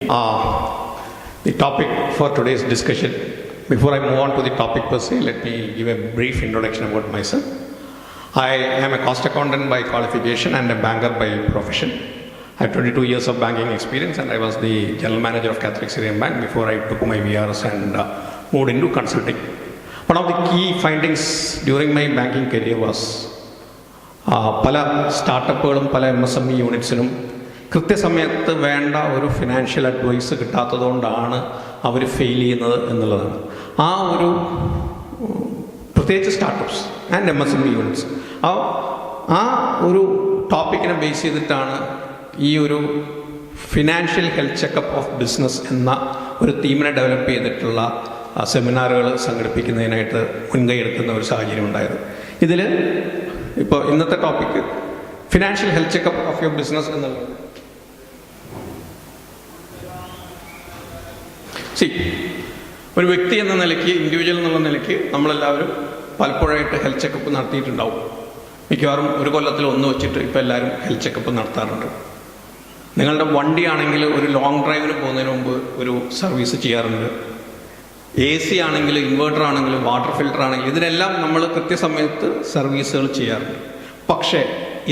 The topic for today's discussion. Before I move on to the topic per se, let me give a brief introduction about myself. I am a cost accountant by qualification and a banker by profession. I have 22 years of banking experience, and I was the general manager of Catholic Syrian Bank before I took my VRS and moved into consulting. One of the key findings during my banking career was പല സ്റ്റാർട്ടപ്പുകളും പല MSME യൂണിറ്റ്സിനും കൃത്യസമയത്ത് വേണ്ട ഒരു financial advice കിട്ടാത്തതുകൊണ്ടാണ് അവർ fail ചെയ്യുന്നത് എന്നുള്ളതാണ്. ആ ഒരു പ്രത്യേകിച്ച് സ്റ്റാർട്ടപ്സ് ആൻഡ് MSME യൂണിറ്റ്സ് ആ ഒരു ടോപ്പിക്കിനെ ബേസ് ചെയ്തിട്ടാണ് ഈ ഒരു financial health checkup of business എന്ന ഒരു തീമിനെ ഡെവലപ്പ് ചെയ്തിട്ടുള്ള സെമിനാറുകൾ സംഘടിപ്പിക്കുന്നതിനായിട്ട് മുൻകൈ എടുക്കുന്ന ഒരു സാഹചര്യം ഉണ്ടായത്. ഇതിൽ ഇപ്പോൾ ഇന്നത്തെ topic financial health checkup of your business എന്നുള്ളത്. ഒരു വ്യക്തി എന്ന നിലയ്ക്ക്, ഇൻഡിവിജ്വൽ എന്നുള്ള നിലയ്ക്ക് നമ്മളെല്ലാവരും പലപ്പോഴായിട്ട് ഹെൽത്ത് ചെക്കപ്പ് നടത്തിയിട്ടുണ്ടാവും. മിക്കവാറും ഒരു കൊല്ലത്തിൽ ഒന്ന് വെച്ചിട്ട് ഇപ്പോൾ എല്ലാവരും ഹെൽത്ത് ചെക്കപ്പ് നടത്താറുണ്ട്. നിങ്ങളുടെ വണ്ടിയാണെങ്കിൽ ഒരു ലോങ് ഡ്രൈവിന് പോകുന്നതിന് മുമ്പ് ഒരു സർവീസ് ചെയ്യാറുണ്ട്. AC ആണെങ്കിൽ, ഇൻവേർട്ടർ ആണെങ്കിൽ, വാട്ടർ ഫിൽറ്റർ ആണെങ്കിൽ, ഇതിനെല്ലാം നമ്മൾ കൃത്യസമയത്ത് സർവീസുകൾ ചെയ്യാറുണ്ട്. പക്ഷേ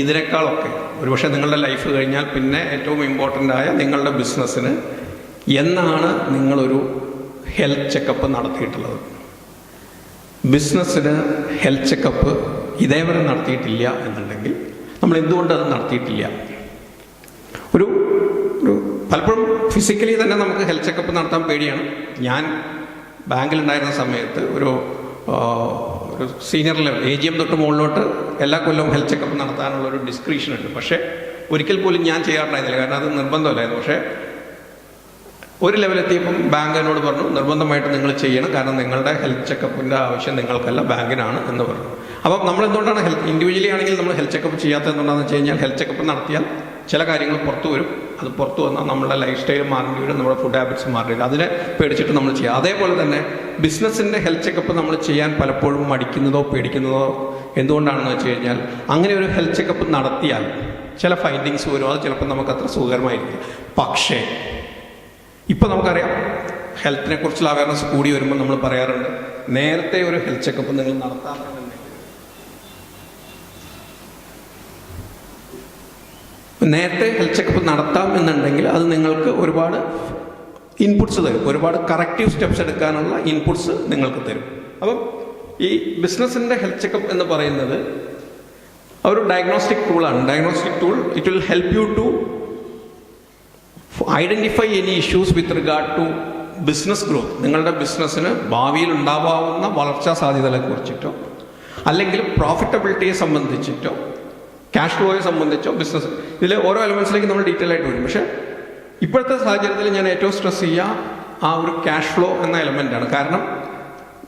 ഇതിനേക്കാളൊക്കെ ഒരുപക്ഷെ നിങ്ങളുടെ ലൈഫ് കഴിഞ്ഞാൽ പിന്നെ ഏറ്റവും ഇമ്പോർട്ടൻ്റ് ആയ നിങ്ങളുടെ ബിസിനസ്സിന് എന്നാണ് നിങ്ങളൊരു ഹെൽത്ത് ചെക്കപ്പ് നടത്തിയിട്ടുള്ളത്? ബിസിനസ്സിന് ഹെൽത്ത് ചെക്കപ്പ് ഇതേവരെ നടത്തിയിട്ടില്ല എന്നുണ്ടെങ്കിൽ നമ്മൾ എന്തുകൊണ്ട് അത് നടത്തിയിട്ടില്ല? ഒരു പലപ്പോഴും ഫിസിക്കലി തന്നെ നമുക്ക് ഹെൽത്ത് ചെക്കപ്പ് നടത്താൻ പേടിയാണ്. ഞാൻ ബാങ്കിലുണ്ടായിരുന്ന സമയത്ത് ഒരു സീനിയർ ലെവൽ AGM തൊട്ട് മുകളിലോട്ട് എല്ലാ കൊല്ലവും ഹെൽത്ത് ചെക്കപ്പ് നടത്താനുള്ള ഒരു ഡിസ്ക്രിപ്ഷൻ ഉണ്ട്. പക്ഷേ ഒരിക്കൽ പോലും ഞാൻ ചെയ്യാറുണ്ടായിരുന്നില്ല, കാരണം അത് നിർബന്ധമല്ലായിരുന്നു. പക്ഷേ ഒരു ലെവലെത്തിയപ്പം ബാങ്ക് എന്നോട് പറഞ്ഞു, നിർബന്ധമായിട്ട് നിങ്ങൾ ചെയ്യണം, കാരണം നിങ്ങളുടെ ഹെൽത്ത് ചെക്കപ്പിൻ്റെ ആവശ്യം നിങ്ങൾക്കല്ല, ബാങ്കിനാണ് എന്ന് പറഞ്ഞു. അപ്പം നമ്മൾ എന്തുകൊണ്ടാണ് ഇൻഡിവിജ്വലി ആണെങ്കിൽ നമ്മൾ ഹെൽത്ത് ചെക്കപ്പ് ചെയ്യാത്തത് എന്തുകൊണ്ടാണെന്ന് വെച്ച് കഴിഞ്ഞാൽ ഹെൽത്ത് ചെക്കപ്പ് നടത്തിയാൽ ചില കാര്യങ്ങൾ പുറത്തു വരും. അത് പുറത്തു വന്നാൽ നമ്മുടെ ലൈഫ് സ്റ്റൈൽ മാറേണ്ടി വരും, നമ്മുടെ ഫുഡ് ഹാബിറ്റ്സ് മാറേണ്ടി വരും. അതിനെ പേടിച്ചിട്ട് നമ്മൾ ചെയ്യുക. അതേപോലെ തന്നെ ബിസിനസ്സിൻ്റെ ഹെൽത്ത് ചെക്കപ്പ് നമ്മൾ ചെയ്യാൻ പലപ്പോഴും മടിക്കുന്നതോ പേടിക്കുന്നതോ എന്തുകൊണ്ടാണെന്ന് വെച്ച് കഴിഞ്ഞാൽ അങ്ങനെ ഒരു ഹെൽത്ത് ചെക്കപ്പ് നടത്തിയാൽ ചില ഫൈൻഡിങ്സ് വരും. അത് ചിലപ്പോൾ നമുക്കത്ര സുഖകരമായിരിക്കും. പക്ഷേ ഇപ്പോൾ നമുക്കറിയാം, ഹെൽത്തിനെ കുറിച്ചുള്ള അവയർനെസ് കൂടി വരുമ്പോൾ നമ്മൾ പറയാറുണ്ട്, നേരത്തെ ഒരു ഹെൽത്ത് ചെക്കപ്പ് നിങ്ങൾ നടത്താറുണ്ടെങ്കിൽ നേരത്തെ ഹെൽത്ത് ചെക്കപ്പ് നടത്താം എന്നുണ്ടെങ്കിൽ അത് നിങ്ങൾക്ക് ഒരുപാട് ഇൻപുട്സ് തരും, ഒരുപാട് കറക്റ്റീവ് സ്റ്റെപ്സ് എടുക്കാനുള്ള ഇൻപുട്സ് നിങ്ങൾക്ക് തരും. അപ്പം ഈ ബിസിനസ്സിൻ്റെ ഹെൽത്ത് ചെക്കപ്പ് എന്ന് പറയുന്നത് ഒരു ഡയഗ്നോസ്റ്റിക് ടൂളാണ്. Diagnostic tool, it will help you to identify any issues with regard to business growth. നിങ്ങളുടെ ബിസിനസ്സിന് ഭാവിയിൽ ഉണ്ടാവാവുന്ന വളർച്ചാ സാധ്യതകളെ കുറിച്ചിട്ടോ അല്ലെങ്കിൽ പ്രോഫിറ്റബിലിറ്റിയെ സംബന്ധിച്ചിട്ടോ ക്യാഷ് ഫ്ലോയെ സംബന്ധിച്ചോ ബിസിനസ്, ഇതിൽ ഓരോ എലമെൻസിലേക്ക് നമ്മൾ ഡീറ്റെയിൽ ആയിട്ട് വരും. പക്ഷേ ഇപ്പോഴത്തെ സാഹചര്യത്തിൽ ഞാൻ ഏറ്റവും സ്ട്രെസ് ചെയ്യുക ആ ഒരു ക്യാഷ് ഫ്ലോ എന്ന എലമെൻ്റാണ്. കാരണം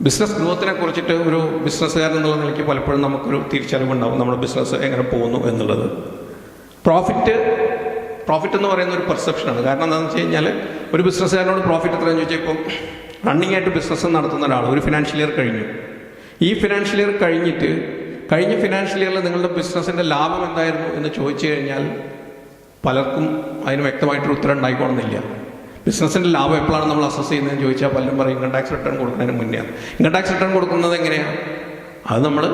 ബിസിനസ് ഗ്രോത്തിനെ കുറിച്ചിട്ട് ഒരു ബിസിനസ്സുകാരൻ എന്നുള്ള നിലയ്ക്ക് പലപ്പോഴും നമുക്കൊരു തിരിച്ചറിവുണ്ടാവും നമ്മുടെ ബിസിനസ് എങ്ങനെ പോകുന്നു എന്നുള്ളത്. പ്രോഫിറ്റ് എന്ന് പറയുന്ന ഒരു പെർസെപ്ഷനാണ്. കാരണം എന്താണെന്ന് വെച്ച് കഴിഞ്ഞാൽ ഒരു ബിസിനസ്സുകാരനോട് പ്രോഫിറ്റ് എത്രയെന്ന് ചോദിച്ചാൽ, ഇപ്പം റണ്ണിങ് ആയിട്ട് ബിസിനസ് നടത്തുന്ന ഒരാൾ ഒരു ഫിനാൻഷ്യൽ ഇയർ കഴിഞ്ഞു. ഈ ഫിനാൻഷ്യൽ ഇയർ കഴിഞ്ഞിട്ട് കഴിഞ്ഞ ഫിനാൻഷ്യൽ ഇയറിൽ നിങ്ങളുടെ ബിസിനസ്സിൻ്റെ ലാഭം എന്തായിരുന്നു എന്ന് ചോദിച്ചു കഴിഞ്ഞാൽ പലർക്കും അതിന് വ്യക്തമായിട്ടൊരു ഉത്തരം ഉണ്ടായിക്കോണമെന്നില്ല. ബിസിനസ്സിൻ്റെ ലാഭം എപ്പോഴാണ് നമ്മൾ അസസ് ചെയ്യുന്നതെന്ന് ചോദിച്ചാൽ പലരും പറയും ഇൻകം ടാക്സ് റിട്ടേൺ കൊടുക്കുന്നതിന് മുന്നെയാണ്. ഇൻകം ടാക്സ് റിട്ടേൺ കൊടുക്കുന്നത് എങ്ങനെയാണ്? അത് നമ്മൾ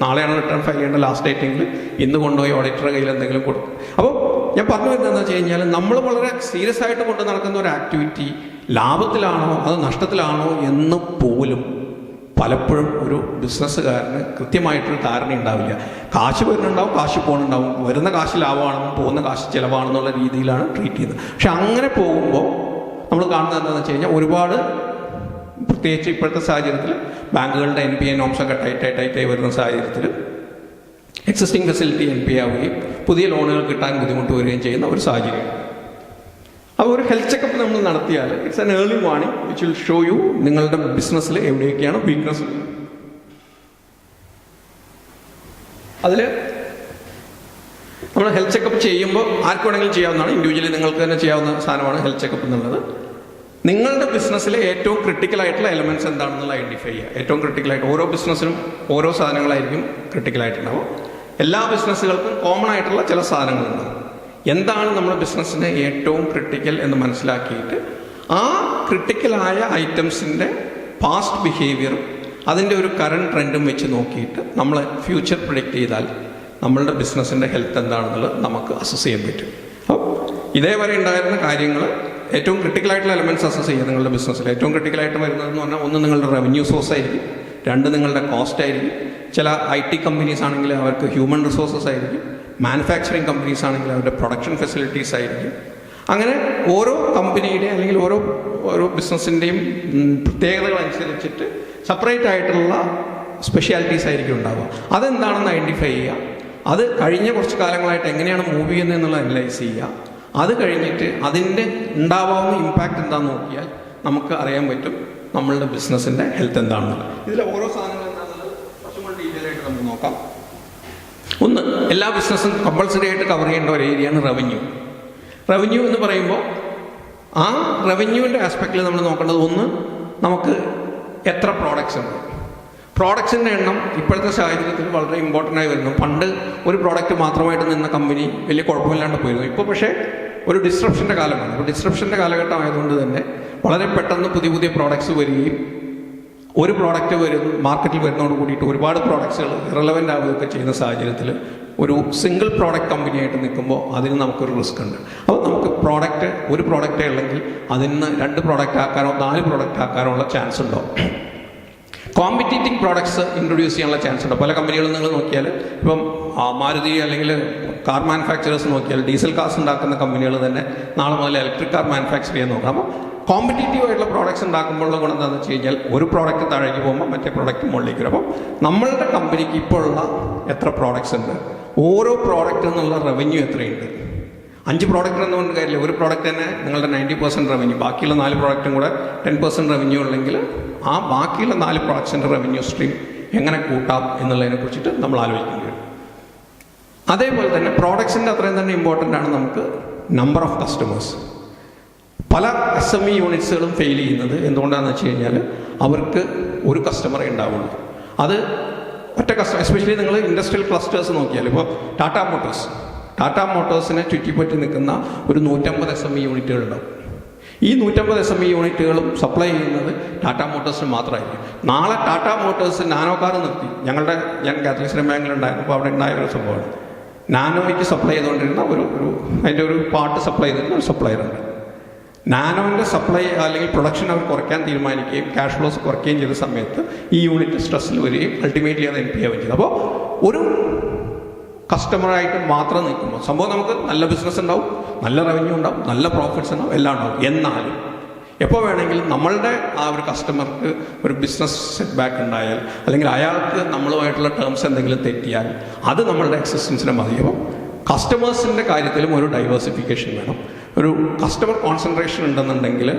നാളെയാണ് റിട്ടേൺ ഫയൽ ചെയ്യേണ്ട ലാസ്റ്റ് ഡേറ്റെങ്കിൽ ഇന്ന് കൊണ്ടുപോയി ഓഡിറ്ററുടെ കയ്യിൽ എന്തെങ്കിലും കൊടുക്കും. അപ്പോൾ ഞാൻ പറഞ്ഞു വരുന്നതെന്ന് വെച്ച് കഴിഞ്ഞാൽ നമ്മൾ വളരെ സീരിയസ് ആയിട്ട് കൊണ്ട് നടക്കുന്ന ഒരു ആക്ടിവിറ്റി ലാഭത്തിലാണോ അത് നഷ്ടത്തിലാണോ എന്ന് പോലും പലപ്പോഴും ഒരു ബിസിനസ്സുകാരന് കൃത്യമായിട്ടൊരു ധാരണ ഉണ്ടാവില്ല. കാശ് വരുന്നുണ്ടാവും, കാശ് പോകുന്നുണ്ടാവും, വരുന്ന കാശ് ലാഭമാണെന്നും പോകുന്ന കാശ് ചിലവാണെന്നുള്ള രീതിയിലാണ് ട്രീറ്റ് ചെയ്യുന്നത്. പക്ഷെ അങ്ങനെ പോകുമ്പോൾ നമ്മൾ കാണുന്നത് എന്താണെന്ന് വെച്ച് കഴിഞ്ഞാൽ ഒരുപാട്, പ്രത്യേകിച്ച് ഇപ്പോഴത്തെ സാഹചര്യത്തിൽ ബാങ്കുകളുടെ NPA നോംസൊക്കെ ടൈറ്റായി വരുന്ന സാഹചര്യത്തിൽ എക്സിസ്റ്റിംഗ് ഫെസിലിറ്റി NPA ആവുകയും പുതിയ ലോണുകൾ കിട്ടാൻ ബുദ്ധിമുട്ട് വരികയും ചെയ്യുന്ന ഒരു സാഹചര്യം. അപ്പോൾ ഒരു ഹെൽത്ത് ചെക്കപ്പ് നമ്മൾ നടത്തിയാൽ it's an early warning which will show you നിങ്ങളുടെ ബിസിനസ്സിൽ എവിടെയൊക്കെയാണ് വീക്ക്നെസ്. അതിൽ നമ്മൾ ഹെൽത്ത് ചെക്കപ്പ് ചെയ്യുമ്പോൾ ആർക്ക് വേണമെങ്കിലും ചെയ്യാവുന്നതാണ്, ഇൻഡിവിജ്വലി നിങ്ങൾക്ക് തന്നെ ചെയ്യാവുന്ന സാധനമാണ് ഹെൽത്ത് ചെക്കപ്പ് എന്നുള്ളത്. നിങ്ങളുടെ ബിസിനസ്സിലെ ഏറ്റവും ക്രിട്ടിക്കലായിട്ടുള്ള എലമെൻറ്റ്സ് എന്താണെന്നുള്ള ഐഡൻറ്റിഫൈ ചെയ്യുക. ഏറ്റവും ക്രിട്ടിക്കലായിട്ട് ഓരോ ബിസിനസ്സിനും ഓരോ സാധനങ്ങളായിരിക്കും ക്രിട്ടിക്കലായിട്ടുണ്ടാവും. എല്ലാ ബിസിനസ്സുകൾക്കും കോമൺ ആയിട്ടുള്ള ചില സാധനങ്ങളുണ്ടാവും. എന്താണ് നമ്മുടെ ബിസിനസ്സിന് ഏറ്റവും ക്രിട്ടിക്കൽ എന്ന് മനസ്സിലാക്കിയിട്ട് ആ ക്രിട്ടിക്കലായ ഐറ്റംസിൻ്റെ പാസ്റ്റ് ബിഹേവിയറും അതിൻ്റെ ഒരു കറണ്ട് ട്രെൻഡും വെച്ച് നോക്കിയിട്ട് നമ്മൾ ഫ്യൂച്ചർ പ്രിഡിക്റ്റ് ചെയ്താൽ നമ്മളുടെ ബിസിനസ്സിൻ്റെ ഹെൽത്ത് എന്താണെന്നുള്ളത് നമുക്ക് അസസ് ചെയ്യാൻ പറ്റും. അപ്പോൾ ഇതേവരെ ഉണ്ടായിരുന്ന കാര്യങ്ങൾ ഏറ്റവും ക്രിട്ടിക്കലായിട്ടുള്ള എലമെൻറ്റ്സ് അസസ് ചെയ്യുക. നിങ്ങളുടെ ബിസിനസ്സിൽ ഏറ്റവും ക്രിട്ടിക്കലായിട്ട് വരുന്നതെന്ന് പറഞ്ഞാൽ ഒന്ന് നിങ്ങളുടെ റവന്യൂ സോഴ്സ് ആയിരിക്കും, രണ്ട് നിങ്ങളുടെ കോസ്റ്റ് ആയിരിക്കും. ചില IT കമ്പനീസ് ആണെങ്കിൽ അവർക്ക് ഹ്യൂമൻ റിസോഴ്സസ് ആയിരിക്കും, മാനുഫാക്ചറിങ് കമ്പനീസ് ആണെങ്കിൽ അവരുടെ പ്രൊഡക്ഷൻ ഫെസിലിറ്റീസ് ആയിരിക്കും. അങ്ങനെ ഓരോ കമ്പനിയുടെ അല്ലെങ്കിൽ ഓരോ ബിസിനസ്സിൻ്റെയും പ്രത്യേകതകൾ അനുസരിച്ചിട്ട് സെപ്പറേറ്റ് ആയിട്ടുള്ള സ്പെഷ്യാലിറ്റീസ് ആയിരിക്കും ഉണ്ടാവുക. അതെന്താണെന്ന് ഐഡൻറ്റിഫൈ ചെയ്യുക, അത് കഴിഞ്ഞ കുറച്ച് കാലങ്ങളായിട്ട് എങ്ങനെയാണ് മൂവ് ചെയ്യുന്നത് എന്നുള്ളത് അനലൈസ് ചെയ്യുക. അത് കഴിഞ്ഞിട്ട് അതിൻ്റെ ഉണ്ടാവാവുന്ന ഇമ്പാക്റ്റ് എന്താണെന്ന് നോക്കിയാൽ നമുക്ക് അറിയാൻ പറ്റും നമ്മളുടെ ബിസിനസ്സിൻ്റെ ഹെൽത്ത് എന്താണെന്നുള്ളത്. ഇതിൽ ഓരോ സാധനങ്ങൾ എന്താണെന്നുള്ളത് കുറച്ചും കൂടി ഡീറ്റെയിൽ ആയിട്ട് നമുക്ക് നോക്കാം. ഒന്ന്, എല്ലാ ബിസിനസ്സും കമ്പൾസറി ആയിട്ട് കവർ ചെയ്യേണ്ട ഒരു ഏരിയയാണ് റവന്യൂ. റവന്യൂ എന്ന് പറയുമ്പോൾ ആ റവന്യൂവിൻ്റെ ആസ്പെക്റ്റിൽ നമ്മൾ നോക്കേണ്ടത്, ഒന്ന്, നമുക്ക് എത്ര പ്രോഡക്ട്സ് ഉണ്ട്. പ്രോഡക്ട്സിൻ്റെ എണ്ണം ഇപ്പോഴത്തെ സാഹചര്യത്തിൽ വളരെ ഇമ്പോർട്ടൻ്റ് ആയി വരുന്നു. പണ്ട് ഒരു പ്രോഡക്റ്റ് മാത്രമായിട്ട് നിന്ന കമ്പനി വലിയ കുഴപ്പമില്ലാണ്ട് പോയിരുന്നു. ഇപ്പോൾ പക്ഷേ ഒരു ഡിസ്ട്രപ്ഷൻ്റെ കാലമാണ്. ഇപ്പോൾ ഡിസ്ട്രപ്ഷൻ്റെ കാലഘട്ടം ആയതുകൊണ്ട് തന്നെ വളരെ പെട്ടെന്ന് പുതിയ പ്രോഡക്ട്സ് വരികയും ഒരു പ്രോഡക്റ്റ് മാർക്കറ്റിൽ വരുന്നതോട് കൂടിയിട്ട് ഒരുപാട് പ്രോഡക്ട്സുകൾ ഇറലവൻ്റ് ആവുകയൊക്കെ ചെയ്യുന്ന സാഹചര്യത്തിൽ ഒരു സിംഗിൾ പ്രോഡക്റ്റ് കമ്പനിയായിട്ട് നിൽക്കുമ്പോൾ അതിന് നമുക്കൊരു റിസ്ക് ഉണ്ട്. അപ്പോൾ നമുക്ക് ഒരു പ്രോഡക്റ്റേ ഉള്ളെങ്കിൽ അതിന് 2 പ്രോഡക്റ്റ് ആക്കാനോ 4 പ്രോഡക്റ്റ് ആക്കാനോ ഉള്ള ചാൻസ് ഉണ്ടോ. കോമ്പറ്റീറ്റിംഗ് പ്രോഡക്ട്സ് ഇൻട്രൊഡ്യൂസ് ചെയ്യാനുള്ള ചാൻസ് ഉണ്ട്. പല കമ്പനികളും നിങ്ങൾ നോക്കിയാൽ, ഇപ്പം മാരുതി അല്ലെങ്കിൽ കാർ മാനുഫാക്ചറേഴ്സ് നോക്കിയാൽ ഡീസൽ കാർസ് ഉണ്ടാക്കുന്ന കമ്പനികൾ തന്നെ നാളെ മുതൽ ഇലക്ട്രിക് കാർ മാനുഫാക്ചർ ചെയ്യാൻ നോക്കാം. അപ്പോൾ കോമ്പറ്റീറ്റീവ് ആയിട്ടുള്ള പ്രോഡക്ട്സ് ഉണ്ടാക്കുമ്പോഴുള്ള ഗുണം എന്താണെന്ന് വെച്ച് കഴിഞ്ഞാൽ ഒരു പ്രോഡക്റ്റ് താഴേക്ക് പോകുമ്പോൾ മറ്റേ പ്രോഡക്റ്റ് മുകളിലേക്ക് വരും. അപ്പോൾ നമ്മളുടെ കമ്പനിക്ക് ഇപ്പോൾ ഉള്ള എത്ര പ്രോഡക്ട്സ് ഉണ്ട്, ഓരോ പ്രോഡക്റ്റ് എന്നുള്ള റവന്യൂ എത്രയുണ്ട്. 5 പ്രോഡക്റ്റ് എന്നുകൊണ്ട് കാര്യമില്ല. ഒരു പ്രോഡക്റ്റ് തന്നെ നിങ്ങളുടെ 90% റവന്യൂ, ബാക്കിയുള്ള 4 പ്രോഡക്റ്റും കൂടെ 10% റവന്യൂ ഉണ്ടെങ്കിൽ ആ ബാക്കിയുള്ള 4 പ്രോഡക്ട്സിൻ്റെ റവന്യൂ സ്ട്രീം എങ്ങനെ കൂട്ടാം എന്നുള്ളതിനെ കുറിച്ചിട്ട് നമ്മൾ ആലോചിക്കേണ്ടി വരും. അതേപോലെ തന്നെ പ്രോഡക്ട്സിൻ്റെ അത്രയും തന്നെ ഇമ്പോർട്ടൻ്റ് ആണ് നമുക്ക് നമ്പർ ഓഫ് കസ്റ്റമേഴ്സ്. പല SME യൂണിറ്റ്സുകളും ഫെയിൽ ചെയ്യുന്നത് എന്തുകൊണ്ടാണെന്ന് വെച്ച് കഴിഞ്ഞാൽ അവർക്ക് ഒരു കസ്റ്റമറേ ഉണ്ടാവുള്ളൂ. അത് ഒറ്റ കസ്റ്റമർ, എസ്പെഷ്യലി നിങ്ങൾ ഇൻഡസ്ട്രിയൽ ക്ലസ്റ്റേഴ്സ് നോക്കിയാൽ, ഇപ്പോൾ ടാറ്റ മോട്ടോഴ്സിനെ ചുറ്റിപ്പറ്റി നിൽക്കുന്ന ഒരു 150 SME യൂണിറ്റുകൾ ഉണ്ടാവും. ഈ 150 SME യൂണിറ്റുകളും സപ്ലൈ ചെയ്യുന്നത് ടാറ്റ മോട്ടോഴ്സിന് മാത്രമായിരിക്കും. നാളെ ടാറ്റ മോട്ടോഴ്സ് നാനോ കാർ നിർത്തി. ഞാൻ കാത്തലിക് ബാങ്കിലുണ്ടായിരുന്നു. അപ്പോൾ അവിടെ ഉണ്ടായ ഒരു സംഭവമാണ്, നാനോയ്ക്ക് സപ്ലൈ ചെയ്തുകൊണ്ടിരുന്ന അതിൻ്റെ ഒരു പാർട്ട് സപ്ലൈ ചെയ്തിരുന്ന ഒരു സപ്ലയറുണ്ട്. നാനോൻ്റെ സപ്ലൈ അല്ലെങ്കിൽ പ്രൊഡക്ഷൻ അവർ കുറയ്ക്കാൻ തീരുമാനിക്കുകയും ക്യാഷ് ഫ്ലോസ് കുറയ്ക്കുകയും ചെയ്ത സമയത്ത് ഈ യൂണിറ്റ് സ്ട്രെസ്സിൽ വരികയും അൾട്ടിമേറ്റ്ലി അത് NP ആവുകയും ചെയ്തു. അപ്പോൾ ഒരു കസ്റ്റമറായിട്ട് മാത്രം നിൽക്കുമ്പോൾ സംഭവം നമുക്ക് നല്ല ബിസിനസ് ഉണ്ടാവും, നല്ല റവന്യൂ ഉണ്ടാവും, നല്ല പ്രോഫിറ്റ്സ് ഉണ്ടാവും, എല്ലാം ഉണ്ടാവും. എന്നാലും എപ്പോൾ വേണമെങ്കിലും നമ്മളുടെ ആ ഒരു കസ്റ്റമർക്ക് ഒരു ബിസിനസ് സെറ്റ് ബാക്ക് ഉണ്ടായാൽ അല്ലെങ്കിൽ അയാൾക്ക് നമ്മളുമായിട്ടുള്ള ടേംസ് എന്തെങ്കിലും തെറ്റിയാൽ അത് നമ്മളുടെ എക്സിസ്റ്റൻസിനെ മതിയാവും. കസ്റ്റമേഴ്സിൻ്റെ കാര്യത്തിലും ഒരു ഡൈവേഴ്സിഫിക്കേഷൻ വേണം. ഒരു കസ്റ്റമർ കോൺസെൻട്രേഷൻ ഉണ്ടെന്നുണ്ടെങ്കിൽ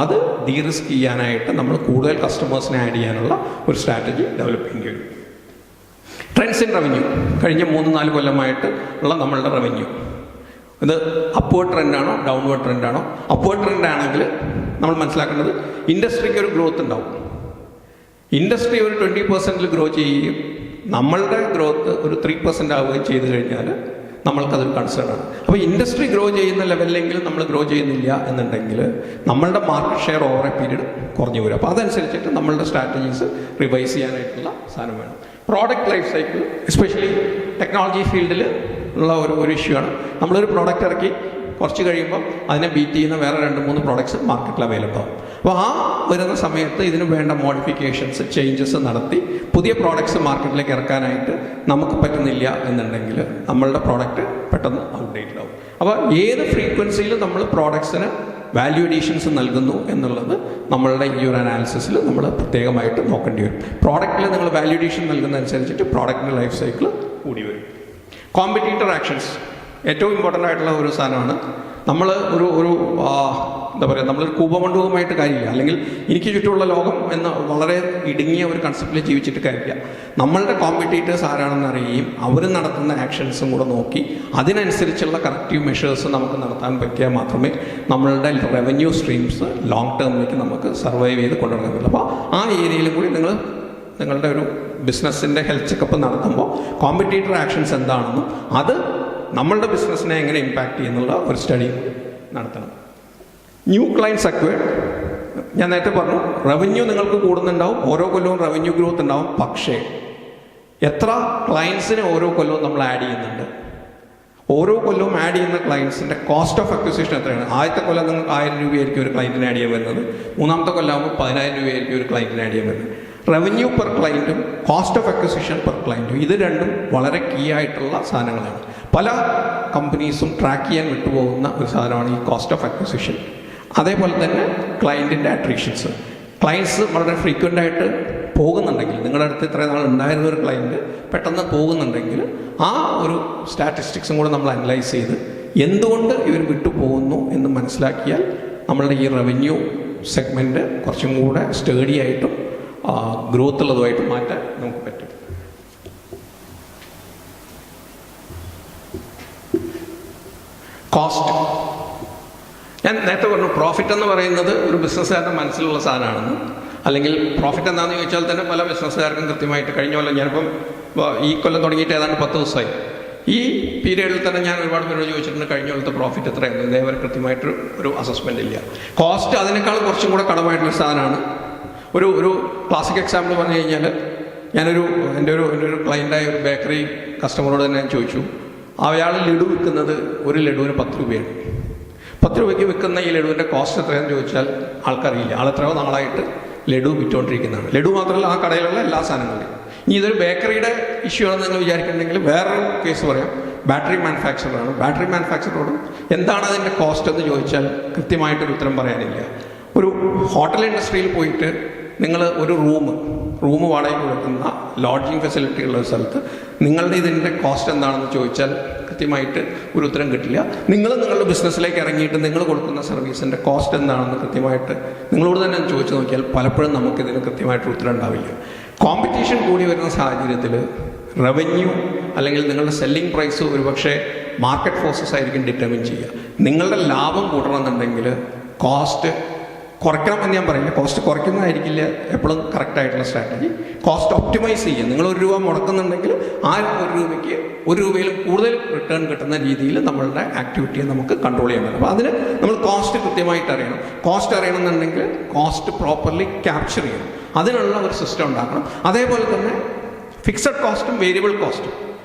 അത് ഡീറിസ്ക് ചെയ്യാനായിട്ട് നമ്മൾ കൂടുതൽ കസ്റ്റമേഴ്സിനെ ആഡ് ചെയ്യാനുള്ള ഒരു സ്ട്രാറ്റജി ഡെവലപ്പ് ചെയ്യേണ്ടി വരും. ട്രെൻഡ്സ് ഇൻ റവന്യൂ, കഴിഞ്ഞ 3-4 കൊല്ലമായിട്ട് ഉള്ള നമ്മളുടെ റവന്യൂ ഇത് അപ്വേർഡ് ട്രെൻഡാണോ ഡൗൺവേർഡ് ട്രെൻഡാണോ? അപ്വേർഡ് ട്രെൻഡ് ആണെങ്കിൽ നമ്മൾ മനസ്സിലാക്കേണ്ടത് ഇൻഡസ്ട്രിക്ക് ഒരു ഗ്രോത്ത് ഉണ്ടാവും. ഇൻഡസ്ട്രി ഒരു 20% ഗ്രോ ചെയ്യുകയും നമ്മളുടെ ഗ്രോത്ത് ഒരു 3% ആവുകയും ചെയ്തു കഴിഞ്ഞാൽ നമ്മൾക്കതൊരു കൺസേൺ ആണ്. അപ്പോൾ ഇൻഡസ്ട്രി ഗ്രോ ചെയ്യുന്ന ലെവലിലെങ്കിലും നമ്മൾ ഗ്രോ ചെയ്യുന്നില്ല എന്നുണ്ടെങ്കിൽ നമ്മളുടെ market share over A period കുറഞ്ഞു വരും. അപ്പോൾ അതനുസരിച്ചിട്ട് നമ്മളുടെ സ്ട്രാറ്റജീസ് റിവൈസ് ചെയ്യാനായിട്ടുള്ള സാധനം വേണം. Product life cycle, especially technology ഫീൽഡിൽ ഉള്ള ഒരു ഇഷ്യൂ ആണ്. നമ്മളൊരു പ്രോഡക്റ്റ് ഇറക്കി കുറച്ച് കഴിയുമ്പോൾ അതിനെ ബീറ്റ് ചെയ്യുന്ന വേറെ 2-3 പ്രോഡക്ട്സ് മാർക്കറ്റിൽ അവൈലബിൾ ആവും. അപ്പോൾ ആ വരുന്ന സമയത്ത് ഇതിന് വേണ്ട മോഡിഫിക്കേഷൻസ്, ചേഞ്ചസ് നടത്തി പുതിയ പ്രോഡക്ട്സ് മാർക്കറ്റിലേക്ക് ഇറക്കാനായിട്ട് നമുക്ക് പറ്റുന്നില്ല എന്നുണ്ടെങ്കിൽ നമ്മളുടെ പ്രോഡക്റ്റ് പെട്ടെന്ന് ഔട്ട്ഡേറ്റഡ് ആവും. അപ്പോൾ ഏത് ഫ്രീക്വൻസിയിൽ നമ്മൾ പ്രോഡക്ട്സിന് വാല്യൂ അഡീഷൻസ് നൽകുന്നു എന്നുള്ളത് നമ്മളുടെ ഈ ഒരു അനാലിസിസിൽ നമ്മൾ പ്രത്യേകമായിട്ട് നോക്കേണ്ടി വരും. പ്രോഡക്റ്റിൽ നിങ്ങൾ വാല്യൂ അഡീഷൻ നൽകുന്നതനുസരിച്ചിട്ട് പ്രോഡക്റ്റിൻ്റെ ലൈഫ് സൈക്കിൾ കൂടി വരും. കോമ്പറ്റീറ്റർ ആക്ഷൻസ് ഏറ്റവും ഇമ്പോർട്ടൻ്റ് ആയിട്ടുള്ള ഒരു സാധനമാണ്. നമ്മൾ എന്താ പറയുക, നമ്മളൊരു കൂപമണ്ഡപവുമായിട്ട് കാര്യമില്ല, അല്ലെങ്കിൽ എനിക്ക് ചുറ്റുമുള്ള ലോകം എന്ന വളരെ ഇടുങ്ങിയ ഒരു കൺസെപ്റ്റിൽ ജീവിച്ചിട്ട് കാര്യമില്ല. നമ്മളുടെ കോമ്പറ്റീറ്റേഴ്സ് ആരാണെന്ന് അറിയുകയും അവർ നടത്തുന്ന ആക്ഷൻസും കൂടെ നോക്കി അതിനനുസരിച്ചുള്ള കറക്റ്റീവ് മെഷേഴ്സ് നമുക്ക് നടത്താൻ പറ്റിയാൽ മാത്രമേ നമ്മളുടെ റവന്യൂ സ്ട്രീംസ് ലോങ് ടേമിലേക്ക് നമുക്ക് സർവൈവ് ചെയ്ത് കൊണ്ടുവരാൻ പറ്റുള്ളൂ. അപ്പോൾ ആ ഏരിയയിലും കൂടി നിങ്ങളുടെ ഒരു ബിസിനസ്സിൻ്റെ ഹെൽത്ത് ചെക്കപ്പ് നടത്തുമ്പോൾ കോമ്പറ്റീറ്റർ ആക്ഷൻസ് എന്താണെന്നും അത് നമ്മളുടെ ബിസിനസ്സിനെ എങ്ങനെ ഇമ്പാക്റ്റ് ചെയ്യുന്നുള്ള ഒരു സ്റ്റഡി നടത്തണം. ന്യൂ ക്ലയൻസ് അക്വയർഡ്, ഞാൻ നേരത്തെ പറഞ്ഞു റവന്യൂ നിങ്ങൾക്ക് കൂടുന്നുണ്ടാവും, ഓരോ കൊല്ലവും റവന്യൂ ഗ്രോത്ത് ഉണ്ടാവും. പക്ഷേ എത്ര ക്ലയൻസിന് ഓരോ കൊല്ലവും നമ്മൾ ആഡ് ചെയ്യുന്നുണ്ട്, ഓരോ കൊല്ലവും ആഡ് ചെയ്യുന്ന ക്ലയൻസിൻ്റെ കോസ്റ്റ് ഓഫ് അക്വിസിഷൻ എത്രയാണ്? ആദ്യത്തെ കൊല്ലം നിങ്ങൾക്ക് 1000 രൂപയായിരിക്കും ഒരു ക്ലയൻറ്റിന് ആഡ് ചെയ്യാൻ വരുന്നത്, മൂന്നാമത്തെ കൊല്ലമാകുമ്പോൾ 10000 രൂപയായിരിക്കും ഒരു ക്ലയൻറ്റിന് ആഡ് ചെയ്യാൻ വരുന്നത്. റവന്യൂ പെർ ക്ലയൻറ്റും കോസ്റ്റ് ഓഫ് അക്വിസിഷൻ പെർ ക്ലയൻറ്റും, ഇത് രണ്ടും വളരെ കീ ആയിട്ടുള്ള സാധനങ്ങളാണ്. പല കമ്പനീസും ട്രാക്ക് ചെയ്യാൻ വിട്ടുപോകുന്ന ഒരു സാധനമാണ് ഈ കോസ്റ്റ് ഓഫ് അക്വിസിഷൻ. അതേപോലെ തന്നെ ക്ലയൻറ്റിൻ്റെ അട്രീഷൻസ്. ക്ലയൻസ് വളരെ ഫ്രീക്വൻ്റ് ആയിട്ട് പോകുന്നുണ്ടെങ്കിൽ, നിങ്ങളുടെ അടുത്ത് ഇത്രയും നാൾ ഉണ്ടായിരുന്ന ഒരു ക്ലയൻറ്റ് പെട്ടെന്ന് പോകുന്നുണ്ടെങ്കിൽ ആ ഒരു സ്റ്റാറ്റിസ്റ്റിക്സും കൂടെ നമ്മൾ അനലൈസ് ചെയ്ത് എന്തുകൊണ്ട് ഇവർ വിട്ടുപോകുന്നു എന്ന് മനസ്സിലാക്കിയാൽ നമ്മളുടെ ഈ റവന്യൂ സെഗ്മെൻറ്റ് കുറച്ചും കൂടെ സ്റ്റേഡി ആയിട്ടും ഗ്രോത്ത് ഉള്ളതുമായിട്ട് മാറ്റാൻ നമുക്ക് പറ്റും. കോസ്റ്റ്, ഞാൻ നേരത്തെ പറഞ്ഞു പ്രോഫിറ്റ് എന്ന് പറയുന്നത് ഒരു ബിസിനസ്സുകാരുടെ മനസ്സിലുള്ള സാധനമാണെന്ന്. അല്ലെങ്കിൽ പ്രോഫിറ്റ് എന്താണെന്ന് ചോദിച്ചാൽ തന്നെ പല ബിസിനസ്സുകാർക്കും കൃത്യമായിട്ട്, കഴിഞ്ഞ കൊല്ലം ഞാനിപ്പം ഈ കൊല്ലം തുടങ്ങിയിട്ട് ഏതാണ്ട് 10 ദിവസമായി, ഈ പീരീഡിൽ തന്നെ ഞാൻ ഒരുപാട് പേരോട് ചോദിച്ചിട്ടുണ്ട് കഴിഞ്ഞ കൊല്ലത്തെ പ്രോഫിറ്റ് എത്രയാണ്, ഇതേവരെ കൃത്യമായിട്ട് ഒരു അസസ്മെൻ്റ് ഇല്ല. കോസ്റ്റ് അതിനേക്കാൾ കുറച്ചും കൂടെ കടമായിട്ടുള്ള സാധനമാണ്. ഒരു ക്ലാസിക് എക്സാമ്പിൾ പറഞ്ഞു കഴിഞ്ഞാൽ, എൻ്റെ ഒരു ക്ലയൻ്റായ ഒരു ബേക്കറി കസ്റ്റമറോട് തന്നെ ഞാൻ ചോദിച്ചു, അയാൾ ലഡു വിൽക്കുന്നത് ഒരു ലഡുവിന് 10 രൂപയാണ്. 10 രൂപയ്ക്ക് വിൽക്കുന്ന ഈ ലഡുവിൻ്റെ കോസ്റ്റ് എത്രയാണെന്ന് ചോദിച്ചാൽ ആൾക്കറിയില്ല. ആളെത്രയോ നാളായിട്ട് ലഡു വിറ്റുകൊണ്ടിരിക്കുന്നതാണ്. ലഡു മാത്രമല്ല, ആ കടയിലുള്ള എല്ലാ സാധനങ്ങളും. ഇനി ഇതൊരു ബേക്കറിയുടെ ഇഷ്യൂ ആണെന്ന് നിങ്ങൾ വിചാരിക്കുന്നുണ്ടെങ്കിൽ വേറൊരു കേസ് പറയാം. ബാറ്ററി മാനുഫാക്ചറാണ്. ബാറ്ററി മാനുഫാക്ചറോട് എന്താണ് അതിൻ്റെ കോസ്റ്റ് എന്ന് ചോദിച്ചാൽ കൃത്യമായിട്ടൊരു ഉത്തരം പറയാനില്ല. ഒരു ഹോട്ടൽ ഇൻഡസ്ട്രിയിൽ പോയിട്ട് നിങ്ങൾ ഒരു റൂം വാടകയ്ക്ക് കൊടുക്കുന്ന ലോഡ്ജിങ് ഫെസിലിറ്റി ഉള്ള ഒരു സ്ഥലത്ത് നിങ്ങളുടെ ഇതിൻ്റെ കോസ്റ്റ് എന്താണെന്ന് ചോദിച്ചാൽ കൃത്യമായിട്ട് ഒരു ഉത്തരം കിട്ടില്ല. നിങ്ങളുടെ ബിസിനസ്സിലേക്ക് ഇറങ്ങിയിട്ട് നിങ്ങൾ കൊടുക്കുന്ന സർവീസിൻ്റെ കോസ്റ്റ് എന്താണെന്ന് കൃത്യമായിട്ട് നിങ്ങളോട് തന്നെ ചോദിച്ചു നോക്കിയാൽ പലപ്പോഴും നമുക്കിതിന് കൃത്യമായിട്ടൊരു ഉത്തരം ഉണ്ടാവില്ല. കോമ്പറ്റീഷൻ കൂടി വരുന്ന സാഹചര്യത്തിൽ റവന്യൂ അല്ലെങ്കിൽ നിങ്ങളുടെ സെല്ലിംഗ് പ്രൈസ് ഒരുപക്ഷെ മാർക്കറ്റ് ഫോഴ്സസ് ആയിരിക്കും ഡിറ്റർമിൻ ചെയ്യുക. നിങ്ങളുടെ ലാഭം കൂട്ടണമെന്നുണ്ടെങ്കിൽ കോസ്റ്റ് കുറയ്ക്കണം എന്ന് ഞാൻ പറയില്ല. കോസ്റ്റ് കുറയ്ക്കുന്നതായിരിക്കില്ല എപ്പോഴും കറക്റ്റായിട്ടുള്ള സ്ട്രാറ്റജി. കോസ്റ്റ് ഒപ്റ്റിമൈസ് ചെയ്യുക. നിങ്ങൾ 1 രൂപ മുടക്കുന്നുണ്ടെങ്കിൽ ആ 1 രൂപയ്ക്ക് 1 രൂപയിൽ കൂടുതൽ റിട്ടേൺ കിട്ടുന്ന രീതിയിൽ നമ്മളുടെ ആക്ടിവിറ്റിയെ നമുക്ക് കൺട്രോൾ ചെയ്യാൻ പറ്റും. അപ്പോൾ അതിന് നമ്മൾ കോസ്റ്റ് കൃത്യമായിട്ട് അറിയണം. കോസ്റ്റ് അറിയണമെന്നുണ്ടെങ്കിൽ കോസ്റ്റ് പ്രോപ്പർലി ക്യാപ്ചർ ചെയ്യണം. അതിനുള്ള ഒരു സിസ്റ്റം ഉണ്ടാക്കണം. അതേപോലെ തന്നെ ഫിക്സഡ് കോസ്റ്റും വേരിയബിൾ കോസ്റ്റും.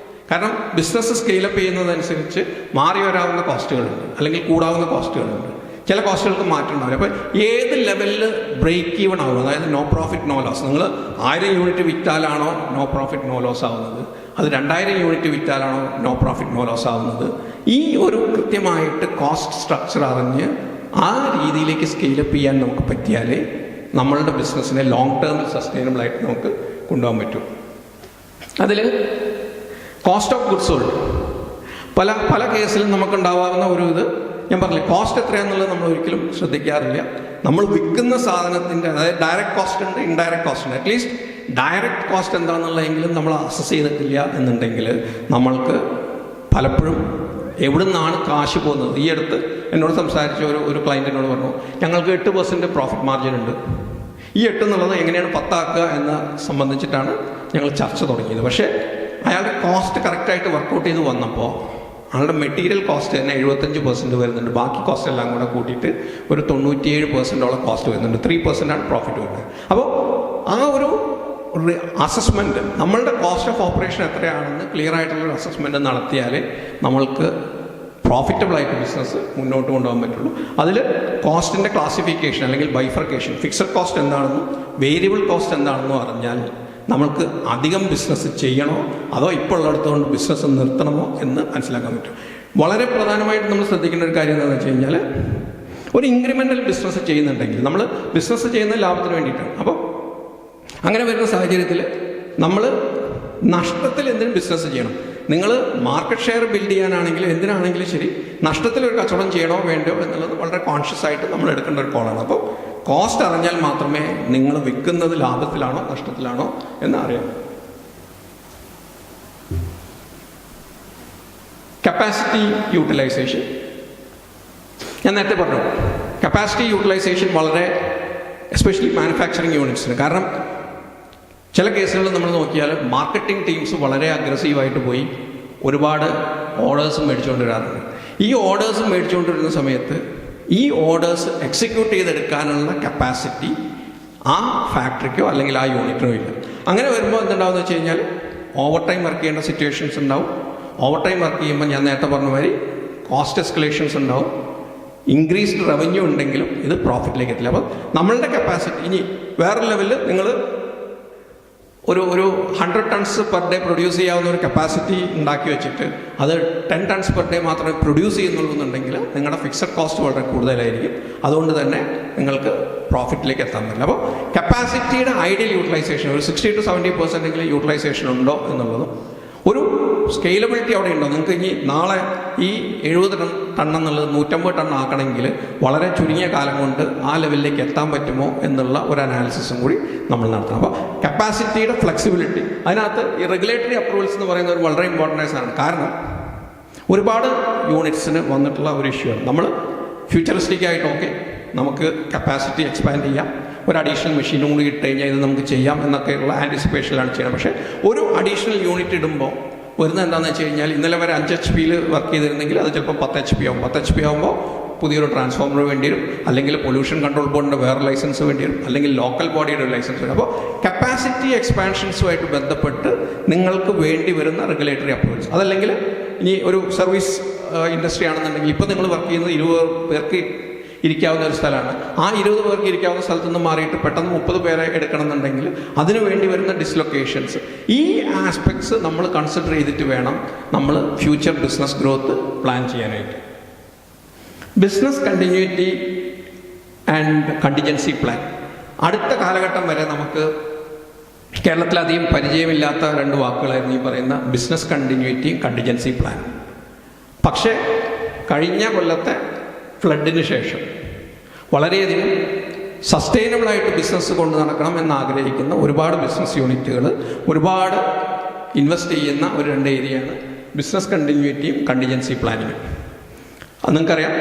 കാരണം ബിസിനസ് സ്കെയിലപ്പ് ചെയ്യുന്നതനുസരിച്ച് മാറി വരാവുന്ന കോസ്റ്റുകളുണ്ട്, അല്ലെങ്കിൽ കൂടാവുന്ന കോസ്റ്റുകളുണ്ട്. ചില കോസ്റ്റുകൾക്ക് മാറ്റം ഉണ്ടാവില്ല. അപ്പോൾ ഏത് ലെവലിൽ ബ്രേക്ക് ഈവൺ ആവും, അതായത് നോ പ്രോഫിറ്റ് നോ ലോസ്. നിങ്ങൾ 1000 യൂണിറ്റ് വിറ്റാലാണോ നോ പ്രോഫിറ്റ് നോ ലോസ് ആവുന്നത്, അത് 2000 യൂണിറ്റ് വിറ്റാലാണോ നോ പ്രോഫിറ്റ് നോ ലോസ് ആവുന്നത്, ഈ ഒരു കൃത്യമായിട്ട് കോസ്റ്റ് സ്ട്രക്ചർ അറിഞ്ഞ് ആ രീതിയിലേക്ക് സ്കെയിലപ്പ് ചെയ്യാൻ നമുക്ക് പറ്റിയാലേ നമ്മളുടെ ബിസിനസ്സിനെ ലോങ് ടേമിൽ സസ്റ്റൈനബിൾ ആയിട്ട് നമുക്ക് കൊണ്ടുപോകാൻ പറ്റും. അതിൽ കോസ്റ്റ് ഓഫ് ഗുഡ്സ് സോൾഡ് പല കേസിലും നമുക്കുണ്ടാവാവുന്ന ഒരു ഇത് ഞാൻ പറഞ്ഞില്ല. കോസ്റ്റ് എത്രയാണെന്നുള്ളത് നമ്മൾ ഒരിക്കലും ശ്രദ്ധിക്കാറില്ല. നമ്മൾ വിൽക്കുന്ന സാധനത്തിൻ്റെ, അതായത് ഡയറക്റ്റ് കോസ്റ്റ് ഉണ്ട്, ഇൻഡയറക്റ്റ് കോസ്റ്റ് ഉണ്ട്. അറ്റ്ലീസ്റ്റ് ഡയറക്റ്റ് കോസ്റ്റ് എന്താണെന്നുള്ളതെങ്കിലും നമ്മൾ അസസ് ചെയ്തിട്ടില്ല എന്നുണ്ടെങ്കിൽ നമ്മൾക്ക് പലപ്പോഴും എവിടെ നിന്നാണ് കാശ് പോകുന്നത്. ഈ അടുത്ത് എന്നോട് സംസാരിച്ച ഒരു ക്ലയൻറ്റ് എന്നോട് പറഞ്ഞു, ഞങ്ങൾക്ക് 8% പ്രോഫിറ്റ് മാർജിൻ ഉണ്ട്. ഈ 8 എന്നുള്ളത് എങ്ങനെയാണ് 10 ആക്കുക എന്ന സംബന്ധിച്ചിട്ടാണ് ഞങ്ങൾ ചർച്ച തുടങ്ങിയത്. പക്ഷേ അയാളുടെ കോസ്റ്റ് കറക്റ്റായിട്ട് വർക്കൗട്ട് ചെയ്ത് വന്നപ്പോൾ ആളുടെ മെറ്റീരിയൽ കോസ്റ്റ് തന്നെ 75% വരുന്നുണ്ട്. ബാക്കി കോസ്റ്റ് എല്ലാം കൂടെ കൂട്ടിയിട്ട് ഒരു 97% കോസ്റ്റ് വരുന്നുണ്ട്. 3% പ്രോഫിറ്റ് വരുന്നത്. അപ്പോൾ ആ ഒരു അസസ്മെൻറ്റ്, നമ്മളുടെ കോസ്റ്റ് ഓഫ് ഓപ്പറേഷൻ എത്രയാണെന്ന് ക്ലിയർ ആയിട്ടുള്ളൊരു അസസ്മെൻറ്റ് നടത്തിയാലേ നമ്മൾക്ക് പ്രോഫിറ്റബിളായിട്ട് ബിസിനസ് മുന്നോട്ട് കൊണ്ടുപോകാൻ പറ്റുള്ളൂ. അതിൽ കോസ്റ്റിൻ്റെ ക്ലാസിഫിക്കേഷൻ അല്ലെങ്കിൽ ബൈഫർക്കേഷൻ, ഫിക്സഡ് കോസ്റ്റ് എന്താണെന്നും വേരിയബിൾ കോസ്റ്റ് എന്താണെന്നും അറിഞ്ഞാൽ നമ്മൾക്ക് അധികം ബിസിനസ് ചെയ്യണോ അതോ ഇപ്പോൾ ഉള്ളിടത്തുകൊണ്ട് ബിസിനസ് നിർത്തണമോ എന്ന് മനസ്സിലാക്കാൻ പറ്റും. വളരെ പ്രധാനമായിട്ട് നമ്മൾ ശ്രദ്ധിക്കേണ്ട ഒരു കാര്യം എന്താണെന്ന് വെച്ച് കഴിഞ്ഞാൽ, ഒരു ഇൻക്രിമെൻ്റൽ ബിസിനസ് ചെയ്യുന്നുണ്ടെങ്കിൽ നമ്മൾ ബിസിനസ് ചെയ്യുന്ന ലാഭത്തിന് വേണ്ടിയിട്ടാണ്. അപ്പോൾ അങ്ങനെ വരുന്ന സാഹചര്യത്തിൽ നമ്മൾ നഷ്ടത്തിൽ എന്തിനും ബിസിനസ് ചെയ്യണം. നിങ്ങൾ മാർക്കറ്റ് ഷെയർ ബിൽഡ് ചെയ്യാനാണെങ്കിലും എന്തിനാണെങ്കിലും ശരി, നഷ്ടത്തിലൊരു കച്ചവടം ചെയ്യണോ വേണ്ടോ എന്നുള്ളത് വളരെ കോൺഷ്യസ് ആയിട്ട് നമ്മൾ എടുക്കേണ്ട ഒരു കോളാണ്. അപ്പോൾ കോസ്റ്റ് അറിഞ്ഞാൽ മാത്രമേ നിങ്ങൾ വിൽക്കുന്നത് ലാഭത്തിലാണോ നഷ്ടത്തിലാണോ എന്ന് അറിയാം. കപ്പാസിറ്റി യൂട്ടിലൈസേഷൻ ഞാൻ നേരത്തെ പറഞ്ഞു. കപ്പാസിറ്റി യൂട്ടിലൈസേഷൻ വളരെ എസ്പെഷ്യലി മാനുഫാക്ചറിങ് യൂണിറ്റ്സിന്. കാരണം ചില കേസുകളിൽ നമ്മൾ നോക്കിയാൽ മാർക്കറ്റിംഗ് ടീംസ് വളരെ അഗ്രസീവായിട്ട് പോയി ഒരുപാട് ഓർഡേഴ്സ് മേടിച്ചുകൊണ്ട് വരാറുണ്ട്. ഈ ഓർഡേഴ്സ് മേടിച്ചുകൊണ്ടിരുന്ന സമയത്ത് ഈ ഓർഡേഴ്സ് എക്സിക്യൂട്ട് ചെയ്തെടുക്കാനുള്ള കപ്പാസിറ്റി ആ ഫാക്ടറിക്കോ അല്ലെങ്കിൽ ആ യൂണിറ്റിനോ ഇല്ല. അങ്ങനെ വരുമ്പോൾ എന്തുണ്ടാവുമെന്ന് വെച്ച് കഴിഞ്ഞാൽ ഓവർ ടൈം വർക്ക് ചെയ്യേണ്ട സിറ്റുവേഷൻസ് ഉണ്ടാവും. ഓവർ ടൈം വർക്ക് ചെയ്യുമ്പോൾ ഞാൻ നേരത്തെ പറഞ്ഞ മാതിരി കോസ്റ്റ് എസ്കലേഷൻസ് ഉണ്ടാവും. ഇൻക്രീസ്ഡ് റവന്യൂ ഉണ്ടെങ്കിലും ഇത് പ്രോഫിറ്റിലേക്ക് എത്തില്ല. അപ്പോൾ നമ്മളുടെ കപ്പാസിറ്റി ഇനി വേറെ ലെവലിൽ നിങ്ങൾ ഒരു 100 ടൺസ് പെർ ഡേ പ്രൊഡ്യൂസ് ചെയ്യാവുന്ന ഒരു കപ്പാസിറ്റി ഉണ്ടാക്കി വെച്ചിട്ട് അത് 10 ടൺസ് പെർ ഡേ മാത്രമേ പ്രൊഡ്യൂസ് ചെയ്യുന്നുള്ളൂ എന്നുണ്ടെങ്കിൽ നിങ്ങളുടെ ഫിക്സഡ് കോസ്റ്റ് വളരെ കൂടുതലായിരിക്കും. അതുകൊണ്ട് തന്നെ നിങ്ങൾക്ക് പ്രോഫിറ്റിലേക്ക് എത്താൻ പറ്റില്ല. അപ്പോൾ കപ്പാസിറ്റിയുടെ ഐഡിയൽ യൂട്ടിലൈസേഷൻ ഒരു 60 to 70% യൂട്ടിലൈസേഷൻ ഉണ്ടോ എന്നുള്ളതും ഒരു സ്കെയിലബിലിറ്റി അവിടെ ഉണ്ടോ. നിങ്ങൾക്ക് ഇനി നാളെ ഈ 70 ടൺ എന്നുള്ളത് 150 ടൺ ആക്കണമെങ്കിൽ വളരെ ചുരുങ്ങിയ കാലം കൊണ്ട് ആ ലെവലിലേക്ക് എത്താൻ പറ്റുമോ എന്നുള്ള ഒരു അനാലിസിസും കൂടി നമ്മൾ നടത്തണം. അപ്പോൾ കപ്പാസിറ്റിയുടെ ഫ്ലെക്സിബിലിറ്റി അതിനകത്ത് ഈ റെഗുലേറ്ററി അപ്രൂവൽസ് എന്ന് പറയുന്ന ഒരു വളരെ ഇമ്പോർട്ടൻ്റ് ആണ്. കാരണം ഒരുപാട് യൂണിറ്റ്സിന് വന്നിട്ടുള്ള ഒരു ഇഷ്യൂ ആണ്. നമ്മൾ ഫ്യൂച്ചറിസ്റ്റിക് ആയിട്ട് ഓക്കെ നമുക്ക് കപ്പാസിറ്റി എക്സ്പാൻഡ് ചെയ്യാം, ഒരു അഡീഷണൽ മെഷീനും കൂടി ഇട്ട് കഴിഞ്ഞാൽ ഇത് നമുക്ക് ചെയ്യാം എന്നൊക്കെയുള്ള ആൻറ്റിസിപ്പേഷനിലാണ് ചെയ്യണം. പക്ഷേ ഒരു അഡീഷണൽ യൂണിറ്റ് ഇടുമ്പോൾ വരുന്നത് എന്താണെന്ന് വെച്ച് കഴിഞ്ഞാൽ ഇന്നലെ വരെ 5 HP വർക്ക് ചെയ്തിരുന്നെങ്കിൽ അത് ചിലപ്പോൾ 10 HP ആവും. 10 HP ആകുമ്പോൾ പുതിയൊരു ട്രാൻസ്ഫോമർ വേണ്ടി വരും, അല്ലെങ്കിൽ പൊല്യൂഷൻ കൺട്രോൾ ബോർഡിൻ്റെ വേറെ ലൈസൻസ് വേണ്ടി വരും, അല്ലെങ്കിൽ ലോക്കൽ ബോഡിയുടെ ഒരു ലൈസൻസ് വരും. അപ്പോൾ കപ്പാസിറ്റി എക്സ്പാൻഷൻസുമായിട്ട് ബന്ധപ്പെട്ട് നിങ്ങൾക്ക് വേണ്ടി വരുന്ന റെഗുലേറ്ററി അപ്രൂവൽസ്, അതല്ലെങ്കിൽ ഇനി ഒരു സർവീസ് ഇൻഡസ്ട്രി ആണെന്നുണ്ടെങ്കിൽ ഇപ്പോൾ നിങ്ങൾ വർക്ക് ചെയ്യുന്നത് 20 പേർക്ക് ഇരിക്കാവുന്ന ഒരു സ്ഥലമാണ്. ആ 20 പേർക്ക് ഇരിക്കാവുന്ന സ്ഥലത്ത് നിന്ന് മാറിയിട്ട് പെട്ടെന്ന് 30 പേരെ എടുക്കണമെന്നുണ്ടെങ്കിൽ അതിനു വേണ്ടി വരുന്ന ഡിസ്ലൊക്കേഷൻസ്, ഈ ആസ്പെക്ട്സ് നമ്മൾ കൺസിഡർ ചെയ്തിട്ട് വേണം നമ്മൾ ഫ്യൂച്ചർ ബിസിനസ് ഗ്രോത്ത് പ്ലാൻ ചെയ്യാനായിട്ട്. Business continuity and contingency plan അടുത്ത കാലഘട്ടം വരെ നമുക്ക് കേരളത്തിലധികം പരിചയമില്ലാത്ത 2 വാക്കുകളായിരുന്നു ഈ പറയുന്ന ബിസിനസ് കണ്ടിന്യൂറ്റിയും കണ്ടിജൻസി പ്ലാൻ. പക്ഷേ കഴിഞ്ഞ കൊല്ലത്തെ ഫ്ലഡിന് ശേഷം വളരെയധികം സസ്റ്റൈനബിളായിട്ട് ബിസിനസ് കൊണ്ട് നടക്കണം എന്നാഗ്രഹിക്കുന്ന ഒരുപാട് ബിസിനസ് യൂണിറ്റുകൾ ഒരുപാട് ഇൻവെസ്റ്റ് ചെയ്യുന്ന ഒരു 2 ഏരിയയാണ് ബിസിനസ് കണ്ടിന്യൂറ്റിയും കണ്ടിജൻസി പ്ലാനിങ്ങും. അത് നിങ്ങൾക്കറിയാം,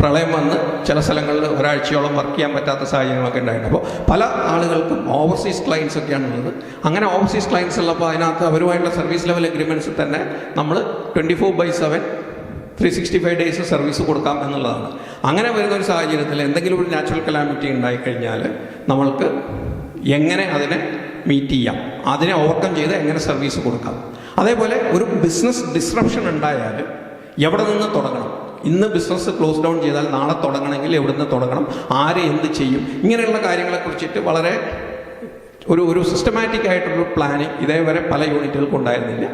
പ്രളയം വന്ന് ചില സ്ഥലങ്ങളിൽ ഒരാഴ്ചയോളം വർക്ക് ചെയ്യാൻ പറ്റാത്ത സാഹചര്യങ്ങളൊക്കെ ഉണ്ടായിട്ടുണ്ട്. അപ്പോൾ പല ആളുകൾക്കും ഓവർസീസ് ക്ലയൻസ് ഒക്കെയാണ് ഉള്ളത്. അങ്ങനെ ഓവർസീസ് ക്ലയൻസ് ഉള്ളപ്പോൾ അതിനകത്ത് അവരുമായിട്ടുള്ള സർവീസ് ലെവൽ എഗ്രിമെൻറ്റ്സിൽ തന്നെ നമ്മൾ 24/7 365 ഡേയ്സ് സർവീസ് കൊടുക്കാം എന്നുള്ളതാണ്. അങ്ങനെ വരുന്ന ഒരു സാഹചര്യത്തിൽ എന്തെങ്കിലും ഒരു നാച്ചുറൽ കലാമിറ്റി ഉണ്ടായിക്കഴിഞ്ഞാൽ നമ്മൾക്ക് എങ്ങനെ അതിനെ മീറ്റ് ചെയ്യാം, അതിനെ ഓവർകം ചെയ്ത് എങ്ങനെ സർവീസ് കൊടുക്കാം. അതേപോലെ ഒരു ബിസിനസ് ഡിസ്റപ്ഷൻ ഉണ്ടായാൽ എവിടെ നിന്ന് തുടങ്ങണം, ഇന്ന് ബിസിനസ് ക്ലോസ് ഡൗൺ ചെയ്താൽ നാളെ തുടങ്ങണമെങ്കിൽ എവിടെ നിന്ന് തുടങ്ങണം, ആര് എന്ത് ചെയ്യും, ഇങ്ങനെയുള്ള കാര്യങ്ങളെക്കുറിച്ചിട്ട് വളരെ ഒരു സിസ്റ്റമാറ്റിക് ആയിട്ടുള്ളൊരു പ്ലാനിങ് ഇതേവരെ പല യൂണിറ്റുകൾക്കും ഉണ്ടായിരുന്നില്ല.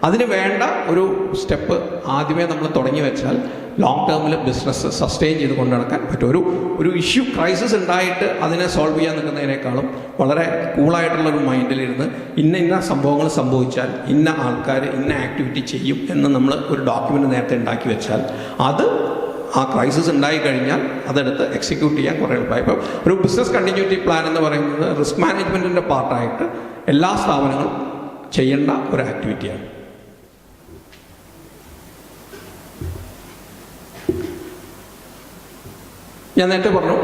അതിന് വേണ്ട ഒരു സ്റ്റെപ്പ് ആദ്യമേ നമ്മൾ തുടങ്ങി വെച്ചാൽ ലോങ് ടേമിൽ ബിസിനസ് സസ്റ്റെയിൻ ചെയ്ത് കൊണ്ടു നടക്കാൻ പറ്റും. ഒരു ഇഷ്യൂ ക്രൈസിസ് ഉണ്ടായിട്ട് അതിനെ സോൾവ് ചെയ്യാൻ നിൽക്കുന്നതിനേക്കാളും വളരെ കൂളായിട്ടുള്ളൊരു മൈൻഡിലിരുന്ന് ഇന്ന സംഭവങ്ങൾ സംഭവിച്ചാൽ ഇന്ന ആൾക്കാർ ഇന്ന ആക്ടിവിറ്റി ചെയ്യും എന്ന് നമ്മൾ ഒരു ഡോക്യുമെൻ്റ് നേരത്തെ ഉണ്ടാക്കി വെച്ചാൽ അത് ആ ക്രൈസിസ് ഉണ്ടായി കഴിഞ്ഞാൽ അതെടുത്ത് എക്സിക്യൂട്ട് ചെയ്യാൻ കുറേ എളുപ്പമായി. ഇപ്പോൾ ഒരു ബിസിനസ് കണ്ടിന്യൂറ്റി പ്ലാൻ എന്ന് പറയുന്നത് റിസ്ക് മാനേജ്മെൻറ്റിൻ്റെ പാർട്ടായിട്ട് എല്ലാ സ്ഥാപനങ്ങളും ചെയ്യേണ്ട ഒരു ആക്ടിവിറ്റിയാണ്. ഞാൻ നേരത്തെ പറഞ്ഞു,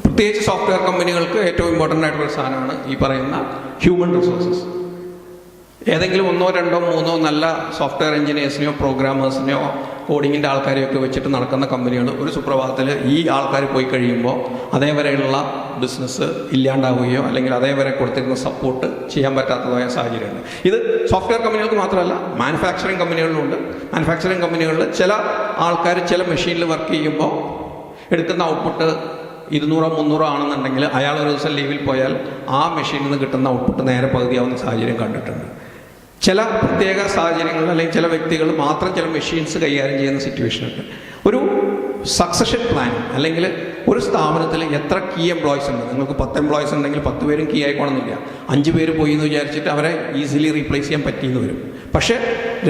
പ്രത്യേകിച്ച് സോഫ്റ്റ്വെയർ കമ്പനികൾക്ക് ഏറ്റവും ഇമ്പോർട്ടൻ്റ് ആയിട്ടുള്ള സാധനമാണ് ഈ പറയുന്ന ഹ്യൂമൻ റിസോഴ്സസ്. ഏതെങ്കിലും 1, 2, 3 നല്ല സോഫ്റ്റ്വെയർ എഞ്ചിനീയേഴ്സിനെയോ പ്രോഗ്രാമേഴ്സിനെയോ കോഡിങ്ങിൻ്റെ ആൾക്കാരെയൊക്കെ വെച്ചിട്ട് നടക്കുന്ന കമ്പനികൾ ഒരു സുപ്രഭാതത്തിൽ ഈ ആൾക്കാർ പോയി കഴിയുമ്പോൾ അതേവരെയുള്ള ബിസിനസ് ഇല്ലാണ്ടാവുകയോ അല്ലെങ്കിൽ അതേവരെ കൊടുത്തിരുന്ന സപ്പോർട്ട് ചെയ്യാൻ പറ്റാത്തതായ സാഹചര്യമുണ്ട്. ഇത് സോഫ്റ്റ്വെയർ കമ്പനികൾക്ക് മാത്രമല്ല, മാനുഫാക്ചറിങ് കമ്പനികളിലുണ്ട്. മാനുഫാക്ചറിങ് കമ്പനികളിൽ ചില ആൾക്കാർ ചില മെഷീനിൽ വർക്ക് ചെയ്യുമ്പോൾ എടുക്കുന്ന ഔട്ട്പുട്ട് 200-300 ആണെന്നുണ്ടെങ്കിൽ അയാൾ ഒരു ദിവസം ലീവിൽ പോയാൽ ആ മെഷീനിൽ നിന്ന് കിട്ടുന്ന ഔട്ട്പുട്ട് നേരെ പകുതിയാവുന്ന സാഹചര്യം കണ്ടിട്ടുണ്ട്. ചില പ്രത്യേക സാഹചര്യങ്ങളിൽ അല്ലെങ്കിൽ ചില വ്യക്തികൾ മാത്രം ചില മെഷീൻസ് കൈകാര്യം ചെയ്യുന്ന സിറ്റുവേഷൻ ഉണ്ട്. ഒരു സക്സഷൻ പ്ലാൻ അല്ലെങ്കിൽ ഒരു സ്ഥാപനത്തിൽ എത്ര കീ എംപ്ലോയീസ് ഉണ്ട്, നിങ്ങൾക്ക് 10 എംപ്ലോയീസ് ഉണ്ടെങ്കിൽ 10 പേരും കീ ആയിക്കോണമെന്നില്ല. 5 പേര് പോയി എന്ന് വിചാരിച്ചിട്ട് അവരെ ഈസിലി റീപ്ലേസ് ചെയ്യാൻ പറ്റിയെന്ന് വരും. പക്ഷേ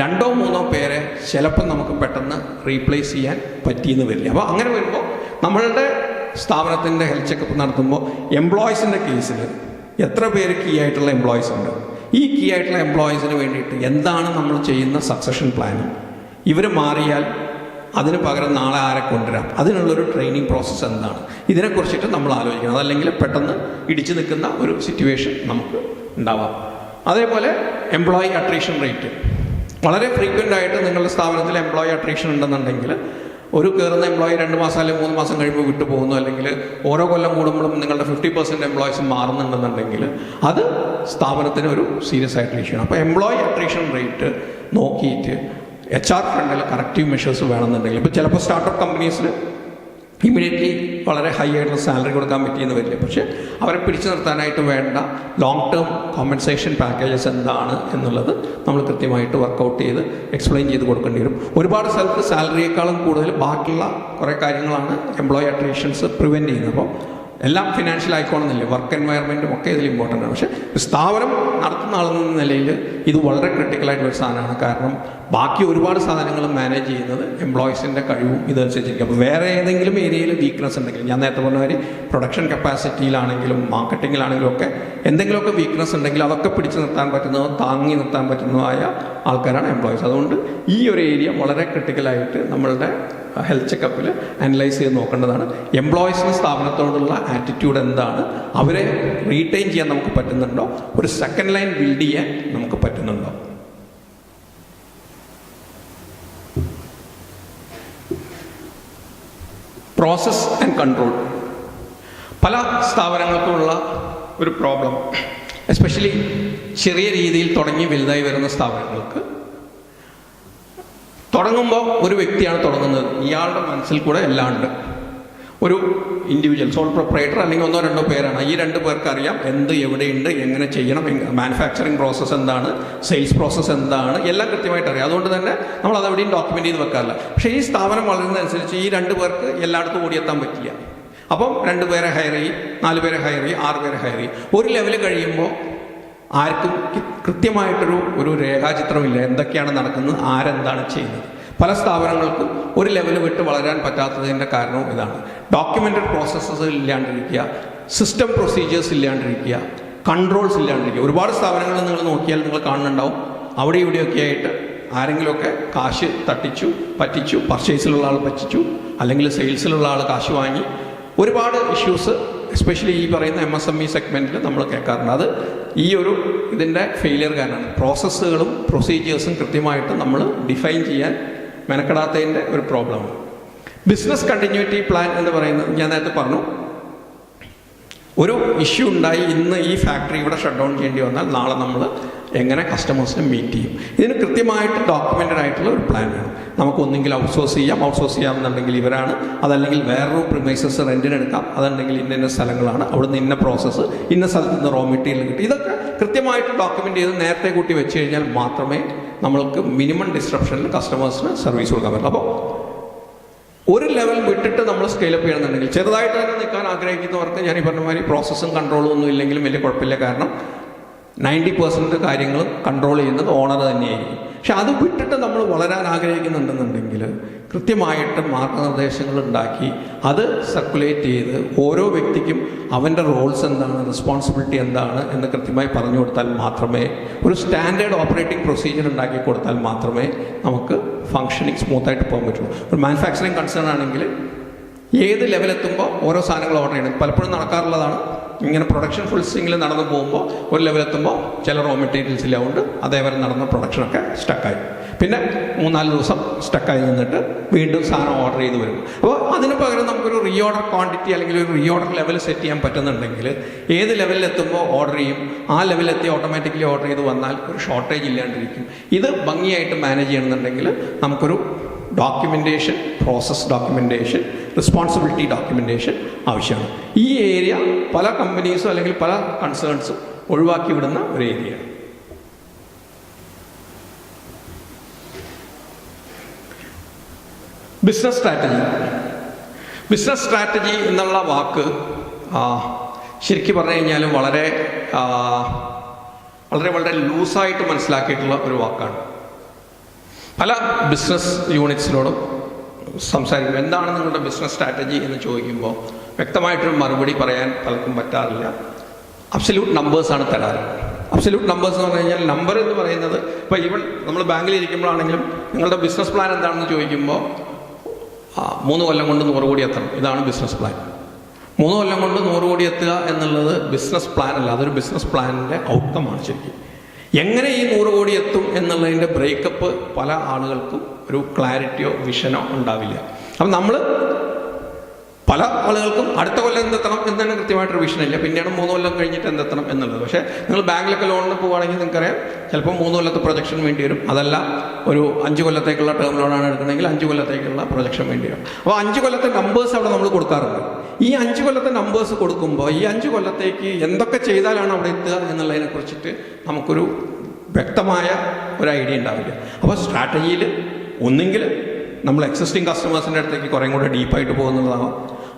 2-3 പേരെ ചിലപ്പോൾ നമുക്ക് പെട്ടെന്ന് റീപ്ലേസ് ചെയ്യാൻ പറ്റിയെന്ന് വരില്ല. അപ്പോൾ അങ്ങനെ വരുമ്പോൾ നമ്മളുടെ സ്ഥാപനത്തിൻ്റെ ഹെൽത്ത് ചെക്കപ്പ് നടത്തുമ്പോൾ എംപ്ലോയീസിൻ്റെ കേസിൽ എത്ര പേര് കീ ആയിട്ടുള്ള എംപ്ലോയീസ് ഉണ്ട്, ഈ കീ ആയിട്ടുള്ള എംപ്ലോയീസിന് വേണ്ടിയിട്ട് എന്താണ് നമ്മൾ ചെയ്യുന്ന സക്സഷൻ പ്ലാനിങ്, ഇവർ മാറിയാൽ അതിന് പകരം നാളെ ആരെ കൊണ്ടുവരാം, അതിനുള്ളൊരു ട്രെയിനിങ് പ്രോസസ്സ് എന്താണ്, ഇതിനെക്കുറിച്ചിട്ട് നമ്മൾ ആലോചിക്കണം. അതല്ലെങ്കിൽ പെട്ടെന്ന് ഇടിച്ചു നിൽക്കുന്ന ഒരു സിറ്റുവേഷൻ നമുക്ക് ഉണ്ടാവാം. അതേപോലെ എംപ്ലോയി അട്രീഷൻ റേറ്റ് വളരെ ഫ്രീക്വൻ്റ് ആയിട്ട് നിങ്ങളുടെ സ്ഥാപനത്തിൽ എംപ്ലോയി അട്രീഷൻ ഉണ്ടെന്നുണ്ടെങ്കിൽ ഒരു കയറുന്ന എംപ്ലോയി 2 മാസം അല്ലെങ്കിൽ 3 മാസം കഴിയുമ്പോൾ വിട്ടു പോകുന്നു, അല്ലെങ്കിൽ ഓരോ കൊല്ലം കൂടുമ്പോഴും നിങ്ങളുടെ 50% എംപ്ലോയീസ് മാറുന്നുണ്ടെന്നുണ്ടെങ്കിൽ അത് സ്ഥാപനത്തിന് ഒരു സീരിയസ് ആയിട്ടുള്ള ഇഷ്യൂ ആണ്. അപ്പോൾ എംപ്ലോയി അട്രീഷൻ റേറ്റ് നോക്കിയിട്ട് HR ഫ്രണ്ടിൽ കറക്റ്റീവ് മെഷേഴ്സ് വേണമെന്നുണ്ടെങ്കിൽ, ഇപ്പോൾ ചിലപ്പോൾ സ്റ്റാർട്ടപ്പ് കമ്പനീസിൽ ഇമ്മീഡിയറ്റ്ലി വളരെ ഹൈ ആയിട്ടുള്ള സാലറി കൊടുക്കാൻ പറ്റിയെന്ന് വരില്ല. പക്ഷേ അവരെ പിടിച്ചു നിർത്താനായിട്ട് വേണ്ട ലോങ് ടേം കോമ്പൻസേഷൻ പാക്കേജസ് എന്താണ് എന്നുള്ളത് നമ്മൾ കൃത്യമായിട്ട് വർക്കൗട്ട് ചെയ്ത് എക്സ്പ്ലെയിൻ ചെയ്ത് കൊടുക്കേണ്ടി വരും. ഒരുപാട് സ്ഥലത്ത് സാലറിയേക്കാളും കൂടുതൽ ബാക്കിയുള്ള കുറേ കാര്യങ്ങളാണ് എംപ്ലോയി അട്രീഷൻസ് പ്രിവെൻറ്റ് ചെയ്യുന്നത്. അപ്പോൾ എല്ലാം ഫിനാൻഷ്യൽ ആയിക്കോണമെന്നില്ല, വർക്ക് എൻവയറമെൻറ്റും ഒക്കെ ഇതിൽ ഇമ്പോർട്ടൻ്റ് ആണ്. പക്ഷേ സ്ഥാപനം നടത്തുന്ന ആളെന്ന നിലയിൽ ഇത് വളരെ ക്രിട്ടിക്കലായിട്ടുള്ളൊരു സാധനമാണ്. കാരണം ബാക്കി ഒരുപാട് സാധനങ്ങൾ മാനേജ് ചെയ്യുന്നത് എംപ്ലോയീസിൻ്റെ കഴിവും ഇതനുസരിച്ചിരിക്കും. അപ്പോൾ വേറെ ഏതെങ്കിലും ഏരിയയിൽ വീക്ക്നെസ് ഉണ്ടെങ്കിൽ, ഞാൻ നേരത്തെ പറഞ്ഞ മാതിരി പ്രൊഡക്ഷൻ കപ്പാസിറ്റിയിലാണെങ്കിലും മാർക്കറ്റിങ്ങിലാണെങ്കിലും ഒക്കെ എന്തെങ്കിലുമൊക്കെ വീക്ക്നെസ് ഉണ്ടെങ്കിൽ അതൊക്കെ പിടിച്ചു നിർത്താൻ പറ്റുന്നതോ താങ്ങി നിർത്താൻ പറ്റുന്നതായ ആൾക്കാരാണ് എംപ്ലോയീസ്. അതുകൊണ്ട് ഈ ഒരു ഏരിയ വളരെ ക്രിട്ടിക്കലായിട്ട് നമ്മളുടെ ഹെൽത്ത് ചെക്കപ്പിൽ അനലൈസ് ചെയ്ത് നോക്കേണ്ടതാണ്. എംപ്ലോയീസിന് സ്ഥാപനത്തോടുള്ള ആറ്റിറ്റ്യൂഡ് എന്താണ്, അവരെ റീറ്റെയിൻ ചെയ്യാൻ നമുക്ക് പറ്റുന്നുണ്ടോ, ഒരു സെക്കൻഡ് ലൈൻ ബിൽഡ് ചെയ്യാൻ നമുക്ക് പറ്റുന്നുണ്ടോ. പ്രോസസ് ആൻഡ് കൺട്രോൾ പല സ്ഥാപനങ്ങൾക്കുമുള്ള ഒരു പ്രോബ്ലം, എസ്പെഷ്യലി ചെറിയ രീതിയിൽ തുടങ്ങി വലുതായി വരുന്ന സ്ഥാപനങ്ങൾക്ക്. തുടങ്ങുമ്പോൾ ഒരു വ്യക്തിയാണ് തുടങ്ങുന്നത്, ഇയാളുടെ മനസ്സിൽ കൂടെ എല്ലാം ഉണ്ട്. ഒരു ഇൻഡിവിജ്വൽ സോൾ പ്രൊപ്പറേറ്റർ അല്ലെങ്കിൽ 1-2 പേരാണ്. ഈ 2 പേർക്ക് അറിയാം എന്ത് എവിടെയുണ്ട്, എങ്ങനെ ചെയ്യണം, മാനുഫാക്ചറിങ് പ്രോസസ്സ് എന്താണ്, സെയിൽസ് പ്രോസസ്സ് എന്താണ്, എല്ലാം കൃത്യമായിട്ട് അറിയാം. അതുകൊണ്ട് തന്നെ നമ്മൾ അതെവിടെയും ഡോക്യുമെൻ്റ് ചെയ്ത് വെക്കാറില്ല. പക്ഷേ ഈ സ്ഥാപനം വളരുന്നതനുസരിച്ച് ഈ 2 പേർക്ക് എല്ലായിടത്തും ഓടിയെത്താൻ പറ്റില്ല. അപ്പം 2 പേരെ ഹയർ ചെയ്യും, 4 പേരെ ഹയർ ചെയ്യും, 6 പേരെ ഹയർ ചെയ്യും. ഒരു ലെവൽ കഴിയുമ്പോൾ ആർക്കും കൃത്യമായിട്ടൊരു രേഖാചിത്രമില്ല, എന്തൊക്കെയാണ് നടക്കുന്നത്, ആരെന്താണ് ചെയ്യുന്നത്. പല സ്ഥാപനങ്ങൾക്കും ഒരു ലെവൽ വിട്ട് വളരാൻ പറ്റാത്തതിൻ്റെ കാരണവും ഇതാണ്. ഡോക്യുമെൻ്റഡ് പ്രോസസ്സസ് ഇല്ലാണ്ടിരിക്കുക, സിസ്റ്റം പ്രൊസീജിയേഴ്സ് ഇല്ലാണ്ടിരിക്കുക, കൺട്രോൾസ് ഇല്ലാണ്ടിരിക്കുക. ഒരുപാട് സ്ഥാപനങ്ങൾ നിങ്ങൾ നോക്കിയാൽ നിങ്ങൾ കാണുന്നുണ്ടാവും, അവിടെ ഇവിടെയൊക്കെ ആയിട്ട് ആരെങ്കിലുമൊക്കെ കാശ് തട്ടിച്ചു പറ്റിച്ചു, പർച്ചേസിലുള്ള ആൾ പറ്റിച്ചു, അല്ലെങ്കിൽ സെയിൽസിലുള്ള ആൾ കാശ് വാങ്ങി. ഒരുപാട് ഇഷ്യൂസ് എസ്പെഷ്യലി ഈ പറയുന്ന MSME സെഗ്മെൻറ്റിൽ നമ്മൾ കേൾക്കാറുണ്ട്. അത് ഈ ഇതിൻ്റെ ഫെയിലിയർ കാരണമാണ്. പ്രോസസ്സുകളും പ്രൊസീജിയേഴ്സും കൃത്യമായിട്ട് നമ്മൾ ഡിഫൈൻ ചെയ്യാൻ മെനക്കെടാത്തതിൻ്റെ ഒരു പ്രോബ്ലമാണ്. ബിസിനസ് കണ്ടിന്യൂറ്റി പ്ലാൻ എന്ന് പറയുന്നത് ഞാൻ നേരത്തെ പറഞ്ഞു, ഒരു ഇഷ്യൂ ഉണ്ടായി, ഇന്ന് ഈ ഫാക്ടറി ഇവിടെ ഷട്ട് ഡൗൺ ചെയ്യേണ്ടി വന്നാൽ നാളെ നമ്മൾ എങ്ങനെ കസ്റ്റമേഴ്സിനെ മീറ്റ് ചെയ്യും. ഇതിന് കൃത്യമായിട്ട് ഡോക്യുമെൻ്റഡ് ആയിട്ടുള്ള ഒരു പ്ലാൻ വേണം. നമുക്ക് ഒന്നെങ്കിൽ ഔട്ട്സോഴ്സ് ചെയ്യാമെന്നുണ്ടെങ്കിൽ ഇവരാണ്, അതല്ലെങ്കിൽ വേറൊരു പ്രിമൈസസ് റെൻറ്റിനെടുക്കാം, അതല്ലെങ്കിൽ ഇന്ന സ്ഥലങ്ങളാണ്, അവിടുന്ന് ഇന്ന പ്രോസസ്സ്, ഇന്ന സ്ഥലത്ത് നിന്ന് റോ മെറ്റീരിയൽ കിട്ടി. ഇതൊക്കെ കൃത്യമായിട്ട് ഡോക്യുമെൻ്റ് ചെയ്ത് നേരത്തെ കൂട്ടി വെച്ച് കഴിഞ്ഞാൽ മാത്രമേ നമ്മൾക്ക് മിനിമം ഡിസ്ട്രപ്ഷനിൽ കസ്റ്റമേഴ്സിന് സർവീസ് കൊടുക്കാൻ പറ്റുള്ളൂ. അപ്പോൾ ഒരു ലെവൽ വിട്ടിട്ട് നമ്മൾ സ്കെയിലപ്പ് ചെയ്യണമെന്നുണ്ടെങ്കിൽ ചെറുതായിട്ട് തന്നെ നിൽക്കാൻ ആഗ്രഹിക്കുന്നവർക്ക് ഞാൻ ഈ പറഞ്ഞ മാതിരി പ്രോസസ്സും കൺട്രോളും ഒന്നും ഇല്ലെങ്കിലും വലിയ കുഴപ്പമില്ല. കാരണം 90% കാര്യങ്ങളും കൺട്രോൾ ചെയ്യുന്നത് ഓണർ തന്നെയായിരിക്കും. പക്ഷെ അത് വിട്ടിട്ട് നമ്മൾ വളരാൻ ആഗ്രഹിക്കുന്നുണ്ടെന്നുണ്ടെങ്കിൽ കൃത്യമായിട്ട് മാർഗനിർദ്ദേശങ്ങൾ ഉണ്ടാക്കി അത് സർക്കുലേറ്റ് ചെയ്ത് ഓരോ വ്യക്തിക്കും അവൻ്റെ റോൾസ് എന്താണ്, റെസ്പോൺസിബിലിറ്റി എന്താണ് എന്ന് കൃത്യമായി പറഞ്ഞു കൊടുത്താൽ മാത്രമേ, ഒരു സ്റ്റാൻഡേർഡ് ഓപ്പറേറ്റിംഗ് പ്രൊസീജിയർ ഉണ്ടാക്കി കൊടുത്താൽ മാത്രമേ നമുക്ക് ഫങ്ഷനിങ് സ്മൂത്തായിട്ട് പോകാൻ പറ്റുള്ളൂ. ഒരു മാനുഫാക്ചറിങ് കൺസേൺ ആണെങ്കിൽ ഏത് ലെവലെത്തുമ്പോൾ ഓരോ സാധനങ്ങൾ ഓർഡർ ചെയ്യണം. പലപ്പോഴും നടക്കാറുള്ളതാണ്, ഇങ്ങനെ പ്രൊഡക്ഷൻ ഫുൾ സ്വിങ്ങിൽ നടന്നു പോകുമ്പോൾ ഒരു ലെവലെത്തുമ്പോൾ ചില റോ മെറ്റീരിയൽസ് ഇല്ലാണ്ട് അതേവരെ നടന്ന പ്രൊഡക്ഷനൊക്കെ സ്റ്റക്കായി, പിന്നെ 3-4 ദിവസം സ്റ്റക്കായി നിന്നിട്ട് വീണ്ടും സാധനം ഓർഡർ ചെയ്ത് വരും. അപ്പോൾ അതിന് പകരം നമുക്കൊരു റീഓർഡർ ക്വാണ്ടിറ്റി അല്ലെങ്കിൽ ഒരു റീഓർഡർ ലെവൽ സെറ്റ് ചെയ്യാൻ പറ്റുന്നുണ്ടെങ്കിൽ ഏത് ലെവലിലെത്തുമ്പോൾ ഓർഡർ ചെയ്യും, ആ ലെവലിലെത്തി ഓട്ടോമാറ്റിക്കലി ഓർഡർ ചെയ്ത് വന്നാൽ ഒരു ഷോർട്ടേജ് ഇല്ലാണ്ടിരിക്കും. ഇത് ഭംഗിയായിട്ട് മാനേജ് ചെയ്യണമെന്നുണ്ടെങ്കിൽ നമുക്കൊരു documentation, process documentation, responsibility documentation ആവശ്യമാണ്. ഈ ഏരിയ പല കമ്പനീസും അല്ലെങ്കിൽ പല കൺസേൺസും ഒഴിവാക്കി വിടുന്ന ഒരു ഏരിയയാണ്. ബിസിനസ് സ്ട്രാറ്റജി എന്നുള്ള വാക്ക് ശരിക്കും പറഞ്ഞു കഴിഞ്ഞാൽ വളരെ ലൂസായിട്ട് മനസ്സിലാക്കിയിട്ടുള്ള ഒരു വാക്കാണ്. പല ബിസിനസ് യൂണിറ്റ്സിനോടും സംസാരിക്കും, എന്താണ് നിങ്ങളുടെ ബിസിനസ് സ്ട്രാറ്റജി എന്ന് ചോദിക്കുമ്പോൾ വ്യക്തമായിട്ടൊരു മറുപടി പറയാൻ പലർക്കും പറ്റാറില്ല. അബ്സല്യൂട്ട് നമ്പേഴ്സാണ് തരാറ്. അബ്സല്യൂട്ട് നമ്പേഴ്സ് എന്ന് പറഞ്ഞു കഴിഞ്ഞാൽ, നമ്പർ എന്ന് പറയുന്നത് ഇപ്പോൾ ഈവൻ നമ്മൾ ബാങ്കിൽ ഇരിക്കുമ്പോഴാണെങ്കിലും നിങ്ങളുടെ ബിസിനസ് പ്ലാൻ എന്താണെന്ന് ചോദിക്കുമ്പോൾ 3 കൊല്ലം കൊണ്ട് 100 കോടി എത്തണം, ഇതാണ് ബിസിനസ് പ്ലാൻ. 3 കൊല്ലം കൊണ്ട് 100 കോടി എത്തുക എന്നുള്ളത് ബിസിനസ് പ്ലാൻ അല്ല, അതൊരു ബിസിനസ് പ്ലാനിൻ്റെ ഔട്ട്കമാണ് ശരിക്കും. എങ്ങനെ ഈ 100 കോടി എത്തും എന്നുള്ളതിൻ്റെ ബ്രേക്കപ്പ് പല ആളുകൾക്കും ഒരു ക്ലാരിറ്റിയോ വിഷനോ ഉണ്ടാവില്ല. അപ്പം നമ്മൾ പല ആളുകൾക്കും അടുത്ത കൊല്ലം എന്തെത്തണം എന്ന് തന്നെ കൃത്യമായിട്ടൊരു വിഷനില്ല. പിന്നെയാണ് 3 കൊല്ലം കഴിഞ്ഞിട്ട് എന്തെത്തണം എന്നുള്ളത്. പക്ഷേ നിങ്ങൾ ബാങ്കിലൊക്കെ ലോണിന് പോവുകയാണെങ്കിൽ നിങ്ങൾക്കറിയാം, ചിലപ്പോൾ 3 കൊല്ലത്തെ പ്രൊജക്ഷൻ വേണ്ടി വരും. അതല്ല ഒരു 5 കൊല്ലത്തേക്കുള്ള ടേം ലോണാണ് എടുക്കണമെങ്കിൽ 5 കൊല്ലത്തേക്കുള്ള പ്രൊജക്ഷൻ വേണ്ടി വരും. അപ്പോൾ 5 കൊല്ലത്തെ നമ്പേഴ്സ് അവിടെ നമ്മൾ കൊടുക്കാറുണ്ട്. ഈ 5 കൊല്ലത്തെ നമ്പേഴ്സ് കൊടുക്കുമ്പോൾ ഈ 5 കൊല്ലത്തേക്ക് എന്തൊക്കെ ചെയ്താലാണ് അവിടെ എത്തുക എന്നുള്ളതിനെ കുറിച്ചിട്ട് നമുക്കൊരു വ്യക്തമായ ഒരു ഐഡിയ ഉണ്ടാവില്ല. അപ്പോൾ സ്ട്രാറ്റജിയിൽ ഒന്നെങ്കിൽ നമ്മൾ എക്സിസ്റ്റിംഗ് കസ്റ്റമേഴ്സിൻ്റെ അടുത്തേക്ക് കുറേ കൂടെ ഡീപ്പായിട്ട് പോകുന്നുള്ളതാവാം,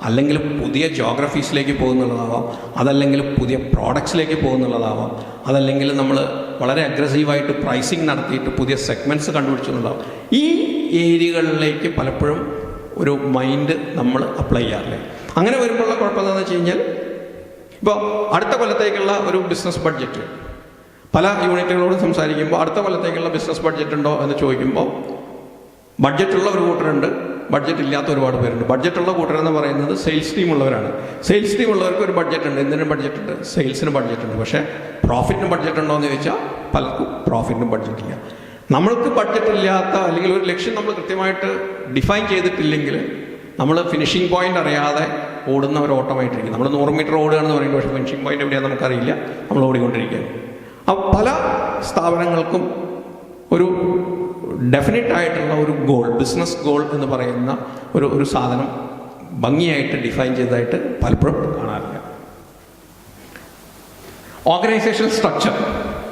അല്ലെങ്കിൽ പുതിയ ജോഗ്രഫീസിലേക്ക് പോകുന്നുള്ളതാവാം, അതല്ലെങ്കിൽ പുതിയ പ്രോഡക്ട്സിലേക്ക് പോകുന്നുള്ളതാവാം, അതല്ലെങ്കിൽ നമ്മൾ വളരെ അഗ്രസീവായിട്ട് പ്രൈസിങ് നടത്തിയിട്ട് പുതിയ സെഗ്മെൻറ്റ്സ് കണ്ടുപിടിച്ചെന്നുള്ളതാവും. ഈ ഏരിയകളിലേക്ക് പലപ്പോഴും ഒരു മൈൻഡ് നമ്മൾ അപ്ലൈ ചെയ്യാറില്ല. അങ്ങനെ വരുമ്പോഴുള്ള കുഴപ്പം എന്താണെന്ന് വെച്ച് കഴിഞ്ഞാൽ, ഇപ്പോൾ അടുത്ത കൊല്ലത്തേക്കുള്ള ഒരു ബിസിനസ് ബഡ്ജറ്റ് പല യൂണിറ്റുകളോടും സംസാരിക്കുമ്പോൾ അടുത്ത കൊല്ലത്തേക്കുള്ള ബിസിനസ് ബഡ്ജറ്റ് ഉണ്ടോ എന്ന് ചോദിക്കുമ്പോൾ ബഡ്ജറ്റുള്ള ഒരു കൂട്ടരുണ്ട്, ബഡ്ജറ്റ് ഇല്ലാത്ത ഒരുപാട് പേരുണ്ട്. ബഡ്ജറ്റുള്ള കൂട്ടരെന്ന് പറയുന്നത് സെയിൽസ് ടീം ഉള്ളവരാണ്. സെയിൽസ് ടീം ഉള്ളവർക്ക് ഒരു ബഡ്ജറ്റ് ഉണ്ട്. എന്തിനും ബഡ്ജറ്റ് ഉണ്ട്? സെയിൽസിന് ബഡ്ജറ്റ് ഉണ്ട്. പക്ഷേ പ്രോഫിറ്റിന് ബഡ്ജറ്റ് ഉണ്ടോ എന്ന് ചോദിച്ചാൽ പലർക്കും പ്രോഫിറ്റിന് ബഡ്ജറ്റ് ഇല്ല. നമ്മൾക്ക് ബഡ്ജറ്റ് ഇല്ലാത്ത, അല്ലെങ്കിൽ ഒരു ലക്ഷ്യം നമ്മൾ കൃത്യമായിട്ട് ഡിഫൈൻ ചെയ്തിട്ടില്ലെങ്കിൽ നമ്മൾ ഫിനിഷിംഗ് പോയിന്റ് അറിയാതെ ഓടുന്ന ഒരു ഓട്ടമായിട്ടിരിക്കും. നമ്മൾ 100 മീറ്റർ ഓടുകയാണെന്ന് പറയുമ്പോൾ പക്ഷേ ഫിനിഷിംഗ് പോയിന്റ് എവിടെയാണെന്ന് നമുക്കറിയില്ല, നമ്മൾ ഓടിക്കൊണ്ടിരിക്കുകയാണ്. അപ്പോൾ പല സ്ഥാപനങ്ങൾക്കും ഒരു ഡെഫിനറ്റ് ആയിട്ടുള്ള ഒരു ഗോൾ, ബിസിനസ് ഗോൾ എന്ന് പറയുന്ന ഒരു സാധനം ഭംഗിയായിട്ട് ഡിഫൈൻ ചെയ്തതായിട്ട് പലപ്പോഴും കാണാറില്ല. ഓർഗനൈസേഷൻ സ്ട്രക്ചർ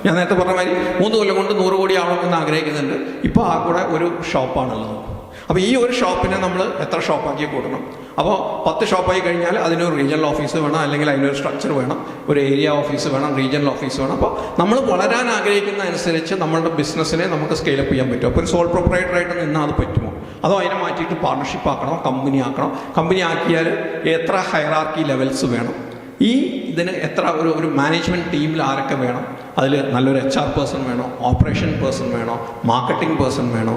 ഞാൻ നേരത്തെ പറഞ്ഞ മാതിരി 3 കൊല്ലം കൊണ്ട് 100 കോടി ആവണമെന്ന് ആഗ്രഹിക്കുന്നുണ്ട്. ഇപ്പോൾ ആ കൂടെ ഒരു ഷോപ്പാണുള്ളത്. അപ്പോൾ ഈ ഒരു ഷോപ്പിനെ നമ്മൾ എത്ര ഷോപ്പാക്കി കൂട്ടണം? അപ്പോൾ 10 ഷോപ്പായി കഴിഞ്ഞാൽ അതിനൊരു റീജിയണൽ ഓഫീസ് വേണം, അല്ലെങ്കിൽ അതിനൊരു സ്ട്രക്ചർ വേണം, ഒരു ഏരിയ ഓഫീസ് വേണം, റീജിയണൽ ഓഫീസ് വേണം. അപ്പോൾ നമ്മൾ വളരാൻ ആഗ്രഹിക്കുന്ന അനുസരിച്ച് നമ്മളുടെ ബിസിനസ്സിനെ നമുക്ക് സ്കെയിലപ്പ് ചെയ്യാൻ പറ്റും. അപ്പോൾ ഒരു സോൾ പ്രൊപ്പറേറ്ററായിട്ട് നിന്നാൽ അത് പറ്റുമോ? അതോ അതിനെ മാറ്റിയിട്ട് പാർട്ണർഷിപ്പ് ആക്കണോ, കമ്പനി ആക്കണോ? കമ്പനി ആക്കിയാൽ എത്ര ഹൈറാർക്കി ലെവൽസ് വേണം? ഇതിന് എത്ര ഒരു മാനേജ്മെൻറ്റ് ടീമിൽ ആരൊക്കെ വേണം? അതിൽ നല്ലൊരു HR പേഴ്സൺ വേണോ, ഓപ്പറേഷൻ പേഴ്സൺ വേണോ, മാർക്കറ്റിംഗ് പേഴ്സൺ വേണോ?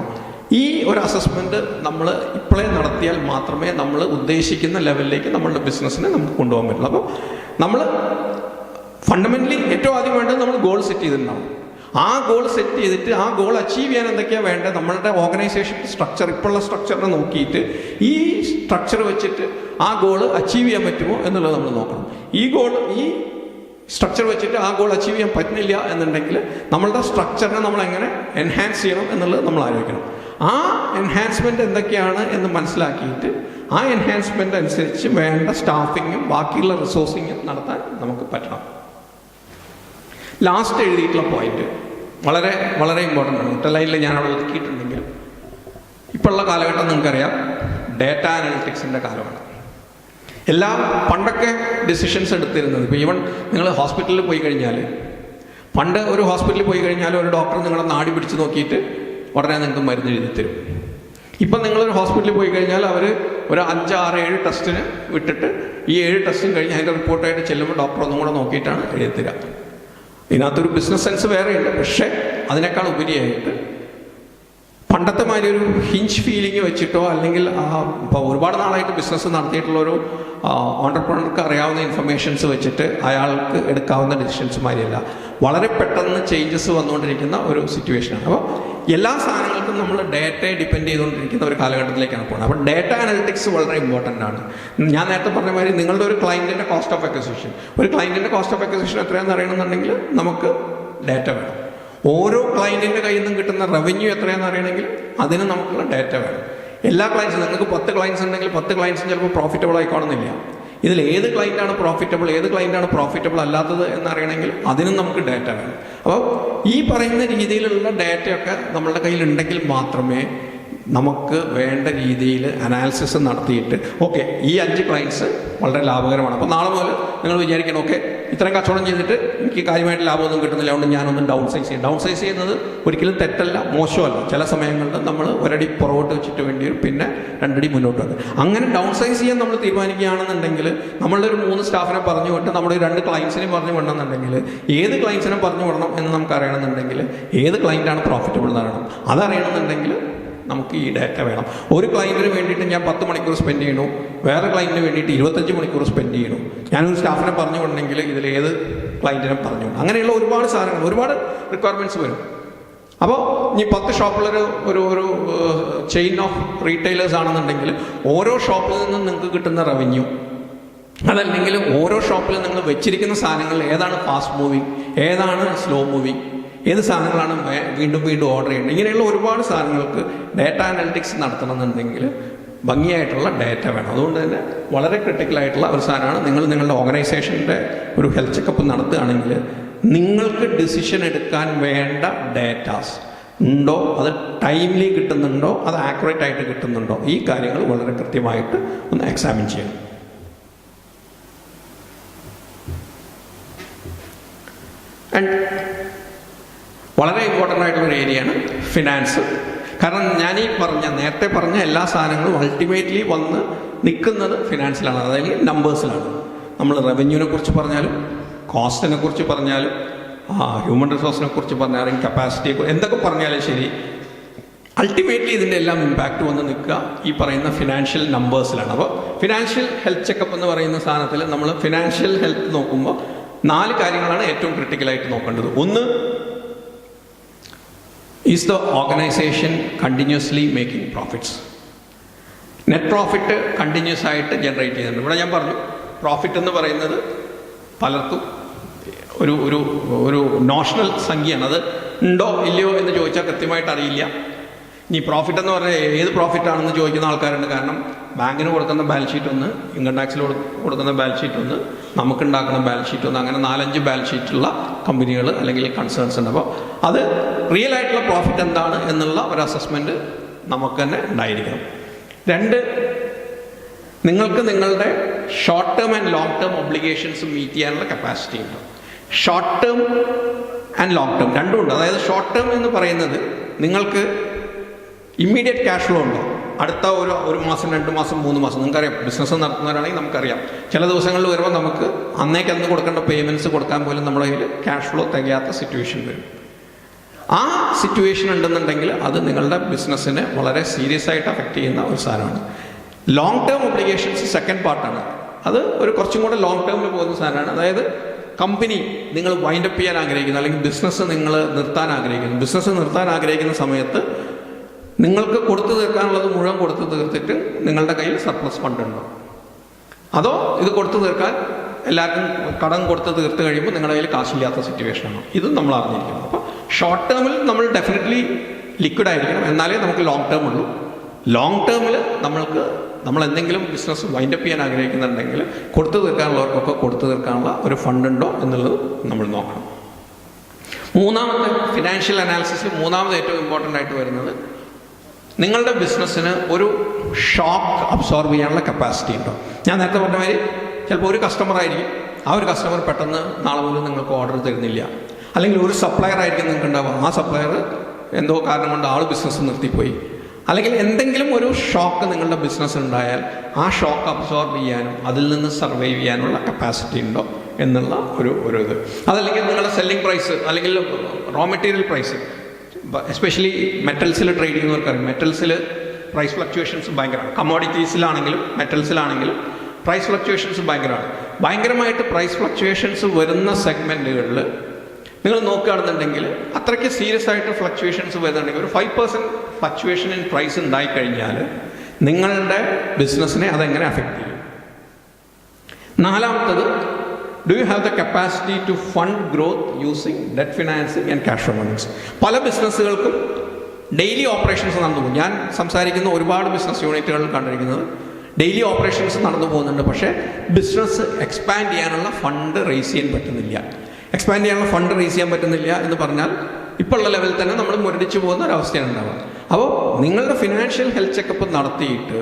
ഈ ഒരു അസസ്മെൻറ്റ് നമ്മൾ ഇപ്പോഴേ നടത്തിയാൽ മാത്രമേ നമ്മൾ ഉദ്ദേശിക്കുന്ന ലെവലിലേക്ക് നമ്മളുടെ ബിസിനസ്സിനെ നമുക്ക് കൊണ്ടുപോകാൻ പറ്റുള്ളൂ. അപ്പോൾ നമ്മൾ ഫണ്ടമെൻ്റലി ഏറ്റവും ആദ്യം വേണ്ടത് നമ്മൾ ഗോൾ സെറ്റ് ചെയ്തിട്ടുണ്ടാവും. ആ ഗോൾ സെറ്റ് ചെയ്തിട്ട് ആ ഗോൾ അച്ചീവ് ചെയ്യാൻ എന്തൊക്കെയാണ് വേണ്ടത്? നമ്മളുടെ ഓർഗനൈസേഷൻ സ്ട്രക്ചർ, ഇപ്പോഴുള്ള സ്ട്രക്ചറിനെ നോക്കിയിട്ട് ഈ സ്ട്രക്ചർ വെച്ചിട്ട് ആ ഗോൾ അച്ചീവ് ചെയ്യാൻ പറ്റുമോ എന്നുള്ളത് നമ്മൾ നോക്കണം. ഈ സ്ട്രക്ചർ വെച്ചിട്ട് ആ ഗോൾ അച്ചീവ് ചെയ്യാൻ പറ്റുന്നില്ല എന്നുണ്ടെങ്കിൽ നമ്മളുടെ സ്ട്രക്ചറിനെ നമ്മൾ എങ്ങനെ എൻഹാൻസ് ചെയ്യണം എന്നുള്ളത് നമ്മൾ ആലോചിക്കണം. ആ എൻഹാൻസ്മെൻറ്റ് എന്തൊക്കെയാണ് എന്ന് മനസ്സിലാക്കിയിട്ട് ആ എൻഹാൻസ്മെൻ്റ് അനുസരിച്ച് വേണ്ട സ്റ്റാഫിങ്ങും ബാക്കിയുള്ള റിസോഴ്സിങ്ങും നടത്താൻ നമുക്ക് പറ്റണം. ലാസ്റ്റ് എഴുതിയിട്ടുള്ള പോയിന്റ് വളരെ വളരെ ഇമ്പോർട്ടൻ്റ് ആണ്. ഒറ്റ ലൈനിൽ ഞാൻ അവിടെ ഒതുക്കിയിട്ടുണ്ടെങ്കിൽ, ഇപ്പോഴുള്ള കാലഘട്ടം നിങ്ങൾക്കറിയാം, ഡേറ്റ അനലിറ്റിക്സിൻ്റെ കാലമാണ്. പണ്ടൊക്കെ ഡിസിഷൻസ് എടുത്തിരുന്നത്, ഇപ്പോൾ ഈവൻ നിങ്ങൾ ഹോസ്പിറ്റലിൽ പോയി കഴിഞ്ഞാൽ, പണ്ട് ഒരു ഹോസ്പിറ്റലിൽ പോയി കഴിഞ്ഞാൽ ഒരു ഡോക്ടർ നിങ്ങളുടെ നാടി പിടിച്ച് നോക്കിയിട്ട് ഉടനെ നിങ്ങൾക്ക് മരുന്ന് എഴുതി തരും. ഇപ്പം നിങ്ങളൊരു ഹോസ്പിറ്റലിൽ പോയി കഴിഞ്ഞാൽ അവർ ഒരു 5, 6, 7 ടെസ്റ്റിന് വിട്ടിട്ട് ഈ 7 ടെസ്റ്റും കഴിഞ്ഞ് അതിൻ്റെ റിപ്പോർട്ടായിട്ട് ചെല്ലുമ്പോൾ ഡോക്ടർ ഒന്നും കൂടെ നോക്കിയിട്ടാണ് എഴുതി തരിക. ഇതിനകത്തൊരു ബിസിനസ് സെൻസ് വേറെയുണ്ട്. പക്ഷേ അതിനേക്കാൾ ഉപരിയായിട്ട് പണ്ടത്തെ മാതിരി ഒരു ഹിഞ്ച് ഫീലിംഗ് വെച്ചിട്ടോ, അല്ലെങ്കിൽ ഇപ്പോൾ ഒരുപാട് നാളായിട്ട് ബിസിനസ് നടത്തിയിട്ടുള്ളൊരു ഓണ്ടർപ്രണർക്ക് അറിയാവുന്ന ഇൻഫർമേഷൻസ് വെച്ചിട്ട് അയാൾക്ക് എടുക്കാവുന്ന ഡിസിഷൻസ് മാതിരിയല്ല. വളരെ പെട്ടെന്ന് ചേഞ്ചസ് വന്നുകൊണ്ടിരിക്കുന്ന ഒരു സിറ്റുവേഷനാണ്. അപ്പോൾ എല്ലാ സാധനങ്ങൾക്കും നമ്മൾ ഡേറ്റയെ ഡിപ്പെൻഡ് ചെയ്തുകൊണ്ടിരിക്കുന്ന ഒരു കാലഘട്ടത്തിലേക്കാണ് പോകുന്നത്. അപ്പോൾ ഡേറ്റ അനലിറ്റിക്സ് വളരെ ഇമ്പോർട്ടൻ്റ് ആണ്. ഞാൻ നേരത്തെ പറഞ്ഞ മാതിരി നിങ്ങളുടെ ഒരു ക്ലയൻറ്റിൻ്റെ കോസ്റ്റ് ഓഫ് അക്വിസിഷൻ, എത്രയാണെന്ന് അറിയണമെന്നുണ്ടെങ്കിൽ നമുക്ക് ഡേറ്റ വേണം. ഓരോ ക്ലയൻറ്റിൻ്റെ കയ്യിൽ നിന്നും കിട്ടുന്ന റവന്യൂ എത്രയാണെന്ന് അറിയണമെങ്കിൽ അതിന് നമുക്കുള്ള ഡേറ്റ വേണം. എല്ലാ ക്ലയൻസും, നിങ്ങൾക്ക് 10 ക്ലയൻസ് ഉണ്ടെങ്കിൽ 10 ക്ലയൻസും ചിലപ്പോൾ പ്രോഫിറ്റബിൾ ആയിക്കോണമെന്നില്ല. ഇതിൽ ഏത് ക്ലയൻറ്റാണ് പ്രോഫിറ്റബിൾ, ഏത് ക്ലയൻറ്റാണ് പ്രോഫിറ്റബിൾ അല്ലാത്തത് എന്നറിയണമെങ്കിൽ അതിനും നമുക്ക് ഡേറ്റ വേണം. അപ്പോൾ ഈ പറയുന്ന രീതിയിലുള്ള ഡേറ്റയൊക്കെ നമ്മളുടെ കയ്യിൽ ഉണ്ടെങ്കിൽ മാത്രമേ നമുക്ക് വേണ്ട രീതിയിൽ അനാലിസിസ് നടത്തിയിട്ട് ഓക്കെ ഈ 5 ക്ലയൻറ്റ്സ് വളരെ ലാഭകരമാണ്. അപ്പോൾ നാളെ മുതൽ നിങ്ങൾ വിചാരിക്കണം, ഓക്കെ ഇത്രയും കച്ചവടം ചെയ്തിട്ട് എനിക്ക് കാര്യമായിട്ട് ലാഭമൊന്നും കിട്ടുന്നില്ല, അതുകൊണ്ട് ഞാനൊന്നും ഡൗൺ സൈസ് ചെയ്യുന്നത് ഒരിക്കലും തെറ്റല്ല, മോശമല്ല. ചില സമയങ്ങളിൽ നമ്മൾ ഒരടി പുറകോട്ട് വെച്ചിട്ട് വേണ്ടി വരും, പിന്നെ 2 അടി മുന്നോട്ട് വരും. അങ്ങനെ ഡൗൺ സൈസ് ചെയ്യാൻ നമ്മൾ തീരുമാനിക്കുകയാണെന്നുണ്ടെങ്കിൽ നമ്മളുടെ ഒരു 3 സ്റ്റാഫിനെ പറഞ്ഞു വിട്ട് നമ്മുടെ 2 ക്ലയൻസിനെയും പറഞ്ഞു വിടണമെന്നുണ്ടെങ്കിൽ ഏത് ക്ലയൻസിനെ പറഞ്ഞു വിടണം എന്ന് നമുക്ക് അറിയണമെന്നുണ്ടെങ്കിൽ ഏത് ക്ലയൻറ്റാണ് പ്രോഫിറ്റബിൾ എന്നറിയണം. അതറിയണമെന്നുണ്ടെങ്കിൽ നമുക്ക് ഈ ഡേറ്റ വേണം. ഒരു ക്ലയൻറ്റിന് വേണ്ടിയിട്ട് ഞാൻ 10 മണിക്കൂർ സ്പെൻഡ് ചെയ്യണു, വേറെ ക്ലയൻറ്റിന് വേണ്ടിയിട്ട് 25 മണിക്കൂർ സ്പെൻഡ് ചെയ്യണു. ഞാനൊരു സ്റ്റാഫിനെ പറഞ്ഞു വിടണമെങ്കിൽ ഇതിലേത് ക്ലയൻറ്റിനെ പറഞ്ഞുകൊണ്ട് അങ്ങനെയുള്ള ഒരുപാട് സാധനങ്ങൾ, ഒരുപാട് റിക്വയർമെൻറ്റ്സ് വരും. അപ്പോൾ ഇനി 10 ഷോപ്പിലൊരു ഒരു ചെയിൻ ഓഫ് റീറ്റെയിലേഴ്സ് ആണെന്നുണ്ടെങ്കിൽ ഓരോ ഷോപ്പിൽ നിന്നും നിങ്ങൾക്ക് കിട്ടുന്ന റവന്യൂ, അതല്ലെങ്കിൽ ഓരോ ഷോപ്പിലും നിങ്ങൾ വെച്ചിരിക്കുന്ന സാധനങ്ങൾ ഏതാണ് ഫാസ്റ്റ് മൂവിങ്, ഏതാണ് സ്ലോ മൂവിങ്, ഏത് സാധനങ്ങളാണ് വീണ്ടും വീണ്ടും ഓർഡർ ചെയ്യേണ്ടത്, ഇങ്ങനെയുള്ള ഒരുപാട് സാധനങ്ങൾക്ക് ഡാറ്റ അനലിറ്റിക്സ് നടത്തണമെന്നുണ്ടെങ്കിൽ ഭംഗിയായിട്ടുള്ള ഡാറ്റ വേണം. അതുകൊണ്ട് തന്നെ വളരെ ക്രിട്ടിക്കലായിട്ടുള്ള ഒരു സാധനമാണ്. നിങ്ങളുടെ ഓർഗനൈസേഷൻ്റെ ഒരു ഹെൽത്ത് ചെക്കപ്പ് നടത്തുകയാണെങ്കിൽ നിങ്ങൾക്ക് ഡിസിഷൻ എടുക്കാൻ വേണ്ട ഡാറ്റാസ് ഉണ്ടോ, അത് ടൈംലി കിട്ടുന്നുണ്ടോ, അത് ആക്യുറേറ്റ് ആയിട്ട് കിട്ടുന്നുണ്ടോ, ഈ കാര്യങ്ങൾ വളരെ കൃത്യമായിട്ട് ഒന്ന് എക്സാമിൻ ചെയ്യണം. ആൻഡ് വളരെ ഇമ്പോർട്ടൻ്റ് ആയിട്ടുള്ളൊരു ഏരിയയാണ് ഫിനാൻസ്. കാരണം ഞാൻ നേരത്തെ പറഞ്ഞ എല്ലാ സാധനങ്ങളും അൾട്ടിമേറ്റ്ലി വന്ന് നിൽക്കുന്നത് ഫിനാൻസിലാണ്, അതായത് നമ്പേഴ്സിലാണ്. നമ്മൾ റവന്യൂവിനെ കുറിച്ച് പറഞ്ഞാലും കോസ്റ്റിനെ കുറിച്ച് പറഞ്ഞാലും ഹ്യൂമൻ റിസോഴ്സിനെ കുറിച്ച് പറഞ്ഞാലും കപ്പാസിറ്റിയെ കുറിച്ച് എന്തൊക്കെ പറഞ്ഞാലും ശരി, അൾട്ടിമേറ്റ്ലി ഇതിൻ്റെ എല്ലാം ഇമ്പാക്റ്റ് വന്ന് നിൽക്കുക ഈ പറയുന്ന ഫിനാൻഷ്യൽ നമ്പേഴ്സിലാണ്. അപ്പോൾ ഫിനാൻഷ്യൽ ഹെൽത്ത് ചെക്കപ്പ് എന്ന് പറയുന്ന സാധനത്തിൽ നമ്മൾ ഫിനാൻഷ്യൽ ഹെൽത്ത് നോക്കുമ്പോൾ 4 കാര്യങ്ങളാണ് ഏറ്റവും ക്രിട്ടിക്കലായിട്ട് നോക്കേണ്ടത്. ഒന്ന്, is the organisation continuously making profits. Net profit continuous ആയിട്ട് ജനറേറ്റ് ചെയ്യുന്നുണ്ട്. ഇവിടെ ഞാൻ പറഞ്ഞു പ്രോഫിറ്റ് എന്ന് പറയുന്നത് പലർക്കും ഒരു ഒരു ഒരു നോഷണൽ സംഖ്യയാണ്. അത് ഉണ്ടോ ഇല്ലയോ എന്ന് ചോദിച്ചാൽ കൃത്യമായിട്ട് അറിയില്ല. ഇനി പ്രോഫിറ്റ് എന്ന് പറഞ്ഞാൽ ഏത് പ്രോഫിറ്റാണെന്ന് ചോദിക്കുന്ന ആൾക്കാരുണ്ട്. കാരണം ബാങ്കിന് കൊടുക്കുന്ന ബാലൻസ് ഷീറ്റ് ഒന്ന്, ഇൻകം ടാക്സിൽ കൊടുക്കുന്ന ബാലൻസ് ഷീറ്റ് ഒന്ന്, നമുക്കുണ്ടാക്കുന്ന ബാലൻസ് ഷീറ്റ് ഒന്ന്, അങ്ങനെ 4-5 ബാലൻസ് ഷീറ്റുള്ള കമ്പനികൾ അല്ലെങ്കിൽ കൺസേൺസ് ഉണ്ട്. അപ്പോൾ അത് റിയൽ ആയിട്ടുള്ള പ്രോഫിറ്റ് എന്താണ് എന്നുള്ള ഒരു അസസ്മെൻറ്റ് നമുക്ക് തന്നെ ഉണ്ടായിരിക്കണം. 2, നിങ്ങൾക്ക് നിങ്ങളുടെ short term and long term obligations meet ചെയ്യാനുള്ള കപ്പാസിറ്റി ഉണ്ട്. Short term and long term രണ്ടും ഉണ്ട്. അതായത് ഷോർട്ട് ടേം എന്ന് പറയുന്നത് നിങ്ങൾക്ക് ഇമ്മീഡിയറ്റ് ക്യാഷ് ഫ്ലോ ഉണ്ടോ, അടുത്ത ഒരു മാസം 2 മാസം 3 മാസം. നിങ്ങൾക്കറിയാം, ബിസിനസ് നടത്തുന്നവരാണെങ്കിൽ നമുക്കറിയാം ചില ദിവസങ്ങളിൽ വരുമ്പോൾ നമുക്ക് അന്ന് കൊടുക്കേണ്ട പേയ്മെൻറ്റ്സ് കൊടുക്കാൻ പോലും നമ്മുടെ കയ്യിൽ ക്യാഷ് ഫ്ലോ തികയാത്ത സിറ്റുവേഷൻ വരും. ആ സിറ്റുവേഷൻ ഉണ്ടെന്നുണ്ടെങ്കിൽ അത് നിങ്ങളുടെ ബിസിനസ്സിനെ വളരെ സീരിയസ് ആയിട്ട് അഫക്റ്റ് ചെയ്യുന്ന ഒരു സാധനമാണ്. ലോങ് ടേം ഒബ്ലിഗേഷൻസ് സെക്കൻഡ് പാർട്ടാണ്. അത് കുറച്ചും കൂടെ ലോങ് ടേമിൽ പോകുന്ന സാധനമാണ്. അതായത് കമ്പനി നിങ്ങൾ വൈൻഡപ്പ് ചെയ്യാൻ ആഗ്രഹിക്കുന്നു, അല്ലെങ്കിൽ ബിസിനസ് നിങ്ങൾ നിർത്താൻ ആഗ്രഹിക്കുന്നു. ബിസിനസ് നിർത്താൻ ആഗ്രഹിക്കുന്ന സമയത്ത് നിങ്ങൾക്ക് കൊടുത്തു തീർക്കാനുള്ളത് മുഴുവൻ കൊടുത്തു തീർത്തിട്ട് നിങ്ങളുടെ കയ്യിൽ സർപ്ലസ് ഫണ്ട് ഉണ്ടോ, അതോ ഇത് കൊടുത്തു തീർക്കാൻ എല്ലാവർക്കും കടം കൊടുത്ത് തീർത്ത് കഴിയുമ്പോൾ നിങ്ങളുടെ കയ്യിൽ കാശില്ലാത്ത സിറ്റുവേഷനാണ്. ഇതും നമ്മൾ അറിഞ്ഞിരിക്കണം. അപ്പോൾ ഷോർട്ട് ടേമിൽ നമ്മൾ ഡെഫിനറ്റ്ലി ലിക്വിഡ് ആയിരിക്കണം, എന്നാലേ നമുക്ക് ലോങ് ടേം ഉള്ളൂ. ലോങ് ടേമിൽ നമ്മൾ എന്തെങ്കിലും ബിസിനസ് വൈൻഡപ്പ് ചെയ്യാൻ ആഗ്രഹിക്കുന്നുണ്ടെങ്കിൽ കൊടുത്തു തീർക്കാനുള്ളവർക്കൊക്കെ കൊടുത്തു തീർക്കാനുള്ള ഒരു ഫണ്ട് ഉണ്ടോ എന്നുള്ളത് നമ്മൾ നോക്കണം. മൂന്നാമത്തെ ഫിനാൻഷ്യൽ അനാലിസിസിൽ മൂന്നാമത് ഏറ്റവും ഇമ്പോർട്ടൻ്റ് ആയിട്ട് വരുന്നത് നിങ്ങളുടെ ബിസിനസ്സിന് ഒരു ഷോക്ക് അബ്സോർബ് ചെയ്യാനുള്ള കപ്പാസിറ്റി ഉണ്ടോ. ഞാൻ നേരത്തെ പറഞ്ഞ മാതിരി ചിലപ്പോൾ ഒരു കസ്റ്റമർ ആയിരിക്കും, ആ ഒരു കസ്റ്റമർ പെട്ടെന്ന് നാളെ മുതൽ നിങ്ങൾക്ക് ഓർഡർ തരുന്നില്ല. അല്ലെങ്കിൽ ഒരു സപ്ലയർ ആയിരിക്കും നിങ്ങൾക്ക് ഉണ്ടാവുക, ആ സപ്ലയർ എന്തോ കാരണം കൊണ്ട് ആൾ ബിസിനസ് നിർത്തിപ്പോയി. അല്ലെങ്കിൽ എന്തെങ്കിലും ഒരു ഷോക്ക് നിങ്ങളുടെ ബിസിനസ് ഉണ്ടായാൽ ആ ഷോക്ക് അബ്സോർബ് ചെയ്യാനും അതിൽ നിന്ന് സർവൈവ് ചെയ്യാനുള്ള കപ്പാസിറ്റി ഉണ്ടോ എന്നുള്ള ഒരു ഇത്. അതല്ലെങ്കിൽ നിങ്ങളുടെ സെല്ലിംഗ് പ്രൈസ് അല്ലെങ്കിൽ റോ മെറ്റീരിയൽ പ്രൈസ്, എസ്പെഷ്യലി മെറ്റൽസിൽ ട്രേഡ് ചെയ്യുന്നവർക്കറിയാം, മെറ്റൽസിൽ പ്രൈസ് ഫ്ലക്ച്വേഷൻസ് ഭയങ്കരമാണ്. കമ്മോഡിറ്റീസിലാണെങ്കിലും മെറ്റൽസിലാണെങ്കിലും പ്രൈസ് ഫ്ലക്ച്വേഷൻസ് ഭയങ്കരമായിട്ട് പ്രൈസ് ഫ്ലക്ച്വേഷൻസ് വരുന്ന സെഗ്മെൻറ്റുകളിൽ നിങ്ങൾ നോക്കുകയാണെന്നുണ്ടെങ്കിൽ അത്രയ്ക്ക് സീരിയസ് ആയിട്ട് ഫ്ലക്ച്വേഷൻസ് വരുന്നുണ്ടെങ്കിൽ ഒരു 5% ഫ്ലക്ച്വേഷൻ ഇൻ പ്രൈസ് ഉണ്ടായിക്കഴിഞ്ഞാൽ നിങ്ങളുടെ ബിസിനസ്സിനെ അതെങ്ങനെ അഫക്റ്റ് ചെയ്യും. നാലാമത്തത്, do you have the capacity to fund growth using debt financing and cash fundings. പല ബിസിനസ്സുകൾക്കും ഡെയിലി ഓപ്പറേഷൻസ് നടന്നു പോകും. ഞാൻ സംസാരിക്കുന്ന ഒരുപാട് ബിസിനസ് യൂണിറ്റുകളിൽ കണ്ടിരിക്കുന്നത് ഡെയിലി ഓപ്പറേഷൻസ് നടന്നു പോകുന്നുണ്ട്, പക്ഷേ ബിസിനസ് എക്സ്പാൻഡ് ചെയ്യാനുള്ള ഫണ്ട് റേസ് ചെയ്യാൻ പറ്റുന്നില്ല. എക്സ്പാൻഡ് ചെയ്യാനുള്ള ഫണ്ട് റേസ് ചെയ്യാൻ പറ്റുന്നില്ല എന്ന് പറഞ്ഞാൽ ഇപ്പോൾ ഉള്ള ലെവലിൽ തന്നെ നമ്മൾ മുരടിച്ചു പോകുന്ന ഒരവസ്ഥയാണ് ഉണ്ടാവുക. അപ്പോൾ നിങ്ങളുടെ ഫിനാൻഷ്യൽ ഹെൽത്ത് ചെക്കപ്പ് നടത്തിയിട്ട്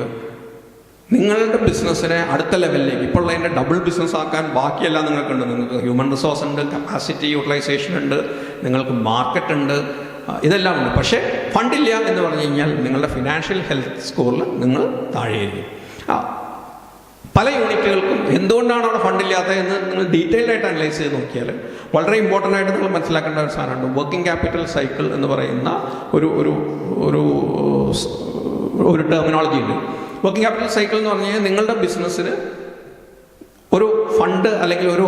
നിങ്ങളുടെ ബിസിനസ്സിനെ അടുത്ത ലെവലിലേക്ക്, ഇപ്പോൾ ഉള്ളതിൻ്റെ ഡബിൾ ബിസിനസ് ആക്കാൻ ബാക്കിയെല്ലാം നിങ്ങൾക്കുണ്ട്. നിങ്ങൾക്ക് ഹ്യൂമൻ റിസോഴ്സ് ഉണ്ട്, കപ്പാസിറ്റി യൂട്ടിലൈസേഷൻ ഉണ്ട്, നിങ്ങൾക്ക് മാർക്കറ്റ് ഉണ്ട്, ഇതെല്ലാം ഉണ്ട്. പക്ഷേ ഫണ്ടില്ല എന്ന് പറഞ്ഞു കഴിഞ്ഞാൽ നിങ്ങളുടെ ഫിനാൻഷ്യൽ ഹെൽത്ത് സ്കോറിൽ നിങ്ങൾ താഴെയായിരിക്കും. പല യൂണിറ്റുകൾക്കും എന്തുകൊണ്ടാണ് അവിടെ ഫണ്ടില്ലാത്തത് എന്ന് നിങ്ങൾ ഡീറ്റെയിൽഡ് ആയിട്ട് അനലൈസ് ചെയ്ത് നോക്കിയാൽ വളരെ ഇമ്പോർട്ടൻ്റ് ആയിട്ട് നിങ്ങൾ മനസ്സിലാക്കേണ്ട ഒരു സാധനമുണ്ട്. വർക്കിംഗ് ക്യാപിറ്റൽ സൈക്കിൾ എന്ന് പറയുന്ന ഒരു ഒരു ഒരു ഒരു ടെർമിനോളജി ഉണ്ട്. വർക്കിംഗ് ക്യാപിറ്റൽ സൈക്കിൾ എന്ന് പറഞ്ഞു കഴിഞ്ഞാൽ നിങ്ങളുടെ ബിസിനസ്സിന് ഒരു ഫണ്ട് അല്ലെങ്കിൽ ഒരു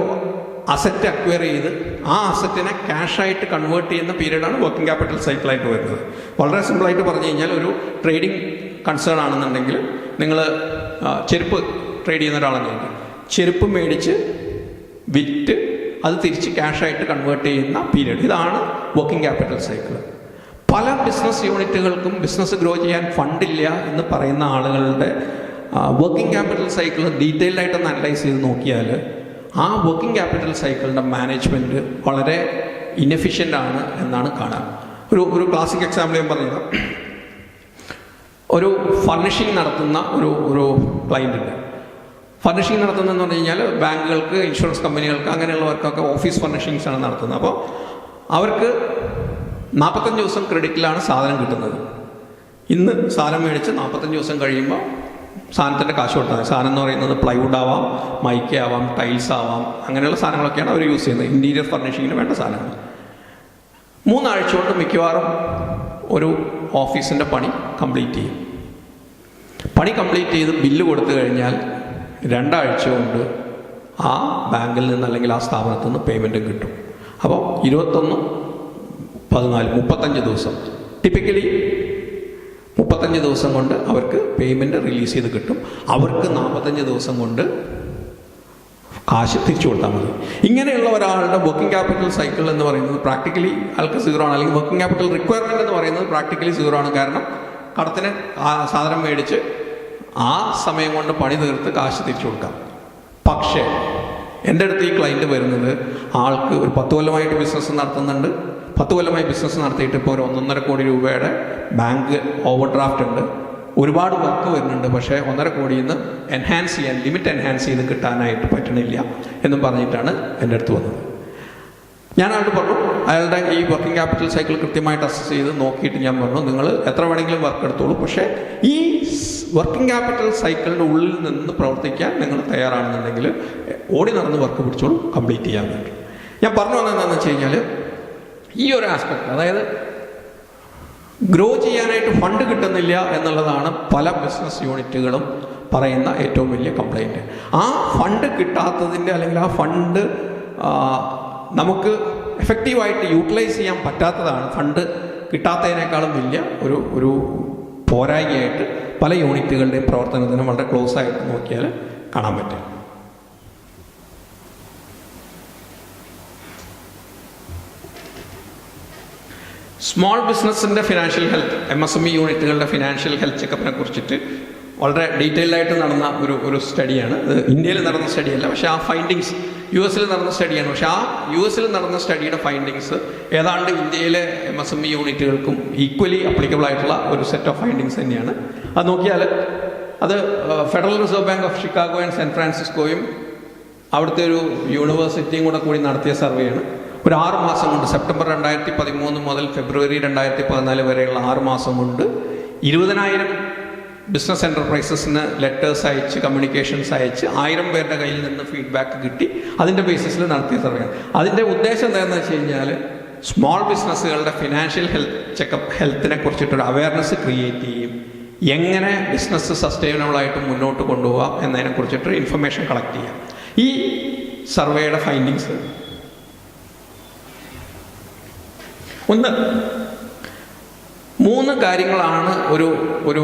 അസറ്റ് അക്വയർ ചെയ്ത് ആ അസറ്റിനെ ക്യാഷായിട്ട് കൺവേർട്ട് ചെയ്യുന്ന പീരീഡാണ് വർക്കിംഗ് ക്യാപിറ്റൽ സൈക്കിളായിട്ട് വരുന്നത്. വളരെ സിമ്പിളായിട്ട് പറഞ്ഞു കഴിഞ്ഞാൽ ഒരു ട്രേഡിംഗ് കൺസേൺ ആണെന്നുണ്ടെങ്കിൽ നിങ്ങൾ ചെരുപ്പ് ട്രേഡ് ചെയ്യുന്ന ഒരാളെന്നുണ്ടെങ്കിൽ ചെരുപ്പ് മേടിച്ച് വിറ്റ് അത് തിരിച്ച് ക്യാഷായിട്ട് കൺവേർട്ട് ചെയ്യുന്ന പീരീഡ്, ഇതാണ് വർക്കിംഗ് ക്യാപിറ്റൽ സൈക്കിൾ. പല ബിസിനസ് യൂണിറ്റുകൾക്കും ബിസിനസ് ഗ്രോ ചെയ്യാൻ ഫണ്ടില്ല എന്ന് പറയുന്ന ആളുകളുടെ വർക്കിംഗ് ക്യാപിറ്റൽ സൈക്കിൾ ഡീറ്റെയിൽഡ് ആയിട്ടൊന്ന് അനലൈസ് ചെയ്ത് നോക്കിയാൽ ആ വർക്കിംഗ് ക്യാപിറ്റൽ സൈക്കിളിൻ്റെ മാനേജ്മെൻറ്റ് വളരെ ഇന്നെഫിഷ്യൻ്റ് ആണ് എന്നാണ് കാണാൻ. ഒരു ക്ലാസിക് എക്സാമ്പിൾ ഞാൻ പറഞ്ഞത്, ഒരു ഫർണിഷിംഗ് നടത്തുന്ന ഒരു ക്ലയൻ്റ് ഉണ്ട്. ഫർണിഷിംഗ് നടത്തുന്നതെന്ന് പറഞ്ഞു കഴിഞ്ഞാൽ ബാങ്കുകൾക്ക്, ഇൻഷുറൻസ് കമ്പനികൾക്ക്, അങ്ങനെയുള്ളവർക്കൊക്കെ ഓഫീസ് ഫർണിഷിങ്സ് ആണ് നടത്തുന്നത്. അപ്പോൾ അവർക്ക് 45 ദിവസം ക്രെഡിറ്റിലാണ് സാധനം കിട്ടുന്നത്. ഇന്ന് സാധനം മേടിച്ച് 45 ദിവസം കഴിയുമ്പോൾ സാധനത്തിൻ്റെ കാശ് കൊടുത്താൽ, സാധനം എന്ന് പറയുന്നത് പ്ലൈവുഡ് ആവാം, മൈക്ക ആവാം, ടൈൽസ് ആവാം, അങ്ങനെയുള്ള സാധനങ്ങളൊക്കെയാണ് അവർ യൂസ് ചെയ്യുന്നത്, ഇൻറ്റീരിയർ ഫർണിഷിങ്ങിന് വേണ്ട സാധനങ്ങൾ. 3 ആഴ്ച കൊണ്ട് മിക്കവാറും ഒരു ഓഫീസിൻ്റെ പണി കംപ്ലീറ്റ് ചെയ്യും. പണി കംപ്ലീറ്റ് ചെയ്ത് ബില്ല് കൊടുത്തു കഴിഞ്ഞാൽ 2 ആഴ്ച കൊണ്ട് ആ ബാങ്കിൽ നിന്ന് അല്ലെങ്കിൽ ആ സ്ഥാപനത്തിൽ നിന്ന് പേയ്മെൻറ്റും കിട്ടും. അപ്പോൾ 21, 14, 35 ദിവസം, ടിപ്പിക്കലി 35 ദിവസം കൊണ്ട് അവർക്ക് പേയ്മെൻറ്റ് റിലീസ് ചെയ്ത് കിട്ടും. അവർക്ക് 45 ദിവസം കൊണ്ട് കാശ് തിരിച്ചു കൊടുത്താൽ മതി. ഇങ്ങനെയുള്ള ഒരാളുടെ വർക്കിംഗ് ക്യാപിറ്റൽ സൈക്കിൾ എന്ന് പറയുന്നത് പ്രാക്ടിക്കലി ആൾക്ക് സീറോ ആണ്, അല്ലെങ്കിൽ വർക്കിംഗ് ക്യാപിറ്റൽ റിക്വയർമെൻറ്റ് എന്ന് പറയുന്നത് പ്രാക്ടിക്കലി സീറോ ആണ്. കാരണം കടത്തിന് സാധനം മേടിച്ച് ആ സമയം കൊണ്ട് പണി തീർത്ത് കാശ് തിരിച്ചു കൊടുക്കാം. പക്ഷേ എൻ്റെ അടുത്ത് ഈ ക്ലയൻറ്റ് വരുന്നത് ആൾക്ക് ഒരു 10 കൊല്ലമായിട്ട് ബിസിനസ് നടത്തുന്നുണ്ട്. 10 കൊല്ലമായി ബിസിനസ് നടത്തിയിട്ട് ഇപ്പോൾ ഒരു 1.5 കോടി രൂപയുടെ ബാങ്ക് ഓവർ ഡ്രാഫ്റ്റ് ഉണ്ട്, ഒരുപാട് വർക്ക് വരുന്നുണ്ട്. പക്ഷേ 1.5 കോടിയിൽ നിന്ന് എൻഹാൻസ് ചെയ്യാൻ, ലിമിറ്റ് എൻഹാൻസ് ചെയ്ത് കിട്ടാനായിട്ട് പറ്റണില്ല എന്നും പറഞ്ഞിട്ടാണ് എൻ്റെ അടുത്ത് വന്നത്. ഞാൻ അയാളോട് പറഞ്ഞു, അയാളുടെ ഈ വർക്കിംഗ് ക്യാപിറ്റൽ സൈക്കിൾ കൃത്യമായിട്ട് അസസ് ചെയ്ത് നോക്കിയിട്ട് ഞാൻ പറഞ്ഞു, നിങ്ങൾ എത്ര വേണമെങ്കിലും വർക്ക് എടുത്തോളൂ, പക്ഷേ ഈ വർക്കിംഗ് ക്യാപിറ്റൽ സൈക്കിളിൻ്റെ ഉള്ളിൽ നിന്ന് പ്രവർത്തിക്കാൻ നിങ്ങൾ തയ്യാറാണെന്നുണ്ടെങ്കിൽ ഓടി നടന്ന് വർക്ക് പിടിച്ചോളൂ, കംപ്ലീറ്റ് ചെയ്യാൻ പറ്റും. ഞാൻ പറഞ്ഞു വന്നതെന്താണെന്ന് വെച്ച് കഴിഞ്ഞാൽ ഈ ഒരു ആസ്പെക്ട്, അതായത് ഗ്രോ ചെയ്യാനായിട്ട് ഫണ്ട് കിട്ടുന്നില്ല എന്നുള്ളതാണ് പല ബിസിനസ് യൂണിറ്റുകളും പറയുന്ന ഏറ്റവും വലിയ കംപ്ലൈൻറ്റ്. ആ ഫണ്ട് കിട്ടാത്തതിൻ്റെ, അല്ലെങ്കിൽ ആ ഫണ്ട് നമുക്ക് എഫക്റ്റീവായിട്ട് യൂട്ടിലൈസ് ചെയ്യാൻ പറ്റാത്തതാണ് ഫണ്ട് കിട്ടാത്തതിനേക്കാളും വലിയ ഒരു പോരായ്മയായിട്ട് പല യൂണിറ്റുകളുടെയും പ്രവർത്തനത്തിനും വളരെ ക്ലോസ് ആയിട്ട് നോക്കിയാൽ കാണാൻ പറ്റും. സ്മോൾ ബിസിനസ്സിൻ്റെ ഫിനാൻഷ്യൽ ഹെൽത്ത്, MSME യൂണിറ്റുകളുടെ ഫിനാൻഷ്യൽ ഹെൽത്ത് ചെക്കപ്പിനെ കുറിച്ചിട്ട് വളരെ ഡീറ്റെയിൽഡായിട്ട് നടന്ന ഒരു സ്റ്റഡിയാണ്. ഇത് ഇന്ത്യയിൽ നടന്ന സ്റ്റഡിയല്ല, പക്ഷേ ആ ഫൈൻഡിങ്സ് US നടന്ന സ്റ്റഡിയാണ്. പക്ഷേ ആ US നടന്ന സ്റ്റഡിയുടെ ഫൈൻഡിങ്സ് ഏതാണ്ട് ഇന്ത്യയിലെ MSME യൂണിറ്റുകൾക്കും ഈക്വലി അപ്ലിക്കബിൾ ആയിട്ടുള്ള ഒരു സെറ്റ് ഓഫ് ഫൈൻഡിങ്സ് തന്നെയാണ്. അത് നോക്കിയാൽ അത് federal reserve bank of Chicago and San ഫ്രാൻസിസ്കോയും അവിടുത്തെ ഒരു യൂണിവേഴ്സിറ്റിയും കൂടി നടത്തിയ സർവേയാണ്. ഒരു 6 മാസം കൊണ്ട്, സെപ്റ്റംബർ 2013 മുതൽ ഫെബ്രുവരി 2014 വരെയുള്ള 6 മാസം കൊണ്ട് 20,000 ബിസിനസ് എൻ്റർപ്രൈസസിന് ലെറ്റേഴ്സ് അയച്ച്, കമ്മ്യൂണിക്കേഷൻസ് അയച്ച് 1000 പേരുടെ കയ്യിൽ നിന്ന് ഫീഡ്ബാക്ക് കിട്ടി. അതിൻ്റെ ബേസിസിൽ നടത്തിയ സർവേയാണ്. അതിൻ്റെ ഉദ്ദേശം എന്താണെന്ന് വെച്ച് കഴിഞ്ഞാൽ സ്മോൾ ബിസിനസ്സുകളുടെ ഫിനാൻഷ്യൽ ഹെൽത്തിനെ കുറിച്ചിട്ടൊരു അവയർനെസ് ക്രിയേറ്റ് ചെയ്യും, എങ്ങനെ ബിസിനസ് സസ്റ്റൈനബിളായിട്ട് മുന്നോട്ട് കൊണ്ടുപോകാം എന്നതിനെ കുറിച്ചിട്ട് ഇൻഫർമേഷൻ കളക്ട് ചെയ്യാം. ഈ സർവേയുടെ ഫൈൻഡിങ്സ് 3 കാര്യങ്ങളാണ് ഒരു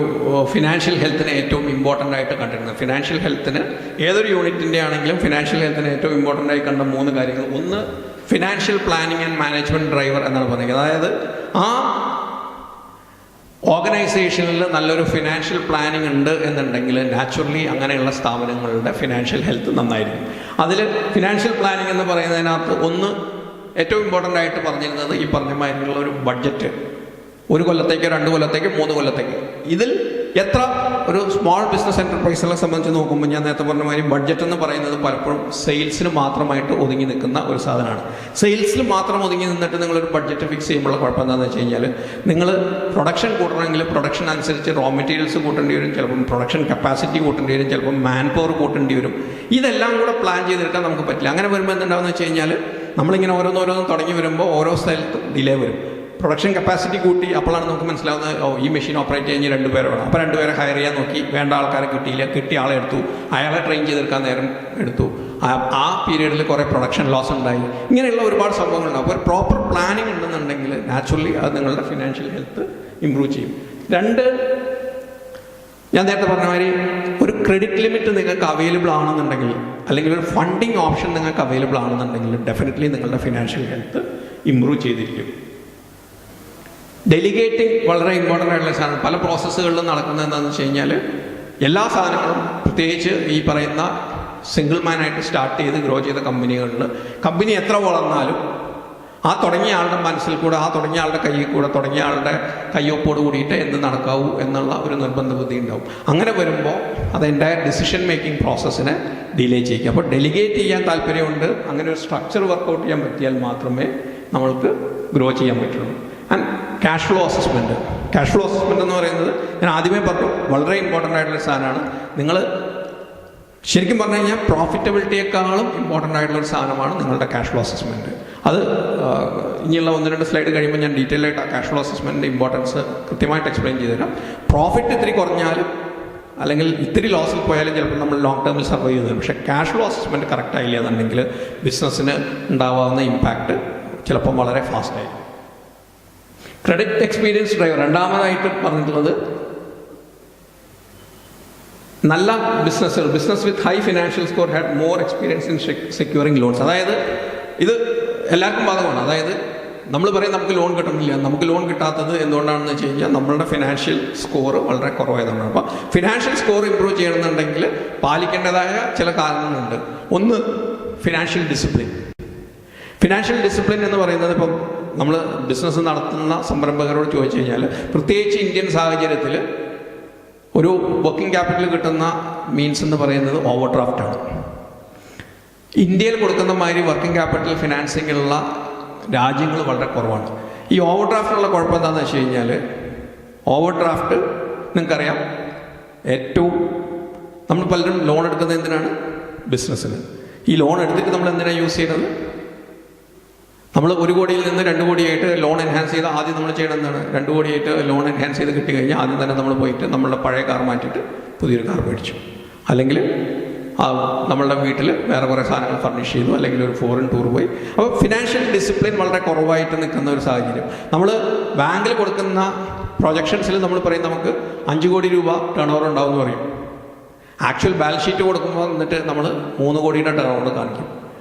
ഫിനാൻഷ്യൽ ഹെൽത്തിന് ഏറ്റവും ഇമ്പോർട്ടൻ്റ് ആയിട്ട് കണ്ടിരുന്നത്. ഫിനാൻഷ്യൽ ഹെൽത്തിന് ഏതൊരു യൂണിറ്റിൻ്റെ ആണെങ്കിലും ഫിനാൻഷ്യൽ ഹെൽത്തിന് ഏറ്റവും ഇമ്പോർട്ടൻ്റ് ആയി കണ്ട 3 കാര്യങ്ങൾ. ഒന്ന്, financial planning and management driver എന്നാണ് പറയുന്നത്. അതായത് ആ ഓർഗനൈസേഷനിൽ നല്ലൊരു ഫിനാൻഷ്യൽ പ്ലാനിങ് ഉണ്ട് എന്നുണ്ടെങ്കിൽ നാച്ചുറലി അങ്ങനെയുള്ള സ്ഥാപനങ്ങളുടെ ഫിനാൻഷ്യൽ ഹെൽത്ത് നന്നായിരിക്കും. അതിൽ ഫിനാൻഷ്യൽ പ്ലാനിങ് എന്ന് പറയുന്നതിനകത്ത് ഒന്ന് ഏറ്റവും ഇമ്പോർട്ടൻ്റ് ആയിട്ട് പറഞ്ഞിരുന്നത് ഈ പറഞ്ഞ മാതിരിയുള്ള ഒരു ബഡ്ജറ്റ്, 1 കൊല്ലത്തേക്ക്, 2 കൊല്ലത്തേക്ക്, 3 കൊല്ലത്തേക്ക്. ഇതിൽ എത്ര ഒരു സ്മോൾ ബിസിനസ് എൻ്റർപ്രൈസുകളെ സംബന്ധിച്ച് നോക്കുമ്പോൾ ഞാൻ നേരത്തെ പറഞ്ഞ മാതിരി ബഡ്ജറ്റ് എന്ന് പറയുന്നത് പലപ്പോഴും സെയിൽസിന് മാത്രമായിട്ട് ഒതുങ്ങി നിൽക്കുന്ന ഒരു സാധനമാണ്. സെയിൽസിൽ മാത്രം ഒതുങ്ങി നിന്നിട്ട് നിങ്ങളൊരു ബഡ്ജറ്റ് ഫിക്സ് ചെയ്യുമ്പോഴുള്ള കുഴപ്പം എന്താണെന്ന് വെച്ച് കഴിഞ്ഞാൽ, നിങ്ങൾ പ്രൊഡക്ഷൻ കൂട്ടണമെങ്കിൽ പ്രൊഡക്ഷൻ അനുസരിച്ച് റോ മെറ്റീരിയൽസ് കൂട്ടേണ്ടി വരും, ചിലപ്പം പ്രൊഡക്ഷൻ കപ്പാസിറ്റി കൂട്ടേണ്ടി വരും, ചിലപ്പം മാൻ പവർ കൂട്ടേണ്ടി വരും. ഇതെല്ലാം കൂടെ പ്ലാൻ ചെയ്തെടുക്കാൻ നമുക്ക് പറ്റില്ല. അങ്ങനെ വരുമ്പോൾ എന്തുണ്ടാവുമെന്ന് വെച്ച് കഴിഞ്ഞാൽ, നമ്മളിങ്ങനെ ഓരോന്നോരോന്നും തുടങ്ങി വരുമ്പോൾ ഓരോ സ്ഥലത്തും ഡിലേ വരും. പ്രൊഡക്ഷൻ കപ്പാസിറ്റി കൂട്ടി, അപ്പോഴാണ് നമുക്ക് മനസ്സിലാവുന്നത് ഈ മെഷീൻ ഓപ്പറേറ്റ് ചെയ്യാൻ 2 പേരെ വേണം. അപ്പോൾ 2 പേരെ ഹയർ ചെയ്യാൻ നോക്കി, വേണ്ട ആൾക്കാരെ കിട്ടിയില്ല, കിട്ടിയ ആളെ എടുത്തു, അയാളെ ട്രെയിൻ ചെയ്തെടുക്കാൻ നേരം എടുത്തു. ആ പീരീഡിൽ കുറേ പ്രൊഡക്ഷൻ ലോസ് ഉണ്ടായി. ഇങ്ങനെയുള്ള ഒരുപാട് സംഭവങ്ങളുണ്ടാവും. അപ്പോൾ ഒരു പ്രോപ്പർ പ്ലാനിങ് ഉണ്ടെന്നുണ്ടെങ്കിൽ നാച്ചുറലി അത് നിങ്ങളുടെ ഫിനാൻഷ്യൽ ഹെൽത്ത് ഇമ്പ്രൂവ് ചെയ്യും. രണ്ട്, ഞാൻ നേരത്തെ പറഞ്ഞ മാതിരി ഒരു ക്രെഡിറ്റ് ലിമിറ്റ് നിങ്ങൾക്ക് അവൈലബിൾ ആണെന്നുണ്ടെങ്കിൽ, അല്ലെങ്കിൽ ഒരു ഫണ്ടിങ് ഓപ്ഷൻ നിങ്ങൾക്ക് അവൈലബിൾ ആണെന്നുണ്ടെങ്കിൽ ഡെഫിനറ്റ്ലി നിങ്ങളുടെ ഫിനാൻഷ്യൽ ഹെൽത്ത് ഇമ്പ്രൂവ് ചെയ്തിരിക്കും. ഡെലിഗേറ്റിംഗ് വളരെ ഇമ്പോർട്ടൻ്റ് ആയിട്ടുള്ള സാധനം. പല പ്രോസസ്സുകളിലും നടക്കുന്നത് എന്താണെന്ന് വെച്ച് കഴിഞ്ഞാൽ എല്ലാ സാധനങ്ങളും, പ്രത്യേകിച്ച് ഈ പറയുന്ന സിംഗിൾ മാനായിട്ട് സ്റ്റാർട്ട് ചെയ്ത് ഗ്രോ ചെയ്ത കമ്പനികളിൽ കമ്പനി എത്ര വളർന്നാലും ആ തുടങ്ങിയ ആളുടെ മനസ്സിൽ കൂടെ, ആ തുടങ്ങിയ ആളുടെ കയ്യിൽ കൂടെ, തുടങ്ങിയ ആളുടെ കയ്യൊപ്പോട് കൂടിയിട്ട് എന്ത് നടക്കാവൂ എന്നുള്ള ഒരു നിർബന്ധ ബുദ്ധി ഉണ്ടാവും. അങ്ങനെ വരുമ്പോൾ അത് എൻ്റയർ ഡിസിഷൻ മേക്കിംഗ് പ്രോസസ്സിനെ ഡിലേ ചെയ്യിക്കും. അപ്പോൾ ഡെലിഗേറ്റ് ചെയ്യാൻ താല്പര്യമുണ്ട്. അങ്ങനെ ഒരു സ്ട്രക്ചർ വർക്കൗട്ട് ചെയ്യാൻ പറ്റിയാൽ മാത്രമേ നമ്മൾക്ക് ഗ്രോ ചെയ്യാൻ പറ്റുള്ളൂ. And cash flow assessment. Cash flow assessment എന്ന് പറയുന്നത് ഞാൻ ആദ്യമേ പറഞ്ഞു, വളരെ ഇമ്പോർട്ടൻ്റ് ആയിട്ടുള്ള സാധനമാണ്. നിങ്ങൾ ശരിക്കും പറഞ്ഞു കഴിഞ്ഞാൽ പ്രോഫിറ്റബിലിറ്റിയേക്കാളും ഇമ്പോർട്ടൻ്റ് ആയിട്ടുള്ളൊരു സാധനമാണ് നിങ്ങളുടെ ക്യാഷ് ഫ്ലോ അസസ്മെൻറ്റ്. അത് ഇനിയുള്ള 1-2 സ്ലൈഡ് കഴിയുമ്പോൾ ഞാൻ ഡീറ്റെയിൽ ആയിട്ട് ആ ക്യാഷ് ഫ്ലോ അസസ്മെൻറ്റിൻ്റെ ഇമ്പോർട്ടൻസ് കൃത്യമായിട്ട് എക്സ്പ്ലെയിൻ ചെയ്തു തരാം. പ്രോഫിറ്റ് ഇത്തിരി കുറഞ്ഞാലും അല്ലെങ്കിൽ ഇത്തിരി ലോസിൽ പോയാലും ചിലപ്പോൾ നമ്മൾ ലോങ് ടേമിൽ സർവൈവ് ചെയ്തു. പക്ഷേ ക്യാഷ് ഫ്ലോ അസസ്മെൻറ്റ് കറക്റ്റ് ആയില്ല എന്നുണ്ടെങ്കിൽ ബിസിനസ്സിന് ഉണ്ടാവാവുന്ന ഇമ്പാക്റ്റ് ചിലപ്പം വളരെ ഫാസ്റ്റായിരിക്കും. ക്രെഡിറ്റ് എക്സ്പീരിയൻസ് ഡ്രൈവർ രണ്ടാമതായിട്ട് പറഞ്ഞിട്ടുള്ളത്, നല്ല ബിസിനസ്സുകൾ, business with high financial score had more experience in securing loans. അതായത് ഇത് എല്ലാവർക്കും ബാധകമാണ്. അതായത് നമ്മൾ പറയും നമുക്ക് ലോൺ കിട്ടുന്നില്ല. നമുക്ക് ലോൺ കിട്ടാത്തത് എന്തുകൊണ്ടാണെന്ന് വെച്ച് കഴിഞ്ഞാൽ നമ്മളുടെ ഫിനാൻഷ്യൽ സ്കോർ വളരെ കുറവായതുകൊണ്ടാണ്. അപ്പോൾ ഫിനാൻഷ്യൽ സ്കോർ ഇമ്പ്രൂവ് ചെയ്യണമെന്നുണ്ടെങ്കിൽ പാലിക്കേണ്ടതായ ചില കാരണങ്ങളുണ്ട്. ഒന്ന്, ഫിനാൻഷ്യൽ ഡിസിപ്ലിൻ. ഫിനാൻഷ്യൽ ഡിസിപ്ലിൻ എന്ന് പറയുന്നത്, ഇപ്പം നമ്മൾ ബിസിനസ് നടത്തുന്ന സംരംഭകരോട് ചോദിച്ചു കഴിഞ്ഞാൽ, പ്രത്യേകിച്ച് ഇന്ത്യൻ സാഹചര്യത്തിൽ ഒരു വർക്കിംഗ് ക്യാപിറ്റൽ കിട്ടുന്ന മീൻസ് എന്ന് പറയുന്നത് ഓവർ ഡ്രാഫ്റ്റാണ്. ഇന്ത്യയിൽ കൊടുക്കുന്ന മാതിരി വർക്കിംഗ് ക്യാപിറ്റൽ ഫിനാൻസിംഗ് ഉള്ള രാജ്യങ്ങൾ വളരെ കുറവാണ്. ഈ ഓവർ ഡ്രാഫ്റ്റിനുള്ള കുഴപ്പം എന്താണെന്ന് വെച്ച് കഴിഞ്ഞാൽ, ഓവർ ഡ്രാഫ്റ്റ് നിങ്ങൾക്കറിയാം, ഏറ്റവും നമ്മൾ പലരും ലോൺ എടുക്കുന്നത് എന്തിനാണ്? ബിസിനസ്സിന്. ഈ ലോൺ എടുത്തിട്ട് നമ്മൾ എന്തിനാണ് യൂസ് ചെയ്യുന്നത്? നമ്മൾ 1 കോടിയിൽ നിന്ന് 2 കോടിയായിട്ട് ലോൺ എൻഹാൻസ് ചെയ്ത് ആദ്യം നമ്മൾ ചെയ്യണം എന്താണ്? 2 കോടിയായിട്ട് ലോൺ എൻഹാൻസ് ചെയ്ത് കിട്ടി കഴിഞ്ഞാൽ ആദ്യം തന്നെ നമ്മൾ പോയിട്ട് നമ്മളുടെ പഴയ കാർ മാറ്റിയിട്ട് പുതിയൊരു കാർ മേടിച്ചു, അല്ലെങ്കിൽ നമ്മളുടെ വീട്ടിൽ വേറെ കുറേ സാധനങ്ങൾ ഫർണിഷ് ചെയ്തു, അല്ലെങ്കിൽ ഒരു ഫോറിൻ ടൂർ പോയി. അപ്പോൾ ഫിനാൻഷ്യൽ ഡിസിപ്ലിൻ വളരെ കുറവായിട്ട് നിൽക്കുന്ന ഒരു സാഹചര്യം. നമ്മൾ ബാങ്കിൽ കൊടുക്കുന്ന പ്രൊജക്ഷൻസിൽ നമ്മൾ പറയും നമുക്ക് 5 കോടി രൂപ ടേൺ ഓവർ ഉണ്ടാവും എന്ന് പറയും. ആക്ച്വൽ ബാലൻസ് ഷീറ്റ് കൊടുക്കുമ്പോൾ എന്നിട്ട് നമ്മൾ 3 കോടിയുടെ ടേൺ ഓവർ കാണിക്കും.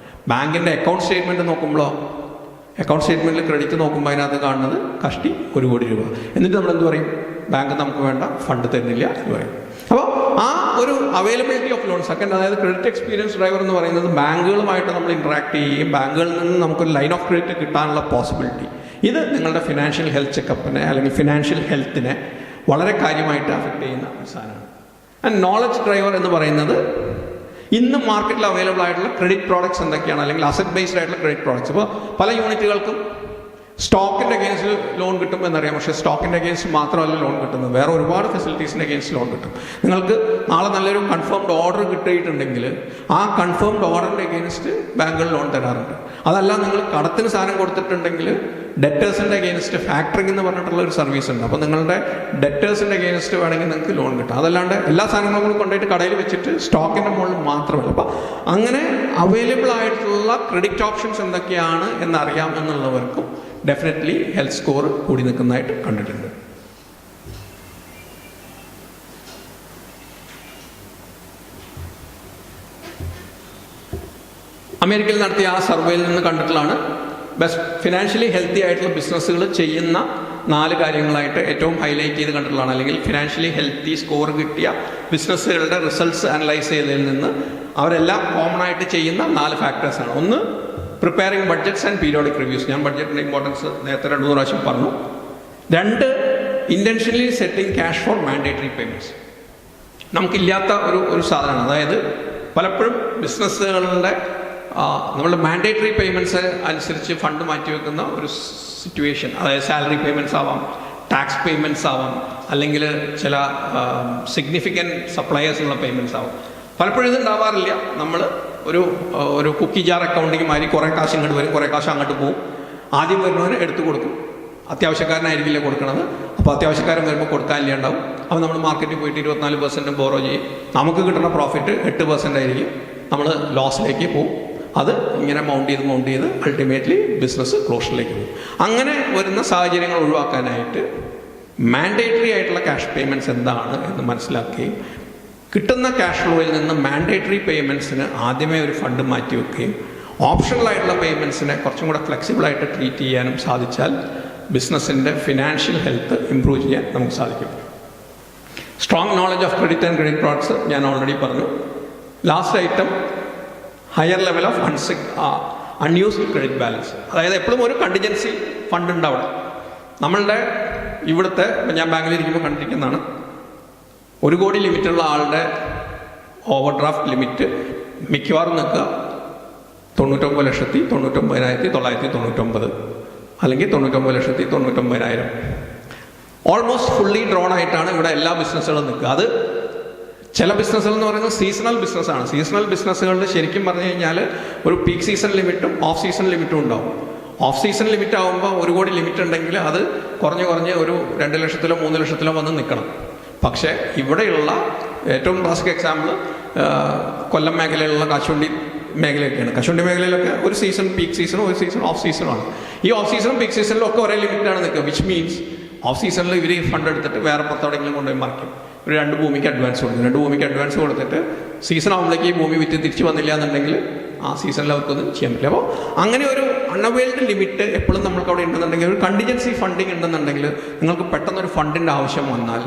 ബാങ്കിൻ്റെ അക്കൗണ്ട് സ്റ്റേറ്റ്മെൻറ്റ് നോക്കുമ്പോഴോ, അക്കൗണ്ട് സ്റ്റേറ്റ്മെൻറ്റിൽ ക്രെഡിറ്റ് നോക്കുമ്പോൾ അതിനകത്ത് കാണുന്നത് കഷ്ടി 1 കോടി രൂപ. എന്നിട്ട് നമ്മൾ എന്ത് പറയും? ബാങ്ക് നമുക്ക് വേണ്ട ഫണ്ട് തരുന്നില്ല എന്ന് പറയും. അപ്പോൾ ആ ഒരു അവൈലബിലിറ്റി ഓഫ് ലോൺ സെക്കൻഡ്, അതായത് ക്രെഡിറ്റ് എക്സ്പീരിയൻസ് ഡ്രൈവർ എന്ന് പറയുന്നത് ബാങ്കുകളുമായിട്ട് നമ്മൾ ഇൻട്രാക്ട് ചെയ്യുകയും ബാങ്കുകളിൽ നിന്ന് നമുക്കൊരു ലൈൻ ഓഫ് ക്രെഡിറ്റ് കിട്ടാനുള്ള പോസിബിലിറ്റി, ഇത് നിങ്ങളുടെ ഫിനാൻഷ്യൽ ഹെൽത്ത് ചെക്കപ്പിനെ അല്ലെങ്കിൽ ഫിനാൻഷ്യൽ ഹെൽത്തിനെ വളരെ കാര്യമായിട്ട് അഫക്റ്റ് ചെയ്യുന്ന ഒരു സാധനമാണ്. ആൻഡ് നോളജ് ഡ്രൈവർ എന്ന് പറയുന്നത് ഇന്ന് മാർക്കറ്റിൽ അവൈലബിൾ ആയിട്ടുള്ള ക്രെഡിറ്റ് പ്രോഡക്ട്സ് എന്തൊക്കെയാണ്, അല്ലെങ്കിൽ അസറ്റ് ബേസ്ഡ് ആയിട്ടുള്ള ക്രെഡിറ്റ് പ്രോഡക്ട്സ്. ഇപ്പോൾ പല യൂണിറ്റുകൾക്കും സ്റ്റോക്കിൻ്റെ അഗെയിൻസ്റ്റ് ലോൺ കിട്ടും എന്നറിയാം. പക്ഷേ സ്റ്റോക്കിൻ്റെ അഗെയിൻസ്റ്റ് മാത്രമല്ല ലോൺ കിട്ടുന്നത്, വേറെ ഒരുപാട് ഫെസിലിറ്റീസിൻ്റെ അഗെയിൻസ്റ്റ് ലോൺ കിട്ടും. നിങ്ങൾക്ക് നാളെ നല്ലൊരു കൺഫേംഡ് ഓർഡർ കിട്ടിയിട്ടുണ്ടെങ്കിൽ ആ കൺഫേംഡ് ഓർഡറിൻ്റെ അഗെയിൻസ്റ്റ് ബാങ്കുകൾ ലോൺ തരാറുണ്ട്. അതല്ല, നിങ്ങൾ കടത്തിന് സാധനം കൊടുത്തിട്ടുണ്ടെങ്കിൽ ഡെറ്റേഴ്സിൻ്റെ അഗെയിൻസ്റ്റ് ഫാക്ടറിംഗ് എന്ന് പറഞ്ഞിട്ടുള്ള ഒരു സർവീസ് ഉണ്ട്. അപ്പോൾ നിങ്ങളുടെ ഡെറ്റേഴ്സിൻ്റെ അഗെയിൻസ്റ്റ് വേണമെങ്കിൽ നിങ്ങൾക്ക് ലോൺ കിട്ടും. അതല്ലാണ്ട് എല്ലാ സാധനങ്ങളും കൊണ്ടുപോയിട്ട് കടയിൽ വെച്ചിട്ട് സ്റ്റോക്കിൻ്റെ മുകളിൽ മാത്രമല്ല. അപ്പോൾ അങ്ങനെ അവൈലബിൾ ആയിട്ടുള്ള ക്രെഡിറ്റ് ഓപ്ഷൻസ് എന്തൊക്കെയാണ് എന്നറിയാം എന്നുള്ളവർക്കും ഡെഫിനറ്റ്ലി ഹെൽത്ത് സ്കോർ കൂടി നിൽക്കുന്നതായിട്ട് കണ്ടിട്ടുണ്ട്. അമേരിക്കയിൽ നടത്തിയ ആ സർവേയിൽ നിന്ന് കണ്ടിട്ടുള്ളതാണ് ബെസ്റ്റ് ഫിനാൻഷ്യലി ഹെൽത്തി ആയിട്ടുള്ള ബിസിനസ്സുകൾ ചെയ്യുന്ന 4 കാര്യങ്ങളായിട്ട് ഏറ്റവും ഹൈലൈറ്റ് ചെയ്ത് കണ്ടിട്ടുള്ളതാണ്. അല്ലെങ്കിൽ ഫിനാൻഷ്യലി ഹെൽത്തി സ്കോർ കിട്ടിയ ബിസിനസ്സുകളുടെ റിസൾട്ട്സ് അനലൈസ് ചെയ്തതിൽ നിന്ന് അവരെല്ലാം കോമൺ ആയിട്ട് ചെയ്യുന്ന 4 ഫാക്ടേഴ്സാണ്. ഒന്ന്, preparing budgets and periodic reviews. ഞാൻ ബഡ്ജറ്റിൻ്റെ ഇമ്പോർട്ടൻസ് നേരത്തെ 2-3 പ്രാവശ്യം പറഞ്ഞു. 2, intentionally setting cash for mandatory payments. നമുക്കില്ലാത്ത ഒരു സാധനമാണ്. അതായത് പലപ്പോഴും ബിസിനസ്സുകളുടെ നമ്മളുടെ മാൻഡേറ്ററി പേയ്മെൻറ്റ്സ് അനുസരിച്ച് ഫണ്ട് മാറ്റിവെക്കുന്ന ഒരു സിറ്റുവേഷൻ, അതായത് സാലറി പേയ്മെൻറ്റ്സ് ആവാം, ടാക്സ് പേയ്മെൻറ്റ്സ് ആവാം, അല്ലെങ്കിൽ ചില സിഗ്നിഫിക്കൻറ്റ് സപ്ലയേഴ്സിനുള്ള പേയ്മെൻറ്റ്സ് ആവാം. പലപ്പോഴും ഇത് ഉണ്ടാവാറില്ല. നമ്മൾ ഒരു കുക്കി ജാർ അക്കൗണ്ടിങ് മാതിരി കുറേ കാശ് ഇങ്ങോട്ട് വരും, കുറേ കാശ് അങ്ങോട്ട് പോകും. ആദ്യം വരുന്നവന് എടുത്തു കൊടുക്കും, അത്യാവശ്യക്കാരനായിരിക്കില്ല കൊടുക്കണത്. അപ്പോൾ അത്യാവശ്യക്കാരൻ വരുമ്പോൾ കൊടുക്കാനില്ലാണ്ടാവും. അപ്പോൾ നമ്മൾ മാർക്കറ്റിൽ പോയിട്ട് 24% ബോറോ ചെയ്യും. നമുക്ക് കിട്ടുന്ന പ്രോഫിറ്റ് 8% ആയിരിക്കും. നമ്മൾ ലോസിലേക്ക് പോകും. അത് ഇങ്ങനെ മൗണ്ട് ചെയ്ത് അൾട്ടിമേറ്റ്ലി ബിസിനസ് ക്ലോഷറിലേക്ക് പോകും. അങ്ങനെ വരുന്ന സാഹചര്യങ്ങൾ ഒഴിവാക്കാനായിട്ട് മാൻഡേറ്ററി ആയിട്ടുള്ള ക്യാഷ് പേയ്മെൻറ്റ്സ് എന്താണ് എന്ന് മനസ്സിലാക്കുകയും കിട്ടുന്ന ക്യാഷ് ഫ്ലോയിൽ നിന്ന് മാൻഡേറ്ററി പേയ്മെൻറ്റ്സിന് ആദ്യമേ ഒരു ഫണ്ട് മാറ്റി വെക്കുകയും ഓപ്ഷണൽ ആയിട്ടുള്ള പേയ്മെൻറ്റ്സിനെ കുറച്ചും കൂടെ ഫ്ലെക്സിബിളായിട്ട് ട്രീറ്റ് ചെയ്യാനും സാധിച്ചാൽ ബിസിനസ്സിൻ്റെ ഫിനാൻഷ്യൽ ഹെൽത്ത് ഇംപ്രൂവ് ചെയ്യാൻ നമുക്ക് സാധിക്കും. Strong knowledge of credit and credit products ഞാൻ ഓൾറെഡി പറഞ്ഞു. Last item higher level of unused credit balance. അതായത് എപ്പോഴും ഒരു കണ്ടിജൻസി ഫണ്ട് ഉണ്ട് അവിടെ. നമ്മളുടെ ഇവിടുത്തെ ഞാൻ ബാങ്കിലിരിക്കുമ്പോൾ കണ്ടിരിക്കുന്നതാണ്, 1 കോടി ലിമിറ്റുള്ള ആളുടെ ഓവർ ഡ്രാഫ്റ്റ് ലിമിറ്റ് മിക്കവാറും നിൽക്കുക 99,99,999 അല്ലെങ്കിൽ 99,99,000. ഓൾമോസ്റ്റ് ഫുള്ളി ഡ്രോൺ ആയിട്ടാണ് ഇവിടെ എല്ലാ ബിസിനസ്സുകളും നിൽക്കുക. അത് ചില ബിസിനസ്സുകൾ എന്ന് പറയുന്നത് സീസണൽ ബിസിനസ്സാണ്. സീസണൽ ബിസിനസ്സുകളിൽ ശരിക്കും പറഞ്ഞു കഴിഞ്ഞാൽ ഒരു പീക്ക് സീസൺ ലിമിറ്റും ഓഫ് സീസൺ ലിമിറ്റും ഉണ്ടാവും. ഓഫ് സീസൺ ലിമിറ്റ് ആകുമ്പോൾ 1 കോടി ലിമിറ്റ് ഉണ്ടെങ്കിൽ അത് കുറഞ്ഞ് ഒരു 2 ലക്ഷത്തിലോ 3 ലക്ഷത്തിലോ വന്ന് നിൽക്കണം. പക്ഷേ ഇവിടെയുള്ള ഏറ്റവും ക്ലാസിക് എക്സാമ്പിൾ കൊല്ലം മേഖലയിലുള്ള കശുവണ്ടി മേഖലയൊക്കെയാണ്. കശുവണ്ടി മേഖലയിലൊക്കെ ഒരു സീസൺ പീക്ക് സീസണും ഒരു സീസൺ ഓഫ് സീസണുമാണ്. ഈ ഓഫ് സീസണും പീക്ക് സീസണിലും ഒക്കെ ഒരേ ലിമിറ്റാണ് നിൽക്കുക. വിച്ച് മീൻസ് ഓഫ് സീസണിൽ ഇവർ ഫണ്ട് എടുത്തിട്ട് വേറെ പുറത്തോടെങ്കിലും കൊണ്ടുപോയി മറിക്കും. ഒരു 2 ഭൂമിക്ക് അഡ്വാൻസ് കൊടുക്കും. 2 ഭൂമിക്ക് അഡ്വാൻസ് കൊടുത്തിട്ട് സീസൺ ആകുമ്പോഴേക്ക് ഈ ഭൂമി വിറ്റ് തിരിച്ച് വന്നില്ല എന്നുണ്ടെങ്കിൽ ആ സീസണിൽ അവർക്കൊന്നും ചെയ്യാൻ പറ്റില്ല. അപ്പോൾ അങ്ങനെ ഒരു അൺഅവൈൽഡ് ലിമിറ്റ് എപ്പോഴും നമ്മൾക്ക് അവിടെ ഉണ്ടെന്നുണ്ടെങ്കിൽ, ഒരു കണ്ടിജൻസി ഫണ്ടിങ് ഉണ്ടെന്നുണ്ടെങ്കിൽ, നിങ്ങൾക്ക് പെട്ടെന്നൊരു ഫണ്ടിൻ്റെ ആവശ്യം വന്നാൽ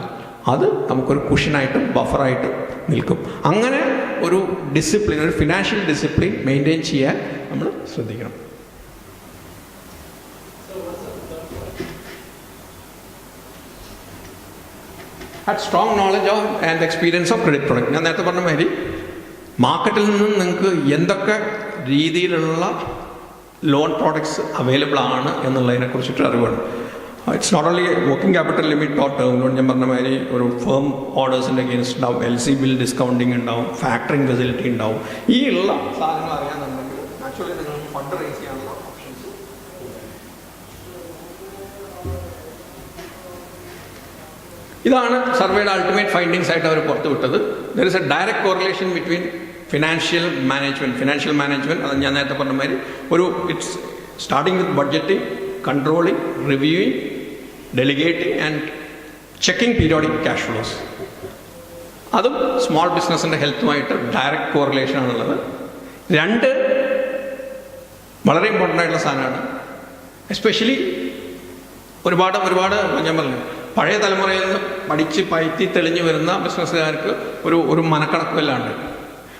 അത് നമുക്കൊരു കുഷനായിട്ടും ബഫറായിട്ടും നിൽക്കും. അങ്ങനെ ഒരു ഡിസിപ്ലിൻ, ഒരു ഫിനാൻഷ്യൽ ഡിസിപ്ലിൻ മെയിൻറ്റെയിൻ ചെയ്യാൻ നമ്മൾ ശ്രദ്ധിക്കണം. Had strong knowledge and experience of credit product. ഞാൻ നേരത്തെ പറഞ്ഞ മാതിരി മാർക്കറ്റിൽ നിന്നും നിങ്ങൾക്ക് എന്തൊക്കെ രീതിയിലുള്ള ലോൺ പ്രോഡക്ട്സ് അവൈലബിൾ ആണ് എന്നുള്ളതിനെ കുറിച്ചിട്ട് അറിവാണ്. It's not only working capital limit or term loan. ഞാൻ പറഞ്ഞ മാതിരി ഒരു ഫേം ഓർഡേഴ്സിൻ്റെ അഗെയിൻസ്റ്റ് ഉണ്ടാവും, LC ബിൽ ഡിസ്കൗണ്ടിങ് ഉണ്ടാവും, ഫാക്ടറിങ് ഫെസിലിറ്റി ഉണ്ടാവും. ഈ ഉള്ള സാധനങ്ങൾ അറിയാമെന്നുണ്ടെങ്കിൽ ആക്ച്വലി നിങ്ങൾക്ക് ഫണ്ട് റേസ് ചെയ്യാനുള്ള ഓപ്ഷൻസ്. ഇതാണ് സർവേയുടെ അൾട്ടിമേറ്റ് ഫൈൻഡിങ്സ് ആയിട്ട് അവർ പുറത്തുവിട്ടത്. There is a direct correlation between financial management അത് ഞാൻ നേരത്തെ പറഞ്ഞ മാതിരി it's starting with budgeting, controlling, reviewing, delegating and checking periodic cash flows. അതും സ്മോൾ ബിസിനസ്സിൻ്റെ ഹെൽത്തുമായിട്ട് ഡയറക്റ്റ് കോറിലേഷൻ ആണുള്ളത്. 2 വളരെ ഇമ്പോർട്ടൻ്റ് ആയിട്ടുള്ള സാധനമാണ്. എസ്പെഷ്യലി ഒരുപാട് ഞാൻ പറഞ്ഞു, പഴയ തലമുറയിൽ നിന്ന് പഠിച്ച് പയറ്റി തെളിഞ്ഞു വരുന്ന ബിസിനസ്സുകാർക്ക് ഒരു മനക്കണക്കല്ലാണ്ട്.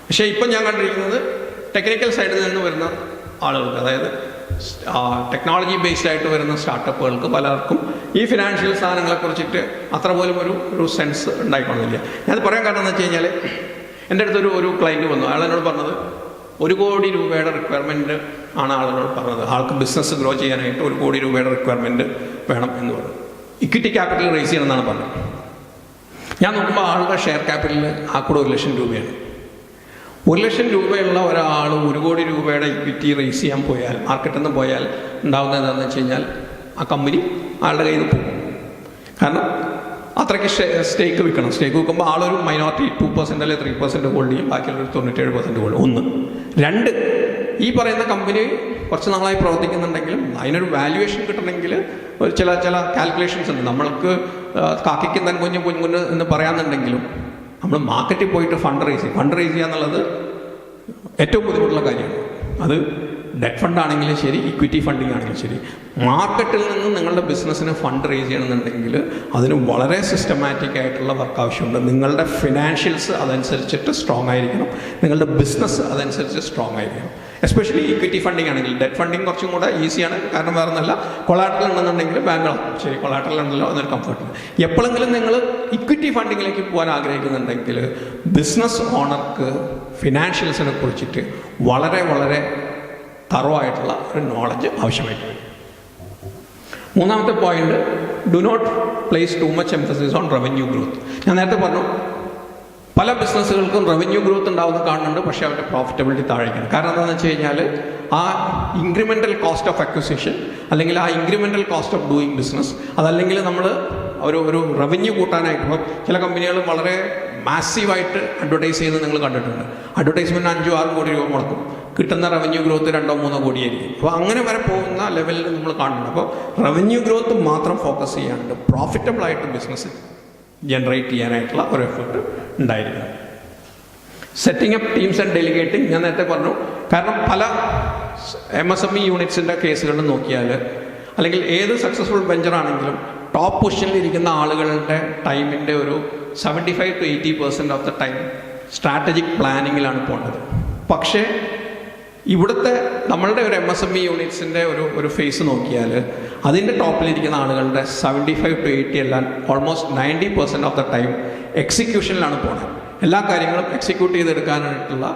പക്ഷേ ഇപ്പം ഞാൻ കണ്ടിരിക്കുന്നത് ടെക്നിക്കൽ സൈഡിൽ നിന്ന് വരുന്ന ആളുകൾക്ക്, അതായത് ടെക്നോളജി ബേസ്ഡ് ആയിട്ട് വരുന്ന സ്റ്റാർട്ടപ്പുകൾക്ക് പലർക്കും ഈ ഫിനാൻഷ്യൽ സാധനങ്ങളെ കുറിച്ചിട്ട് അത്ര പോലും ഒരു സെൻസ് ഉണ്ടായിക്കൊള്ളുന്നില്ല. ഞാനത് പറയാൻ കാരണം എന്ന് വെച്ച് കഴിഞ്ഞാൽ, എൻ്റെ അടുത്തൊരു ക്ലയൻറ്റ് വന്നു. അയാൾ എന്നോട് പറഞ്ഞത് 1 കോടി രൂപയുടെ റിക്വയർമെൻറ്റ് ആണ് ആളുകളോട് പറഞ്ഞത്. ആൾക്ക് ബിസിനസ് ഗ്രോ ചെയ്യാനായിട്ട് 1 കോടി രൂപയുടെ റിക്വയർമെൻറ്റ് വേണം എന്ന് പറഞ്ഞു. ഇക്വിറ്റി ക്യാപിറ്റൽ റേസ് ചെയ്യണമെന്നാണ് പറഞ്ഞത്. ഞാൻ നോക്കുമ്പോൾ ആളുടെ ഷെയർ ക്യാപിറ്റൽ ആ കൂടെ 1 ലക്ഷം രൂപയാണ്. 1 ലക്ഷം രൂപയുള്ള ഒരാൾ 1 കോടി രൂപയുടെ ഇക്വിറ്റി റേസ് ചെയ്യാൻ പോയാൽ, മാർക്കറ്റിൽ നിന്ന് പോയാൽ ഉണ്ടാകുന്നത് എന്താണെന്ന് വെച്ച് കഴിഞ്ഞാൽ ആ കമ്പനി ആളുടെ കയ്യിൽ നിന്ന് പോകും. കാരണം അത്രയ്ക്ക് സ്റ്റേക്ക് വിൽക്കണം. സ്റ്റേക്ക് വിൽക്കുമ്പോൾ ആളൊരു മൈനോറിറ്റി 2% അല്ലെങ്കിൽ 3% ഹോൾഡ് ചെയ്യും, ബാക്കിയുള്ളൊരു 97% ഹോൾഡ്. 1. 2, ഈ പറയുന്ന കമ്പനി കുറച്ച് നാളായി പ്രവർത്തിക്കുന്നുണ്ടെങ്കിലും അതിനൊരു വാല്യുവേഷൻ കിട്ടണമെങ്കിൽ ചില കാൽക്കുലേഷൻസ് ഉണ്ട്. നമ്മൾക്ക് കാക്കിക്ക് തന്നെ കുഞ്ഞ് എന്ന് പറയാമെന്നുണ്ടെങ്കിലും നമ്മൾ മാർക്കറ്റിൽ പോയിട്ട് ഫണ്ട് റേസ് ചെയ്യുക എന്നുള്ളത് ഏറ്റവും ബുദ്ധിമുട്ടുള്ള കാര്യമാണ്. അത് ഡെറ്റ് ഫണ്ട് ആണെങ്കിലും ശരി, ഇക്വിറ്റി ഫണ്ടിങ് ആണെങ്കിലും ശരി, മാർക്കറ്റിൽ നിന്ന് നിങ്ങളുടെ ബിസിനസ്സിന് ഫണ്ട് റേസ് ചെയ്യണമെന്നുണ്ടെങ്കിൽ അതിന് വളരെ സിസ്റ്റമാറ്റിക് ആയിട്ടുള്ള വർക്ക് ആവശ്യമുണ്ട്. നിങ്ങളുടെ ഫിനാൻഷ്യൽസ് അതനുസരിച്ചിട്ട് സ്ട്രോങ് ആയിരിക്കണം, നിങ്ങളുടെ ബിസിനസ് അതനുസരിച്ച് സ്ട്രോങ് ആയിരിക്കണം. എസ്പെഷ്യലി ഇക്വിറ്റി ഫണ്ടിങ് ആണെങ്കിൽ. ഡെറ്റ് ഫണ്ടിങ് കുറച്ചും കൂടെ ഈസിയാണ്, കാരണം വേറെ ഒന്നല്ല, കൊളാട്രൽ ഉണ്ടെന്നുണ്ടെങ്കിൽ ബാങ്കുകളോ ശരി കൊളാട്രൽ ഉണ്ടല്ലോ എന്നൊരു കംഫർട്ടുണ്ട്. എപ്പോഴെങ്കിലും നിങ്ങൾ ഇക്വിറ്റി ഫണ്ടിങ്ങിലേക്ക് പോകാൻ ആഗ്രഹിക്കുന്നുണ്ടെങ്കിൽ ബിസിനസ് ഓണർക്ക് ഫിനാൻഷ്യൽസിനെ കുറിച്ചിട്ട് വളരെ തറവായിട്ടുള്ള ഒരു നോളജ് ആവശ്യമായിട്ട് വരും. 3ാമത്തെ point, do not place too much emphasis on revenue growth. ഞാൻ നേരത്തെ പറഞ്ഞു, പല ബിസിനസ്സുകൾക്കും റവന്യൂ ഗ്രോത്ത് ഉണ്ടാവുന്ന കാണുന്നുണ്ട്, പക്ഷേ അവരുടെ പ്രോഫിറ്റബിലിറ്റി താഴേക്കാണ്. കാരണം എന്താണെന്ന് വെച്ച് കഴിഞ്ഞാൽ ആ ഇൻക്രിമെൻ്റൽ കോസ്റ്റ് ഓഫ് അക്വിസിഷൻ അല്ലെങ്കിൽ ആ incremental cost of doing business, അതല്ലെങ്കിൽ നമ്മൾ ഒരു റവന്യൂ കൂട്ടാനായിട്ട്, ഇപ്പോൾ ചില കമ്പനികൾ വളരെ മാസീവായിട്ട് അഡ്വർടൈസ് ചെയ്യുന്നത് നിങ്ങൾ കണ്ടിട്ടുണ്ട്. അഡ്വർടൈസ്മെൻറ്റ് 5-6 കോടി രൂപ മുടക്കും, കിട്ടുന്ന റവന്യൂ ഗ്രോത്ത് 2-3 കോടിയായിരിക്കും. അപ്പോൾ അങ്ങനെ വരെ പോകുന്ന ലെവലിൽ നമ്മൾ കാണുന്നുണ്ട്. അപ്പോൾ റവന്യൂ ഗ്രോത്ത് മാത്രം ഫോക്കസ് ചെയ്യാണ്ട് പ്രോഫിറ്റബിളായിട്ട് ബിസിനസ് ജനറേറ്റ് ചെയ്യാനായിട്ടുള്ള ഒരു എഫേർട്ട് ഉണ്ടായിരിക്കണം. Setting up teams and delegating ഞാൻ നേരത്തെ പറഞ്ഞു. കാരണം പല MSME യൂണിറ്റ്സിൻ്റെ കേസുകളിൽ നോക്കിയാൽ, അല്ലെങ്കിൽ ഏത് സക്സസ്ഫുൾ വെഞ്ചറാണെങ്കിലും ടോപ്പ് പൊസിഷനിൽ ഇരിക്കുന്ന ആളുകളുടെ ടൈമിൻ്റെ ഒരു 75 to 80% of the time strategic പ്ലാനിങ്ങിലാണ് പോകേണ്ടത്. പക്ഷേ ഇവിടുത്തെ നമ്മളുടെ ഒരു MSME യൂണിറ്റ്സിൻ്റെ ഒരു ഫേസ് നോക്കിയാൽ അതിൻ്റെ ടോപ്പിലിരിക്കുന്ന ആളുകളുടെ 75 to 80 എല്ലാം ഓൾമോസ്റ്റ് 90% ഓഫ് ദ ടൈം എക്സിക്യൂഷനിലാണ് പോകുന്നത്. എല്ലാ കാര്യങ്ങളും എക്സിക്യൂട്ട് ചെയ്തെടുക്കാനായിട്ടുള്ള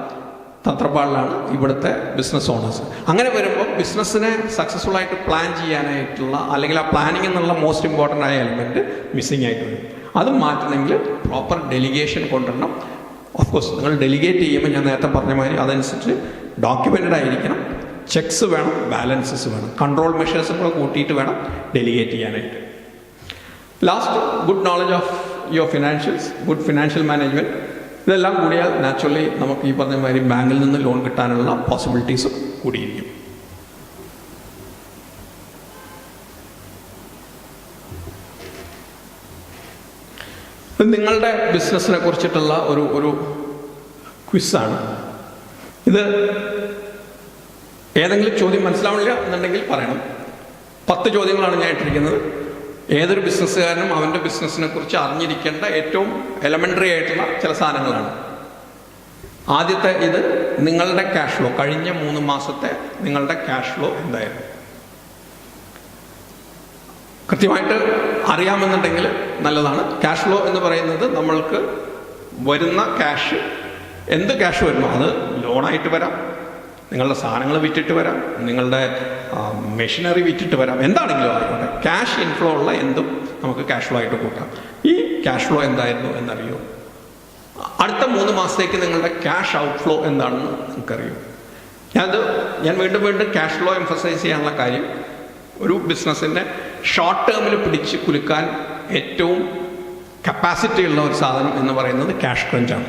തത്രപ്പാടിലാണ് ഇവിടുത്തെ ബിസിനസ് ഓണേഴ്സ്. അങ്ങനെ വരുമ്പോൾ ബിസിനസ്സിനെ സക്സസ്ഫുൾ ആയിട്ട് പ്ലാൻ ചെയ്യാനായിട്ടുള്ള, അല്ലെങ്കിൽ ആ പ്ലാനിങ് എന്നുള്ള മോസ്റ്റ് ഇമ്പോർട്ടൻ്റ് ആയ എലിമെൻറ്റ് മിസ്സിംഗ് ആയിട്ട് വരും. അത് മാറ്റണമെങ്കിൽ പ്രോപ്പർ ഡെലിഗേഷൻ കൊണ്ടുവരണം. ഓഫ് കോഴ്സ് നിങ്ങൾ ഡെലിഗേറ്റ് ചെയ്യുമ്പോൾ ഞാൻ നേരത്തെ പറഞ്ഞ മാതിരി അതനുസരിച്ച് ഡോക്യുമെൻറ്റഡ് ആയിരിക്കണം, ചെക്സ് വേണം, ബാലൻസസ് വേണം, കൺട്രോൾ മെഷേഴ്സും കൂടെ കൂട്ടിയിട്ട് വേണം ഡെലിഗേറ്റ് ചെയ്യാനായിട്ട്. Last, good knowledge of your financials, good financial management. ഇതെല്ലാം കൂടിയാൽ നാച്ചുറലി നമുക്ക് ഈ പറഞ്ഞ മാതിരി ബാങ്കിൽ നിന്ന് ലോൺ കിട്ടാനുള്ള പോസിബിലിറ്റീസും കൂടിയിരിക്കും. നിങ്ങളുടെ ബിസിനസ്സിനെ കുറിച്ചിട്ടുള്ള ഒരു ക്വിസാണ് ഇത്. ഏതെങ്കിലും ചോദ്യം മനസ്സിലാവില്ല എന്നുണ്ടെങ്കിൽ പറയണം. 10 ചോദ്യങ്ങളാണ് ഞാൻ ഇട്ടിരിക്കുന്നത്. ഏതൊരു ബിസിനസ്സുകാരനും അവൻ്റെ ബിസിനസ്സിനെ കുറിച്ച് അറിഞ്ഞിരിക്കേണ്ട ഏറ്റവും എലമെൻ്ററി ആയിട്ടുള്ള ചില സാധനങ്ങളാണ്. ആദ്യത്തെ ഇത് നിങ്ങളുടെ ക്യാഷ് ഫ്ലോ, കഴിഞ്ഞ 3 മാസത്തെ നിങ്ങളുടെ ക്യാഷ് ഫ്ലോ എന്തായിരുന്നു കൃത്യമായിട്ട് അറിയാമെന്നുണ്ടെങ്കിൽ നല്ലതാണ്. ക്യാഷ് ഫ്ലോ എന്ന് പറയുന്നത് നമ്മൾക്ക് വരുന്ന ക്യാഷ്, എന്ത് ക്യാഷ് വരുന്നു, അത് ലോണായിട്ട് വരാം, നിങ്ങളുടെ സാധനങ്ങൾ വിറ്റിട്ട് വരാം, നിങ്ങളുടെ മെഷീനറി വിറ്റിട്ട് വരാം, എന്താണെങ്കിലും ആയിക്കോട്ടെ. ക്യാഷ് ഇൻഫ്ലോ ഉള്ള എന്തും നമുക്ക് ക്യാഷ് ഫ്ലോ ആയിട്ട് കൂട്ടാം. ഈ ക്യാഷ് ഫ്ലോ എന്തായിരുന്നു എന്നറിയോ? അടുത്ത 3 മാസത്തേക്ക് നിങ്ങളുടെ ക്യാഷ് ഔട്ട് ഫ്ലോ എന്താണെന്ന് നിങ്ങൾക്കറിയോ? ഞാൻ വീണ്ടും ക്യാഷ് ഫ്ലോ എംഫസൈസ് ചെയ്യാനുള്ള കാര്യം, ഒരു ബിസിനസ്സിൻ്റെ ഷോർട്ട് ടേമിൽ പിടിച്ച് കുലുക്കാൻ ഏറ്റവും കപ്പാസിറ്റി ഉള്ള ഒരു സാധനം എന്ന് പറയുന്നത് ക്യാഷ് ക്രഞ്ചാണ്.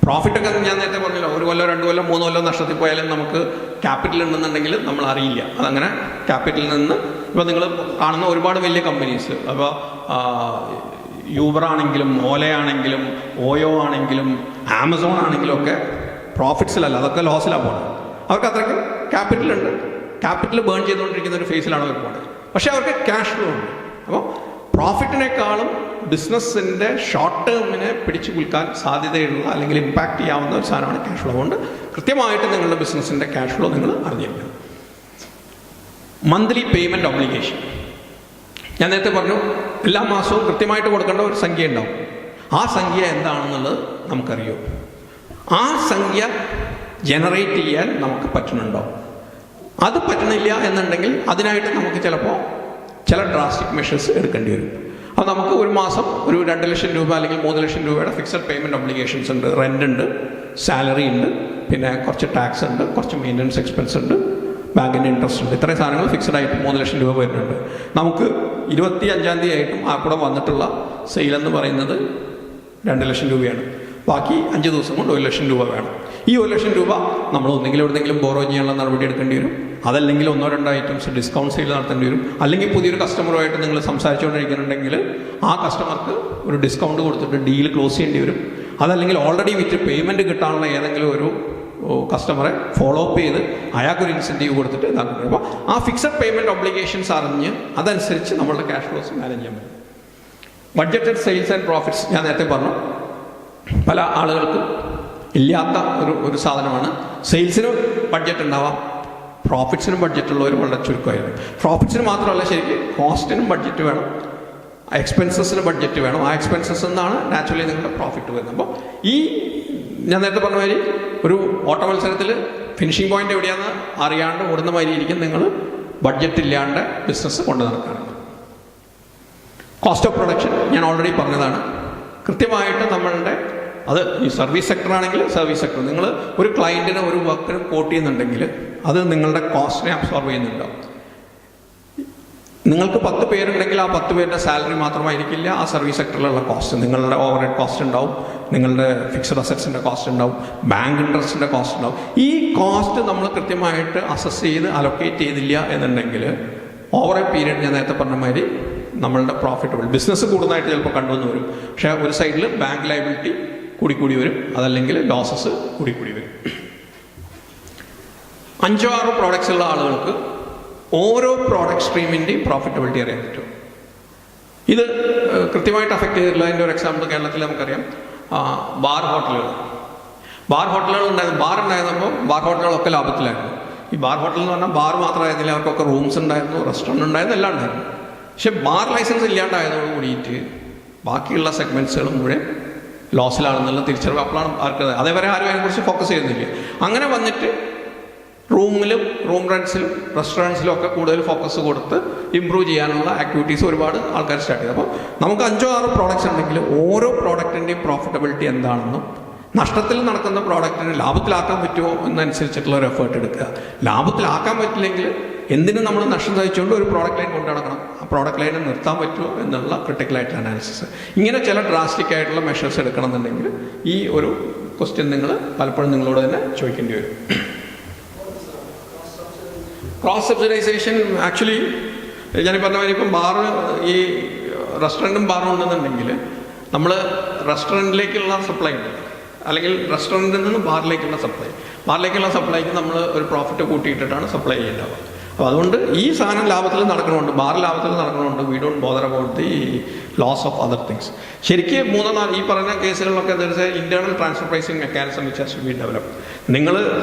പ്രോഫിറ്റൊക്കെ ഞാൻ നേരത്തെ പറഞ്ഞില്ല, 1 കൊല്ലം 2 കൊല്ലം 3 കൊല്ലം നഷ്ടത്തിൽ പോയാലും നമുക്ക് ക്യാപിറ്റൽ ഉണ്ടെന്നുണ്ടെങ്കിൽ നമ്മൾ അറിയില്ല. അതങ്ങനെ ക്യാപിറ്റലിൽ നിന്ന് ഇപ്പോൾ നിങ്ങൾ കാണുന്ന ഒരുപാട് വലിയ കമ്പനീസ്, അപ്പോൾ യൂബറാണെങ്കിലും ഓലയാണെങ്കിലും ഓയോ ആണെങ്കിലും ആമസോൺ ആണെങ്കിലും ഒക്കെ പ്രോഫിറ്റ്സിലല്ല, അതൊക്കെ ലോസിലാണ് പോകുന്നത്. അവർക്ക് അത്രയ്ക്കും ക്യാപിറ്റലുണ്ട്, ക്യാപിറ്റൽ ബേൺ ചെയ്തുകൊണ്ടിരിക്കുന്ന ഒരു ഫേസിലാണ് അവർ പോകുന്നത്. പക്ഷേ അവർക്ക് ക്യാഷ് ഫ്ലോ ഉണ്ട്. അപ്പോൾ പ്രോഫിറ്റിനേക്കാളും ബിസിനസ്സിൻ്റെ ഷോർട്ട് ടേമിനെ പിടിച്ചു കുൽക്കാൻ സാധ്യതയുള്ള, അല്ലെങ്കിൽ ഇമ്പാക്റ്റ് ചെയ്യാവുന്ന ഒരു സാധനമാണ് ക്യാഷ് ഫ്ലോ. കൊണ്ട് കൃത്യമായിട്ട് നിങ്ങളുടെ ബിസിനസ്സിൻ്റെ ക്യാഷ് ഫ്ലോ നിങ്ങൾ അറിഞ്ഞിരിക്കണം. മന്ത്ലി പേയ്മെൻറ്റ് ഒബ്ലിഗേഷൻ ഞാൻ നേരത്തെ പറഞ്ഞു, എല്ലാ മാസവും കൃത്യമായിട്ട് കൊടുക്കേണ്ട ഒരു സംഖ്യ ഉണ്ടാവും. ആ സംഖ്യ എന്താണെന്നുള്ളത് നമുക്കറിയോ? ആ സംഖ്യ ജനറേറ്റ് ചെയ്യാൻ നമുക്ക് പറ്റുന്നുണ്ടോ? അത് പറ്റുന്നില്ല എന്നുണ്ടെങ്കിൽ അതിനായിട്ട് നമുക്ക് ചിലപ്പോൾ ചില ഡ്രാസ്റ്റിക് മെഷേഴ്സ് എടുക്കേണ്ടി വരും. അത് നമുക്ക് ഒരു മാസം ഒരു 2 ലക്ഷം രൂപ അല്ലെങ്കിൽ 3 ലക്ഷം രൂപയുടെ ഫിക്സഡ് പേയ്മെൻറ്റ് ഒബ്ലിഗേഷൻസ് ഉണ്ട്, റെൻ്റ് ഉണ്ട്, സാലറി ഉണ്ട്, പിന്നെ കുറച്ച് ടാക്സ് ഉണ്ട്, കുറച്ച് മെയിൻ്റനൻസ് എക്സ്പെൻസ് ഉണ്ട്, ബാങ്കിൻ്റെ ഇൻട്രസ്റ്റ് ഉണ്ട്. ഇത്രയും സാധനങ്ങൾ ഫിക്സഡ് ആയിട്ട് 3 ലക്ഷം രൂപ വരുന്നുണ്ട്. നമുക്ക് 25-ാം തീയതി ആയിട്ടും ആ കൂടെ വന്നിട്ടുള്ള സെയിലെന്ന് പറയുന്നത് 2 ലക്ഷം രൂപയാണ്. ബാക്കി 5 ദിവസം കൊണ്ട് 1 ലക്ഷം രൂപ വേണം. ഈ 1 ലക്ഷം രൂപ നമ്മൾ ഒന്നെങ്കിലും എവിടെയെങ്കിലും ബോറോ ചെയ്യാനുള്ള നടപടി എടുക്കേണ്ടി വരും, അതല്ലെങ്കിൽ 1-2 ഐറ്റംസ് ഡിസ്കൗണ്ട് സെയിൽ നടത്തേണ്ടി വരും, അല്ലെങ്കിൽ പുതിയൊരു കസ്റ്റമറുമായിട്ട് നിങ്ങൾ സംസാരിച്ചുകൊണ്ടിരിക്കുന്നുണ്ടെങ്കിൽ ആ കസ്റ്റമർക്ക് ഒരു ഡിസ്കൗണ്ട് കൊടുത്തിട്ട് ഡീൽ ക്ലോസ് ചെയ്യേണ്ടി വരും. അതല്ലെങ്കിൽ ഓൾറെഡി വിറ്റ് പേയ്മെൻറ്റ് കിട്ടാനുള്ള ഏതെങ്കിലും ഒരു കസ്റ്റമറെ ഫോളോ അപ്പ് ചെയ്ത് അയാൾക്കൊരു ഇൻസെൻറ്റീവ് കൊടുത്തിട്ട് ഇതാക്കും. അപ്പോൾ ആ ഫിക്സഡ് പേയ്മെൻറ്റ് ഒബ്ലിഗേഷൻസ് അറിഞ്ഞ് അതനുസരിച്ച് നമ്മളുടെ ക്യാഷ് ഫ്ലോസ് മാനേജ് ചെയ്യാൻ പറ്റും. ബഡ്ജറ്റഡ് സെയിൽസ് ആൻഡ് പ്രോഫിറ്റ്സ് ഞാൻ നേരത്തെ പറഞ്ഞു, പല ആളുകൾക്കും ഇല്ലാത്ത ഒരു സാധനമാണ്. സെയിൽസിന് ബഡ്ജറ്റ് ഉണ്ടാവാം, പ്രോഫിറ്റ്സിനും ബഡ്ജറ്റുള്ളവർ വളരെ ചുരുക്കമായിരുന്നു. പ്രോഫിറ്റ്സിന് മാത്രമല്ല, ശരിക്കും കോസ്റ്റിനും ബഡ്ജറ്റ് വേണം, എക്സ്പെൻസസിന് ബഡ്ജറ്റ് വേണം. ആ എക്സ്പെൻസസ് എന്നാണ് നാച്ചുറലി നിങ്ങളുടെ പ്രോഫിറ്റ് വരുന്നത്. അപ്പോൾ ഈ ഞാൻ നേരത്തെ പറഞ്ഞ മാതിരി ഒരു ഓട്ട മത്സരത്തിൽ ഫിനിഷിംഗ് പോയിന്റ് എവിടെയാണെന്ന് അറിയാണ്ട് ഓടുന്ന മാതിരി ഇരിക്കും നിങ്ങൾ ബഡ്ജറ്റ് ഇല്ലാണ്ട് ബിസിനസ് കൊണ്ടു നടക്കുകയാണ്. കോസ്റ്റ് ഓഫ് പ്രൊഡക്ഷൻ ഞാൻ ഓൾറെഡി പറഞ്ഞതാണ്. കൃത്യമായിട്ട് നമ്മളുടെ അത് ഈ സർവീസ് സെക്ടർ ആണെങ്കിൽ സർവീസ് സെക്ടർ, നിങ്ങൾ ഒരു ക്ലയൻറ്റിന് ഒരു വർക്കിന് കോട്ട് ചെയ്യുന്നുണ്ടെങ്കിൽ അത് നിങ്ങളുടെ കോസ്റ്റിനെ അബ്സോർവ് ചെയ്യുന്നുണ്ടാവും. നിങ്ങൾക്ക് 10 പേരുണ്ടെങ്കിൽ ആ 10 പേരുടെ സാലറി മാത്രമായിരിക്കില്ല ആ സർവീസ് സെക്ടറിലുള്ള കോസ്റ്റ്. നിങ്ങളുടെ ഓവർ ഹെഡ് കോസ്റ്റ് ഉണ്ടാവും, നിങ്ങളുടെ ഫിക്സഡ് അസറ്റ്സിൻ്റെ കോസ്റ്റ് ഉണ്ടാവും, ബാങ്ക് ഇൻട്രസ്റ്റിൻ്റെ കോസ്റ്റ് ഉണ്ടാവും. ഈ കോസ്റ്റ് നമ്മൾ കൃത്യമായിട്ട് അസസ് ചെയ്ത് അലൊക്കേറ്റ് ചെയ്തില്ല എന്നുണ്ടെങ്കിൽ ഓവർ എ പീരീഡ് ഞാൻ നേരത്തെ പറഞ്ഞ മാതിരി നമ്മളുടെ പ്രോഫിറ്റബിൾ ബിസിനസ് കൂടുതലായിട്ട് ചിലപ്പോൾ കണ്ടുവന്ന് വരും. പക്ഷേ ഒരു സൈഡിൽ ബാങ്ക് ലയബിലിറ്റി കൂടിക്കൂടി വരും, അതല്ലെങ്കിൽ ലോസസ് കൂടിക്കൂടി വരും. 5-6 പ്രോഡക്ട്സ് ഉള്ള ആളുകൾക്ക് ഓരോ പ്രോഡക്റ്റ് സ്ട്രീമിൻ്റെയും പ്രോഫിറ്റബിലിറ്റി അറിയാൻ പറ്റും. ഇത് കൃത്യമായിട്ട് അഫക്റ്റ് ചെയ്തിട്ടുള്ള അതിൻ്റെ ഒരു എക്സാമ്പിൾ കേരളത്തിൽ നമുക്കറിയാം. ബാർ ഹോട്ടലുകൾ ഉണ്ടായിരുന്നു. ബാർ ഉണ്ടായിരുന്നപ്പോൾ ബാർ ഹോട്ടലുകളൊക്കെ ലാഭത്തിലായിരുന്നു. ഈ ബാർ ഹോട്ടൽ എന്ന് പറഞ്ഞാൽ ബാർ മാത്രമായിരുന്നില്ല, അവർക്കൊക്കെ റൂംസ് ഉണ്ടായിരുന്നു, റെസ്റ്റോറൻറ്റ് ഉണ്ടായിരുന്നു, എല്ലാം ഉണ്ടായിരുന്നു. പക്ഷെ ബാർ ലൈസൻസ് ഇല്ലാണ്ടായതോട് കൂടിയിട്ട് ബാക്കിയുള്ള സെഗ്മെൻറ്റ്സുകൾ മുഴുവൻ ലോസിലാണെന്നുള്ള തിരിച്ചറിവ് അപ്പോഴാണ് ആർക്ക്. അതേവരെ ആരും അതിനെക്കുറിച്ച് ഫോക്കസ് ചെയ്യുന്നില്ല. അങ്ങനെ വന്നിട്ട് റൂം റെൻറ്റ്സിലും റെസ്റ്റോറൻറ്റ്സിലും ഒക്കെ കൂടുതൽ ഫോക്കസ് കൊടുത്ത് ഇമ്പ്രൂവ് ചെയ്യാനുള്ള ആക്ടിവിറ്റീസ് ഒരുപാട് ആൾക്കാർ സ്റ്റാർട്ട് ചെയ്തു. അപ്പോൾ നമുക്ക് 5-6 പ്രോഡക്റ്റ്സ് ഉണ്ടെങ്കിൽ ഓരോ പ്രോഡക്റ്റിൻ്റെയും പ്രോഫിറ്റബിലിറ്റി എന്താണെന്നും നഷ്ടത്തിൽ നടക്കുന്ന പ്രോഡക്റ്റിന് ലാഭത്തിലാക്കാൻ പറ്റുമോ എന്നനുസരിച്ചിട്ടുള്ള ഒരു എഫേർട്ട് എടുക്കുക. ലാഭത്തിലാക്കാൻ പറ്റില്ലെങ്കിൽ എന്തിനും നമ്മൾ നഷ്ടം സഹിച്ചുകൊണ്ട് ഒരു പ്രോഡക്റ്റ് ലൈൻ കൊണ്ടു നടക്കണം. ആ പ്രോഡക്റ്റ് ലൈനെ നിർത്താൻ പറ്റുമോ എന്നുള്ള ക്രിട്ടിക്കലായിട്ടുള്ള അനാലിസിസ്. ഇങ്ങനെ ചില ഡ്രാസ്റ്റിക് ആയിട്ടുള്ള മെഷേഴ്സ് എടുക്കണം എന്നുണ്ടെങ്കിൽ ഈ ഒരു ക്വസ്റ്റ്യൻ നിങ്ങൾ പലപ്പോഴും നിങ്ങളോട് തന്നെ ചോദിക്കേണ്ടി വരും. ക്രോസ് സബ്സിഡൈസേഷൻ ആക്ച്വലി ഞാൻ പറഞ്ഞ മാതിരി ഇപ്പം ഈ റെസ്റ്റോറൻറ്റും ബാറും ഉണ്ടെന്നുണ്ടെങ്കിൽ നമ്മൾ റെസ്റ്റോറൻറ്റിലേക്കുള്ള സപ്ലൈ ഉണ്ട്, അല്ലെങ്കിൽ റെസ്റ്റോറൻറ്റിൽ നിന്ന് ബാറിലേക്കുള്ള സപ്ലൈക്ക് നമ്മൾ ഒരു പ്രോഫിറ്റ് കൂട്ടിയിട്ടിട്ടാണ് സപ്ലൈ ചെയ്യേണ്ടത്. അപ്പോൾ അതുകൊണ്ട് ഈ സാധനം ലാഭത്തിൽ നടക്കണമുണ്ട്, ബാർ ലാഭത്തിൽ നടക്കണമുണ്ട്. We don't bother about the loss of other things. ശരിക്കും 3-4 ഈ പറഞ്ഞ കേസുകളിലൊക്കെ എന്താ internal transfer pricing mechanism which has to be develop. നിങ്ങൾ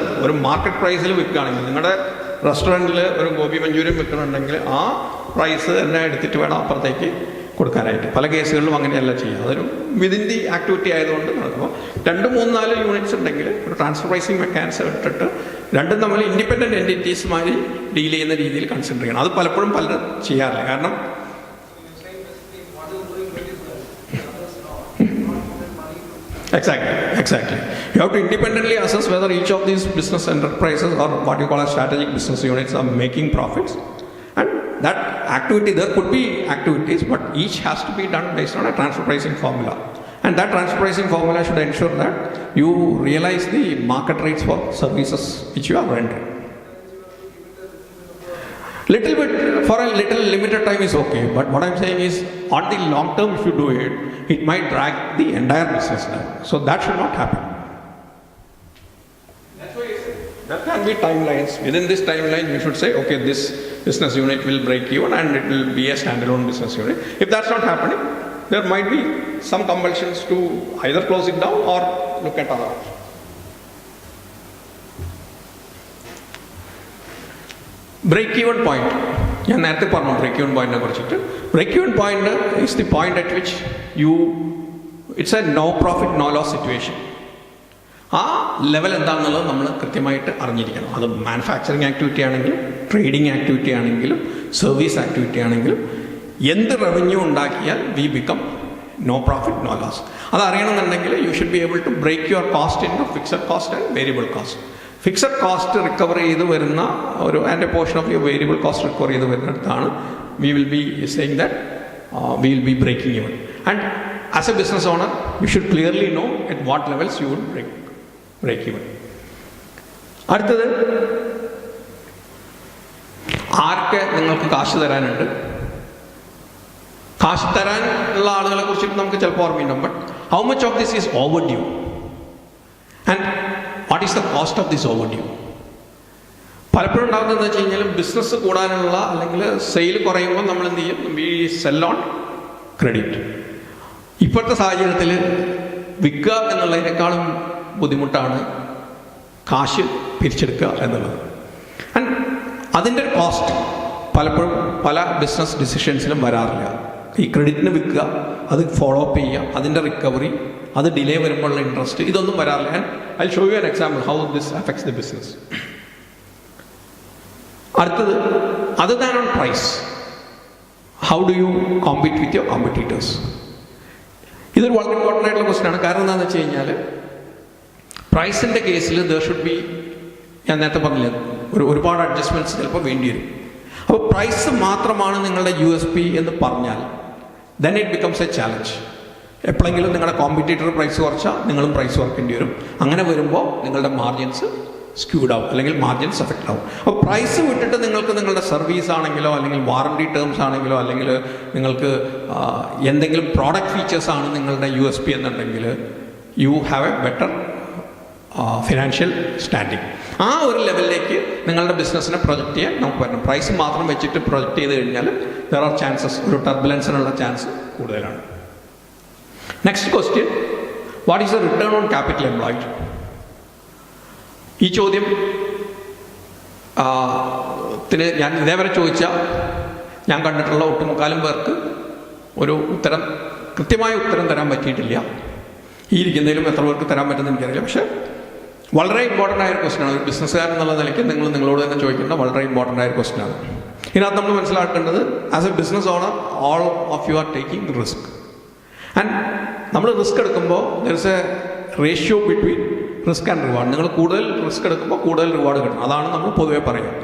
ഒരു മാർക്കറ്റ് പ്രൈസിൽ വിൽക്കുകയാണെങ്കിൽ നിങ്ങളുടെ റെസ്റ്റോറൻറ്റിൽ ഒരു ഗോപി മഞ്ചൂരിയൻ വിൽക്കണമെന്നുണ്ടെങ്കിൽ ആ പ്രൈസ് തന്നെ എടുത്തിട്ട് വേണം അപ്പുറത്തേക്ക് കൊടുക്കാനായിട്ട്. പല കേസുകളിലും അങ്ങനെയല്ല ചെയ്യുക. അതൊരു വിതിൻ ദി ആക്ടിവിറ്റി ആയതുകൊണ്ട് നടക്കുമ്പോൾ 2-3-4 യൂണിറ്റ്സ് ഉണ്ടെങ്കിൽ ഒരു ട്രാൻസ്ഫർ പ്രൈസിങ് മെക്കാനിസം ഇട്ടിട്ട് രണ്ടും നമ്മൾ ഇൻഡിപെൻഡൻറ്റ് എൻറ്റിറ്റീസുമായി ഡീൽ ചെയ്യുന്ന രീതിയിൽ കൺസിഡർ ചെയ്യണം. അത് പലപ്പോഴും പലരും ചെയ്യാറില്ല. കാരണം Exactly. You have to independently assess whether each of these business enterprises or what you call as strategic business units are making profits. And that activity, there could be activities, but each has to be done based on a transfer pricing formula. And that transfer pricing formula should ensure that you realize the market rates for services which you are rendering. Little bit, for a little limited time is okay, but what I'm saying is on the long term if you do it, it might drag the entire business down. So that should not happen. That's why there can be timelines. Within this timeline you should say, okay, this business unit will break even and it will be a standalone business unit. If that's not happening, there might be some compulsions to either close it down or look at other options. Break even point ഞാൻ നേരത്തെ പറഞ്ഞു. Break even പോയിന്റിനെ കുറിച്ചിട്ട് break even point is the point at which it's a no profit no loss situation. ആ level എന്താണെന്നുള്ളത് നമ്മൾ കൃത്യമായിട്ട് അറിഞ്ഞിരിക്കണം. അത് മാനുഫാക്ചറിങ് ആക്ടിവിറ്റി ആണെങ്കിലും ട്രേഡിംഗ് ആക്ടിവിറ്റി ആണെങ്കിലും സർവീസ് ആക്ടിവിറ്റി ആണെങ്കിലും എന്ത് റവന്യൂ ഉണ്ടാക്കിയാൽ we become no profit no loss. അത് അറിയണമെന്നുണ്ടെങ്കിൽ you should be able to break your cost into fixed cost and variable cost. Fixed cost recover ചെയ്ത് വരുന്ന ഒരു and a portion of your variable cost recover ചെയ്ത് വരുന്നിടത്താണ് we will be saying that we will be breaking even. And as a business owner you should clearly know at what levels you would break even. അടുത്തത്, ആർക്ക് നിങ്ങൾക്ക് കാശ് തരാനുണ്ട്? കാശ് തരാനുള്ള ആളുകളെ കുറിച്ചിട്ട് നമുക്ക് ചിലപ്പോൾ ഓർമ്മയുണ്ടാവും. But how much of this is overdue and what is the cost of this overdue? പലപ്പോഴും ഉണ്ടാകുന്നത് എന്താ വെച്ച് കഴിഞ്ഞാൽ ബിസിനസ് കൂടാനുള്ള അല്ലെങ്കിൽ സെയിൽ കുറയുമ്പോൾ നമ്മൾ എന്ത് ചെയ്യും? We sell on credit. ഇപ്പോഴത്തെ സാഹചര്യത്തിൽ വിൽക്കുക എന്നുള്ളതിനേക്കാളും ബുദ്ധിമുട്ടാണ് കാശ് പിരിച്ചെടുക്കുക എന്നുള്ളത്. ആൻഡ് അതിൻ്റെ കോസ്റ്റ് പലപ്പോഴും പല ബിസിനസ് ഡിസിഷൻസിലും വരാറില്ല. ഈ ക്രെഡിറ്റിന് വിൽക്കുക, അത് ഫോളോ അപ്പ് ചെയ്യുക, അതിൻ്റെ റിക്കവറി, അത് ഡിലേ വരുമ്പോഴുള്ള ഇൻട്രസ്റ്റ്, ഇതൊന്നും വരാറില്ല. And I show you an example how this affects the business. അടുത്തത്, other than on price, how do you compete with your competitors? ഇതൊരു വളരെ ഇമ്പോർട്ടൻ്റ് ആയിട്ടുള്ള ക്വസ്റ്റ്യൻ ആണ്. കാരണം എന്താണെന്ന് വെച്ച് കഴിഞ്ഞാൽ പ്രൈസിൻ്റെ കേസിൽ ദർ ഷുഡ് ബി, ഞാൻ നേരത്തെ പറഞ്ഞില്ല, ഒരുപാട് അഡ്ജസ്റ്റ്മെൻറ്റ്സ് ചിലപ്പോൾ വേണ്ടി വരും. അപ്പോൾ പ്രൈസ് മാത്രമാണ് നിങ്ങളുടെ USP എന്ന് പറഞ്ഞാൽ then it becomes a challenge. എപ്പോഴെങ്കിലും നിങ്ങളുടെ കോമ്പറ്റീറ്റർ പ്രൈസ് കുറച്ചാൽ നിങ്ങളും പ്രൈസ് കുറയ്ക്കേണ്ടി വരും. അങ്ങനെ വരുമ്പോൾ നിങ്ങളുടെ മാർജിൻസ് സ്ക്യൂഡ് ആവും, അല്ലെങ്കിൽ മാർജിൻസ് എഫക്റ്റ് ആവും. അപ്പോൾ പ്രൈസ് വിട്ടിട്ട് നിങ്ങൾക്ക് നിങ്ങളുടെ സർവീസ് ആണെങ്കിലോ, അല്ലെങ്കിൽ വാറണ്ടി ടേംസ് ആണെങ്കിലോ, അല്ലെങ്കിൽ നിങ്ങൾക്ക് എന്തെങ്കിലും പ്രോഡക്റ്റ് ഫീച്ചേഴ്സ് ആണ് നിങ്ങളുടെ USP എന്നുണ്ടെങ്കിൽ you have A better financial standing. ആ ഒരു ലെവലിലേക്ക് നിങ്ങളുടെ ബിസിനസ്സിനെ പ്രൊജക്റ്റ് ചെയ്യാൻ നമുക്ക് പറ്റണം. പ്രൈസ് മാത്രം വെച്ചിട്ട് പ്രൊജക്റ്റ് ചെയ്ത് കഴിഞ്ഞാൽ ദർ ആർ ചാൻസസ്, ഒരു ടർബുലൻസിനുള്ള ചാൻസ് കൂടുതലാണ്. Next question, what is the return on capital employed? ഈ ചോദ്യം ഞാൻ ഇതേവരെ ചോദിച്ചാൽ ഞാൻ കണ്ടിട്ടുള്ള ഒട്ടുമുക്കാലും പേർക്ക് ഒരു കൃത്യമായ ഉത്തരം തരാൻ പറ്റിയിട്ടില്ല. ഈ ഇരിക്കുന്നതിലും എത്ര പേർക്ക് തരാൻ പറ്റുമെന്ന് എനിക്കറിയില്ല. പക്ഷേ വളരെ ഇമ്പോർട്ടൻ്റ് ആയൊരു ക്വസ്റ്റ്യനാണ്. ഒരു ബിസിനസ്സുകാരൻ എന്നുള്ള നിലയ്ക്ക് നിങ്ങളോട് തന്നെ ചോദിക്കുന്ന വളരെ ഇമ്പോർട്ടൻ്റ് ആയൊരു ക്വസ്റ്റ്യനാണ്. ഇതിനകത്ത് നമ്മൾ മനസ്സിലാക്കേണ്ടത്, as a business owner all of you are taking risk. And നമ്മൾ റിസ്ക് എടുക്കുമ്പോൾ there is a ratio between risk and reward. നിങ്ങൾ കൂടുതൽ റിസ്ക് എടുക്കുമ്പോൾ കൂടുതൽ റിവാർഡ് കിട്ടും. അതാണ് നമ്മൾ പൊതുവെ പറയുന്നത്.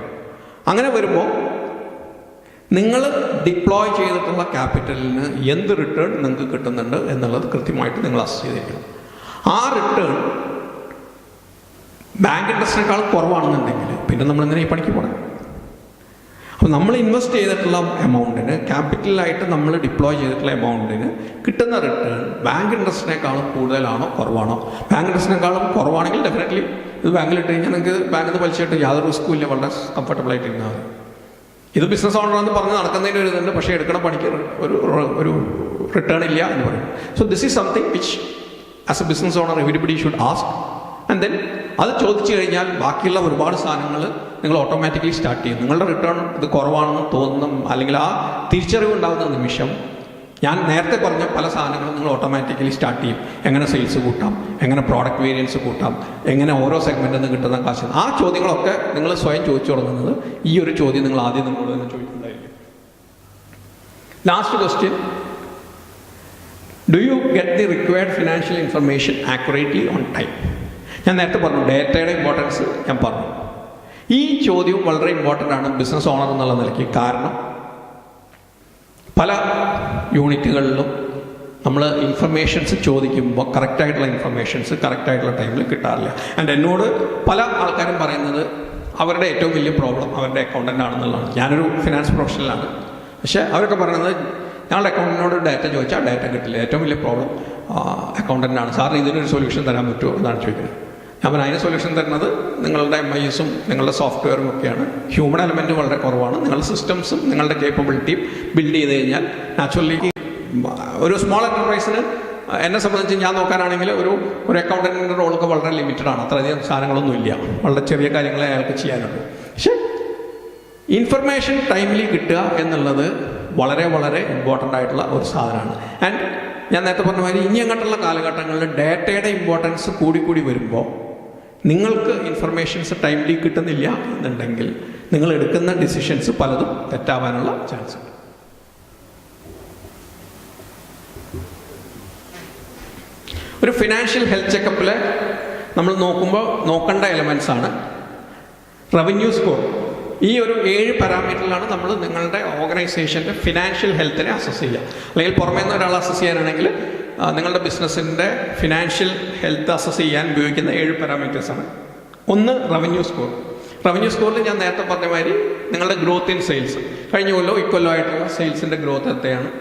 അങ്ങനെ വരുമ്പോൾ നിങ്ങൾ ഡിപ്ലോയ് ചെയ്തിട്ടുള്ള ക്യാപിറ്റലിന് എന്ത് റിട്ടേൺ നിങ്ങൾക്ക് കിട്ടുന്നുണ്ട് എന്നുള്ളത് കൃത്യമായിട്ട് നിങ്ങൾ അസസ് ചെയ്തിരിക്കണം. ആ റിട്ടേൺ ബാങ്ക് ഇൻട്രസ്റ്റിനേക്കാൾ കുറവാണെന്നുണ്ടെങ്കിൽ പിന്നെ നമ്മൾ എന്തിനാ ഈ പണിക്ക് പോകണം? അപ്പോൾ നമ്മൾ ഇൻവെസ്റ്റ് ചെയ്തിട്ടുള്ള എമൗണ്ടിന്, ക്യാപിറ്റലായിട്ട് നമ്മൾ ഡിപ്ലോയ് ചെയ്തിട്ടുള്ള എമൗണ്ടിന് കിട്ടുന്ന റിട്ടേൺ ബാങ്ക് ഇൻട്രസ്റ്റിനേക്കാളും കൂടുതലാണോ കുറവാണോ? ബാങ്ക് ഇൻട്രസ്റ്റിനേക്കാളും കുറവാണെങ്കിൽ ഡെഫിനറ്റ്ലി ഇത് ബാങ്കിലിട്ട് കഴിഞ്ഞാൽ നിങ്ങൾക്ക് ബാങ്കിൽ നിന്ന് പലിശയായിട്ട് യാതൊരു റിസ്ക്കും ഇല്ല, വളരെ കംഫർട്ടബിൾ ആയിട്ട് ഇരുന്നാൽ മതി. ഇത് ബിസിനസ് ഓണറാണെന്ന് പറഞ്ഞ് നടക്കുന്നതിന് ഒരു ഇതുണ്ട്, പക്ഷേ എടുക്കണ പണിക്ക് ഒരു റിട്ടേൺ ഇല്ല എന്ന് പറയും. So this is something which as a business owner everybody should ask. And then അത് ചോദിച്ചു കഴിഞ്ഞാൽ ബാക്കിയുള്ള ഒരുപാട് സാധനങ്ങൾ നിങ്ങൾ ഓട്ടോമാറ്റിക്കലി സ്റ്റാർട്ട് ചെയ്യും. നിങ്ങളുടെ റിട്ടേൺ ഇത് കുറവാണെന്ന് തോന്നുന്ന, അല്ലെങ്കിൽ ആ തിരിച്ചറിവ് ഉണ്ടാകുന്ന നിമിഷം ഞാൻ നേരത്തെ പറഞ്ഞ പല സാധനങ്ങളും നിങ്ങൾ ഓട്ടോമാറ്റിക്കലി സ്റ്റാർട്ട് ചെയ്യും. എങ്ങനെ സെയിൽസ് കൂട്ടാം, എങ്ങനെ പ്രോഡക്റ്റ് വേരിയൻസ് കൂട്ടാം, എങ്ങനെ ഓരോ സെഗ്മെൻറ്റിൽ നിന്ന് കിട്ടുന്ന കാശ്, ആ ചോദ്യങ്ങളൊക്കെ നിങ്ങൾ സ്വയം ചോദിച്ചു തുടങ്ങുന്നത് ഈ ഒരു ചോദ്യം നിങ്ങൾ ആദ്യം നിങ്ങളോട് തന്നെ ചോദിക്കുന്നുണ്ടായിരിക്കും. Last question, do you get the required financial information accurately on time? ഞാൻ നേരത്തെ പറഞ്ഞു, ഡേറ്റയുടെ ഇമ്പോർട്ടൻസ് ഞാൻ പറഞ്ഞു. ഈ ചോദ്യവും വളരെ ഇമ്പോർട്ടൻ്റ് ആണ് ബിസിനസ് ഓണർ എന്നുള്ള നിലയ്ക്ക്. കാരണം പല യൂണിറ്റുകളിലും നമ്മൾ ഇൻഫർമേഷൻസ് ചോദിക്കുമ്പോൾ കറക്റ്റായിട്ടുള്ള ഇൻഫർമേഷൻസ് കറക്റ്റായിട്ടുള്ള ടൈമിൽ കിട്ടാറില്ല. ആൻഡ് എന്നോട് പല ആൾക്കാരും പറയുന്നത് അവരുടെ ഏറ്റവും വലിയ പ്രോബ്ലം അവരുടെ അക്കൗണ്ടൻ്റ് ആണെന്നുള്ളതാണ്. ഞാനൊരു ഫിനാൻസ് പ്രൊഫഷണലാണ്, പക്ഷേ അവരൊക്കെ പറയുന്നത് ഞങ്ങളുടെ അക്കൗണ്ടിനോട് ഡാറ്റ ചോദിച്ചാൽ ഡാറ്റ കിട്ടില്ല, ഏറ്റവും വലിയ പ്രോബ്ലം അക്കൗണ്ടൻ്റ് ആണ്, സാറിന് ഇതിനൊരു സൊല്യൂഷൻ തരാൻ പറ്റുമോ എന്നാണ് ചോദിക്കുന്നത്. ഞാൻ അതിന് സൊല്യൂഷൻ തരുന്നത് നിങ്ങളുടെ MISഉം നിങ്ങളുടെ സോഫ്റ്റ്വെയറും ഒക്കെയാണ്. ഹ്യൂമൻ എലമെൻറ്റ് വളരെ കുറവാണ്. നിങ്ങളുടെ സിസ്റ്റംസും നിങ്ങളുടെ കേപ്പബിലിറ്റിയും ബിൽഡ് ചെയ്ത് കഴിഞ്ഞാൽ നാച്ചുറലി ഒരു സ്മോൾ എൻ്റർപ്രൈസിന് എന്നെ സംബന്ധിച്ച് ഞാൻ നോക്കാനാണെങ്കിൽ ഒരു അക്കൗണ്ടൻറ്റിൻ്റെ റോളൊക്കെ വളരെ ലിമിറ്റഡ് ആണ്. അത്രയധികം സാധനങ്ങളൊന്നും ഇല്ല, വളരെ ചെറിയ കാര്യങ്ങളെ അയാൾക്ക് ചെയ്യാനുള്ളൂ. പക്ഷേ ഇൻഫർമേഷൻ ടൈംലി കിട്ടുക എന്നുള്ളത് വളരെ വളരെ ഇമ്പോർട്ടൻ്റ് ആയിട്ടുള്ള ഒരു സാധനമാണ്. ആൻഡ് ഞാൻ നേരത്തെ പറഞ്ഞ മാതിരി ഇനി അങ്ങോട്ടുള്ള കാലഘട്ടങ്ങളിൽ ഡാറ്റയുടെ ഇമ്പോർട്ടൻസ് കൂടി വരുമ്പോൾ നിങ്ങൾക്ക് ഇൻഫർമേഷൻസ് ടൈംലി കിട്ടുന്നില്ല എന്നുണ്ടെങ്കിൽ നിങ്ങൾ എടുക്കുന്ന ഡിസിഷൻസ് പലതും തെറ്റാവാനുള്ള ചാൻസ് ഉണ്ട്. ഒരു ഫിനാൻഷ്യൽ ഹെൽത്ത് ചെക്കപ്പിൽ നമ്മൾ നോക്കേണ്ട എലമെൻറ്റ്സ് ആണ് റവന്യൂ സ്കോർ. ഈ ഒരു 7 പാരാമീറ്ററിലാണ് നമ്മൾ നിങ്ങളുടെ ഓർഗനൈസേഷൻ്റെ ഫിനാൻഷ്യൽ ഹെൽത്തിനെ അസസ് ചെയ്യുക. അല്ലെങ്കിൽ പുറമേ നിന്ന് ഒരാൾ അസസ് ചെയ്യാനാണെങ്കിൽ നിങ്ങളുടെ ബിസിനസ്സിൻ്റെ ഫിനാൻഷ്യൽ ഹെൽത്ത് അസസ് ചെയ്യാൻ ഉപയോഗിക്കുന്ന 7 പാരാമീറ്റേഴ്സാണ്. ഒന്ന് റവന്യൂ സ്കോർ. റവന്യൂ സ്കോറിൽ ഞാൻ നേരത്തെ പറഞ്ഞ മാതിരി നിങ്ങളുടെ ഗ്രോത്ത് ഇൻ സെയിൽസ്, കഴിഞ്ഞ കൊല്ലോ ഇക്കൊല്ലോ ആയിട്ടുള്ള സെയിൽസിൻ്റെ ഗ്രോത്ത് എത്രയാണ്.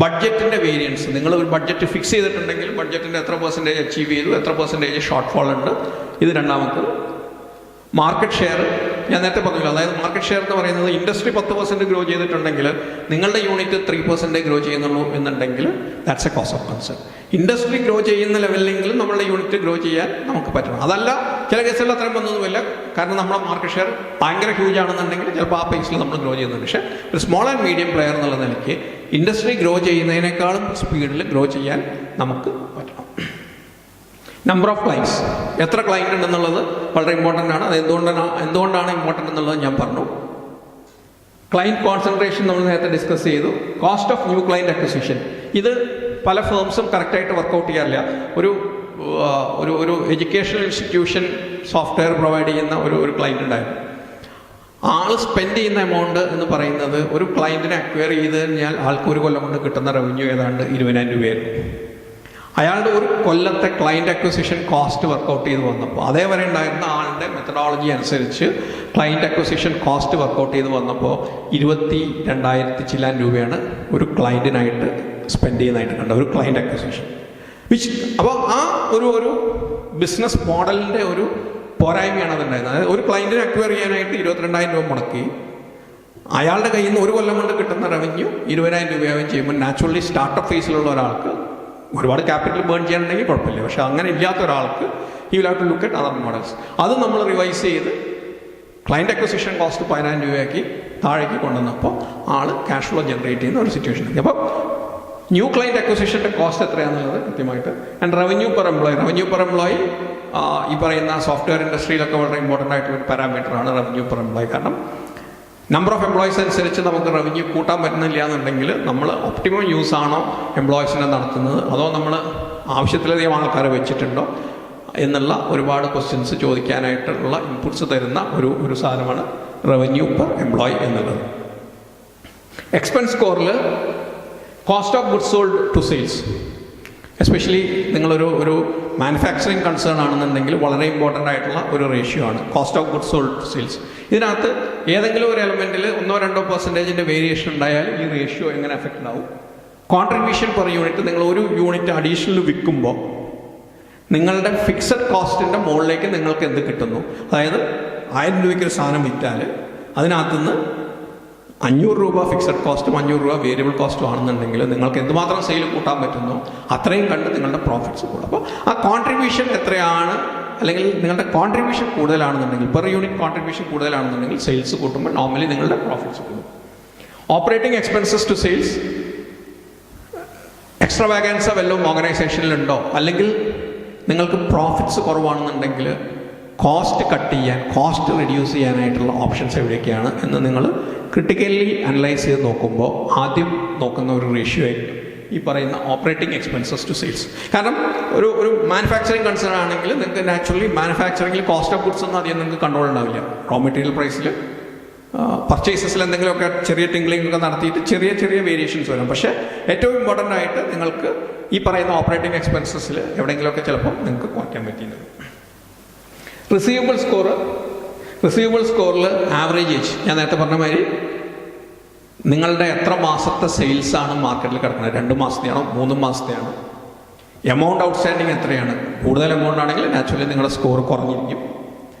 ബഡ്ജറ്റിൻ്റെ വേരിയൻസ്, നിങ്ങൾ ഒരു ബഡ്ജറ്റ് ഫിക്സ് ചെയ്തിട്ടുണ്ടെങ്കിൽ ബഡ്ജറ്റിൻ്റെ എത്ര പെർസെൻറ്റേജ് അച്ചീവ് ചെയ്തു, എത്ര പെർസെൻറ്റേജ് ഷോർട്ട് ഫോൾ ഉണ്ട്. ഇത് രണ്ടാമത്തത്. മാർക്കറ്റ് ഷെയർ ഞാൻ നേരത്തെ പറഞ്ഞില്ല, അതായത് മാർക്കറ്റ് ഷെയർ എന്ന് പറയുന്നത് ഇൻഡസ്ട്രി 10% ഗ്രോ ചെയ്തിട്ടുണ്ടെങ്കിൽ നിങ്ങളുടെ യൂണിറ്റ് 3% ഗ്രോ ചെയ്യുന്നുള്ളൂ എന്നുണ്ടെങ്കിൽ that's a cause of concern. Industry grow ചെയ്യുന്ന ലെവലിലെങ്കിലും നമ്മളുടെ യൂണിറ്റ് ഗ്രോ ചെയ്യാൻ നമുക്ക് പറ്റണം. അതല്ല ചില കേസുകളിൽ അത്രയും വന്നതുമില്ല, കാരണം നമ്മുടെ മാർക്കറ്റ് ഷെയർ ഭയങ്കര ഹ്യൂജ് ആണെന്നുണ്ടെങ്കിൽ ചിലപ്പോൾ ആ പേസിൽ നമ്മൾ ഗ്രോ ചെയ്യുന്നുണ്ട്. പക്ഷേ ഒരു സ്മോൾ ആൻഡ് മീഡിയം പ്ലെയർ എന്നുള്ള നിലയ്ക്ക് ഇൻഡസ്ട്രി ഗ്രോ ചെയ്യുന്നതിനേക്കാളും സ്പീഡിൽ ഗ്രോ ചെയ്യാൻ നമുക്ക് പറ്റണം. നമ്പർ ഓഫ് ക്ലയൻറ്റ്സ്, എത്ര ക്ലയൻറ്റ് ഉണ്ടെന്നുള്ളത് വളരെ ഇമ്പോർട്ടൻ്റ് ആണ്. അത് എന്തുകൊണ്ടാണ് ഇമ്പോർട്ടൻ്റ് എന്നുള്ളത് ഞാൻ പറഞ്ഞു. ക്ലയൻറ്റ് കോൺസെൻട്രേഷൻ നമ്മൾ നേരത്തെ ഡിസ്കസ് ചെയ്തു. Cost of new client acquisition, ഇത് പല ഫേംസും കറക്റ്റായിട്ട് വർക്കൗട്ട് ചെയ്യാറില്ല. ഒരു എഡ്യൂക്കേഷണൽ ഇൻസ്റ്റിറ്റ്യൂഷൻ സോഫ്റ്റ്വെയർ പ്രൊവൈഡ് ചെയ്യുന്ന ഒരു ക്ലയൻറ്റ് ഉണ്ടായിരുന്നു. ആൾ സ്പെൻഡ് ചെയ്യുന്ന എമൗണ്ട് എന്ന് പറയുന്നത് ഒരു ക്ലയൻറ്റിനെ അക്വയർ ചെയ്ത് കഴിഞ്ഞാൽ ആൾക്ക് ഒരു കൊല്ലം കൊണ്ട് കിട്ടുന്ന റവന്യൂ ഏതാണ്ട് 20,000 രൂപയായിരുന്നു. അയാളുടെ ഒരു കൊല്ലത്തെ ക്ലയൻറ്റ് അക്വിസിഷൻ കോസ്റ്റ് വർക്കൗട്ട് ചെയ്ത് വന്നപ്പോൾ അതേവരെ ഉണ്ടായിരുന്ന ആളുടെ മെത്തഡോളജി അനുസരിച്ച് ക്ലയൻറ്റ് അക്വിസിഷൻ കോസ്റ്റ് വർക്കൗട്ട് ചെയ്ത് വന്നപ്പോൾ 22,000 ചില്ലാൻ രൂപയാണ് ഒരു ക്ലയൻറ്റിനായിട്ട് സ്പെൻഡ് ചെയ്യുന്നതായിട്ട് കണ്ട ഒരു ക്ലയൻറ്റ് അക്വിസിഷൻ. അപ്പോൾ ആ ഒരു ബിസിനസ് മോഡലിൻ്റെ ഒരു പോരായ്മയാണ് അതുണ്ടായിരുന്നത്. അതായത് ഒരു ക്ലയൻറ്റിനെ അക്വയർ ചെയ്യാനായിട്ട് 22,000 രൂപ മുടക്കി അയാളുടെ കയ്യിൽ നിന്ന് ഒരു കൊല്ലം കൊണ്ട് കിട്ടുന്ന റവന്യൂ 20,000 രൂപയാവുകയും ചെയ്യുമ്പോൾ നാച്ചുറലി സ്റ്റാർട്ടപ്പ് ഫേസിലുള്ള ഒരാൾക്ക് ഒരുപാട് ക്യാപിറ്റൽ ബേൺ ചെയ്യാനുണ്ടെങ്കിൽ കുഴപ്പമില്ല. പക്ഷെ അങ്ങനെ ഇല്ലാത്ത ഒരാൾക്ക് he will have to look at other models. അത് നമ്മൾ റിവൈസ് ചെയ്ത് ക്ലയൻറ്റ് അക്വിസിഷൻ കോസ്റ്റ് 10,000 രൂപയാക്കി താഴേക്ക് കൊണ്ടുവന്നപ്പോൾ ആൾ ക്യാഷ് ഫ്ലോ ജനറേറ്റ് ചെയ്യുന്ന ഒരു സിറ്റുവേഷൻ ആക്കി. അപ്പോൾ ന്യൂ ക്ലയൻറ്റ് അക്വിസിഷൻ്റെ കോസ്റ്റ് എത്രയാണെന്നുള്ളത് കൃത്യമായിട്ട് ആൻഡ് റവന്യൂ പെർ എംപ്ലോയി ഈ പറയുന്ന സോഫ്റ്റ്വെയർ ഇൻഡസ്ട്രിയിലൊക്കെ വളരെ ഇമ്പോർട്ടൻ്റ് ആയിട്ടുള്ള ഒരു പാരാമീറ്ററാണ് റവന്യൂ പെർ എംപ്ലോയി. കാരണം നമ്പർ ഓഫ് എംപ്ലോയീസ് അനുസരിച്ച് നമുക്ക് റവന്യൂ കൂട്ടാൻ പറ്റുന്നില്ല എന്നുണ്ടെങ്കിൽ നമ്മൾ ഒപ്റ്റിമം യൂസ് ആണോ എംപ്ലോയീസിനെ നടത്തുന്നത്, അതോ നമ്മൾ ആവശ്യത്തിലധികം ആൾക്കാരെ വെച്ചിട്ടുണ്ടോ എന്നുള്ള ഒരുപാട് ക്വസ്റ്റ്യൻസ് ചോദിക്കാനായിട്ടുള്ള ഇൻപുട്സ് തരുന്ന ഒരു സാധനമാണ് റവന്യൂ പെർ എംപ്ലോയി എന്നുള്ളത്. എക്സ്പെൻസ് സ്കോറിൽ cost of goods sold to sales, especially നിങ്ങളൊരു മാനുഫാക്ചറിങ് കൺസേൺ ആണെന്നുണ്ടെങ്കിൽ വളരെ ഇമ്പോർട്ടൻ്റ് ആയിട്ടുള്ള ഒരു റേഷ്യോ ആണ് cost of goods sold to sales. ഇതിനകത്ത് ഏതെങ്കിലും ഒരു എലമെൻറ്റിൽ 1-2% വേരിയേഷൻ ഉണ്ടായാൽ ഈ റേഷ്യോ എങ്ങനെ എഫക്റ്റ് ആവും? കോൺട്രിബ്യൂഷൻ പെർ യൂണിറ്റ്, നിങ്ങൾ ഒരു യൂണിറ്റ് അഡീഷണൽ വിൽക്കുമ്പോൾ നിങ്ങളുടെ ഫിക്സഡ് കോസ്റ്റിൻ്റെ മുകളിലേക്ക് നിങ്ങൾക്ക് എന്ത് കിട്ടുന്നു? അതായത് 1000 രൂപയ്ക്ക് ഒരു സാധനം വിറ്റാൽ അതിനകത്തുനിന്ന് 500 രൂപ ഫിക്സഡ് കോസ്റ്റും 500 രൂപ വേരിയബിൾ കോസ്റ്റും ആണെന്നുണ്ടെങ്കിൽ നിങ്ങൾക്ക് എന്തുമാത്രം സെയിൽ കൂട്ടാൻ പറ്റുന്നോ അത്രയും കണ്ട് നിങ്ങളുടെ പ്രോഫിറ്റ്സ് കൂടും. അപ്പോൾ ആ കോൺട്രിബ്യൂഷൻ എത്രയാണ്, അല്ലെങ്കിൽ നിങ്ങളുടെ കോൺട്രിബ്യൂഷൻ കൂടുതലാണെന്നുണ്ടെങ്കിൽ പെർ യൂണിറ്റ് കോൺട്രിബ്യൂഷൻ കൂടുതലാണെന്നുണ്ടെങ്കിൽ സെയിൽസ് കൂട്ടുമ്പോൾ നോർമലി നിങ്ങളുടെ പ്രോഫിറ്റ്സ് കൂടും. Operating expenses to sales, extravagance വല്ലതും ഓർഗനൈസേഷനിലുണ്ടോ, അല്ലെങ്കിൽ നിങ്ങൾക്ക് പ്രോഫിറ്റ്സ് കുറവാണെന്നുണ്ടെങ്കിൽ കോസ്റ്റ് കട്ട് ചെയ്യാൻ, കോസ്റ്റ് റിഡ്യൂസ് ചെയ്യാനായിട്ടുള്ള ഓപ്ഷൻസ് എവിടെയൊക്കെയാണ് എന്ന് നിങ്ങൾ ക്രിട്ടിക്കലി അനലൈസ് ചെയ്ത് നോക്കുമ്പോൾ ആദ്യം നോക്കുന്ന ഒരു റേഷ്യോ ആയിരിക്കും ഈ പറയുന്ന ഓപ്പറേറ്റിംഗ് എക്സ്പെൻസസ് ടു സെയിൽസ്. കാരണം ഒരു മാനുഫാക്ചറിങ് കൺസേൺ ആണെങ്കിൽ നിങ്ങൾക്ക് നാച്ചുറലി മാനുഫാക്ചറിങ്ങിൽ കോസ്റ്റ് ഓഫ് ഗുഡ്സ് ഒന്നും അധികം നിങ്ങൾക്ക് കൺട്രോൾ ഉണ്ടാവില്ല. റോ മെറ്റീരിയൽ പ്രൈസിൽ പർച്ചേസസിൽ എന്തെങ്കിലുമൊക്കെ ചെറിയ ടിംഗ്ലിംഗ് ഒക്കെ നടത്തിയിട്ട് ചെറിയ വേരിയേഷൻസ് വരും. പക്ഷേ ഏറ്റവും ഇമ്പോർട്ടൻ്റ് ആയിട്ട് നിങ്ങൾക്ക് ഈ പറയുന്ന ഓപ്പറേറ്റിംഗ് എക്സ്പെൻസസിൽ എവിടെയെങ്കിലുമൊക്കെ ചിലപ്പോൾ നിങ്ങൾക്ക് കുറയ്ക്കാൻ പറ്റുന്നത്. റിസീവബിൾ സ്കോറിൽ ആവറേജ് ഏജ്, ഞാൻ നേരത്തെ പറഞ്ഞ മാതിരി നിങ്ങളുടെ എത്ര മാസത്തെ സെയിൽസാണ് മാർക്കറ്റിൽ കിടക്കുന്നത്, 2 മാസത്തെയാണോ 3 മാസത്തെയാണോ, എമൗണ്ട് ഔട്ട്സ്റ്റാൻഡിങ് എത്രയാണ്. കൂടുതൽ എമൗണ്ട് ആണെങ്കിൽ നാച്ചുറലി നിങ്ങളുടെ സ്കോർ കുറഞ്ഞിരിക്കും.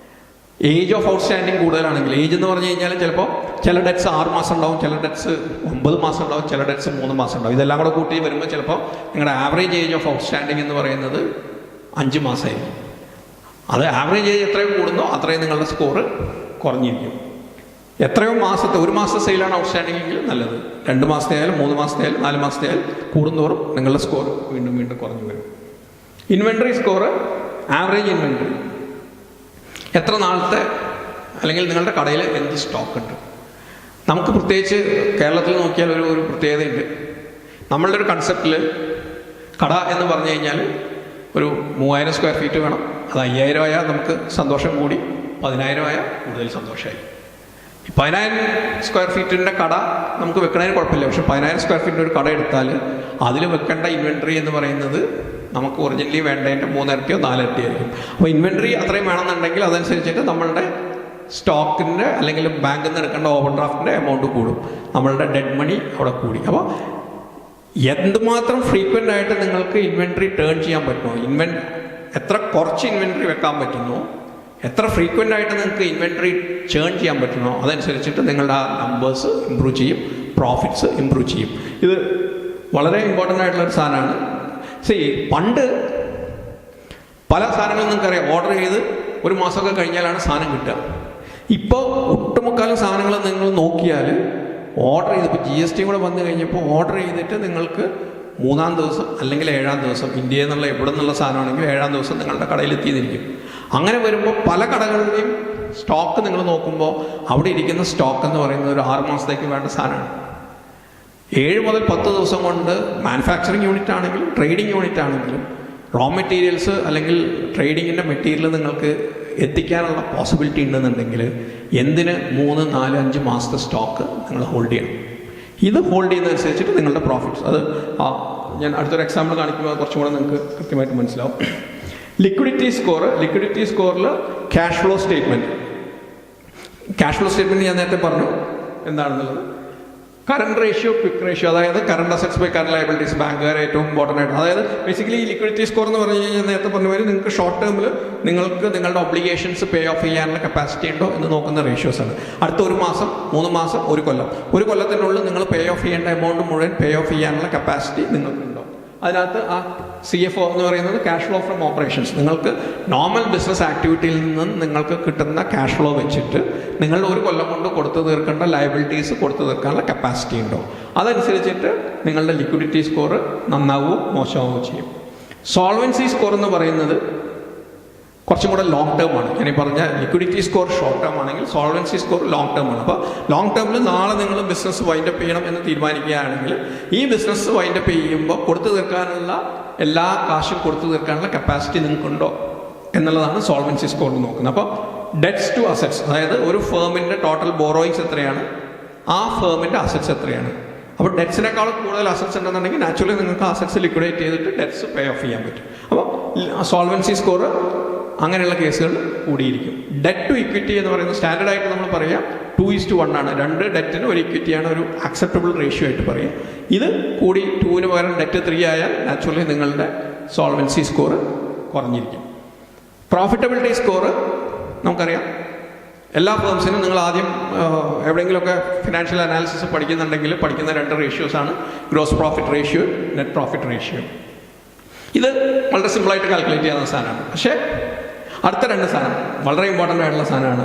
ഏജ് ഓഫ് ഔട്ട്സ്റ്റാൻഡിങ് കൂടുതലാണെങ്കിൽ, ഏജ് എന്ന് പറഞ്ഞു കഴിഞ്ഞാൽ ചിലപ്പോൾ ചില ഡെറ്റ്സ് 6 മാസം ഉണ്ടാവും, ചില ഡെറ്റ്സ് 9 മാസം ഉണ്ടാവും, ചില ഡെറ്റ്സ് 3 മാസം ഉണ്ടാവും. ഇതെല്ലാം കൂടെ കൂട്ടി വരുമ്പോൾ ചിലപ്പോൾ നിങ്ങളുടെ ആവറേജ് ഏജ് ഓഫ് ഔട്ട്സ്റ്റാൻഡിങ് എന്ന് പറയുന്നത് 5 മാസമായിരിക്കും. അത് ആവറേജ് ഏജ് എത്രയും കൂടുന്നോ അത്രയും നിങ്ങളുടെ സ്കോർ കുറഞ്ഞിരിക്കും. എത്രയോ മാസത്തെ, 1 മാസത്തെ സെയിലാണ് ഔട്ട്സ്റ്റാൻഡിംഗ് എങ്കിൽ നല്ലത്. 2 മാസത്തെ ആയാലും 3 മാസത്തെ ആയാലും 4 മാസത്തെ ആയാലും കൂടുന്നോറും നിങ്ങളുടെ സ്കോർ വീണ്ടും കുറഞ്ഞു വരും. ഇൻവെൻട്രി സ്കോർ, ആവറേജ് ഇൻവെൻട്രി, എത്ര നാളത്തെ അല്ലെങ്കിൽ നിങ്ങളുടെ കടയിൽ എന്ത് സ്റ്റോക്ക് ഉണ്ട്. നമുക്ക് പ്രത്യേകിച്ച് കേരളത്തിൽ നോക്കിയാൽ ഒരു പ്രത്യേകതയുണ്ട്. നമ്മളുടെ ഒരു കൺസെപ്റ്റിൽ കട എന്ന് പറഞ്ഞു കഴിഞ്ഞാൽ ഒരു 3000 സ്ക്വയർ ഫീറ്റ് വേണം. അത് 5000 ആയാൽ നമുക്ക് സന്തോഷം കൂടി, 10000 ആയാൽ കൂടുതൽ സന്തോഷമായി. 10000 സ്ക്വയർ ഫീറ്റിൻ്റെ കട നമുക്ക് വെക്കണതിന് കുഴപ്പമില്ല. പക്ഷെ 10000 സ്ക്വയർ ഫീറ്റിൻ്റെ ഒരു കട എടുത്താൽ അതിൽ വെക്കേണ്ട ഇൻവെൻട്രി എന്ന് പറയുന്നത് നമുക്ക് ഒറിജിനലി വേണ്ടതിൻ്റെ 3 ഇരട്ടിയോ 4 ഇരട്ടിയോ ആയിരിക്കും. അപ്പോൾ ഇൻവെൻട്രി അത്രയും വേണമെന്നുണ്ടെങ്കിൽ അതനുസരിച്ചിട്ട് നമ്മളുടെ സ്റ്റോക്കിൻ്റെ അല്ലെങ്കിൽ ബാങ്കിൽ നിന്ന് എടുക്കേണ്ട ഓവർ ഡ്രാഫ്റ്റിൻ്റെ എമൗണ്ട് കൂടും, നമ്മളുടെ ഡെഡ് മണി അവിടെ കൂടി. അപ്പോൾ എന്തുമാത്രം ഫ്രീക്വൻ്റ് ആയിട്ട് നിങ്ങൾക്ക് ഇൻവെൻട്രി ടേൺ ചെയ്യാൻ പറ്റുമോ, എത്ര കുറച്ച് ഇൻവെൻട്രി വെക്കാൻ പറ്റുന്നോ, എത്ര ഫ്രീക്വൻ്റ് ആയിട്ട് നിങ്ങൾക്ക് ഇൻവെൻട്രി ചേൺ ചെയ്യാൻ പറ്റുന്നോ അതനുസരിച്ചിട്ട് നിങ്ങളുടെ ആ നമ്പേഴ്സ് ഇമ്പ്രൂവ് ചെയ്യും, പ്രോഫിറ്റ്സ് ഇമ്പ്രൂവ് ചെയ്യും. ഇത് വളരെ ഇമ്പോർട്ടൻ്റ് ആയിട്ടുള്ളൊരു സാധനമാണ്. പണ്ട് പല സാധനങ്ങളും നിങ്ങൾക്കറിയാം, ഓർഡർ ചെയ്ത് 1 മാസമൊക്കെ കഴിഞ്ഞാലാണ് സാധനം കിട്ടുക. ഇപ്പോൾ ഒട്ടുമുക്കാലും സാധനങ്ങൾ നിങ്ങൾ നോക്കിയാൽ ഓർഡർ ചെയ്ത്, ഇപ്പോൾ GST കൂടെ വന്നു കഴിഞ്ഞപ്പോൾ ഓർഡർ ചെയ്തിട്ട് നിങ്ങൾക്ക് 3-ാം ദിവസം അല്ലെങ്കിൽ 7-ാം ദിവസം, ഇന്ത്യയിൽ നിന്നുള്ള എവിടെ നിന്നുള്ള സാധനമാണെങ്കിൽ 7-ാം ദിവസം നിങ്ങളുടെ കടയിൽ എത്തിയിരിക്കും. അങ്ങനെ വരുമ്പോൾ പല കടകളുടെയും സ്റ്റോക്ക് നിങ്ങൾ നോക്കുമ്പോൾ അവിടെ ഇരിക്കുന്ന സ്റ്റോക്ക് എന്ന് പറയുന്നത് ഒരു 6 മാസത്തേക്ക് വേണ്ട സാധനമാണ്. 7 മുതൽ 10 ദിവസം കൊണ്ട് മാനുഫാക്ചറിങ് യൂണിറ്റ് ആണെങ്കിലും ട്രേഡിംഗ് യൂണിറ്റ് ആണെങ്കിലും റോ മെറ്റീരിയൽസ് അല്ലെങ്കിൽ ട്രേഡിങ്ങിൻ്റെ മെറ്റീരിയൽ നിങ്ങൾക്ക് എത്തിക്കാനുള്ള പോസിബിലിറ്റി ഉണ്ടെന്നുണ്ടെങ്കിൽ എന്തിന് 3, 4, 5 മാസത്തെ സ്റ്റോക്ക് നിങ്ങൾ ഹോൾഡ് ചെയ്യണം. ഇത് ഹോൾഡ് ചെയ്യുന്നതനുസരിച്ചിട്ട് നിങ്ങളുടെ പ്രോഫിറ്റ്സ്, അത് ഞാൻ അടുത്തൊരു എക്സാമ്പിൾ കാണിക്കുമ്പോൾ കുറച്ചും കൂടെ നിങ്ങൾക്ക് കൃത്യമായിട്ട് മനസ്സിലാവും. ലിക്വിഡിറ്റി സ്കോറിൽ ക്യാഷ് ഫ്ലോ സ്റ്റേറ്റ്മെൻറ്റ് ഞാൻ നേരത്തെ പറഞ്ഞു എന്താണെന്നുള്ളത്. കറണ്ട് റേഷ്യോ, ക്വിക്ക് റേഷ്യോ, അതായത് current assets by current liabilities, ബാങ്കുകാരെ ഏറ്റവും ഇമ്പോർട്ടൻ്റ് ആയിട്ട്. അതായത് ബേസിക്കലി ഈ ലിക്വിഡിറ്റി സ്കോർ എന്ന് പറഞ്ഞു കഴിഞ്ഞാൽ നേരത്തെ പറഞ്ഞ പോലെ നിങ്ങൾക്ക് ഷോർട്ട് ടേമിൽ നിങ്ങൾക്ക് നിങ്ങളുടെ ഒബ്ലിഗേഷൻസ് പേ ഓഫ് ചെയ്യാനുള്ള കപ്പാസിറ്റി ഉണ്ടോ എന്ന് നോക്കുന്ന റേഷ്യോസ് ആണ്. അടുത്ത 1 മാസം, 3 മാസം, 1 കൊല്ലം, 1 കൊല്ലത്തിനുള്ളിൽ നിങ്ങൾ പേ ഓഫ് ചെയ്യേണ്ട എമൗണ്ട് മുഴുവൻ പേ ഓഫ് ചെയ്യാനുള്ള കപ്പാസിറ്റി നിങ്ങൾക്കുണ്ടോ. അതിനകത്ത് ആ CFO എന്ന് പറയുന്നത് ക്യാഷ് ഫ്ലോ ഫ്രം ഓപ്പറേഷൻസ്. നിങ്ങൾക്ക് നോർമൽ ബിസിനസ് ആക്ടിവിറ്റിയിൽ നിന്ന് നിങ്ങൾക്ക് കിട്ടുന്ന ക്യാഷ് ഫ്ലോ വെച്ചിട്ട് നിങ്ങൾ 1 കൊല്ലം കൊണ്ട് കൊടുത്തു തീർക്കേണ്ട ലയബിലിറ്റീസ് കൊടുത്തു തീർക്കാനുള്ള കപ്പാസിറ്റി ഉണ്ടോ. അതനുസരിച്ചിട്ട് നിങ്ങളുടെ ലിക്വിഡിറ്റി സ്കോർ നന്നാവുകയോ മോശമാവുകയോ ചെയ്യും. സോൾവൻസി സ്കോർ എന്ന് പറയുന്നത് കുറച്ചും കൂടെ ലോങ് ടേം ആണ്. ഞാൻ ഈ പറഞ്ഞ ലിക്വിഡിറ്റി സ്കോർ ഷോർട്ട് ടേം ആണെങ്കിൽ സോൾവൻസി സ്കോർ ലോങ് ടേം ആണ്. അപ്പോൾ ലോങ് ടേമിൽ നാളെ നിങ്ങൾ ബിസിനസ് വൈൻഡപ്പ് ചെയ്യണം എന്ന് തീരുമാനിക്കുകയാണെങ്കിൽ ഈ ബിസിനസ് വൈൻഡപ്പ് ചെയ്യുമ്പോൾ കൊടുത്തു തീർക്കാനുള്ള എല്ലാ കാശും കൊടുത്തു തീർക്കാനുള്ള കപ്പാസിറ്റി നിങ്ങൾക്കുണ്ടോ എന്നുള്ളതാണ് സോൾവൻസി സ്കോർ നോക്കുന്നത്. അപ്പോൾ ഡെറ്റ്സ് ടു അസറ്റ്സ്, അതായത് ഒരു ഫേമിൻ്റെ ടോട്ടൽ ബോറോയിങ്സ് എത്രയാണ്, ആ ഫേമിൻ്റെ അസറ്റ്സ് എത്രയാണ്. അപ്പോൾ ഡെറ്റ്സിനേക്കാൾ കൂടുതൽ അസറ്റ്സ് ഉണ്ടെന്നുണ്ടെങ്കിൽ നാച്ചുറലി നിങ്ങൾക്ക് അസറ്റ്സ് ലിക്വിഡേറ്റ് ചെയ്തിട്ട് ഡെറ്റ്സ് പേ ഓഫ് ചെയ്യാൻ പറ്റും. അപ്പോൾ സോൾവൻസി സ്കോർ അങ്ങനെയുള്ള കേസുകൾ കൂടിയിരിക്കും. ഡെറ്റ് ടു ഇക്വിറ്റി എന്ന് പറയുന്നത് സ്റ്റാൻഡേർഡ് ആയിട്ട് നമ്മൾ പറയാം 2:1 ആണ്. 2 ഡെറ്റിന് 1 ഇക്വിറ്റിയാണ് ഒരു അക്സെപ്റ്റബിൾ റേഷ്യോ ആയിട്ട് പറയുക. ഇത് കൂടി 2ന് പകരം ഡെറ്റ് 3 ആയാൽ നാച്ചുറലി നിങ്ങളുടെ സോൾവൻസി സ്കോർ കുറഞ്ഞിരിക്കും. പ്രോഫിറ്റബിലിറ്റി സ്കോർ നമുക്കറിയാം, എല്ലാ ഫേംസിനും നിങ്ങൾ ആദ്യം എവിടെയെങ്കിലുമൊക്കെ ഫിനാൻഷ്യൽ അനാലിസിസ് പഠിക്കുന്നുണ്ടെങ്കിൽ പഠിക്കുന്ന 2 റേഷ്യോസാണ് gross profit ratio, net profit ratio. ഇത് വളരെ സിമ്പിളായിട്ട് കാൽക്കുലേറ്റ് ചെയ്യാവുന്ന സാധനമാണ്. പക്ഷേ അടുത്ത 2 സാധനം വളരെ ഇമ്പോർട്ടൻ്റ് ആയിട്ടുള്ള സാധനമാണ്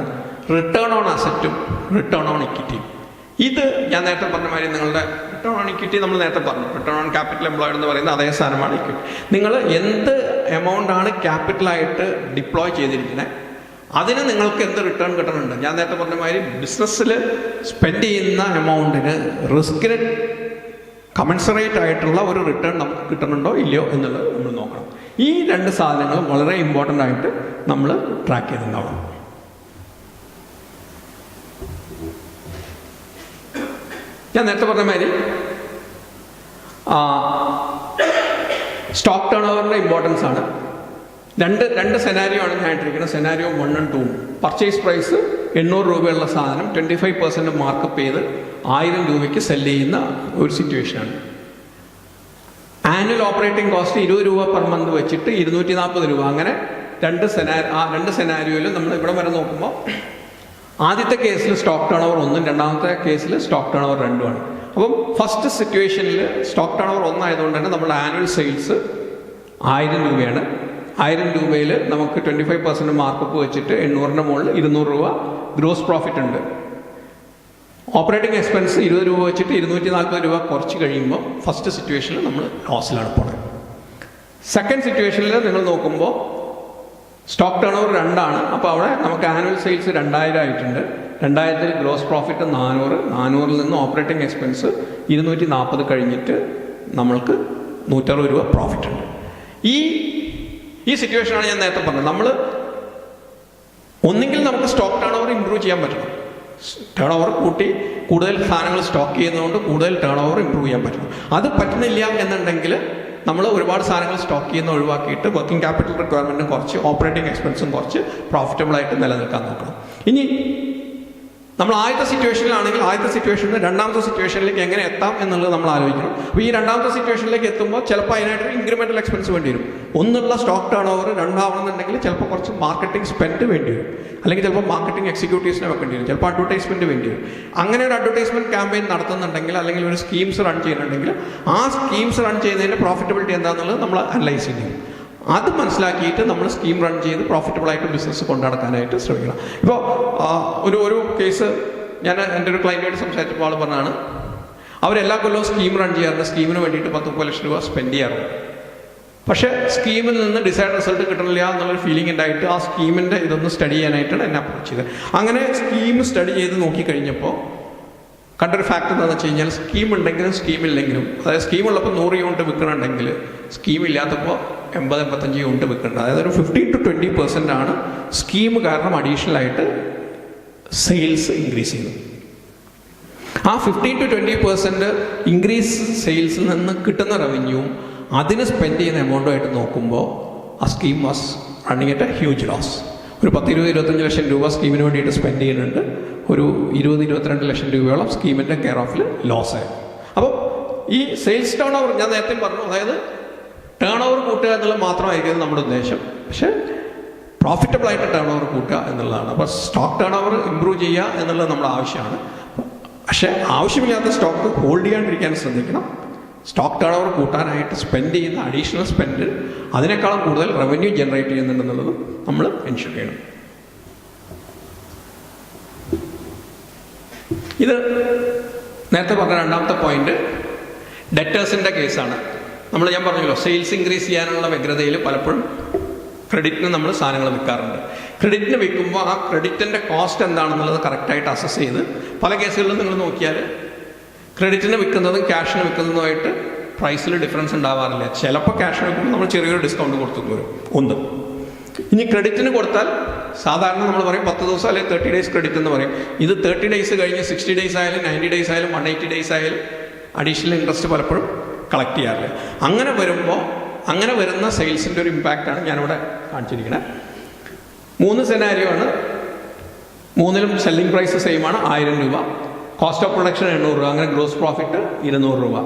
റിട്ടേൺ ഓൺ അസറ്റും റിട്ടേൺ ഓൺ ഇക്വിറ്റിയും. ഇത് ഞാൻ നേരത്തെ പറഞ്ഞ മാതിരി നിങ്ങളുടെ റിട്ടേൺ ഓൺ ഇക്വിറ്റി നമ്മൾ നേരത്തെ പറഞ്ഞു, റിട്ടേൺ ഓൺ ക്യാപിറ്റൽ എംപ്ലോയിഡ് എന്ന് പറയുന്ന അതേ സാധനമാണ് ഇക്വിറ്റി. നിങ്ങൾ എന്ത് എമൗണ്ട് ആണ് ക്യാപിറ്റലായിട്ട് ഡിപ്ലോയ് ചെയ്തിരിക്കുന്നത് അതിന് നിങ്ങൾക്ക് എന്ത് റിട്ടേൺ കിട്ടുന്നുണ്ട്. ഞാൻ നേരത്തെ പറഞ്ഞ മാതിരി ബിസിനസ്സിൽ സ്പെൻഡ് ചെയ്യുന്ന എമൗണ്ടിന് റിസ്കിന് കമൻസറേറ്റ് ആയിട്ടുള്ള ഒരു റിട്ടേൺ നമുക്ക് കിട്ടുന്നുണ്ടോ ഇല്ലയോ എന്നുള്ളത് നമ്മൾ നോക്കണം. ഈ 2 സാധനങ്ങളും വളരെ ഇമ്പോർട്ടൻ്റ് ആയിട്ട് നമ്മൾ ട്രാക്ക് ചെയ്തിട്ടുണ്ടാവണം. ഞാൻ നേരത്തെ പറഞ്ഞ മാതിരി സ്റ്റോക്ക് ടേൺ ഓവറിൻ്റെ ഇമ്പോർട്ടൻസ് ആണ്. രണ്ട് സെനാരിയോ ആണ് ഞാൻ ഇട്ടിരിക്കുന്നത്. Scenario 1 and 2. പർച്ചേസ് പ്രൈസ് 800 രൂപയുള്ള സാധനം 25% മാർക്കപ്പ് ചെയ്ത് 1000 രൂപയ്ക്ക് സെല്ല് ചെയ്യുന്ന ഒരു സിറ്റുവേഷനാണ്. ആനുവൽ ഓപ്പറേറ്റിംഗ് കോസ്റ്റ് 20 രൂപ പെർ മന്ത് വെച്ചിട്ട് 240 രൂപ. അങ്ങനെ 2 സെനാരിയോയിലും നമ്മൾ ഇവിടെ വരെ നോക്കുമ്പോൾ ആദ്യത്തെ കേസിൽ സ്റ്റോക്ക് ടേൺ ഓവർ 1, രണ്ടാമത്തെ കേസിൽ സ്റ്റോക്ക് ടേൺ ഓവർ 2 ആണ്. അപ്പം ഫസ്റ്റ് സിറ്റുവേഷനിൽ സ്റ്റോക്ക് ടേൺ ഓവർ 1 ആയതുകൊണ്ട് തന്നെ നമ്മുടെ ആനുവൽ സെയിൽസ് 1000 രൂപയാണ്. 1000 രൂപയിൽ നമുക്ക് 25% മാർക്കപ്പ് വെച്ചിട്ട് 800ന് മുകളിൽ 200 രൂപ ഗ്രോസ് പ്രോഫിറ്റ് ഉണ്ട്. ഓപ്പറേറ്റിംഗ് എക്സ്പെൻസ് 20 രൂപ വെച്ചിട്ട് 240 രൂപ കുറച്ച് കഴിയുമ്പോൾ ഫസ്റ്റ് സിറ്റുവേഷനിൽ നമ്മൾ ലോസിലാണ് പോണത്. സെക്കൻഡ് സിറ്റുവേഷനിൽ നിങ്ങൾ നോക്കുമ്പോൾ സ്റ്റോക്ക് ടേൺ ഓവർ 2 ആണ്. അപ്പോൾ അവിടെ നമുക്ക് ആനുവൽ സെയിൽസ് 2000 ആയിട്ടുണ്ട്. 2000 ഗ്രോസ് പ്രോഫിറ്റ് 400. 400ൽ നിന്ന് ഓപ്പറേറ്റിംഗ് എക്സ്പെൻസ് 240 കഴിഞ്ഞിട്ട് നമ്മൾക്ക് 160 രൂപ പ്രോഫിറ്റ് ഉണ്ട്. ഈ സിറ്റുവേഷനാണ് ഞാൻ നേരത്തെ പറഞ്ഞത്. നമ്മൾ ഒന്നെങ്കിൽ നമുക്ക് സ്റ്റോക്ക് ടേൺ ഓവർ ഇമ്പ്രൂവ് ചെയ്യാൻ പറ്റണം. ടേൺ ഓവർ കൂട്ടി കൂടുതൽ സാധനങ്ങൾ സ്റ്റോക്ക് ചെയ്യുന്നതുകൊണ്ട് കൂടുതൽ ടേൺ ഓവർ ഇമ്പ്രൂവ് ചെയ്യാൻ പറ്റണം. അത് പറ്റുന്നില്ല എന്നുണ്ടെങ്കിൽ നമ്മൾ ഒരുപാട് സാധനങ്ങൾ സ്റ്റോക്ക് ചെയ്യുന്ന ഒഴിവാക്കിയിട്ട് വർക്കിംഗ് ക്യാപിറ്റൽ റിക്വയർമെൻറ്റും കുറച്ച് ഓപ്പറേറ്റിംഗ് എക്സ്പെൻസും കുറച്ച് പ്രോഫിറ്റബിളായിട്ട് നിലനിൽക്കാൻ നോക്കണം. ഇനി നമ്മൾ ആദ്യത്തെ സിറ്റുവേഷനിലാണെങ്കിൽ ആദ്യത്തെ സിറ്റുവേഷനിൽ രണ്ടാമത്തെ സിറ്റുവേഷനിലേക്ക് എങ്ങനെ എത്താം എന്നുള്ളത് നമ്മൾ ആലോചിക്കണം. അപ്പോൾ ഈ രണ്ടാമത്തെ സിറ്റുവേഷനിലേക്ക് എത്തുമ്പോൾ ചിലപ്പോൾ അതിനായിട്ട് ഇൻക്രിമെൻ്റൽ എക്സ്പെൻസ് വേണ്ടി വരും. ഒന്നുള്ള സ്റ്റോക്ക് ടേൺ ഓവർ 2 ആവണമെന്നുണ്ടെങ്കിൽ ചിലപ്പോൾ കുറച്ച് മാർക്കറ്റിംഗ് സ്പെൻഡ് വേണ്ടി വരും, അല്ലെങ്കിൽ ചിലപ്പോൾ മാർക്കറ്റിംഗ് എക്സിക്യൂട്ടീവ്സിനെ വെക്കേണ്ടി വരും, ചിലപ്പോൾ അഡ്വർടൈസ്മെൻറ്റ് വേണ്ടി വരും. അങ്ങനെ ഒരു അഡ്വർടൈസ്മെൻറ്റ് ക്യാമ്പയിൻ നടത്തുന്നുണ്ടെങ്കിൽ അല്ലെങ്കിൽ ഒരു സ്കീംസ് റൺ ചെയ്യുന്നുണ്ടെങ്കിൽ ആ സ്കീംസ് റൺ ചെയ്യുന്നതിൻ്റെ പ്രോഫിറ്റബിലിറ്റി എന്താണെന്നുള്ളത് നമ്മൾ അനലൈസ് ചെയ്യും. അത് മനസ്സിലാക്കിയിട്ട് നമ്മൾ സ്കീം റൺ ചെയ്ത് പ്രോഫിറ്റബിളായിട്ട് ബിസിനസ് കൊണ്ടുനടക്കാനായിട്ട് ശ്രമിക്കണം. ഇപ്പോൾ ഒരു കേസ് ഞാൻ എൻ്റെ ഒരു ക്ലയൻറ്റായിട്ട് സംസാരിച്ചപ്പോൾ ആൾ പറഞ്ഞാണ്, അവരെല്ലാ കൊല്ലവും സ്കീം റൺ ചെയ്യാറുണ്ട്, സ്കീമിന് വേണ്ടിയിട്ട് 10-30 ലക്ഷം രൂപ സ്പെൻഡ് ചെയ്യാറുണ്ട്. പക്ഷേ സ്കീമിൽ നിന്ന് ഡിസൈഡ് റിസൾട്ട് കിട്ടണില്ല എന്നുള്ളൊരു ഫീലിംഗ് ഉണ്ടായിട്ട് ആ സ്കീമിൻ്റെ ഇതൊന്ന് സ്റ്റഡി ചെയ്യാനായിട്ടാണ് എന്നെ അപ്രോച്ച് ചെയ്തത്. അങ്ങനെ സ്കീം സ്റ്റഡി ചെയ്ത് നോക്കിക്കഴിഞ്ഞപ്പോൾ കണ്ടൊരു ഫാക്ട് എന്താണെന്ന് വെച്ച് കഴിഞ്ഞാൽ സ്കീം ഉണ്ടെങ്കിലും സ്കീമില്ലെങ്കിലും, അതായത് സ്കീമുള്ളപ്പോൾ 100 യൂണിറ്റ് വിൽക്കണമെങ്കിൽ സ്കീമില്ലാത്തപ്പോൾ 80-85 യൂണിറ്റ് വിൽക്കേണ്ടത്. അതായത് ഒരു 15 to 20% ആണ് സ്കീം കാരണം അഡീഷണൽ ആയിട്ട് സെയിൽസ് ഇൻക്രീസ് ചെയ്യുന്നത്. ആ 15-20% ഇൻക്രീസ് സെയിൽസിൽ നിന്ന് കിട്ടുന്ന റവന്യൂവും അതിന് സ്പെൻഡ് ചെയ്യുന്ന എമൗണ്ടുമായിട്ട് നോക്കുമ്പോൾ ആ scheme was running at a huge loss. ഒരു 10-20-25 ലക്ഷം രൂപ സ്കീമിന് വേണ്ടിയിട്ട് സ്പെൻഡ് ചെയ്യുന്നുണ്ട്. ഒരു 20-22 ലക്ഷം രൂപയോളം സ്കീമിൻ്റെ കെയർ ഓഫിൽ ലോസ് ആയി. അപ്പോൾ ഈ സെയിൽസ് ടേൺ ഓവർ ഞാൻ നേരത്തെ പറഞ്ഞു, അതായത് ടേൺ ഓവർ കൂട്ടുക എന്നുള്ളത് മാത്രമായിരിക്കും നമ്മുടെ ഉദ്ദേശം. പക്ഷേ പ്രോഫിറ്റബിൾ ആയിട്ട് ടേൺ ഓവർ കൂട്ടുക എന്നുള്ളതാണ്. അപ്പോൾ സ്റ്റോക്ക് ടേൺ ഓവർ ഇമ്പ്രൂവ് ചെയ്യുക എന്നുള്ളത് നമ്മുടെ ആവശ്യമാണ്. പക്ഷേ ആവശ്യമില്ലാത്ത സ്റ്റോക്ക് ഹോൾഡ് ചെയ്യാണ്ടിരിക്കാൻ ശ്രദ്ധിക്കണം. സ്റ്റോക്ക് ടേൺ ഓവർ കൂട്ടാനായിട്ട് സ്പെൻഡ് ചെയ്യുന്ന അഡീഷണൽ സ്പെൻഡ് അതിനേക്കാളും കൂടുതൽ റവന്യൂ ജനറേറ്റ് ചെയ്യുന്നുണ്ടെന്നുള്ളത് നമ്മൾ എൻഷുർ ചെയ്യണം. ഇത് നേരത്തെ പറഞ്ഞ രണ്ടാമത്തെ പോയിന്റ് ഡെറ്റേഴ്സിൻ്റെ കേസാണ്. ഞാൻ പറഞ്ഞല്ലോ, സെയിൽസ് ഇൻക്രീസ് ചെയ്യാനുള്ള വ്യഗ്രതയിൽ പലപ്പോഴും ക്രെഡിറ്റിന് നമ്മൾ സാധനങ്ങൾ വിൽക്കാറുണ്ട്. ക്രെഡിറ്റിന് വിൽക്കുമ്പോൾ ആ ക്രെഡിറ്റിൻ്റെ കോസ്റ്റ് എന്താണെന്നുള്ളത് കറക്റ്റായിട്ട് അസസ് ചെയ്ത്, പല കേസുകളിലും നിങ്ങൾ നോക്കിയാൽ ക്രെഡിറ്റിന് വിൽക്കുന്നതും ക്യാഷിന് വിൽക്കുന്നതുമായിട്ട് പ്രൈസിൽ ഡിഫറൻസ് ഉണ്ടാവാറില്ല. ചിലപ്പോൾ ക്യാഷിന് വിൽക്കുമ്പോൾ നമ്മൾ ചെറിയൊരു ഡിസ്കൗണ്ട് കൊടുത്തു വരും. ഒന്ന്. ഇനി ക്രെഡിറ്റിന് കൊടുത്താൽ സാധാരണ നമ്മൾ പറയും 10 ദിവസം അല്ലെങ്കിൽ 30 ഡേയ്സ് ക്രെഡിറ്റ് എന്ന് പറയും. ഇത് 30 ഡേയ്സ് കഴിഞ്ഞ് 60 ഡേയ്സ് ആയാലും 90 ഡേയ്സ് ആയാലും 180 ഡേയ്സ് ആയാലും അഡീഷണൽ ഇൻട്രസ്റ്റ് പലപ്പോഴും കളക്ട് ചെയ്യാറില്ല. അങ്ങനെ വരുന്ന സെയിൽസിൻ്റെ ഒരു ഇമ്പാക്റ്റാണ് ഞാനിവിടെ കാണിച്ചിരിക്കുന്നത്. 3 സെനാരിയോ ആണ്. 3ലും സെല്ലിംഗ് പ്രൈസ് സെയിം ആണ്, 1000 രൂപ. കോസ്റ്റ് ഓഫ് പ്രൊഡക്ഷൻ 800 രൂപ. അങ്ങനെ ഗ്രോസ് പ്രോഫിറ്റ് 200 രൂപ.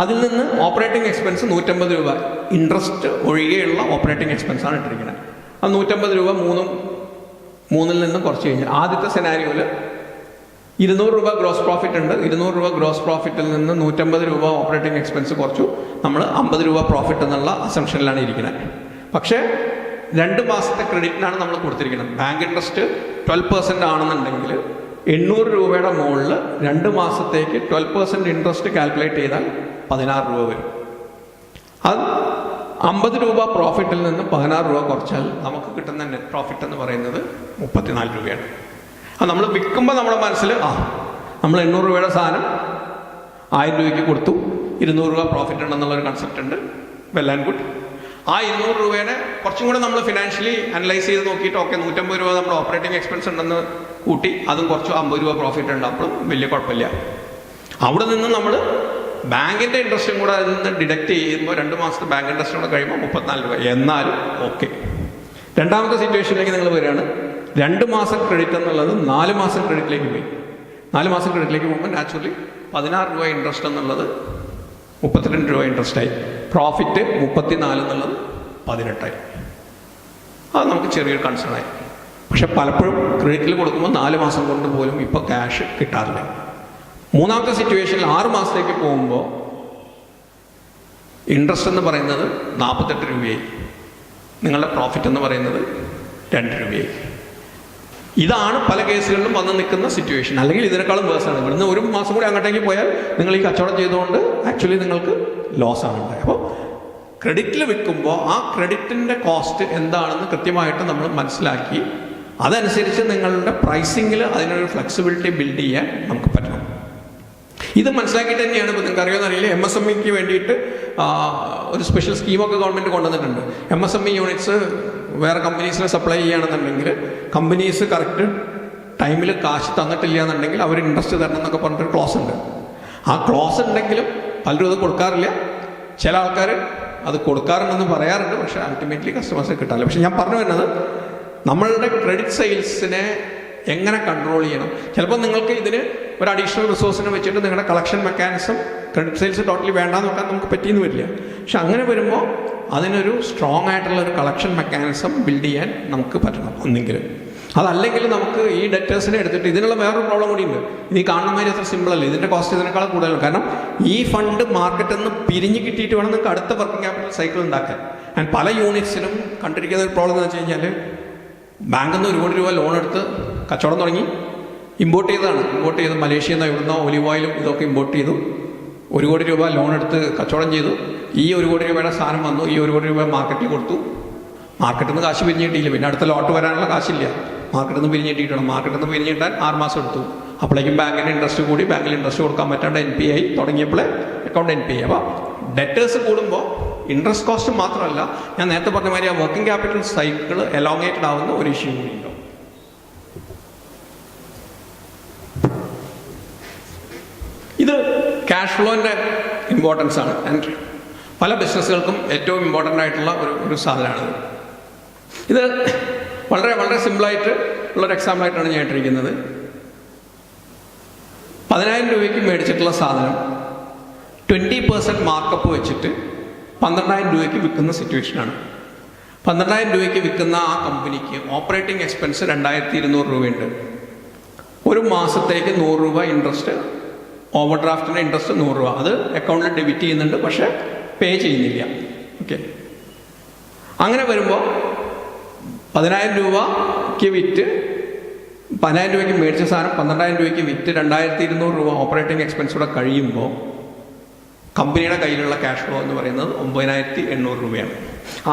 അതിൽ നിന്ന് ഓപ്പറേറ്റിംഗ് എക്സ്പെൻസ് 150 രൂപ. ഇൻട്രസ്റ്റ് ഒഴികെയുള്ള ഓപ്പറേറ്റിംഗ് എക്സ്പെൻസാണ് ഇട്ടിരിക്കുന്നത്. അത് 150 രൂപ 3ൽ നിന്ന് കുറച്ച് കഴിഞ്ഞാൽ ആദ്യത്തെ സെനാരിയോയിൽ 200 രൂപ ഗ്രോസ് പ്രോഫിറ്റ് ഉണ്ട്. 200 രൂപ ഗ്രോസ് പ്രോഫിറ്റിൽ നിന്ന് 150 രൂപ ഓപ്പറേറ്റിംഗ് എക്സ്പെൻസ് കുറച്ചു. നമ്മൾ 50 രൂപ പ്രോഫിറ്റ് എന്നുള്ള അസംഷനിലാണ് ഇരിക്കുന്നത്. പക്ഷേ 2 മാസത്തെ ക്രെഡിറ്റിനാണ് നമ്മൾ കൊടുത്തിരിക്കുന്നത്. ബാങ്ക് ഇൻട്രസ്റ്റ് 12% ആണെന്നുണ്ടെങ്കിൽ 800 രൂപയുടെ മുകളിൽ 2 മാസത്തേക്ക് 12% ഇൻട്രസ്റ്റ് കാൽക്കുലേറ്റ് ചെയ്താൽ 16 രൂപ വരും. അത് 50 രൂപ പ്രോഫിറ്റിൽ നിന്ന് 16 രൂപ കുറച്ചാൽ നമുക്ക് കിട്ടുന്ന നെറ്റ് പ്രോഫിറ്റ് എന്ന് പറയുന്നത് 34 രൂപയാണ്. അത് നമ്മൾ വിൽക്കുമ്പോൾ നമ്മുടെ മനസ്സിൽ നമ്മൾ 800 രൂപയുടെ സാധനം 1000 രൂപയ്ക്ക് കൊടുത്തു, 200 രൂപ പ്രോഫിറ്റ് ഉണ്ടെന്നുള്ളൊരു കൺസെപ്റ്റ് ഉണ്ട്. Well and good. ആ 200 രൂപേനെ കുറച്ചും കൂടെ നമ്മൾ ഫിനാൻഷ്യലി അനലൈസ് ചെയ്ത് നോക്കിയിട്ട് 150 രൂപ നമ്മൾ ഓപ്പറേറ്റിംഗ് എക്സ്പെൻസ് ഉണ്ടെന്ന് കൂട്ടി അതും കുറച്ച് 50 രൂപ പ്രോഫിറ്റ് ഉണ്ട്. അപ്പോഴും വലിയ കുഴപ്പമില്ല. അവിടെ നിന്ന് നമ്മൾ ബാങ്കിൻ്റെ ഇൻട്രസ്റ്റും കൂടെ അതിൽ നിന്ന് ഡിഡക്റ്റ് ചെയ്യുമ്പോൾ 2 മാസത്തെ ബാങ്ക് ഇൻട്രസ്റ്റ് കൂടെ കഴിയുമ്പോൾ 34 രൂപ. എന്നാലും ഓക്കെ. രണ്ടാമത്തെ സിറ്റുവേഷനിലേക്ക് നിങ്ങൾ വരികയാണ്. 2 മാസം ക്രെഡിറ്റ് എന്നുള്ളത് 4 മാസം ക്രെഡിറ്റിലേക്ക് പോയി. 4 മാസം ക്രെഡിറ്റിലേക്ക് പോകുമ്പോൾ നാച്ചുറലി 16 രൂപ ഇൻട്രസ്റ്റ് എന്നുള്ളത് 32 രൂപ ഇൻട്രസ്റ്റായി. പ്രോഫിറ്റ് 34 എന്നുള്ളത് 18ആയി. അത് നമുക്ക് ചെറിയൊരു കൺസേൺ ആയി. പക്ഷെ പലപ്പോഴും ക്രെഡിറ്റിൽ കൊടുക്കുമ്പോൾ 4 മാസം കൊണ്ട് പോലും ഇപ്പോൾ ക്യാഷ് കിട്ടാറില്ല. മൂന്നാമത്തെ സിറ്റുവേഷനിൽ 6 മാസത്തേക്ക് പോകുമ്പോൾ ഇൻട്രസ്റ്റ് എന്ന് പറയുന്നത് 48 രൂപയായി. നിങ്ങളുടെ പ്രോഫിറ്റ് എന്ന് പറയുന്നത് 2 രൂപയായി. ഇതാണ് പല കേസുകളിലും വന്ന് നിൽക്കുന്ന സിറ്റുവേഷൻ. അല്ലെങ്കിൽ ഇതിനേക്കാളും വേഴ്സാണ്. ഇവിടുന്ന് 1 മാസം കൂടി അങ്ങോട്ടേക്ക് പോയാൽ നിങ്ങൾ ഈ കച്ചവടം ചെയ്തുകൊണ്ട് ആക്ച്വലി നിങ്ങൾക്ക് ലോസാണ് ഉണ്ടായത്. അപ്പോൾ ക്രെഡിറ്റിൽ വിൽക്കുമ്പോൾ ആ ക്രെഡിറ്റിൻ്റെ കോസ്റ്റ് എന്താണെന്ന് കൃത്യമായിട്ട് നമ്മൾ മനസ്സിലാക്കി അതനുസരിച്ച് നിങ്ങളുടെ പ്രൈസിങ്ങിൽ അതിനൊരു ഫ്ലെക്സിബിലിറ്റി ബിൽഡ് ചെയ്യാൻ നമുക്ക് പറ്റണം. ഇത് മനസ്സിലാക്കിയിട്ട് തന്നെയാണ് ഇപ്പോൾ നിങ്ങൾക്ക് അറിയാമെന്നറിയില്ല, MSMEക്ക് വേണ്ടിയിട്ട് ഒരു സ്പെഷ്യൽ സ്കീമൊക്കെ ഗവൺമെൻറ് കൊണ്ടുവന്നിട്ടുണ്ട്. MSME യൂണിറ്റ്സ് വേറെ കമ്പനീസിനെ സപ്ലൈ ചെയ്യുകയാണെന്നുണ്ടെങ്കിൽ കമ്പനീസ് കറക്റ്റ് ടൈമിൽ കാശ് തന്നിട്ടില്ല എന്നുണ്ടെങ്കിൽ അവർ ഇൻട്രസ്റ്റ് തരണം എന്നൊക്കെ പറഞ്ഞിട്ടൊരു ക്ലോസ് ഉണ്ട്. ആ ക്ലോസ് ഉണ്ടെങ്കിലും പലരും അത് കൊടുക്കാറില്ല. ചില ആൾക്കാർ അത് കൊടുക്കാറുണ്ടെന്ന് പറയാറുണ്ട്. പക്ഷേ അൾട്ടിമേറ്റ്ലി കസ്റ്റമേഴ്സിന് കിട്ടാറില്ല. പക്ഷേ ഞാൻ പറഞ്ഞു വരുന്നത് നമ്മളുടെ ക്രെഡിറ്റ് സെയിൽസിനെ എങ്ങനെ കൺട്രോൾ ചെയ്യണം. ചിലപ്പോൾ നിങ്ങൾക്ക് ഇതിന് ഒരു അഡീഷണൽ റിസോഴ്സിനെ വെച്ചിട്ട് നിങ്ങളുടെ collection mechanism credit sales totally വേണ്ടാന്ന് നോക്കാൻ നമുക്ക് പറ്റിയെന്ന് വരില്ല. പക്ഷെ അങ്ങനെ വരുമ്പോൾ അതിനൊരു സ്ട്രോങ് ആയിട്ടുള്ള ഒരു കളക്ഷൻ മെക്കാനിസം ബിൽഡ് ചെയ്യാൻ നമുക്ക് പറ്റണം ഒന്നെങ്കിലും. അതല്ലെങ്കിൽ നമുക്ക് ഈ ഡെറ്റേഴ്സിനെ എടുത്തിട്ട് ഇതിനുള്ള വേറൊരു പ്രോബ്ലം കൂടിയുണ്ട്. ഇത് ഈ കാണുന്ന മാതിരി അത്ര സിമ്പിൾ അല്ല. ഇതിൻ്റെ കോസ്റ്റ് ഇതിനേക്കാളും കൂടുതലാണ്. കാരണം ഈ ഫണ്ട് മാർക്കറ്റിൽ നിന്ന് പിരിഞ്ഞ് കിട്ടിയിട്ട് വേണം നിങ്ങൾക്ക് അടുത്ത വർക്കിംഗ് ക്യാപിറ്റൽ സൈക്കിൾ ഉണ്ടാക്കാൻ. ആൻഡ് പല യൂണിറ്റ്സിനും കണ്ടിരിക്കുന്ന ഒരു പ്രോബ്ലം എന്ന് വെച്ച് കഴിഞ്ഞാൽ ബാങ്കിൽ നിന്ന് 1 കോടി രൂപ ലോൺ എടുത്ത് കച്ചവടം തുടങ്ങി. ഇമ്പോർട്ട് ചെയ്ത് മലേഷ്യയിൽ നിന്ന് ഇവിടുന്ന് ഒലിവ് ഓയിലും ഇതൊക്കെ ഇമ്പോർട്ട് ചെയ്തു. 1 കോടി രൂപ ലോൺ എടുത്ത് കച്ചവടം ചെയ്തു. ഈ 1 കോടി രൂപയുടെ സാധനം വന്നു. ഈ 1 കോടി രൂപ മാർക്കറ്റിൽ കൊടുത്തു. മാർക്കറ്റിൽ നിന്ന് കാശ് പിരിഞ്ഞ് കിട്ടിയില്ല. പിന്നെ അടുത്ത ലോട്ട് വരാനുള്ള കാശില്ല. മാർക്കറ്റിൽ നിന്ന് പിരിഞ്ഞ് കിട്ടിയിട്ടുണ്ട്. മാർക്കറ്റിൽ നിന്ന് പിരിഞ്ഞ് കിട്ടാൻ 6 മാസം എടുത്തു. അപ്പോഴേക്കും ബാങ്കിൻ്റെ ഇൻട്രസ്റ്റ് കൂടി. ബാങ്കിൽ ഇൻട്രസ്റ്റ് കൊടുക്കാൻ പറ്റാണ്ട് NPA ആയി. തുടങ്ങിയപ്പോൾ അക്കൗണ്ട് NPA. അപ്പോൾ ഡെറ്റേഴ്സ് കൂടുമ്പോൾ ഇൻട്രസ്റ്റ് കോസ്റ്റ് മാത്രമല്ല, ഞാൻ നേരത്തെ പറഞ്ഞ മാതിരി ആ വർക്കിംഗ് ക്യാപിറ്റൽ സൈക്കിൾ എലോങ്ങേറ്റഡ് ആവുന്ന ഒരു ഇഷ്യൂ കൂടി ഉണ്ടാവും. ക്യാഷ് ഫ്ലോൻ്റെ ഇമ്പോർട്ടൻസ് ആണ്. ആൻഡ് പല ബിസിനസ്സുകൾക്കും ഏറ്റവും ഇമ്പോർട്ടൻ്റ് ആയിട്ടുള്ള ഒരു സാധനമാണിത്. ഇത് വളരെ വളരെ സിമ്പിളായിട്ട് ഉള്ളൊരു എക്സാമ്പിളായിട്ടാണ് ഞാൻ ഇട്ടിരിക്കുന്നത്. 10,000 രൂപയ്ക്ക് മേടിച്ചിട്ടുള്ള സാധനം 20% മാർക്കപ്പ് വെച്ചിട്ട് 12,000 രൂപയ്ക്ക് വിൽക്കുന്ന സിറ്റുവേഷനാണ്. 12,000 രൂപയ്ക്ക് വിൽക്കുന്ന ആ കമ്പനിക്ക് ഓപ്പറേറ്റിംഗ് എക്സ്പെൻസ് 2,200 രൂപയുണ്ട്. ഒരു മാസത്തേക്ക് 100 രൂപ ഇൻട്രസ്റ്റ്, ഓവർ ഡ്രാഫ്റ്റിൻ്റെ ഇൻട്രസ്റ്റ് 100 രൂപ. അത് അക്കൗണ്ടിൽ ഡെബിറ്റ് ചെയ്യുന്നുണ്ട്, പക്ഷേ പേ ചെയ്യുന്നില്ല. ഓക്കെ, അങ്ങനെ വരുമ്പോൾ 10,000 രൂപയ്ക്ക് വിറ്റ് 10,000 രൂപയ്ക്ക് മേടിച്ച സാധനം 12,000 രൂപയ്ക്ക് വിറ്റ് 2,200 രൂപ ഓപ്പറേറ്റിംഗ് എക്സ്പെൻസ് കൂടെ കഴിയുമ്പോൾ കമ്പനിയുടെ കയ്യിലുള്ള ക്യാഷ് ഫ്ലോ എന്ന് പറയുന്നത് 9,800 രൂപയാണ്.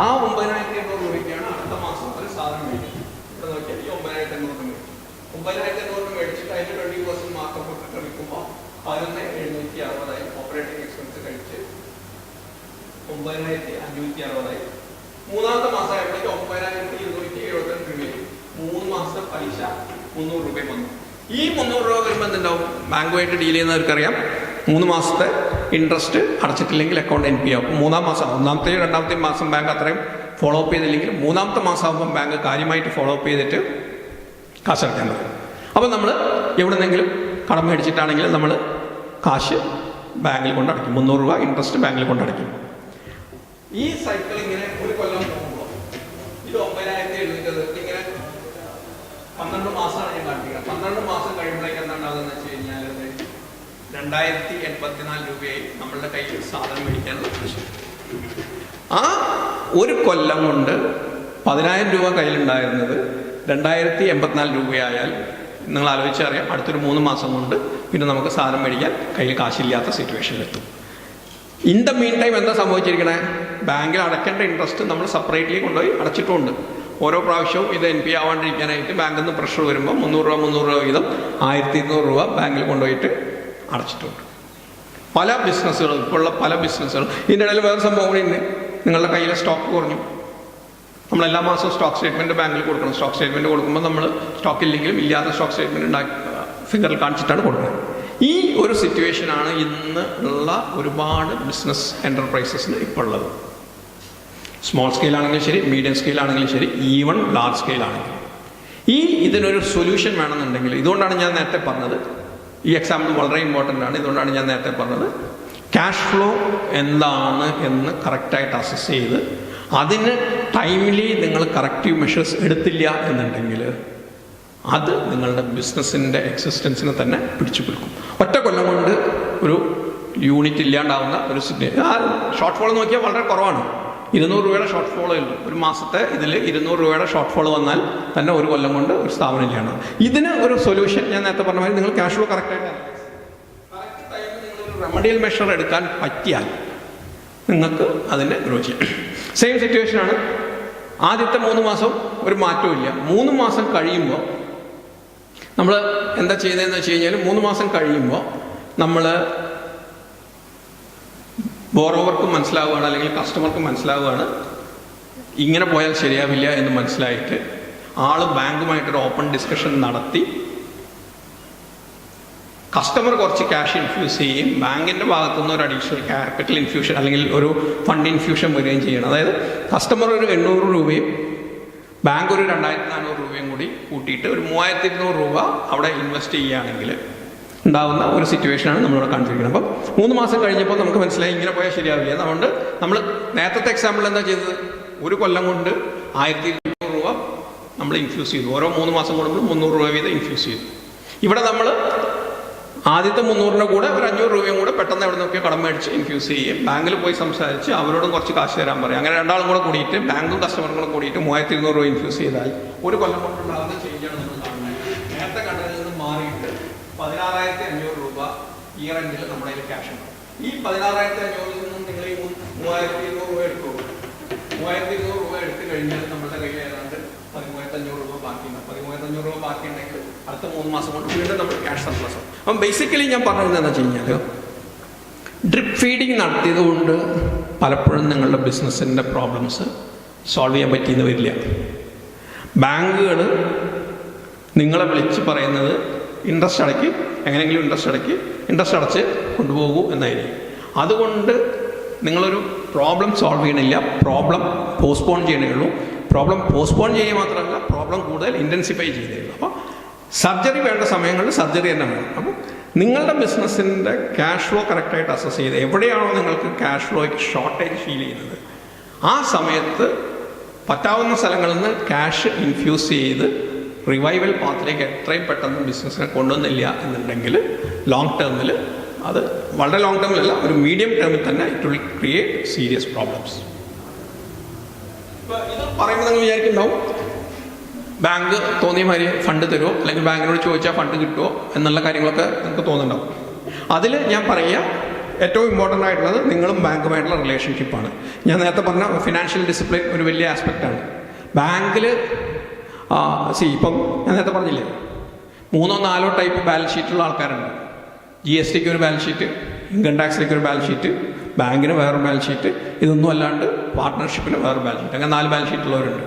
ആ 9,800 രൂപയ്ക്കാണ് അടുത്ത മാസം ഒരു സാധനം മേടിക്കുന്നത്. ഇവിടെ നോക്കിയാൽ ഈ 9,800 മേടിച്ചിട്ട് അതിന് 20% മാർക്കപ്പ് ഇട്ടിട്ട് വിൽക്കുമ്പോൾ 11,760 ഓപ്പറേറ്റിംഗ് എക്സ്പെൻസ് കഴിച്ച് 9,560. മൂന്നാമത്തെ മാസമായപ്പോഴേക്ക് 9,272 രൂപയും 3 മാസത്തെ പലിശ 300 രൂപയും വന്നു. ഈ 300 രൂപ വരുമ്പോൾ എന്തുണ്ടാവും? ബാങ്കുമായിട്ട് ഡീൽ ചെയ്യുന്നവർക്കറിയാം 3 മാസത്തെ ഇൻട്രസ്റ്റ് അടച്ചിട്ടില്ലെങ്കിൽ അക്കൗണ്ട് NPA ആവും. 3-ാം മാസം, 1-ാമത്തെയും 2-ാമത്തെയും മാസം ബാങ്ക് അത്രയും ഫോളോ അപ്പ് ചെയ്തില്ലെങ്കിൽ 3-ാമത്തെ മാസം ആകുമ്പോൾ ബാങ്ക് കാര്യമായിട്ട് ഫോളോ അപ്പ് ചെയ്തിട്ട് കാശടക്കാൻ പറ്റും. അപ്പോൾ നമ്മൾ എവിടെന്നെങ്കിലും കടം മേടിച്ചിട്ടാണെങ്കിൽ നമ്മൾ കാശ് ബാങ്കിൽ കൊണ്ടടയ്ക്കും. 300 രൂപ ഇൻട്രസ്റ്റ് ബാങ്കിൽ കൊണ്ടടയ്ക്കും. ഈ സൈക്കിൾ ഇങ്ങനെ ഒരു കൊല്ലം പോകുമ്പോൾ ഇത് 9,700 ഇങ്ങനെ 12 മാസമാണ് ഞാൻ കാണിക്കുക. 12 മാസം കഴിയുമ്പോഴേക്ക് എന്താണ്ടാകുന്നത് വെച്ച് കഴിഞ്ഞാൽ 2,084 രൂപയായി നമ്മളുടെ കയ്യിൽ സാധനം മേടിക്കാനുള്ള കാശ്. ആ ഒരു കൊല്ലം കൊണ്ട് 10,000 രൂപ കയ്യിലുണ്ടായിരുന്നത് 2,084 രൂപയായാൽ നിങ്ങൾ ആലോചിച്ചറിയാം, അടുത്തൊരു 3 മാസം കൊണ്ട് പിന്നെ നമുക്ക് സാധനം മേടിക്കാൻ കയ്യിൽ കാശില്ലാത്ത സിറ്റുവേഷനിലെത്തും. ഇൻ ദ മീൻ ടൈം എന്താ സംഭവിച്ചിരിക്കണേ? ബാങ്കിൽ അടയ്ക്കേണ്ട ഇൻട്രസ്റ്റ് നമ്മൾ സെപ്പറേറ്റ്ലി കൊണ്ടുപോയി അടച്ചിട്ടുമുണ്ട്. ഓരോ പ്രാവശ്യവും ഇത് NPA ആവാണ്ടിരിക്കാനായിട്ട് ബാങ്കിൽ നിന്ന് പ്രഷർ വരുമ്പോൾ 300 രൂപ വീതം 1,200 രൂപ ബാങ്കിൽ കൊണ്ടുപോയിട്ട് അടച്ചിട്ടുണ്ട്. പല ബിസിനസ്സുകളും ഇപ്പോൾ ഉള്ള പല ബിസിനസ്സുകളും. ഇതിൻ്റെ ഇടയിൽ വേറെ സംഭവം കൂടി ഉണ്ട്. നിങ്ങളുടെ കയ്യിലെ സ്റ്റോക്ക് കുറഞ്ഞു, നമ്മൾ എല്ലാ മാസവും സ്റ്റോക്ക് സ്റ്റേറ്റ്മെൻറ്റ് ബാങ്കിൽ കൊടുക്കണം. സ്റ്റോക്ക് സ്റ്റേറ്റ്മെൻറ്റ് കൊടുക്കുമ്പോൾ നമ്മൾ സ്റ്റോക്ക് ഇല്ലെങ്കിലും ഇല്ലാത്ത സ്റ്റോക്ക് സ്റ്റേറ്റ്മെൻറ്റ് ഉണ്ടാക്കി ഫിഗറിൽ കാണിച്ചിട്ടാണ് കൊടുക്കുന്നത്. ഈ ഒരു സിറ്റുവേഷനാണ് ഇന്ന് ഉള്ള ഒരുപാട് ബിസിനസ് എൻ്റർപ്രൈസസിന് ഇപ്പോൾ ഉള്ളത്. സ്മോൾ സ്കെയിൽ ആണെങ്കിലും ശരി, മീഡിയം സ്കെയിൽ ആണെങ്കിലും ശരി, ഈവൺ ലാർജ് സ്കെയിൽ ആണെങ്കിലും. ഇതിനൊരു സൊല്യൂഷൻ വേണമെന്നുണ്ടെങ്കിൽ, ഇതുകൊണ്ടാണ് ഞാൻ നേരത്തെ പറഞ്ഞത്, ഈ എക്സാമ്പിൾ വളരെ ഇമ്പോർട്ടൻ്റ് ആണ്. ഇതുകൊണ്ടാണ് ഞാൻ നേരത്തെ പറഞ്ഞത്, ക്യാഷ് ഫ്ലോ എന്താണ് എന്ന് കറക്റ്റായിട്ട് അസസ് ചെയ്ത് അതിന് ടൈംലി നിങ്ങൾ കറക്റ്റീവ് മെഷേഴ്സ് എടുത്തില്ല എന്നുണ്ടെങ്കിൽ അത് നിങ്ങളുടെ ബിസിനസ്സിൻ്റെ എക്സിസ്റ്റൻസിനെ തന്നെ പിടിച്ചു പിടിക്കും. ഒറ്റ കൊല്ലം കൊണ്ട് ഒരു യൂണിറ്റ് ഇല്ലാണ്ടാവുന്ന ഒരു ആ ഷോർട്ട് ഫോൾ നോക്കിയാൽ വളരെ കുറവാണ്. 200 രൂപയുടെ ഷോർട്ട് ഫോളേ ഉള്ളൂ. ഒരു മാസത്തെ ഇതിൽ 200 രൂപയുടെ ഷോർട്ട് ഫോൾ വന്നാൽ തന്നെ ഒരു കൊല്ലം കൊണ്ട് ഒരു സ്ഥാപനം ഇല്ലാണ്. ഇതിന് ഒരു സൊല്യൂഷൻ ഞാൻ നേരത്തെ പറഞ്ഞ മാതിരി നിങ്ങൾ ക്യാഷ് ഫ്ലോ കറക്റ്റായിട്ട് കറക്റ്റ് ടൈമിൽ നിങ്ങളൊരു റെമഡിയൽ മെഷർ എടുക്കാൻ പറ്റിയാൽ നിങ്ങൾക്ക് അതിനെ ഗ്രോ ചെയ്യാം. സെയിം സിറ്റുവേഷനാണ്. ആദ്യത്തെ 3 മാസം ഒരു മാറ്റവും ഇല്ല. 3 മാസം കഴിയുമ്പോൾ നമ്മൾ എന്താ ചെയ്യുന്നതെന്ന് വെച്ച് കഴിഞ്ഞാൽ 3 മാസം കഴിയുമ്പോൾ നമ്മൾ ബോറോവർക്കും മനസ്സിലാവുകയാണ്, അല്ലെങ്കിൽ കസ്റ്റമർക്കും മനസ്സിലാവുകയാണ് ഇങ്ങനെ പോയാൽ ശരിയാവില്ല എന്ന് മനസ്സിലായിട്ട് ബാങ്കുമായിട്ടൊരു ഓപ്പൺ ഡിസ്കഷൻ നടത്തി കസ്റ്റമർ കുറച്ച് ക്യാഷ് ഇൻഫ്യൂസ് ചെയ്യുകയും ബാങ്കിൻ്റെ ഭാഗത്തുനിന്ന് ഒരു അഡീഷണൽ ക്യാപിറ്റൽ ഇൻഫ്യൂഷൻ അല്ലെങ്കിൽ ഒരു ഫണ്ട് ഇൻഫ്യൂഷൻ വരികയും ചെയ്യണം. അതായത് കസ്റ്റമർ ഒരു 800 രൂപയും ബാങ്ക് ഒരു 2,400 രൂപയും കൂടി കൂട്ടിയിട്ട് ഒരു 3,200 രൂപ അവിടെ ഇൻവെസ്റ്റ് ചെയ്യുകയാണെങ്കിൽ ഉണ്ടാകുന്ന ഒരു സിറ്റുവേഷനാണ് നമ്മളിവിടെ കാണിച്ചിരിക്കുന്നത്. അപ്പം 3 മാസം കഴിഞ്ഞപ്പോൾ നമുക്ക് മനസ്സിലായി ഇങ്ങനെ പോയാൽ ശരിയാവില്ല. അതുകൊണ്ട് നമ്മൾ നേരത്തെ എക്സാമ്പിൾ എന്താ ചെയ്തത്? ഒരു കൊല്ലം കൊണ്ട് 1,200 രൂപ നമ്മൾ ഇൻഫ്യൂസ് ചെയ്തു. ഓരോ 3 മാസം കൂടുമ്പോൾ 300 രൂപ വീതം ഇൻഫ്യൂസ് ചെയ്തു. ഇവിടെ നമ്മൾ ആദ്യത്തെ 300ൻ്റെ കൂടെ ഒരു 500 രൂപയും കൂടെ പെട്ടെന്ന് എവിടെ നിന്നൊക്കെ കടം മേടിച്ച് ഇൻഫ്യൂസ് ചെയ്യും. ബാങ്കിൽ പോയി സംസാരിച്ച് അവരോടും കുറച്ച് കാശ് തരാൻ പറയും. അങ്ങനെ രണ്ടാളും കൂടെ കൂടിയിട്ട് ബാങ്കും കസ്റ്റമറും കൂടെ കൂടിയിട്ട് 3,200 രൂപ ഇൻഫ്യൂസ് ചെയ്താൽ ഒരു കൊല്ലം കൊണ്ടുണ്ടാകുന്ന ചേഞ്ചാണ് നമ്മൾ കാണുന്നത്. നേരത്തെ കണ്ടതിൽ നിന്ന് മാറിയിട്ട് 16,500 രൂപ ഇയർ എൻഡിൽ നമ്മുടെ കയ്യിൽ ക്യാഷ് ഉണ്ട്. ഈ 16,500 നിന്നും നിങ്ങൾ ഈ 3,200 രൂപ എടുക്കുള്ളൂ. 3,200 രൂപ എടുത്തു കഴിഞ്ഞാൽ നമ്മുടെ കയ്യിൽ ഏതാണ്ട് 13,500 രൂപ ബാക്കിയുണ്ട്. 13,500 രൂപ ബാക്കിയുണ്ടെങ്കിൽ അടുത്ത 3 മാസം കൊണ്ട് വീണ്ടും നമ്മൾ ക്യാഷ് സർപ്ലസ് ആവും. അപ്പം ബേസിക്കലി ഞാൻ പറഞ്ഞത് എന്താണെന്ന് വെച്ച് കഴിഞ്ഞാൽ ഡ്രിപ്പ് ഫീഡിങ് നടത്തിയത് കൊണ്ട് പലപ്പോഴും നിങ്ങളുടെ ബിസിനസ്സിൻ്റെ പ്രോബ്ലംസ് സോൾവ് ചെയ്യാൻ പറ്റിയെന്ന് വരില്ല. ബാങ്കുകൾ നിങ്ങളെ വിളിച്ച് പറയുന്നത് ഇൻട്രസ്റ്റ് അടയ്ക്ക്, എങ്ങനെയെങ്കിലും ഇൻട്രസ്റ്റ് അടയ്ക്ക്, ഇൻട്രസ്റ്റ് അടച്ച് കൊണ്ടുപോകൂ എന്നായിരിക്കും. അതുകൊണ്ട് നിങ്ങളൊരു പ്രോബ്ലം സോൾവ് ചെയ്യണില്ല, പ്രോബ്ലം പോസ്റ്റ്പോൺ ചെയ്യണേ ഉള്ളൂ. പ്രോബ്ലം പോസ്റ്റ്പോൺ ചെയ്യുക മാത്രമല്ല, പ്രോബ്ലം കൂടുതൽ ഇൻറ്റൻസിഫൈ ചെയ്തേ ഉള്ളൂ. അപ്പോൾ സർജറി വേണ്ട സമയങ്ങളിൽ സർജറി തന്നെ വേണം. അപ്പോൾ നിങ്ങളുടെ ബിസിനസ്സിൻ്റെ ക്യാഷ് ഫ്ലോ കറക്റ്റായിട്ട് അസസ് ചെയ്ത് എവിടെയാണോ നിങ്ങൾക്ക് ക്യാഷ് ഫ്ലോയ്ക്ക് ഷോർട്ടേജ് ഫീൽ ചെയ്യുന്നത് ആ സമയത്ത് പറ്റാവുന്ന സ്ഥലങ്ങളിൽ നിന്ന് ക്യാഷ് ഇൻഫ്യൂസ് ചെയ്ത് റിവൈവൽ പാത്തിലേക്ക് എത്രയും പെട്ടെന്ന് ബിസിനസ്സിനെ കൊണ്ടുവന്നില്ല എന്നുണ്ടെങ്കിൽ ലോങ് ടേമിൽ, അത് വളരെ ലോങ് ടേമിലല്ല, ഒരു മീഡിയം ടേമിൽ തന്നെ it will create serious problems. ഇപ്പോൾ ഇത് പറയുമ്പോൾ നിങ്ങൾ വിചാരിക്കുന്നുണ്ടാവും ബാങ്ക് തോന്നിയ മാതിരി ഫണ്ട് തരുമോ, അല്ലെങ്കിൽ ബാങ്കിനോട് ചോദിച്ചാൽ ഫണ്ട് കിട്ടുമോ എന്നുള്ള കാര്യങ്ങളൊക്കെ നിങ്ങൾക്ക് തോന്നുന്നുണ്ടാവും. അതിൽ ഞാൻ പറയുക, ഏറ്റവും ഇമ്പോർട്ടൻ്റ് ആയിട്ടുള്ളത് നിങ്ങളും ബാങ്കുമായിട്ടുള്ള റിലേഷൻഷിപ്പാണ്. ഞാൻ നേരത്തെ പറഞ്ഞ ഫിനാൻഷ്യൽ ഡിസിപ്ലിൻ ഒരു വലിയ ആസ്പെക്റ്റാണ്. ബാങ്കിൽ ഇപ്പം ഞാൻ നേരത്തെ പറഞ്ഞില്ലേ 3-4 ടൈപ്പ് ബാലൻസ് ഷീറ്റുള്ള ആൾക്കാരുണ്ട്. GST ഒരു ബാലൻസ് ഷീറ്റ്, ഇൻകം ടാക്സിലേക്ക് ഒരു ബാലൻസ് ഷീറ്റ്, ബാങ്കിന് വേറൊരു ബാലൻസ് ഷീറ്റ്, ഇതൊന്നും അല്ലാണ്ട് പാർട്ട്ണർഷിപ്പിന് വേറൊരു ബാലൻസ് ഷീറ്റ്, അങ്ങനെ 4 ബാലൻസ് ഷീറ്റുള്ളവരുണ്ട്.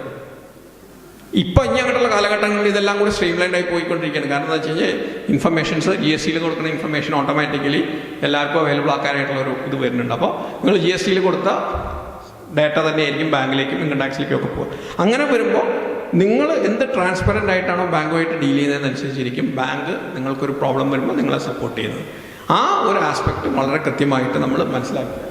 ഇപ്പം ഇനി അങ്ങോട്ടുള്ള കാലഘട്ടങ്ങളിൽ ഇതെല്ലാം കൂടി സ്ട്രീംലൈൻഡ് ആയി പോയിക്കൊണ്ടിരിക്കുകയാണ്. കാരണം എന്താ വെച്ച് കഴിഞ്ഞാൽ ഇൻഫർമേഷൻസ് GST കൊടുക്കുന്ന ഇൻഫർമേഷൻ ഓട്ടോമാറ്റിക്കലി എല്ലാവർക്കും അവൈലബിൾ ആക്കാനായിട്ടുള്ളൊരു ഇത് വരുന്നുണ്ട്. അപ്പോൾ നിങ്ങൾ GST കൊടുത്ത ഡേറ്റ തന്നെയായിരിക്കും ബാങ്കിലേക്കും ഇൻകം ടാക്സിലേക്കും ഒക്കെ പോകുക. അങ്ങനെ വരുമ്പോൾ നിങ്ങൾ എന്ത് ട്രാൻസ്പെറൻ്റ് ആയിട്ടാണോ ബാങ്കുമായിട്ട് ഡീൽ ചെയ്യുന്നതിനനുസരിച്ചിരിക്കും ബാങ്ക് നിങ്ങൾക്കൊരു പ്രോബ്ലം വരുമ്പോൾ നിങ്ങളെ സപ്പോർട്ട് ചെയ്യുന്നത്. ആ ഒരു ആസ്പെക്റ്റ് വളരെ കൃത്യമായിട്ട് നമ്മൾ മനസ്സിലാക്കുക.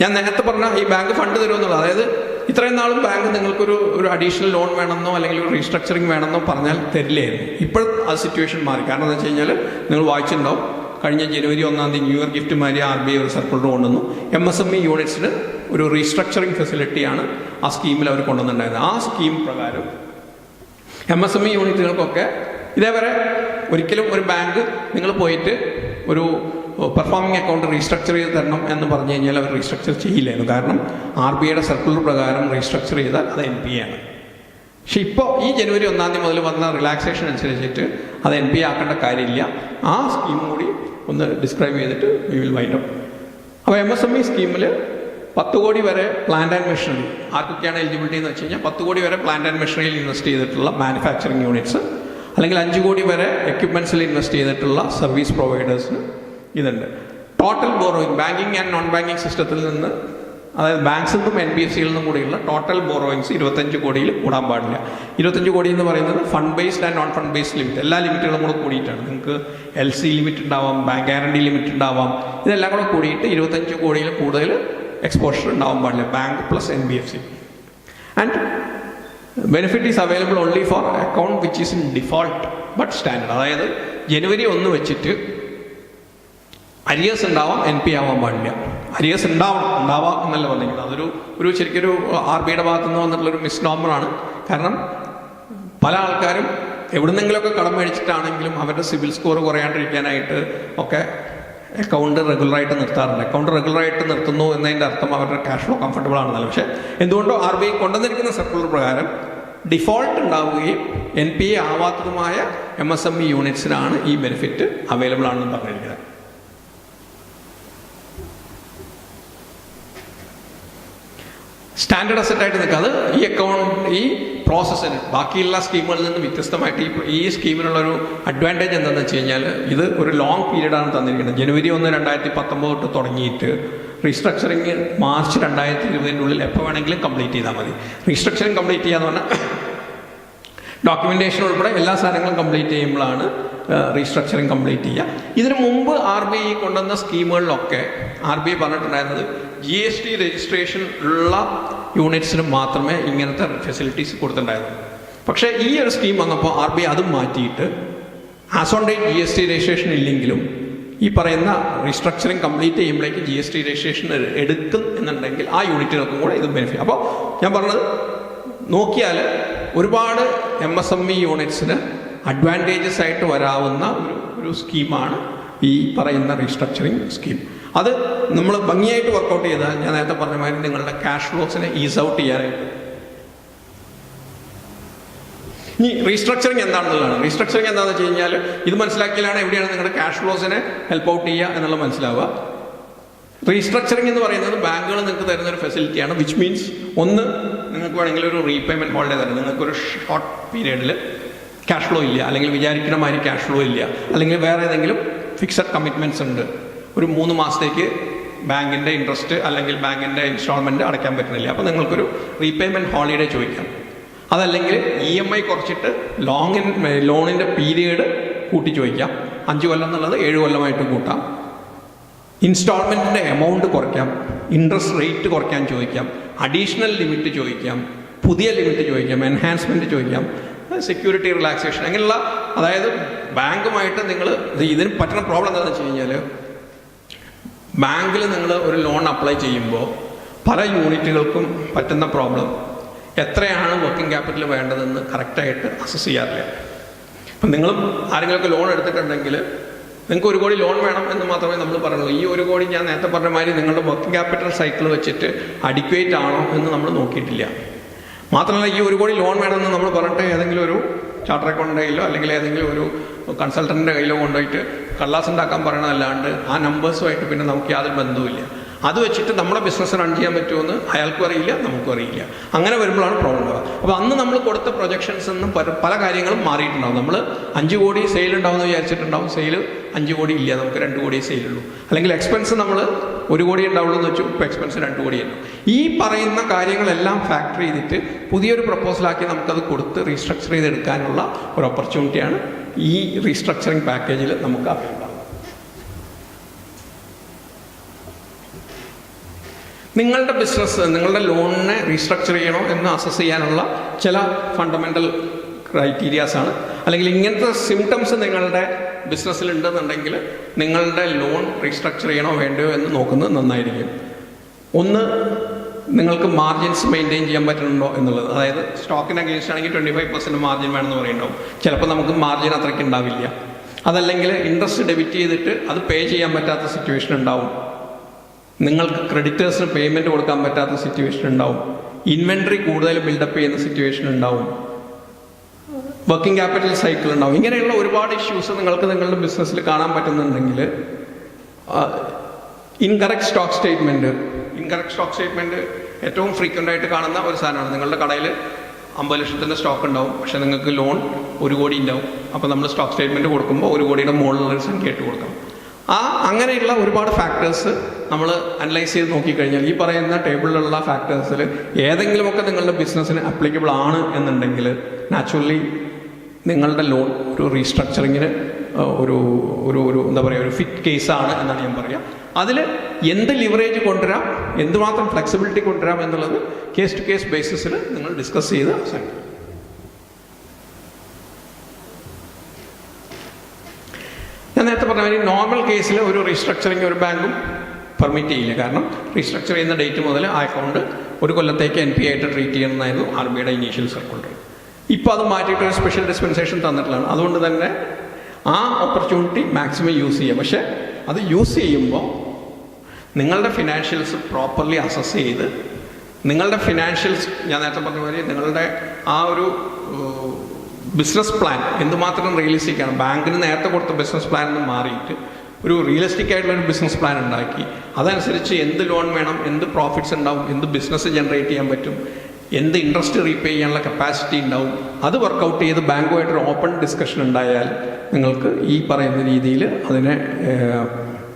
ഞാൻ നേരത്തെ പറഞ്ഞ ഈ ബാങ്ക് ഫണ്ട് തരുമെന്നുള്ളത്, അതായത് ഇത്രയും നാളും ബാങ്ക് നിങ്ങൾക്കൊരു അഡീഷണൽ ലോൺ വേണമെന്നോ അല്ലെങ്കിൽ ഒരു റീസ്ട്രക്ചറിങ് വേണമെന്നോ പറഞ്ഞാൽ തരില്ലായിരുന്നു. ഇപ്പോൾ ആ സിറ്റുവേഷൻ മാറി. കാരണം എന്താ വെച്ച് കഴിഞ്ഞാൽ നിങ്ങൾ വായിച്ചിട്ടുണ്ടാവും, കഴിഞ്ഞ ജനുവരി 1 ന്യൂ ഇയർ ഗിഫ്റ്റ് മാതിരി RBI ഒരു സർക്കുലർ കൊണ്ടുവന്നു. MSME യൂണിറ്റ്സിന് ഒരു റീസ്ട്രക്ചറിങ് ഫെസിലിറ്റിയാണ് ആ സ്കീമിൽ അവർ കൊണ്ടുവന്നിട്ടുണ്ടായിരുന്നത്. ആ സ്കീം പ്രകാരം MSME യൂണിറ്റുകൾക്കൊക്കെ ഇതേവരെ ഒരിക്കലും ഒരു ബാങ്ക് നിങ്ങൾ പോയിട്ട് ഒരു പെർഫോമിംഗ് അക്കൗണ്ട് റീസ്ട്രക്ചർ ചെയ്ത് തരണം എന്ന് പറഞ്ഞു കഴിഞ്ഞാൽ അവർ റീസ്ട്രക്ചർ ചെയ്യില്ലായിരുന്നു. കാരണം RBIയുടെ സർക്കുലർ പ്രകാരം റീസ്ട്രക്ചർ ചെയ്താൽ അത് NPA ആണ്. പക്ഷെ ഇപ്പോൾ ഈ ജനുവരി 1 മുതൽ വന്ന റിലാക്സേഷൻ അനുസരിച്ചിട്ട് അത് NPA ആക്കേണ്ട കാര്യമില്ല. ആ സ്കീം കൂടി ഒന്ന് ഡിസ്ക്രൈബ് ചെയ്തിട്ട് വി വിൽ വൈൻഡ് അപ്പ്. അപ്പോൾ MSME സ്കീമിൽ 10 കോടി വരെ പ്ലാന്റ് ആൻഡ് മെഷീനറി, ആർക്കൊക്കെയാണ് എലിജിബിലിറ്റി എന്ന് വെച്ച് കഴിഞ്ഞാൽ 10 കോടി വരെ പ്ലാന്റ് ആൻഡ് മെഷീനറിയിൽ ഇൻവെസ്റ്റ് ചെയ്തിട്ടുള്ള മാനുഫാക്ചറിങ് യൂണിറ്റ്സ്, അല്ലെങ്കിൽ 5 കോടി വരെ എക്യുപ്മെൻറ്റ്സിൽ ഇൻവെസ്റ്റ് ചെയ്തിട്ടുള്ള സർവീസ് പ്രൊവൈഡേഴ്സിന് ഇതുണ്ട്. Total borrowing banking and non banking സിസ്റ്റത്തിൽ നിന്ന്, അതായത് ബാങ്ക്സിൽ നിന്നും NBFCയിൽ നിന്നും കൂടിയുള്ള ടോട്ടൽ ബോറോയിങ്സ് 25 കോടിയിൽ കൂടാൻ പാടില്ല. 25 കോടി എന്ന് പറയുന്നത് fund based and non fund based limit, എല്ലാ ലിമിറ്റുകളും കൂടെ കൂടിയിട്ടാണ്. നിങ്ങൾക്ക് LC ലിമിറ്റ് ഉണ്ടാവാം, ബാങ്ക് ഗ്യാരണ്ടി ലിമിറ്റ് ഉണ്ടാവാം, ഇതെല്ലാം കൂടെ കൂടിയിട്ട് 25 കോടിയിൽ കൂടുതൽ എക്സ്പോഷർ ഉണ്ടാവാൻ പാടില്ല, bank plus NBFC. And benefit is available only for account which is in default but standard. അതായത് ജനുവരി 1 വെച്ചിട്ട് അരിയേഴ്സ് ഉണ്ടാവാം, NPA ആവാൻ പാടില്ല. അരിയേഴ്സ് ഉണ്ടാവാം എന്നല്ല പറഞ്ഞിരിക്കുന്നത്. അതൊരു ശരിക്കൊരു RBIയുടെ ഭാഗത്തു നിന്ന് വന്നിട്ടുള്ളൊരു മിസ്നോമറാണ്. കാരണം പല ആൾക്കാരും എവിടുന്നെങ്കിലുമൊക്കെ കടം മേടിച്ചിട്ടാണെങ്കിലും അവരുടെ സിബിൽ സ്കോർ കുറയാണ്ടിരിക്കാനായിട്ട് ഒക്കെ അക്കൗണ്ട് റെഗുലറായിട്ട് നിർത്താറുണ്ട്. അക്കൗണ്ട് റെഗുലറായിട്ട് നിർത്തുന്നു എന്നതിൻ്റെ അർത്ഥം അവരുടെ ക്യാഷ് ഫ്ലോ കംഫർട്ടബിൾ ആണെന്നല്ല. പക്ഷേ എന്തുകൊണ്ടോ RBI കൊണ്ടുവന്നിരിക്കുന്ന സർക്കുലർ പ്രകാരം ഡിഫോൾട്ട് ഉണ്ടാവുകയും NPA ആവാത്തതുമായ MSME യൂണിറ്റ്സിനാണ് ഈ ബെനിഫിറ്റ് അവൈലബിൾ ആണെന്ന് പറഞ്ഞിരിക്കുന്നത്. സ്റ്റാൻഡേർഡ് അസറ്റായിട്ട് നിൽക്കുക. അത് ഈ അക്കൗണ്ട് ഈ പ്രോസസ്സിന് ബാക്കിയുള്ള സ്കീമുകളിൽ നിന്ന് വ്യത്യസ്തമായിട്ട് ഈ സ്കീമിനുള്ളൊരു അഡ്വാൻറ്റേജ് എന്താണെന്ന് വെച്ച് കഴിഞ്ഞാൽ ഇത് ഒരു ലോങ് പീരീഡാണ് തന്നിരിക്കുന്നത്. ജനുവരി 1, 2019 തൊട്ട് തുടങ്ങിയിട്ട് റീസ്ട്രക്ചറിങ് മാർച്ച് 2020 എപ്പോൾ വേണമെങ്കിലും കംപ്ലീറ്റ് ചെയ്താൽ മതി. റീസ്ട്രക്ചറിങ് കംപ്ലീറ്റ് ചെയ്യാന്ന് പറഞ്ഞാൽ ഡോക്യുമെൻറ്റേഷൻ ഉൾപ്പെടെ എല്ലാ സാധനങ്ങളും കംപ്ലീറ്റ് ചെയ്യുമ്പോഴാണ് റീസ്ട്രക്ചറിങ് കംപ്ലീറ്റ് ചെയ്യുക. ഇതിനു മുമ്പ് RBI കൊണ്ടുവന്ന സ്കീമുകളിലൊക്കെ RBI പറഞ്ഞിട്ടുണ്ടായിരുന്നത് GST രജിസ്ട്രേഷൻ ഉള്ള യൂണിറ്റ്സിന് മാത്രമേ ഇങ്ങനത്തെ ഫെസിലിറ്റീസ് കൊടുത്തിട്ടുണ്ടായിരുന്നു. പക്ഷേ ഈ ഒരു സ്കീം വന്നപ്പോൾ RBI അതും മാറ്റിയിട്ട് as on date GST registration ഇല്ലെങ്കിലും ഈ പറയുന്ന റീസ്ട്രക്ചറിങ് കംപ്ലീറ്റ് ചെയ്യുമ്പോഴേക്ക് GST രജിസ്ട്രേഷൻ എടുക്കും എന്നുണ്ടെങ്കിൽ ആ യൂണിറ്റുകൾക്കും കൂടെ ഇത് ബെനിഫിറ്റ്. അപ്പോൾ ഞാൻ പറഞ്ഞത് നോക്കിയാൽ ഒരുപാട് MSME യൂണിറ്റ്സിന് അഡ്വാൻറ്റേജസ് ആയിട്ട് വരാവുന്ന ഒരു സ്കീമാണ് ഈ പറയുന്ന റീസ്ട്രക്ചറിങ് സ്കീം. അത് നമ്മൾ ഭംഗിയായിട്ട് വർക്കൗട്ട് ചെയ്താൽ ഞാൻ നേരത്തെ പറഞ്ഞ മാതിരി നിങ്ങളുടെ ക്യാഷ് ഫ്ലോസിനെ ഈസ് ഔട്ട് ചെയ്യാനായിട്ട്. ഇനി റീസ്ട്രക്ചറിങ് എന്താണെന്നുള്ളതാണ്. റീസ്ട്രക്ചറിങ് എന്താണെന്ന് വെച്ച് കഴിഞ്ഞാൽ ഇത് മനസ്സിലാക്കിയാലാണ് എവിടെയാണ് നിങ്ങളുടെ ക്യാഷ് ഫ്ലോസിനെ ഹെൽപ്പ് ഔട്ട് ചെയ്യുക എന്നുള്ളത് മനസ്സിലാവുക. റീസ്ട്രക്ചറിങ് എന്ന് പറയുന്നത് ബാങ്കുകൾ നിങ്ങൾക്ക് തരുന്ന ഒരു ഫെസിലിറ്റിയാണ്. വിച്ച് മീൻസ് ഒന്ന്, നിങ്ങൾക്ക് വേണമെങ്കിൽ ഒരു റീപേയ്മെൻറ്റ് ഹോളിഡേ തരാം. നിങ്ങൾക്കൊരു ഷോർട്ട് പീരീഡിൽ ക്യാഷ് ഫ്ലോ ഇല്ല, അല്ലെങ്കിൽ വിചാരിക്കുന്ന മാതിരി ക്യാഷ് ഫ്ലോ ഇല്ല, അല്ലെങ്കിൽ വേറെ ഏതെങ്കിലും ഫിക്സഡ് കമ്മിറ്റ്മെൻറ്റ്സ് ഉണ്ട്, ഒരു 3 മാസത്തേക്ക് ബാങ്കിൻ്റെ ഇൻട്രസ്റ്റ് അല്ലെങ്കിൽ ബാങ്കിൻ്റെ ഇൻസ്റ്റാൾമെൻറ്റ് അടയ്ക്കാൻ പറ്റുന്നില്ല, അപ്പോൾ നിങ്ങൾക്കൊരു റീപേയ്മെൻറ്റ് ഹോളിഡേ ചോദിക്കാം. അതല്ലെങ്കിൽ EMI കുറച്ചിട്ട് ലോണിൻ്റെ പീരീഡ് കൂട്ടി ചോദിക്കാം. 5 കൊല്ലം എന്നുള്ളത് 7 കൊല്ലമായിട്ട് കൂട്ടാം. ഇൻസ്റ്റാൾമെൻറ്റിൻ്റെ എമൗണ്ട് കുറയ്ക്കാം, ഇൻട്രസ്റ്റ് റേറ്റ് കുറയ്ക്കാൻ ചോദിക്കാം, അഡീഷണൽ ലിമിറ്റ് ചോദിക്കാം, പുതിയ ലിമിറ്റ് ചോദിക്കാം, എൻഹാൻസ്മെൻറ്റ് ചോദിക്കാം, സെക്യൂരിറ്റി റിലാക്സേഷൻ, അങ്ങനെയുള്ള. അതായത് ബാങ്കുമായിട്ട് നിങ്ങൾ ഇതിന് പറ്റുന്ന പ്രോബ്ലം എന്താണെന്ന് വെച്ച് കഴിഞ്ഞാൽ, ബാങ്കിൽ നിങ്ങൾ ഒരു ലോൺ അപ്ലൈ ചെയ്യുമ്പോൾ പല യൂണിറ്റുകൾക്കും പറ്റുന്ന പ്രോബ്ലം എത്രയാണ് വർക്കിംഗ് ക്യാപിറ്റൽ വേണ്ടതെന്ന് കറക്റ്റായിട്ട് അസസ് ചെയ്യാറില്ല. അപ്പം നിങ്ങളും ആരെങ്കിലുമൊക്കെ ലോൺ എടുത്തിട്ടുണ്ടെങ്കിൽ നിങ്ങൾക്ക് 1 കോടി ലോൺ വേണം എന്ന് മാത്രമേ നമ്മൾ പറയുള്ളൂ. ഈ 1 കോടി ഞാൻ നേരത്തെ പറഞ്ഞ മാതിരി നിങ്ങളുടെ വർക്കിംഗ് ക്യാപിറ്റൽ സൈക്കിൾ വെച്ചിട്ട് അഡിക്വേറ്റ് ആണോ എന്ന് നമ്മൾ നോക്കിയിട്ടില്ല. മാത്രമല്ല, ഈ 1 കോടി ലോൺ വേണമെന്ന് നമ്മൾ പറഞ്ഞിട്ട് ഏതെങ്കിലും ഒരു ചാർട്ടർ അക്കൗണ്ടിൻ്റെ കയ്യിലോ അല്ലെങ്കിൽ ഏതെങ്കിലും ഒരു കൺസൾട്ടൻറ്റിൻ്റെ കയ്യിലോ കൊണ്ടുപോയിട്ട് കള്ളാസ് ഉണ്ടാക്കാൻ പറയണതല്ലാണ്ട് ആ നമ്പേഴ്സുമായിട്ട് പിന്നെ നമുക്ക് യാതൊരു ബന്ധവുമില്ല. അത് വെച്ചിട്ട് നമ്മുടെ ബിസിനസ് റൺ ചെയ്യാൻ പറ്റുമെന്ന് അയാൾക്കും അറിയില്ല, നമുക്കും അറിയില്ല. അങ്ങനെ വരുമ്പോഴാണ് പ്രോബ്ലം ഉണ്ടാവുക. അപ്പോൾ അന്ന് നമ്മൾ കൊടുത്ത പ്രൊജക്ഷൻസ് നിന്നും പല കാര്യങ്ങളും മാറിയിട്ടുണ്ടാവും. നമ്മൾ 5 കോടി സെയിൽ ഉണ്ടാവും എന്ന് വിചാരിച്ചിട്ടുണ്ടാവും, സെയിൽ 5 കോടി ഇല്ല, നമുക്ക് 2 കോടി സെയിലുള്ളൂ. അല്ലെങ്കിൽ എക്സ്പെൻസ് നമ്മൾ 1 കോടി ഉണ്ടാവുള്ളൂ എന്ന് വെച്ചു, ഇപ്പോൾ എക്സ്പെൻസ് 2 കോടിയുള്ളൂ. ഈ പറയുന്ന കാര്യങ്ങളെല്ലാം ഫാക്ടർ ചെയ്തിട്ട് പുതിയൊരു പ്രപ്പോസലാക്കി നമുക്കത് കൊടുത്ത് റീസ്ട്രക്ചർ ചെയ്തെടുക്കാനുള്ള ഒരു ഓപ്പർച്യൂണിറ്റിയാണ് ഈ റീസ്ട്രക്ചറിങ് പാക്കേജിൽ നമുക്ക് അവൈലബിൾ. നിങ്ങളുടെ ബിസിനസ്, നിങ്ങളുടെ ലോണിനെ റീസ്ട്രക്ചർ ചെയ്യണോ എന്ന് അസസ് ചെയ്യാനുള്ള ചില ഫണ്ടമെൻ്റൽ ക്രൈറ്റീരിയാസാണ്. അല്ലെങ്കിൽ ഇങ്ങനത്തെ സിംറ്റംസ് നിങ്ങളുടെ ബിസിനസ്സിലുണ്ടെന്നുണ്ടെങ്കിൽ നിങ്ങളുടെ ലോൺ റീസ്ട്രക്ചർ ചെയ്യണോ വേണ്ടയോ എന്ന് നോക്കുന്നത് നന്നായിരിക്കും. ഒന്ന്, നിങ്ങൾക്ക് മാർജിൻസ് മെയിൻറ്റെയിൻ ചെയ്യാൻ പറ്റുന്നുണ്ടോ എന്നുള്ളത്. അതായത് സ്റ്റോക്കിന് അഗേൻസ്റ്റ് ആണെങ്കിൽ 25% മാർജിൻ വേണമെന്ന് പറയുന്നുണ്ടാവും. ചിലപ്പോൾ നമുക്ക് മാർജിൻ അത്രയ്ക്ക് ഉണ്ടാവില്ല. അതല്ലെങ്കിൽ ഇൻട്രസ്റ്റ് ഡെബിറ്റ് ചെയ്തിട്ട് അത് പേ ചെയ്യാൻ പറ്റാത്ത സിറ്റുവേഷൻ ഉണ്ടാവും. നിങ്ങൾക്ക് ക്രെഡിറ്റേഴ്സിന് പേയ്മെൻറ്റ് കൊടുക്കാൻ പറ്റാത്ത സിറ്റുവേഷൻ ഉണ്ടാവും. ഇൻവെൻട്രി കൂടുതൽ ബിൽഡപ്പ് ചെയ്യുന്ന സിറ്റുവേഷൻ ഉണ്ടാവും. വർക്കിംഗ് ക്യാപിറ്റൽ സൈക്കിൾ ഉണ്ടാവും. ഇങ്ങനെയുള്ള ഒരുപാട് ഇഷ്യൂസ് നിങ്ങൾക്ക് നിങ്ങളുടെ ബിസിനസ്സിൽ കാണാൻ പറ്റുന്നുണ്ടെങ്കിൽ ഇൻകറക്റ്റ് സ്റ്റോക്ക് സ്റ്റേറ്റ്മെൻറ്റ് ഏറ്റവും ഫ്രീക്വൻ്റ് ആയിട്ട് കാണുന്ന ഒരു സാധനമാണ്. നിങ്ങളുടെ കടയിൽ 50 ലക്ഷത്തിൻ്റെ സ്റ്റോക്ക് ഉണ്ടാവും, പക്ഷേ നിങ്ങൾക്ക് ലോൺ 1 കോടി ഉണ്ടാവും. അപ്പോൾ നമ്മൾ സ്റ്റോക്ക് സ്റ്റേറ്റ്മെൻറ്റ് കൊടുക്കുമ്പോൾ 1 കോടിയുടെ മുകളിലുള്ളൊരു സംഖ്യ ഇട്ട് കൊടുക്കണം. അങ്ങനെയുള്ള ഒരുപാട് ഫാക്ടേഴ്സ് നമ്മൾ അനലൈസ് ചെയ്ത് നോക്കിക്കഴിഞ്ഞാൽ ഈ പറയുന്ന ടേബിളിലുള്ള ഫാക്ടേഴ്സിൽ ഏതെങ്കിലുമൊക്കെ നിങ്ങളുടെ ബിസിനസ്സിന് അപ്ലിക്കബിൾ ആണ് എന്നുണ്ടെങ്കിൽ നാച്ചുറലി നിങ്ങളുടെ ലോൺ ഒരു റീസ്ട്രക്ചറിങ്ങിന് ഒരു എന്താ പറയുക, ഒരു ഫിറ്റ് കേസാണ് എന്നാണ് ഞാൻ പറയുക. അതിൽ എന്ത് ലിവറേജ് കൊണ്ടുവരാം, എന്തുമാത്രം ഫ്ലെക്സിബിലിറ്റി കൊണ്ടുവരാം എന്നുള്ളത് കേസ് ടു കേസ് ബേസിസിൽ നിങ്ങൾ ഡിസ്കസ് ചെയ്ത് അവസാനിക്കും. ഞാൻ നേരത്തെ പറഞ്ഞ മാതിരി നോർമൽ കേസിൽ ഒരു റീസ്ട്രക്ചറിങ് ഒരു ബാങ്കും പെർമിറ്റ് ചെയ്യില്ല. കാരണം റീസ്ട്രക്ചർ ചെയ്യുന്ന ഡേറ്റ് മുതൽ ആ അക്കൗണ്ട് 1 കൊല്ലത്തേക്ക് NPA ആയിട്ട് ട്രീറ്റ് ചെയ്യണമെന്നായിരുന്നു RBIയുടെ ഇനീഷ്യൽ സർക്കുലർ. ഇപ്പോൾ അത് മാറ്റിയിട്ട് ഒരു സ്പെഷ്യൽ ഡിസ്പെൻസേഷൻ തന്നിട്ടുള്ളതാണ്. അതുകൊണ്ട് തന്നെ ആ ഓപ്പർച്യൂണിറ്റി മാക്സിമം യൂസ് ചെയ്യുക. പക്ഷേ അത് യൂസ് ചെയ്യുമ്പോൾ നിങ്ങളുടെ ഫിനാൻഷ്യൽസ് പ്രോപ്പർലി അസസ് ചെയ്ത് നിങ്ങളുടെ ഫിനാൻഷ്യൽസ്, ഞാൻ നേരത്തെ പറഞ്ഞ മാതിരി നിങ്ങളുടെ ആ ഒരു ബിസിനസ് പ്ലാൻ എന്തുമാത്രം റിയലിസ്റ്റിക് ആണ്, ബാങ്കിന് നേരത്തെ കൊടുത്ത ബിസിനസ് പ്ലാനിൽ നിന്ന് മാറിയിട്ട് ഒരു റിയലിസ്റ്റിക് ആയിട്ടുള്ളൊരു ബിസിനസ് പ്ലാൻ ഉണ്ടാക്കി അതനുസരിച്ച് എന്ത് ലോൺ വേണം, എന്ത് പ്രോഫിറ്റ്സ് ഉണ്ടാവും, എന്ത് ബിസിനസ് ജനറേറ്റ് ചെയ്യാൻ പറ്റും, എന്ത് ഇൻട്രസ്റ്റ് റീപേ ചെയ്യാനുള്ള കപ്പാസിറ്റി ഉണ്ടാവും, അത് വർക്കൗട്ട് ചെയ്ത് ബാങ്കുമായിട്ടൊരു ഓപ്പൺ ഡിസ്കഷൻ ഉണ്ടായാൽ നിങ്ങൾക്ക് ഈ പറയുന്ന രീതിയിൽ അതിനെ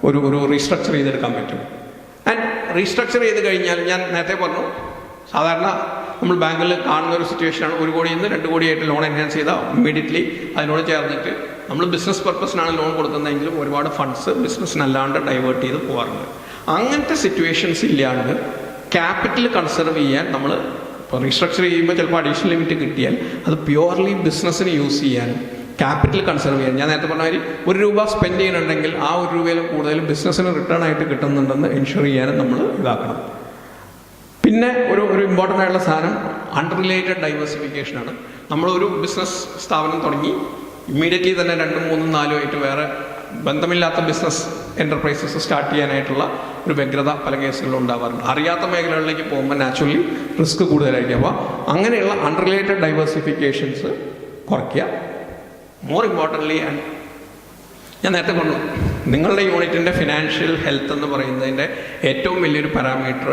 ഒരു റീസ്ട്രക്ചർ ചെയ്തെടുക്കാൻ പറ്റും. ആൻഡ് റീസ്ട്രക്ചർ ചെയ്ത് കഴിഞ്ഞാൽ ഞാൻ നേരത്തെ പറഞ്ഞു, സാധാരണ നമ്മൾ ബാങ്കിൽ കാണുന്ന ഒരു സിറ്റുവേഷനാണ് 1 കോടിയിൽ നിന്ന് 2 കോടിയായിട്ട് ലോൺ എൻഹാൻസ് ചെയ്താൽ ഇമ്മീഡിയറ്റ്ലി അതിനോട് ചേർന്നിട്ട് നമ്മൾ ബിസിനസ് പർപ്പസിനാണ് ലോൺ കൊടുക്കുന്നതെങ്കിലും ഒരുപാട് ഫണ്ട്സ് ബിസിനസ്സിനല്ലാണ്ട് ഡൈവേർട്ട് ചെയ്ത് പോകാറുണ്ട്. അങ്ങനത്തെ സിറ്റുവേഷൻസ് ഇല്ലാണ്ട് ക്യാപിറ്റൽ കൺസർവ് ചെയ്യാൻ നമ്മൾ ഇപ്പോൾ റീസ്ട്രക്ചർ ചെയ്യുമ്പോൾ ചിലപ്പോൾ അഡീഷണൽ ലിമിറ്റ് കിട്ടിയാൽ അത് പ്യുവർലി ബിസിനസ്സിന് യൂസ് ചെയ്യാനും ക്യാപിറ്റൽ കൺസർവ് ചെയ്യാൻ, ഞാൻ നേരത്തെ പറഞ്ഞ മാതിരി 1 രൂപ സ്പെൻഡ് ചെയ്യുന്നുണ്ടെങ്കിൽ ആ 1 രൂപയിലും കൂടുതൽ ബിസിനസ്സിന് റിട്ടേൺ ആയിട്ട് കിട്ടുന്നുണ്ടെന്ന് എൻഷുർ ചെയ്യാനും നമ്മൾ ഇതാക്കണം. പിന്നെ ഒരു ഇമ്പോർട്ടൻ്റ് ആയിട്ടുള്ള സാധനം അൺറിലേറ്റഡ് ഡൈവേഴ്സിഫിക്കേഷനാണ്. നമ്മളൊരു ബിസിനസ് സ്ഥാപനം തുടങ്ങി ഇമ്മീഡിയറ്റ്ലി തന്നെ 2, 3, 4 ആയിട്ട് വേറെ ബന്ധമില്ലാത്ത ബിസിനസ് എൻ്റർപ്രൈസസ് സ്റ്റാർട്ട് ചെയ്യാനായിട്ടുള്ള ഒരു വ്യഗ്രത പല കേസുകളിലും ഉണ്ടാവാറുണ്ട്. അറിയാത്ത മേഖലകളിലേക്ക് പോകുമ്പോൾ നാച്ചുറലി റിസ്ക് കൂടുതലായിരിക്കും. അപ്പോൾ അങ്ങനെയുള്ള അൺറിലേറ്റഡ് ഡൈവേഴ്സിഫിക്കേഷൻസ് കുറയ്ക്കുക. മോർ ഇമ്പോർട്ടൻ്റ്ലി, ആൻഡ് ഞാൻ നേരത്തെ പറഞ്ഞു, നിങ്ങളുടെ യൂണിറ്റിൻ്റെ ഫിനാൻഷ്യൽ ഹെൽത്ത് എന്ന് പറയുന്നതിൻ്റെ ഏറ്റവും വലിയൊരു പാരാമീറ്റർ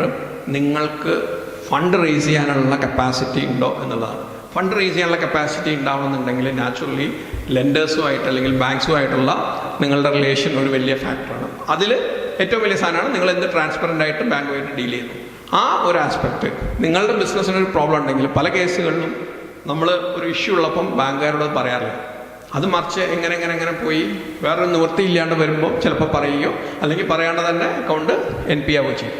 നിങ്ങൾക്ക് ഫണ്ട് റേസ് ചെയ്യാനുള്ള കപ്പാസിറ്റി ഉണ്ടോ എന്നുള്ളതാണ്. ഫണ്ട് റേസ് ചെയ്യാനുള്ള കപ്പാസിറ്റി ഉണ്ടാവണമെന്നുണ്ടെങ്കിൽ നാച്ചുറലി ലെൻഡേഴ്സുമായിട്ട് അല്ലെങ്കിൽ ബാങ്ക്സുമായിട്ടുള്ള നിങ്ങളുടെ റിലേഷൻ ഒരു വലിയ ഫാക്ടറാണ്. അതിൽ ഏറ്റവും വലിയ സാധനമാണ് നിങ്ങൾ എന്ത് ട്രാൻസ്പെറൻ്റ് ആയിട്ട് ബാങ്കുമായിട്ട് ഡീൽ ചെയ്യുന്നു. ആ ഒരു ആസ്പെക്റ്റ് നിങ്ങളുടെ ബിസിനസ്സിനൊരു പ്രോബ്ലം ഉണ്ടെങ്കിൽ പല കേസുകളിലും നമ്മൾ ഒരു ഇഷ്യൂ ഉള്ളപ്പം ബാങ്കുകാരോട് പറയാറില്ല. അത് മറിച്ച് എങ്ങനെ പോയി വേറൊരു നിവൃത്തിയില്ലാണ്ട് വരുമ്പോൾ ചിലപ്പോൾ പറയുകയോ അല്ലെങ്കിൽ പറയാണ്ട് തന്നെ അക്കൗണ്ട് NP ആവുകയോ ചെയ്യും.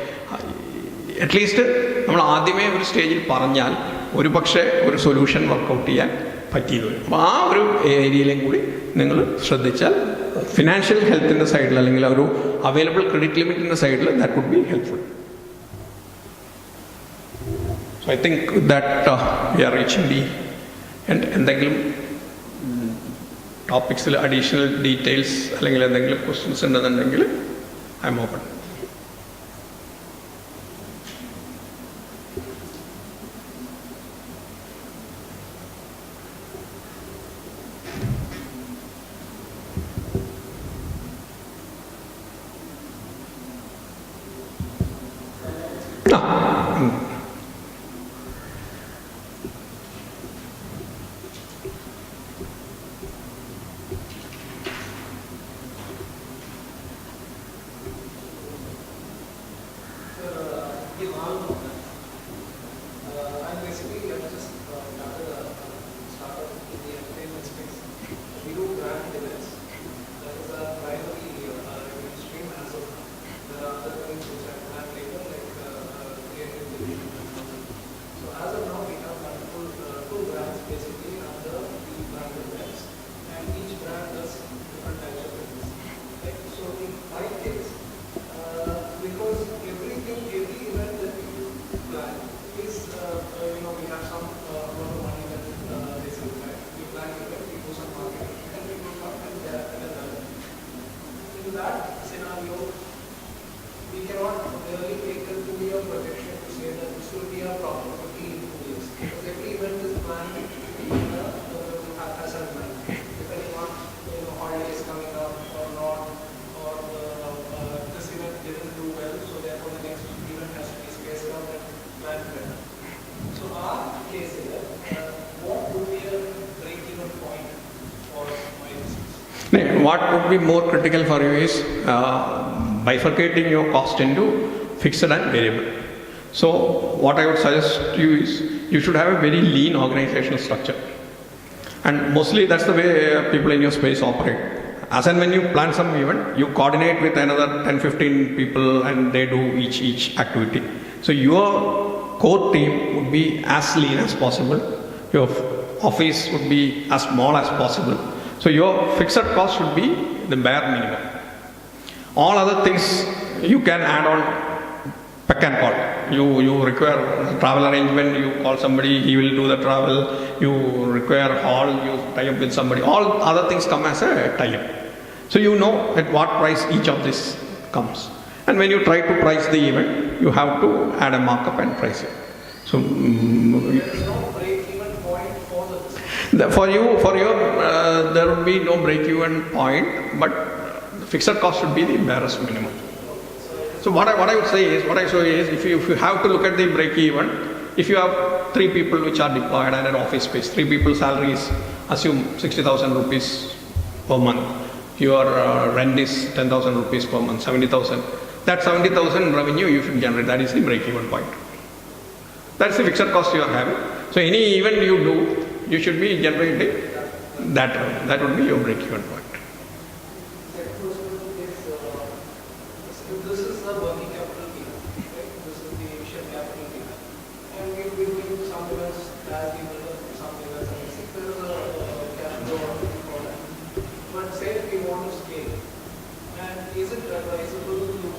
അറ്റ്ലീസ്റ്റ് നമ്മൾ ആദ്യമേ ഒരു സ്റ്റേജിൽ പറഞ്ഞാൽ ഒരു പക്ഷേ ഒരു സൊല്യൂഷൻ വർക്കൗട്ട് ചെയ്യാൻ പറ്റിയത് വരും. അപ്പോൾ ആ ഒരു ഏരിയയിലും കൂടി നിങ്ങൾ ശ്രദ്ധിച്ചാൽ ഫിനാൻഷ്യൽ ഹെൽത്തിൻ്റെ സൈഡിൽ അല്ലെങ്കിൽ ഒരു അവൈലബിൾ ക്രെഡിറ്റ് ലിമിറ്റിൻ്റെ സൈഡിൽ that would be helpful. So I think that we are reaching the end. എന്തെങ്കിലും ടോപ്പിക്സിൽ അഡീഷണൽ ഡീറ്റെയിൽസ് അല്ലെങ്കിൽ എന്തെങ്കിലും ക്വസ്റ്റ്യൻസ് ഉണ്ടെന്നുണ്ടെങ്കിൽ I'm open. What would be more critical for you is bifurcating your cost into fixed and variable. So what I would suggest to you is you should have a very lean organizational structure, and mostly that's the way people in your space operate. As and when you plan some event, you coordinate with another 10-15 people and they do each activity. So your core team would be as lean as possible. Your office would be as small as possible. So your fixed cost should be the bare minimum. All other things you can add on peck and call. You require travel arrangement, you call somebody, he will do the travel. You require hall, you tie up with somebody. All other things come as a tie-up. So you know at what price each of this comes. And when you try to price the event, you have to add a markup and price it. So for you, there would be no break-even point, but the fixed cost should be the barest minimum. So what I would say is, if you have to look at the break-even, if you have 3 people which are deployed and an office space, 3 people's salaries, assume 60,000 rupees per month. Your rent is 10,000 rupees per month, 70,000. That 70,000 revenue you should generate. That is the break-even point. That's the fixed cost you are having. So any event you do, you should be generating that. That would be your break-even point. This is the working capital given, right? This is the initial capital given, and we will do some events as we will do some events. If there is a cash flow for that, but say if we want to scale, and is it advisable to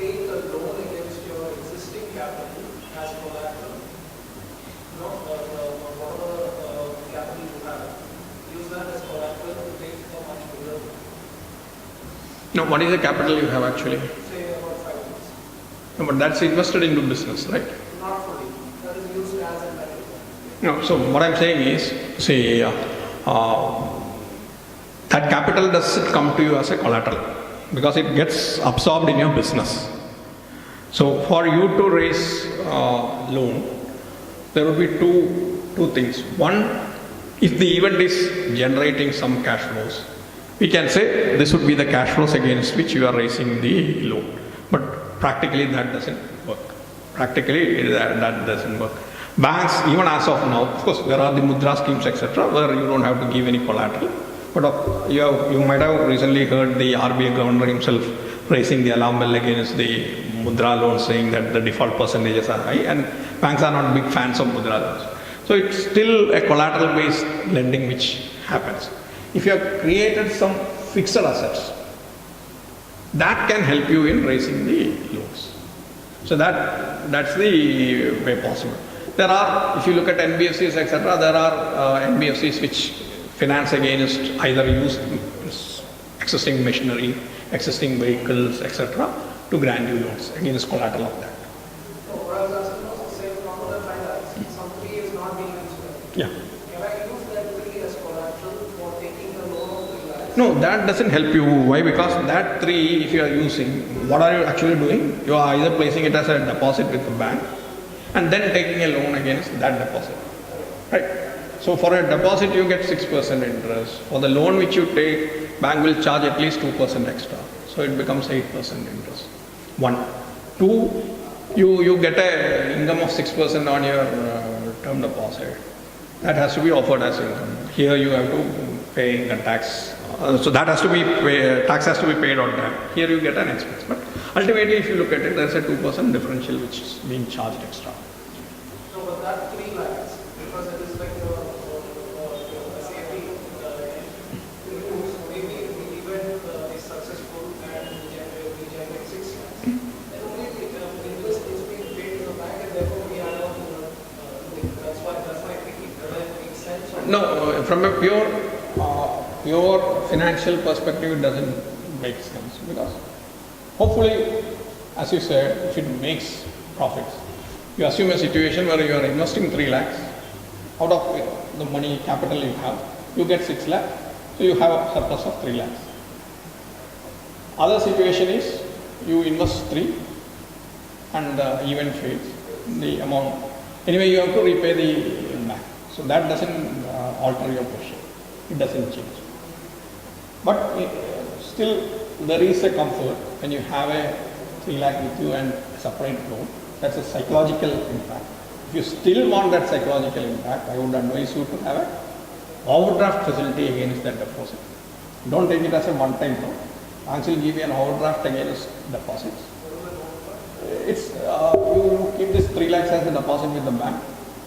take a loan against your existing capital as collateral? No, whatever capital you have, use that as collateral to take a much bigger. No, what is the capital you have actually? Say about 5 years. No, but that's invested into business, right? Not fully. That is used as a metal. No, so what I'm saying is, say, that capital doesn't come to you as a collateral because it gets absorbed in your business. So for you to raise loan, there will be 2 two things. One, if the event is generating some cash flows, we can say this would be the cash flows against which you are raising the loan. But practically that doesn't work. Practically that doesn't work. Banks, even as of now, of course, there are the mudra schemes, etc., where you don't have to give any collateral. But you might have recently heard the RBI governor himself raising the alarm bell against the mudra loans, saying that the default percentages are high, and banks are not big fans of mudra loans. So it's still a collateral-based lending which happens. If you have created some fixed assets, that can help you in raising the loans. So that's the way possible. There are, if you look at NBFCs, etc., there are NBFCs which finance against either used existing machinery, existing vehicles, etc., to grant you loans against collateral of that. So, what I was asking was, say, from the finance, somebody is not being used. Yeah. Can I use that tree as collateral for taking the loan of 3 lakhs? No, that doesn't help you. Why? Because that tree, if you are using, what are you actually doing? You are either placing it as a deposit with the bank and then taking a loan against that deposit. Right? So for a deposit you get 6% interest. For the loan which you take, bank will charge at least 2% extra. So it becomes 8% interest. 1. 2, you get a income of 6% on your term deposit. That has to be offered as income. Here you have to pay income tax. So that has to be tax has to be paid on that. Here you get an expense. But ultimately, if you look at it, there's a 2% differential which is being charged extra. So, but that 3 lakhs, because it is like a safety rules, maybe if the event is successful and we generate 6 lakhs, then only the interest is being paid to the bank, and therefore we are not that's why I think it doesn't make sense. No, from a pure financial perspective, it doesn't make sense, because hopefully, as you said, if it makes profits, you assume a situation where you are investing 3 lakhs, out of the money capital you have, you get 6 lakhs, so you have a surplus of 3 lakhs. Other situation is you invest 3 and event fails, the amount, anyway you have to repay the back, so that doesn't alter your position, it doesn't change. But still there is a comfort when you have a 3 lakh with you and a separate loan. That's a psychological impact. If you still want that psychological impact, I would advise you to have an overdraft facility against that deposit. Don't take it as a one-time loan. Banks will give you an overdraft against deposits. It's you keep this 3 lakhs as a deposit with the bank,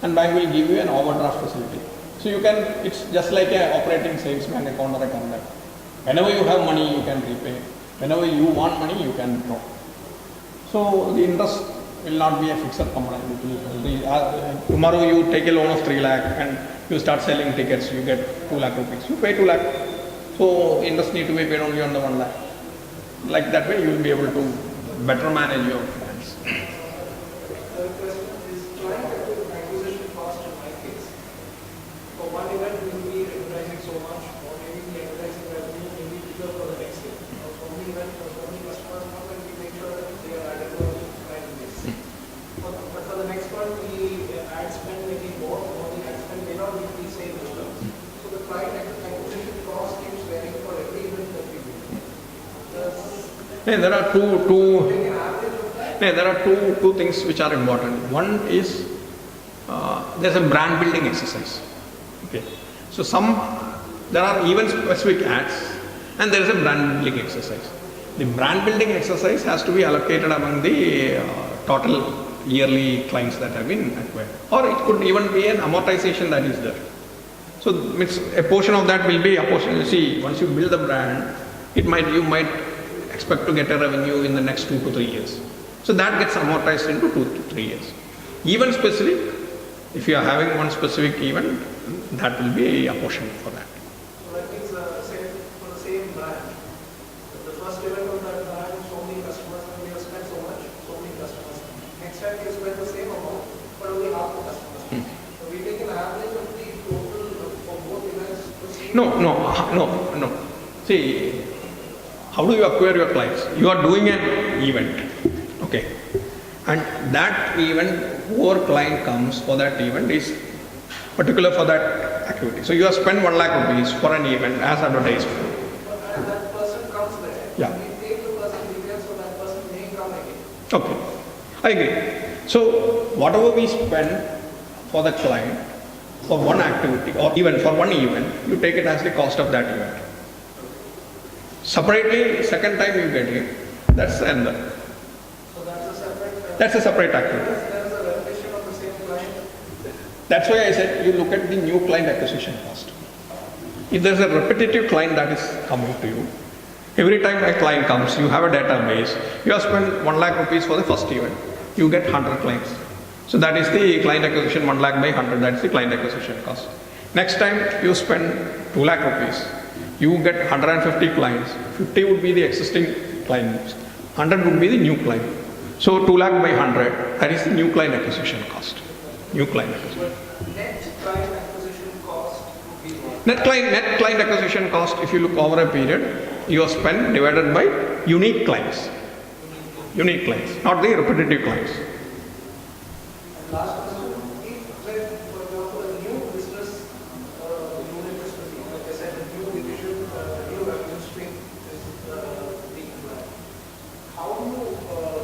and bank will give you an overdraft facility. So you can, it's just like an operating salesman account or a conduct. Whenever you have money, you can repay. Whenever you want money, you can draw. So the interest will not be a fixed component. Tomorrow you take a loan of 3 lakh and you start selling tickets, you get 2 lakh rupees. You pay 2 lakh. So interest need to be paid only on the 1 lakh. Like that way you will be able to better manage your finance. The question is, client acquisition cost in my case. For one event we will be advertising so much, or maybe the advertising revenue may be bigger for the next year. Or for the event, for the customers come and we make sure that they are added to the client base. But for the next one, the ad spend may be more, or the ad spend may not be the same returns. So the client acquisition cost keeps varying for every event that we do. There are two things which are important. One is there's a brand building exercise. Okay, so there are event specific ads and there is a brand building exercise. The brand building exercise has to be allocated among the total yearly clients that have been acquired, or it could even be an amortization that is there. So a portion of that will be a portion. See, once you build the brand, you might expect to get a revenue in the next 2 to 3 years. So that gets amortized into 2 to 3 years. Event specific, if you are having one specific event, that will be a portion for that. So that means, say, for the same brand, the first event of that brand, so many customers, and we have spent so much, so many customers. Next time we spend the same amount, but only half the customers. So we take an average of the total for both events. No. See, how do you acquire your clients? You are doing an event, okay, and that event, whoever client comes for that event is particular for that activity. So you have spent 1 lakh rupees for an event as advertised. And that person comes there. Yeah. We take the person details so that person may come again. Okay, I agree. So whatever we spend for the client for one activity or even for one event, you take it as the cost of that event. Separately, second time you get it, that's another. So that's a separate. That's a separate activity. There is a repetition of the same client. That's why I said you look at the new client acquisition cost. If there's a repetitive client that is coming to you, every time a client comes, you have a database, you have spent 1 lakh rupees for the first event, you get 100 clients. So that is the client acquisition, 1 lakh by 100, that is the client acquisition cost. Next time you spend 2 lakh rupees, you get 150 clients, 50 would be the existing clients, 100 would be the new client. So 2 lakh by 100, that is the new client acquisition cost. New client acquisition. Net client acquisition cost would be what? Net client acquisition cost, if you look over a period, your spend divided by unique clients. Unique clients, not the repetitive clients. And last question, if when, for example, a new business unit is to be, like I said, a new division, new revenue stream is being planned, how do you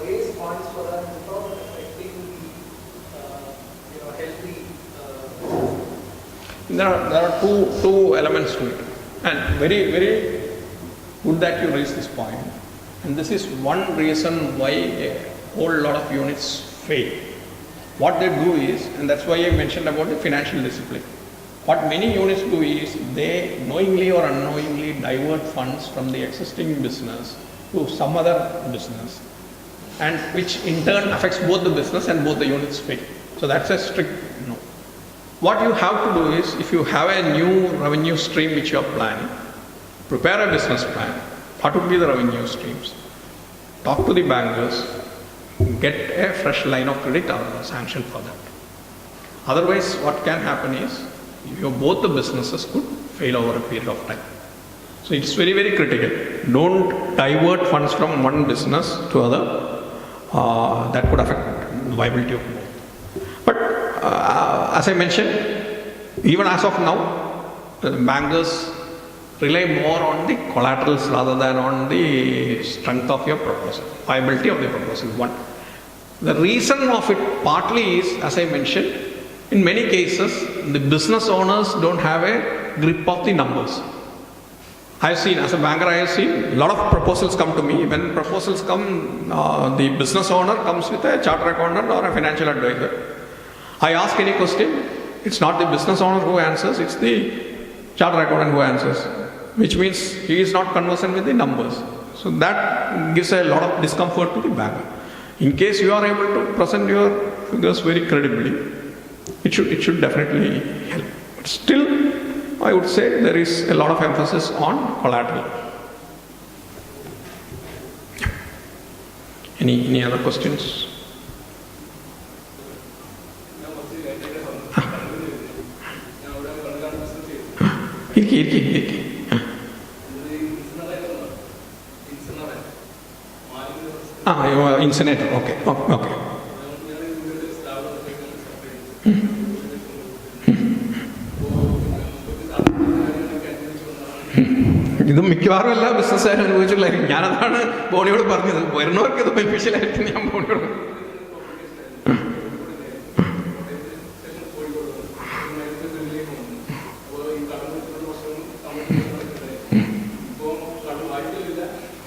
raise funds for that without affecting the healthy There are two elements to it, and very good that you raise this point. And this is one reason why a whole lot of units fail. What they do is, and that's why I mentioned about the financial discipline. What many units do is they knowingly or unknowingly divert funds from the existing business to some other business, and which in turn affects both the business and both the units fail. So that's a strict no. What you have to do is, if you have a new revenue stream which you are planning, prepare a business plan. What would be the revenue streams? Talk to the bankers, get a fresh line of credit or sanction for that. Otherwise, what can happen is, both the businesses could fail over a period of time. So it's very critical. Don't divert funds from one business to other. That could affect the viability of both. But as I mentioned, even as of now, the bankers rely more on the collaterals rather than on the strength of your proposal, viability of the proposal. One. The reason of it partly is, as I mentioned, in many cases, the business owners don't have a grip of the numbers. I have seen, as a banker, I have seen a lot of proposals come to me. When proposals come, the business owner comes with a chartered accountant or a financial advisor. I ask any question, it's not the business owner who answers, it's the chartered accountant who answers, which means he is not conversant with the numbers. So that gives a lot of discomfort to the banker. In case you are able to present your figures very credibly, it should definitely help. But still, I would say there is a lot of emphasis on collateral. Any other questions? ഇരിക്കി incinerator okay okay ഇത് മിക്കവാറും എല്ലാ ബിസിനസ്സുകാരും അനുഭവിച്ചിട്ടുള്ളതായിരിക്കും. ഞാനതാണ് ബോണിയോട് പറഞ്ഞത്, വരുന്നവർക്ക് ഇത് ബെനിഫിഷ്യലായിരിക്കും ഞാൻ ബോണിയോട്.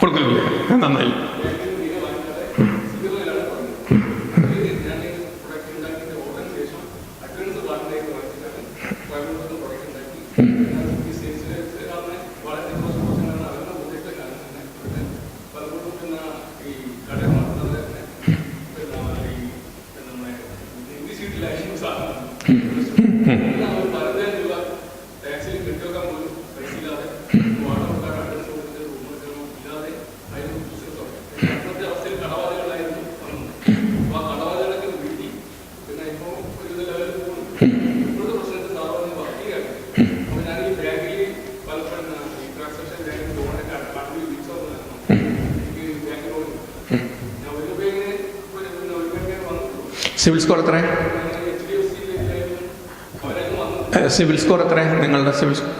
കൊടുക്കില്ല, നന്നായി. സിവിൽ സ്കോർ എത്ര? സിവിൽ സ്കോർ എത്രയാണ് നിങ്ങളുടെ സിവിൽ സ്കോർ?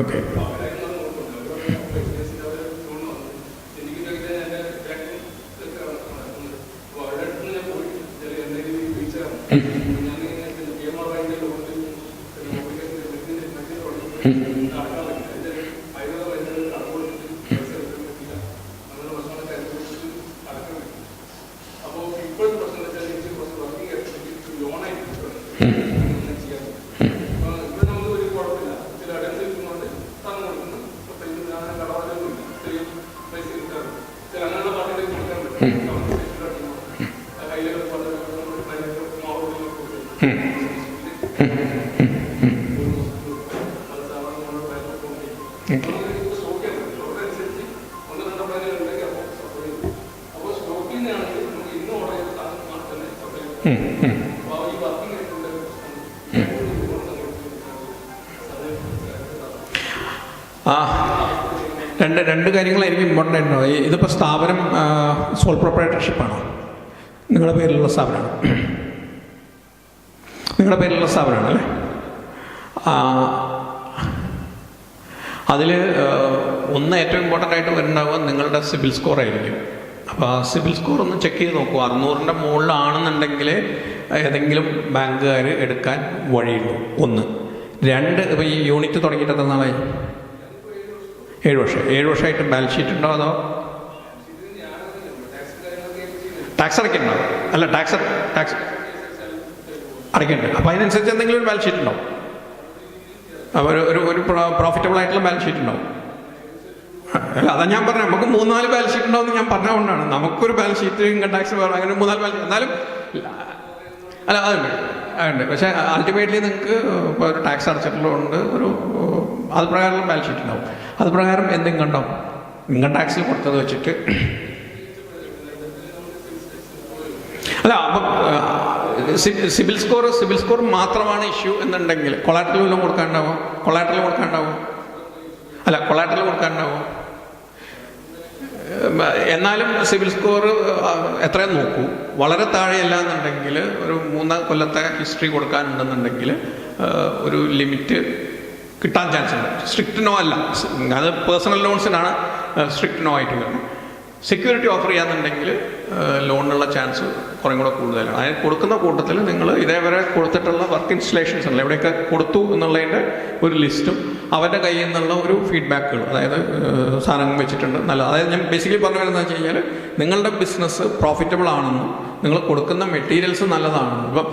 ഓക്കെ. രണ്ട് കാര്യങ്ങളായിരിക്കും ഇമ്പോർട്ടൻ്റ് ആയിട്ടുണ്ടോ? ഇതിപ്പോൾ സ്ഥാപനം സോൾ പ്രൊപ്പറേറ്റർഷിപ്പാണോ? നിങ്ങളുടെ പേരിലുള്ള സ്ഥാപനമാണ്? നിങ്ങളുടെ പേരിലുള്ള സ്ഥാപനമാണല്ലേ? അതിൽ ഒന്ന് ഏറ്റവും ഇമ്പോർട്ടൻ്റ് ആയിട്ട് വരുന്നുണ്ടാവുക നിങ്ങളുടെ സിബിൽ സ്കോർ ആയിരിക്കും. അപ്പോൾ ആ സിബിൽ സ്കോർ ഒന്ന് ചെക്ക് ചെയ്ത് നോക്കൂ. 600-ന്റെ മുകളിലാണെന്നുണ്ടെങ്കിൽ ഏതെങ്കിലും ബാങ്കുകാർ എടുക്കാൻ വഴിയുള്ളൂ. ഒന്ന്. രണ്ട്, ഇപ്പോൾ ഈ യൂണിറ്റ് തുടങ്ങിയിട്ട് എത്ര നാളായി? 7 വർഷം. 7 വർഷമായിട്ട് ബാലൻസ് ഷീറ്റ് ഉണ്ടോ അതോ ടാക്സ് അടയ്ക്കണ്ടോ? അല്ല, ടാക്സ് അടയ്ക്കണ്ട. അപ്പോൾ അതിനനുസരിച്ച് എന്തെങ്കിലും ഒരു ബാലൻസ് ഷീറ്റ് ഉണ്ടാവും. അപ്പോൾ ഒരു പ്രോഫിറ്റബിൾ ആയിട്ടുള്ള ബാലൻസ് ഷീറ്റ് ഉണ്ടാവും. അല്ല, അതാ ഞാൻ പറഞ്ഞത്. നമുക്ക് 3-4 ബാലൻസ് ഷീറ്റ് ഉണ്ടാവും ഞാൻ പറഞ്ഞതുകൊണ്ടാണ്. നമുക്കൊരു ബാലൻസ് ഷീറ്റ് ഇൻകം ടാക്സ് അങ്ങനെ 3-4 ബാലൻസ് എന്നാലും അല്ല അതുണ്ട്. പക്ഷേ അൾട്ടിമേറ്റ്ലി നിങ്ങൾക്ക് ഇപ്പോൾ ഒരു ടാക്സ് അടച്ചിട്ടുള്ളതുകൊണ്ട് അത് പ്രകാരമുള്ള ബാലൻസ് ഷീറ്റ് ഉണ്ടാവും. അത് പ്രകാരം എന്തെങ്കിലും ഉണ്ടാവും. ഇൻകം ടാക്സിൽ കൊടുത്തത് വെച്ചിട്ട് അല്ല. അപ്പം സിബിൽ സ്കോർ മാത്രമാണ് ഇഷ്യൂ എന്നുണ്ടെങ്കിൽ കൊളാറ്ററൽ വല്ലതും കൊടുക്കാനുണ്ടാവും. അല്ല, കൊളാറ്ററൽ കൊടുക്കാനുണ്ടാവും. എന്നാലും സിബിൽ സ്കോർ എത്രയും നോക്കൂ. വളരെ താഴെയല്ല എന്നുണ്ടെങ്കിൽ ഒരു 3 കൊല്ലത്തെ ഹിസ്റ്ററി കൊടുക്കാനുണ്ടെന്നുണ്ടെങ്കിൽ ഒരു ലിമിറ്റ് കിട്ടാൻ ചാൻസ് ഉണ്ട്. സ്ട്രിക്റ്റ് നോ അല്ല, അത് പേഴ്സണൽ ലോൺസിനാണ് സ്ട്രിക്റ്റ് നോ ആയിട്ട് വരുന്നത്. സെക്യൂരിറ്റി ഓഫർ ചെയ്യാന്നുണ്ടെങ്കിൽ ലോണിനുള്ള ചാൻസ് കുറേ കൂടെ കൂടുതലാണ്. അതിന് കൊടുക്കുന്ന കൂട്ടത്തിൽ നിങ്ങൾ ഇതേവരെ കൊടുത്തിട്ടുള്ള വർക്ക് ഇൻസ്റ്റലേഷൻസ് ഉണ്ടല്ലോ, എവിടെയൊക്കെ കൊടുത്തു എന്നുള്ളതിൻ്റെ ഒരു ലിസ്റ്റും അവരുടെ കയ്യിൽ നിന്നുള്ള ഒരു ഫീഡ്ബാക്കുകൾ, അതായത് സാധനങ്ങൾ വെച്ചിട്ടുണ്ട് നല്ല. അതായത് ഞാൻ ബേസിക്കലി പറഞ്ഞു വരുന്നത് വെച്ച് കഴിഞ്ഞാൽ നിങ്ങളുടെ ബിസിനസ് പ്രോഫിറ്റബിൾ ആണെന്നും നിങ്ങൾ കൊടുക്കുന്ന മെറ്റീരിയൽസ് നല്ലതാണെന്നും. ഇപ്പം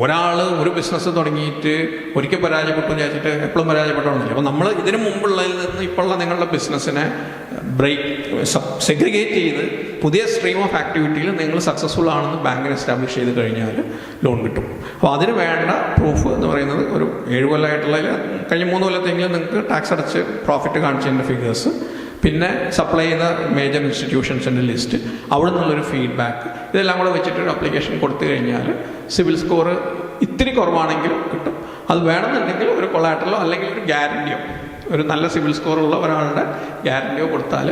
ഒരാൾ ഒരു ബിസിനസ് തുടങ്ങിയിട്ട് ഒരിക്കൽ പരാജയപ്പെട്ടു വിചാരിച്ചിട്ട് എപ്പോഴും പരാജയപ്പെട്ടോന്നില്ല. അപ്പോൾ നമ്മൾ ഇതിനു മുമ്പുള്ളതിൽ നിന്ന് ഇപ്പോഴുള്ള നിങ്ങളുടെ ബിസിനസ്സിനെ സെഗ്രിഗേറ്റ് ചെയ്ത് പുതിയ സ്ട്രീം ഓഫ് ആക്ടിവിറ്റിയിൽ നിങ്ങൾ സക്സസ്ഫുൾ ആണെന്ന് ബാങ്കിന് എസ്റ്റാബ്ലിഷ് ചെയ്ത് കഴിഞ്ഞാൽ ലോൺ കിട്ടും. അപ്പോൾ അതിന് വേണ്ട പ്രൂഫ് എന്ന് പറയുന്നത് ഒരു 7 കൊല്ലമായിട്ടുള്ളതിൽ കഴിഞ്ഞ 3 കൊല്ലത്തെങ്കിലും നിങ്ങൾക്ക് ടാക്സ് അടച്ച് പ്രോഫിറ്റ് കാണിച്ചതിൻ്റെ ഫിഗേഴ്സ്, പിന്നെ സപ്ലൈ ചെയ്യുന്ന മേജർ ഇൻസ്റ്റിറ്റ്യൂഷൻസിൻ്റെ ലിസ്റ്റ്, അവിടെ നിന്നുള്ളൊരു ഫീഡ്ബാക്ക്, ഇതെല്ലാം കൂടെ വെച്ചിട്ടൊരു അപ്ലിക്കേഷൻ കൊടുത്തു കഴിഞ്ഞാൽ സിവിൽ സ്കോർ ഇത്തിരി കുറവാണെങ്കിലും കിട്ടും. അത് വേണമെന്നുണ്ടെങ്കിൽ ഒരു കൊളാറ്ററലോ അല്ലെങ്കിൽ ഒരു ഗ്യാരണ്ടിയോ, ഒരു നല്ല സിവിൽ സ്കോറുള്ള ഒരാളുടെ ഗ്യാരണ്ടിയോ കൊടുത്താൽ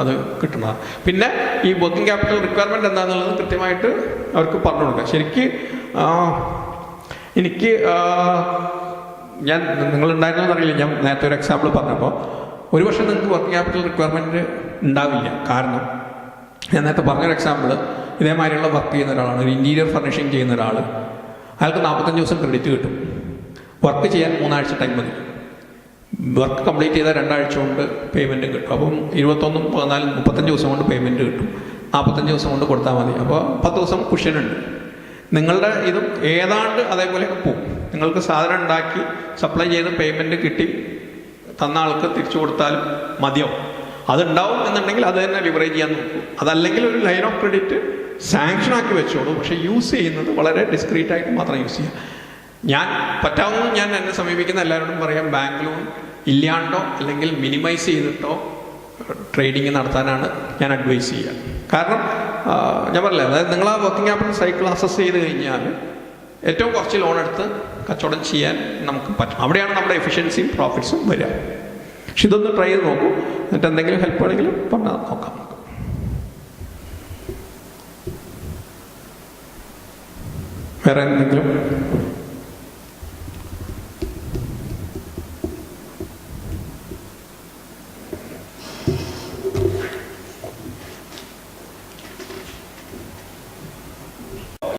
അത് കിട്ടുന്നതാണ്. പിന്നെ ഈ വർക്കിംഗ് ക്യാപിറ്റൽ റിക്വയർമെൻറ്റ് എന്താണെന്നുള്ളത് കൃത്യമായിട്ട് അവർക്ക് പറഞ്ഞു കൊടുക്കുക. ശരിക്ക് എനിക്ക് നിങ്ങളുണ്ടായിരുന്നെന്ന് അറിയില്ല, ഞാൻ നേരത്തെ ഒരു എക്സാമ്പിൾ പറഞ്ഞപ്പോൾ ഒരു പക്ഷേ നിങ്ങൾക്ക് വർക്കിംഗ് ക്യാപിറ്റൽ റിക്വയർമെൻറ്റ് ഉണ്ടാവില്ല. കാരണം ഞാൻ നേരത്തെ പറഞ്ഞൊരു എക്സാമ്പിൾ, ഇതേമാതിരിയുള്ള വർക്ക് ചെയ്യുന്ന ഒരാളാണ്, ഒരു ഇൻറ്റീരിയർ ഫർണിഷിങ് ചെയ്യുന്ന ഒരാൾ. അയാൾക്ക് 45 ദിവസം ക്രെഡിറ്റ് കിട്ടും. വർക്ക് ചെയ്യാൻ 3 ആഴ്ച ടൈം മതി. വർക്ക് കംപ്ലീറ്റ് ചെയ്താൽ 2 ആഴ്ച കൊണ്ട് പേയ്മെൻറ്റ് കിട്ടും. അപ്പം 21, 14, 35 ദിവസം കൊണ്ട് പേയ്മെൻറ്റ് കിട്ടും. 45 ദിവസം കൊണ്ട് കൊടുത്താൽ മതി. അപ്പോൾ 10 ദിവസം കുഷ്യനുണ്ട്. നിങ്ങളുടെ ഇതും ഏതാണ്ട് അതേപോലെയൊക്കെ പോകും. നിങ്ങൾക്ക് സാധനം ഉണ്ടാക്കി സപ്ലൈ ചെയ്ത് പേയ്മെൻറ്റ് കിട്ടി തന്ന ആൾക്ക് തിരിച്ചു കൊടുത്താലും മതിയാവും. അതുണ്ടാവും എന്നുണ്ടെങ്കിൽ അത് തന്നെ ലിവറേജ് ചെയ്യാൻ നോക്കും. അതല്ലെങ്കിൽ ഒരു ലൈൻ ഓഫ് ക്രെഡിറ്റ് സാങ്ഷൻ ആക്കി വെച്ചോളൂ. പക്ഷേ യൂസ് ചെയ്യുന്നത് വളരെ ഡിസ്ക്രീറ്റ് ആയിട്ട് മാത്രം യൂസ് ചെയ്യാം. ഞാൻ പറ്റാവുന്നത് ഞാൻ എന്നെ സമീപിക്കുന്ന എല്ലാവരോടും പറയാം, ബാങ്ക് ലോൺ ഇല്ലാണ്ടോ അല്ലെങ്കിൽ മിനിമൈസ് ചെയ്തിട്ടോ ട്രേഡിങ് നടത്താനാണ് ഞാൻ അഡ്വൈസ് ചെയ്യുക. കാരണം ഞാൻ പറഞ്ഞില്ല, അതായത് നിങ്ങൾ ആ വർക്കിംഗ് ക്യാപിറ്റൽ സൈക്കിൾ അസസ് ചെയ്ത് കഴിഞ്ഞാൽ ഏറ്റവും കുറച്ച് ലോൺ എടുത്ത് കച്ചവടം ചെയ്യാൻ നമുക്ക് പറ്റും. അവിടെയാണ് നമ്മുടെ എഫിഷ്യൻസിയും പ്രോഫിറ്റ്സും വരിക. പക്ഷെ ഇതൊന്ന് ട്രൈ ചെയ്ത് നോക്കൂ. എന്നിട്ട് എന്തെങ്കിലും ഹെൽപ്പ് ആണെങ്കിലും പറഞ്ഞാൽ നോക്കാം. വേറെ എന്തെങ്കിലും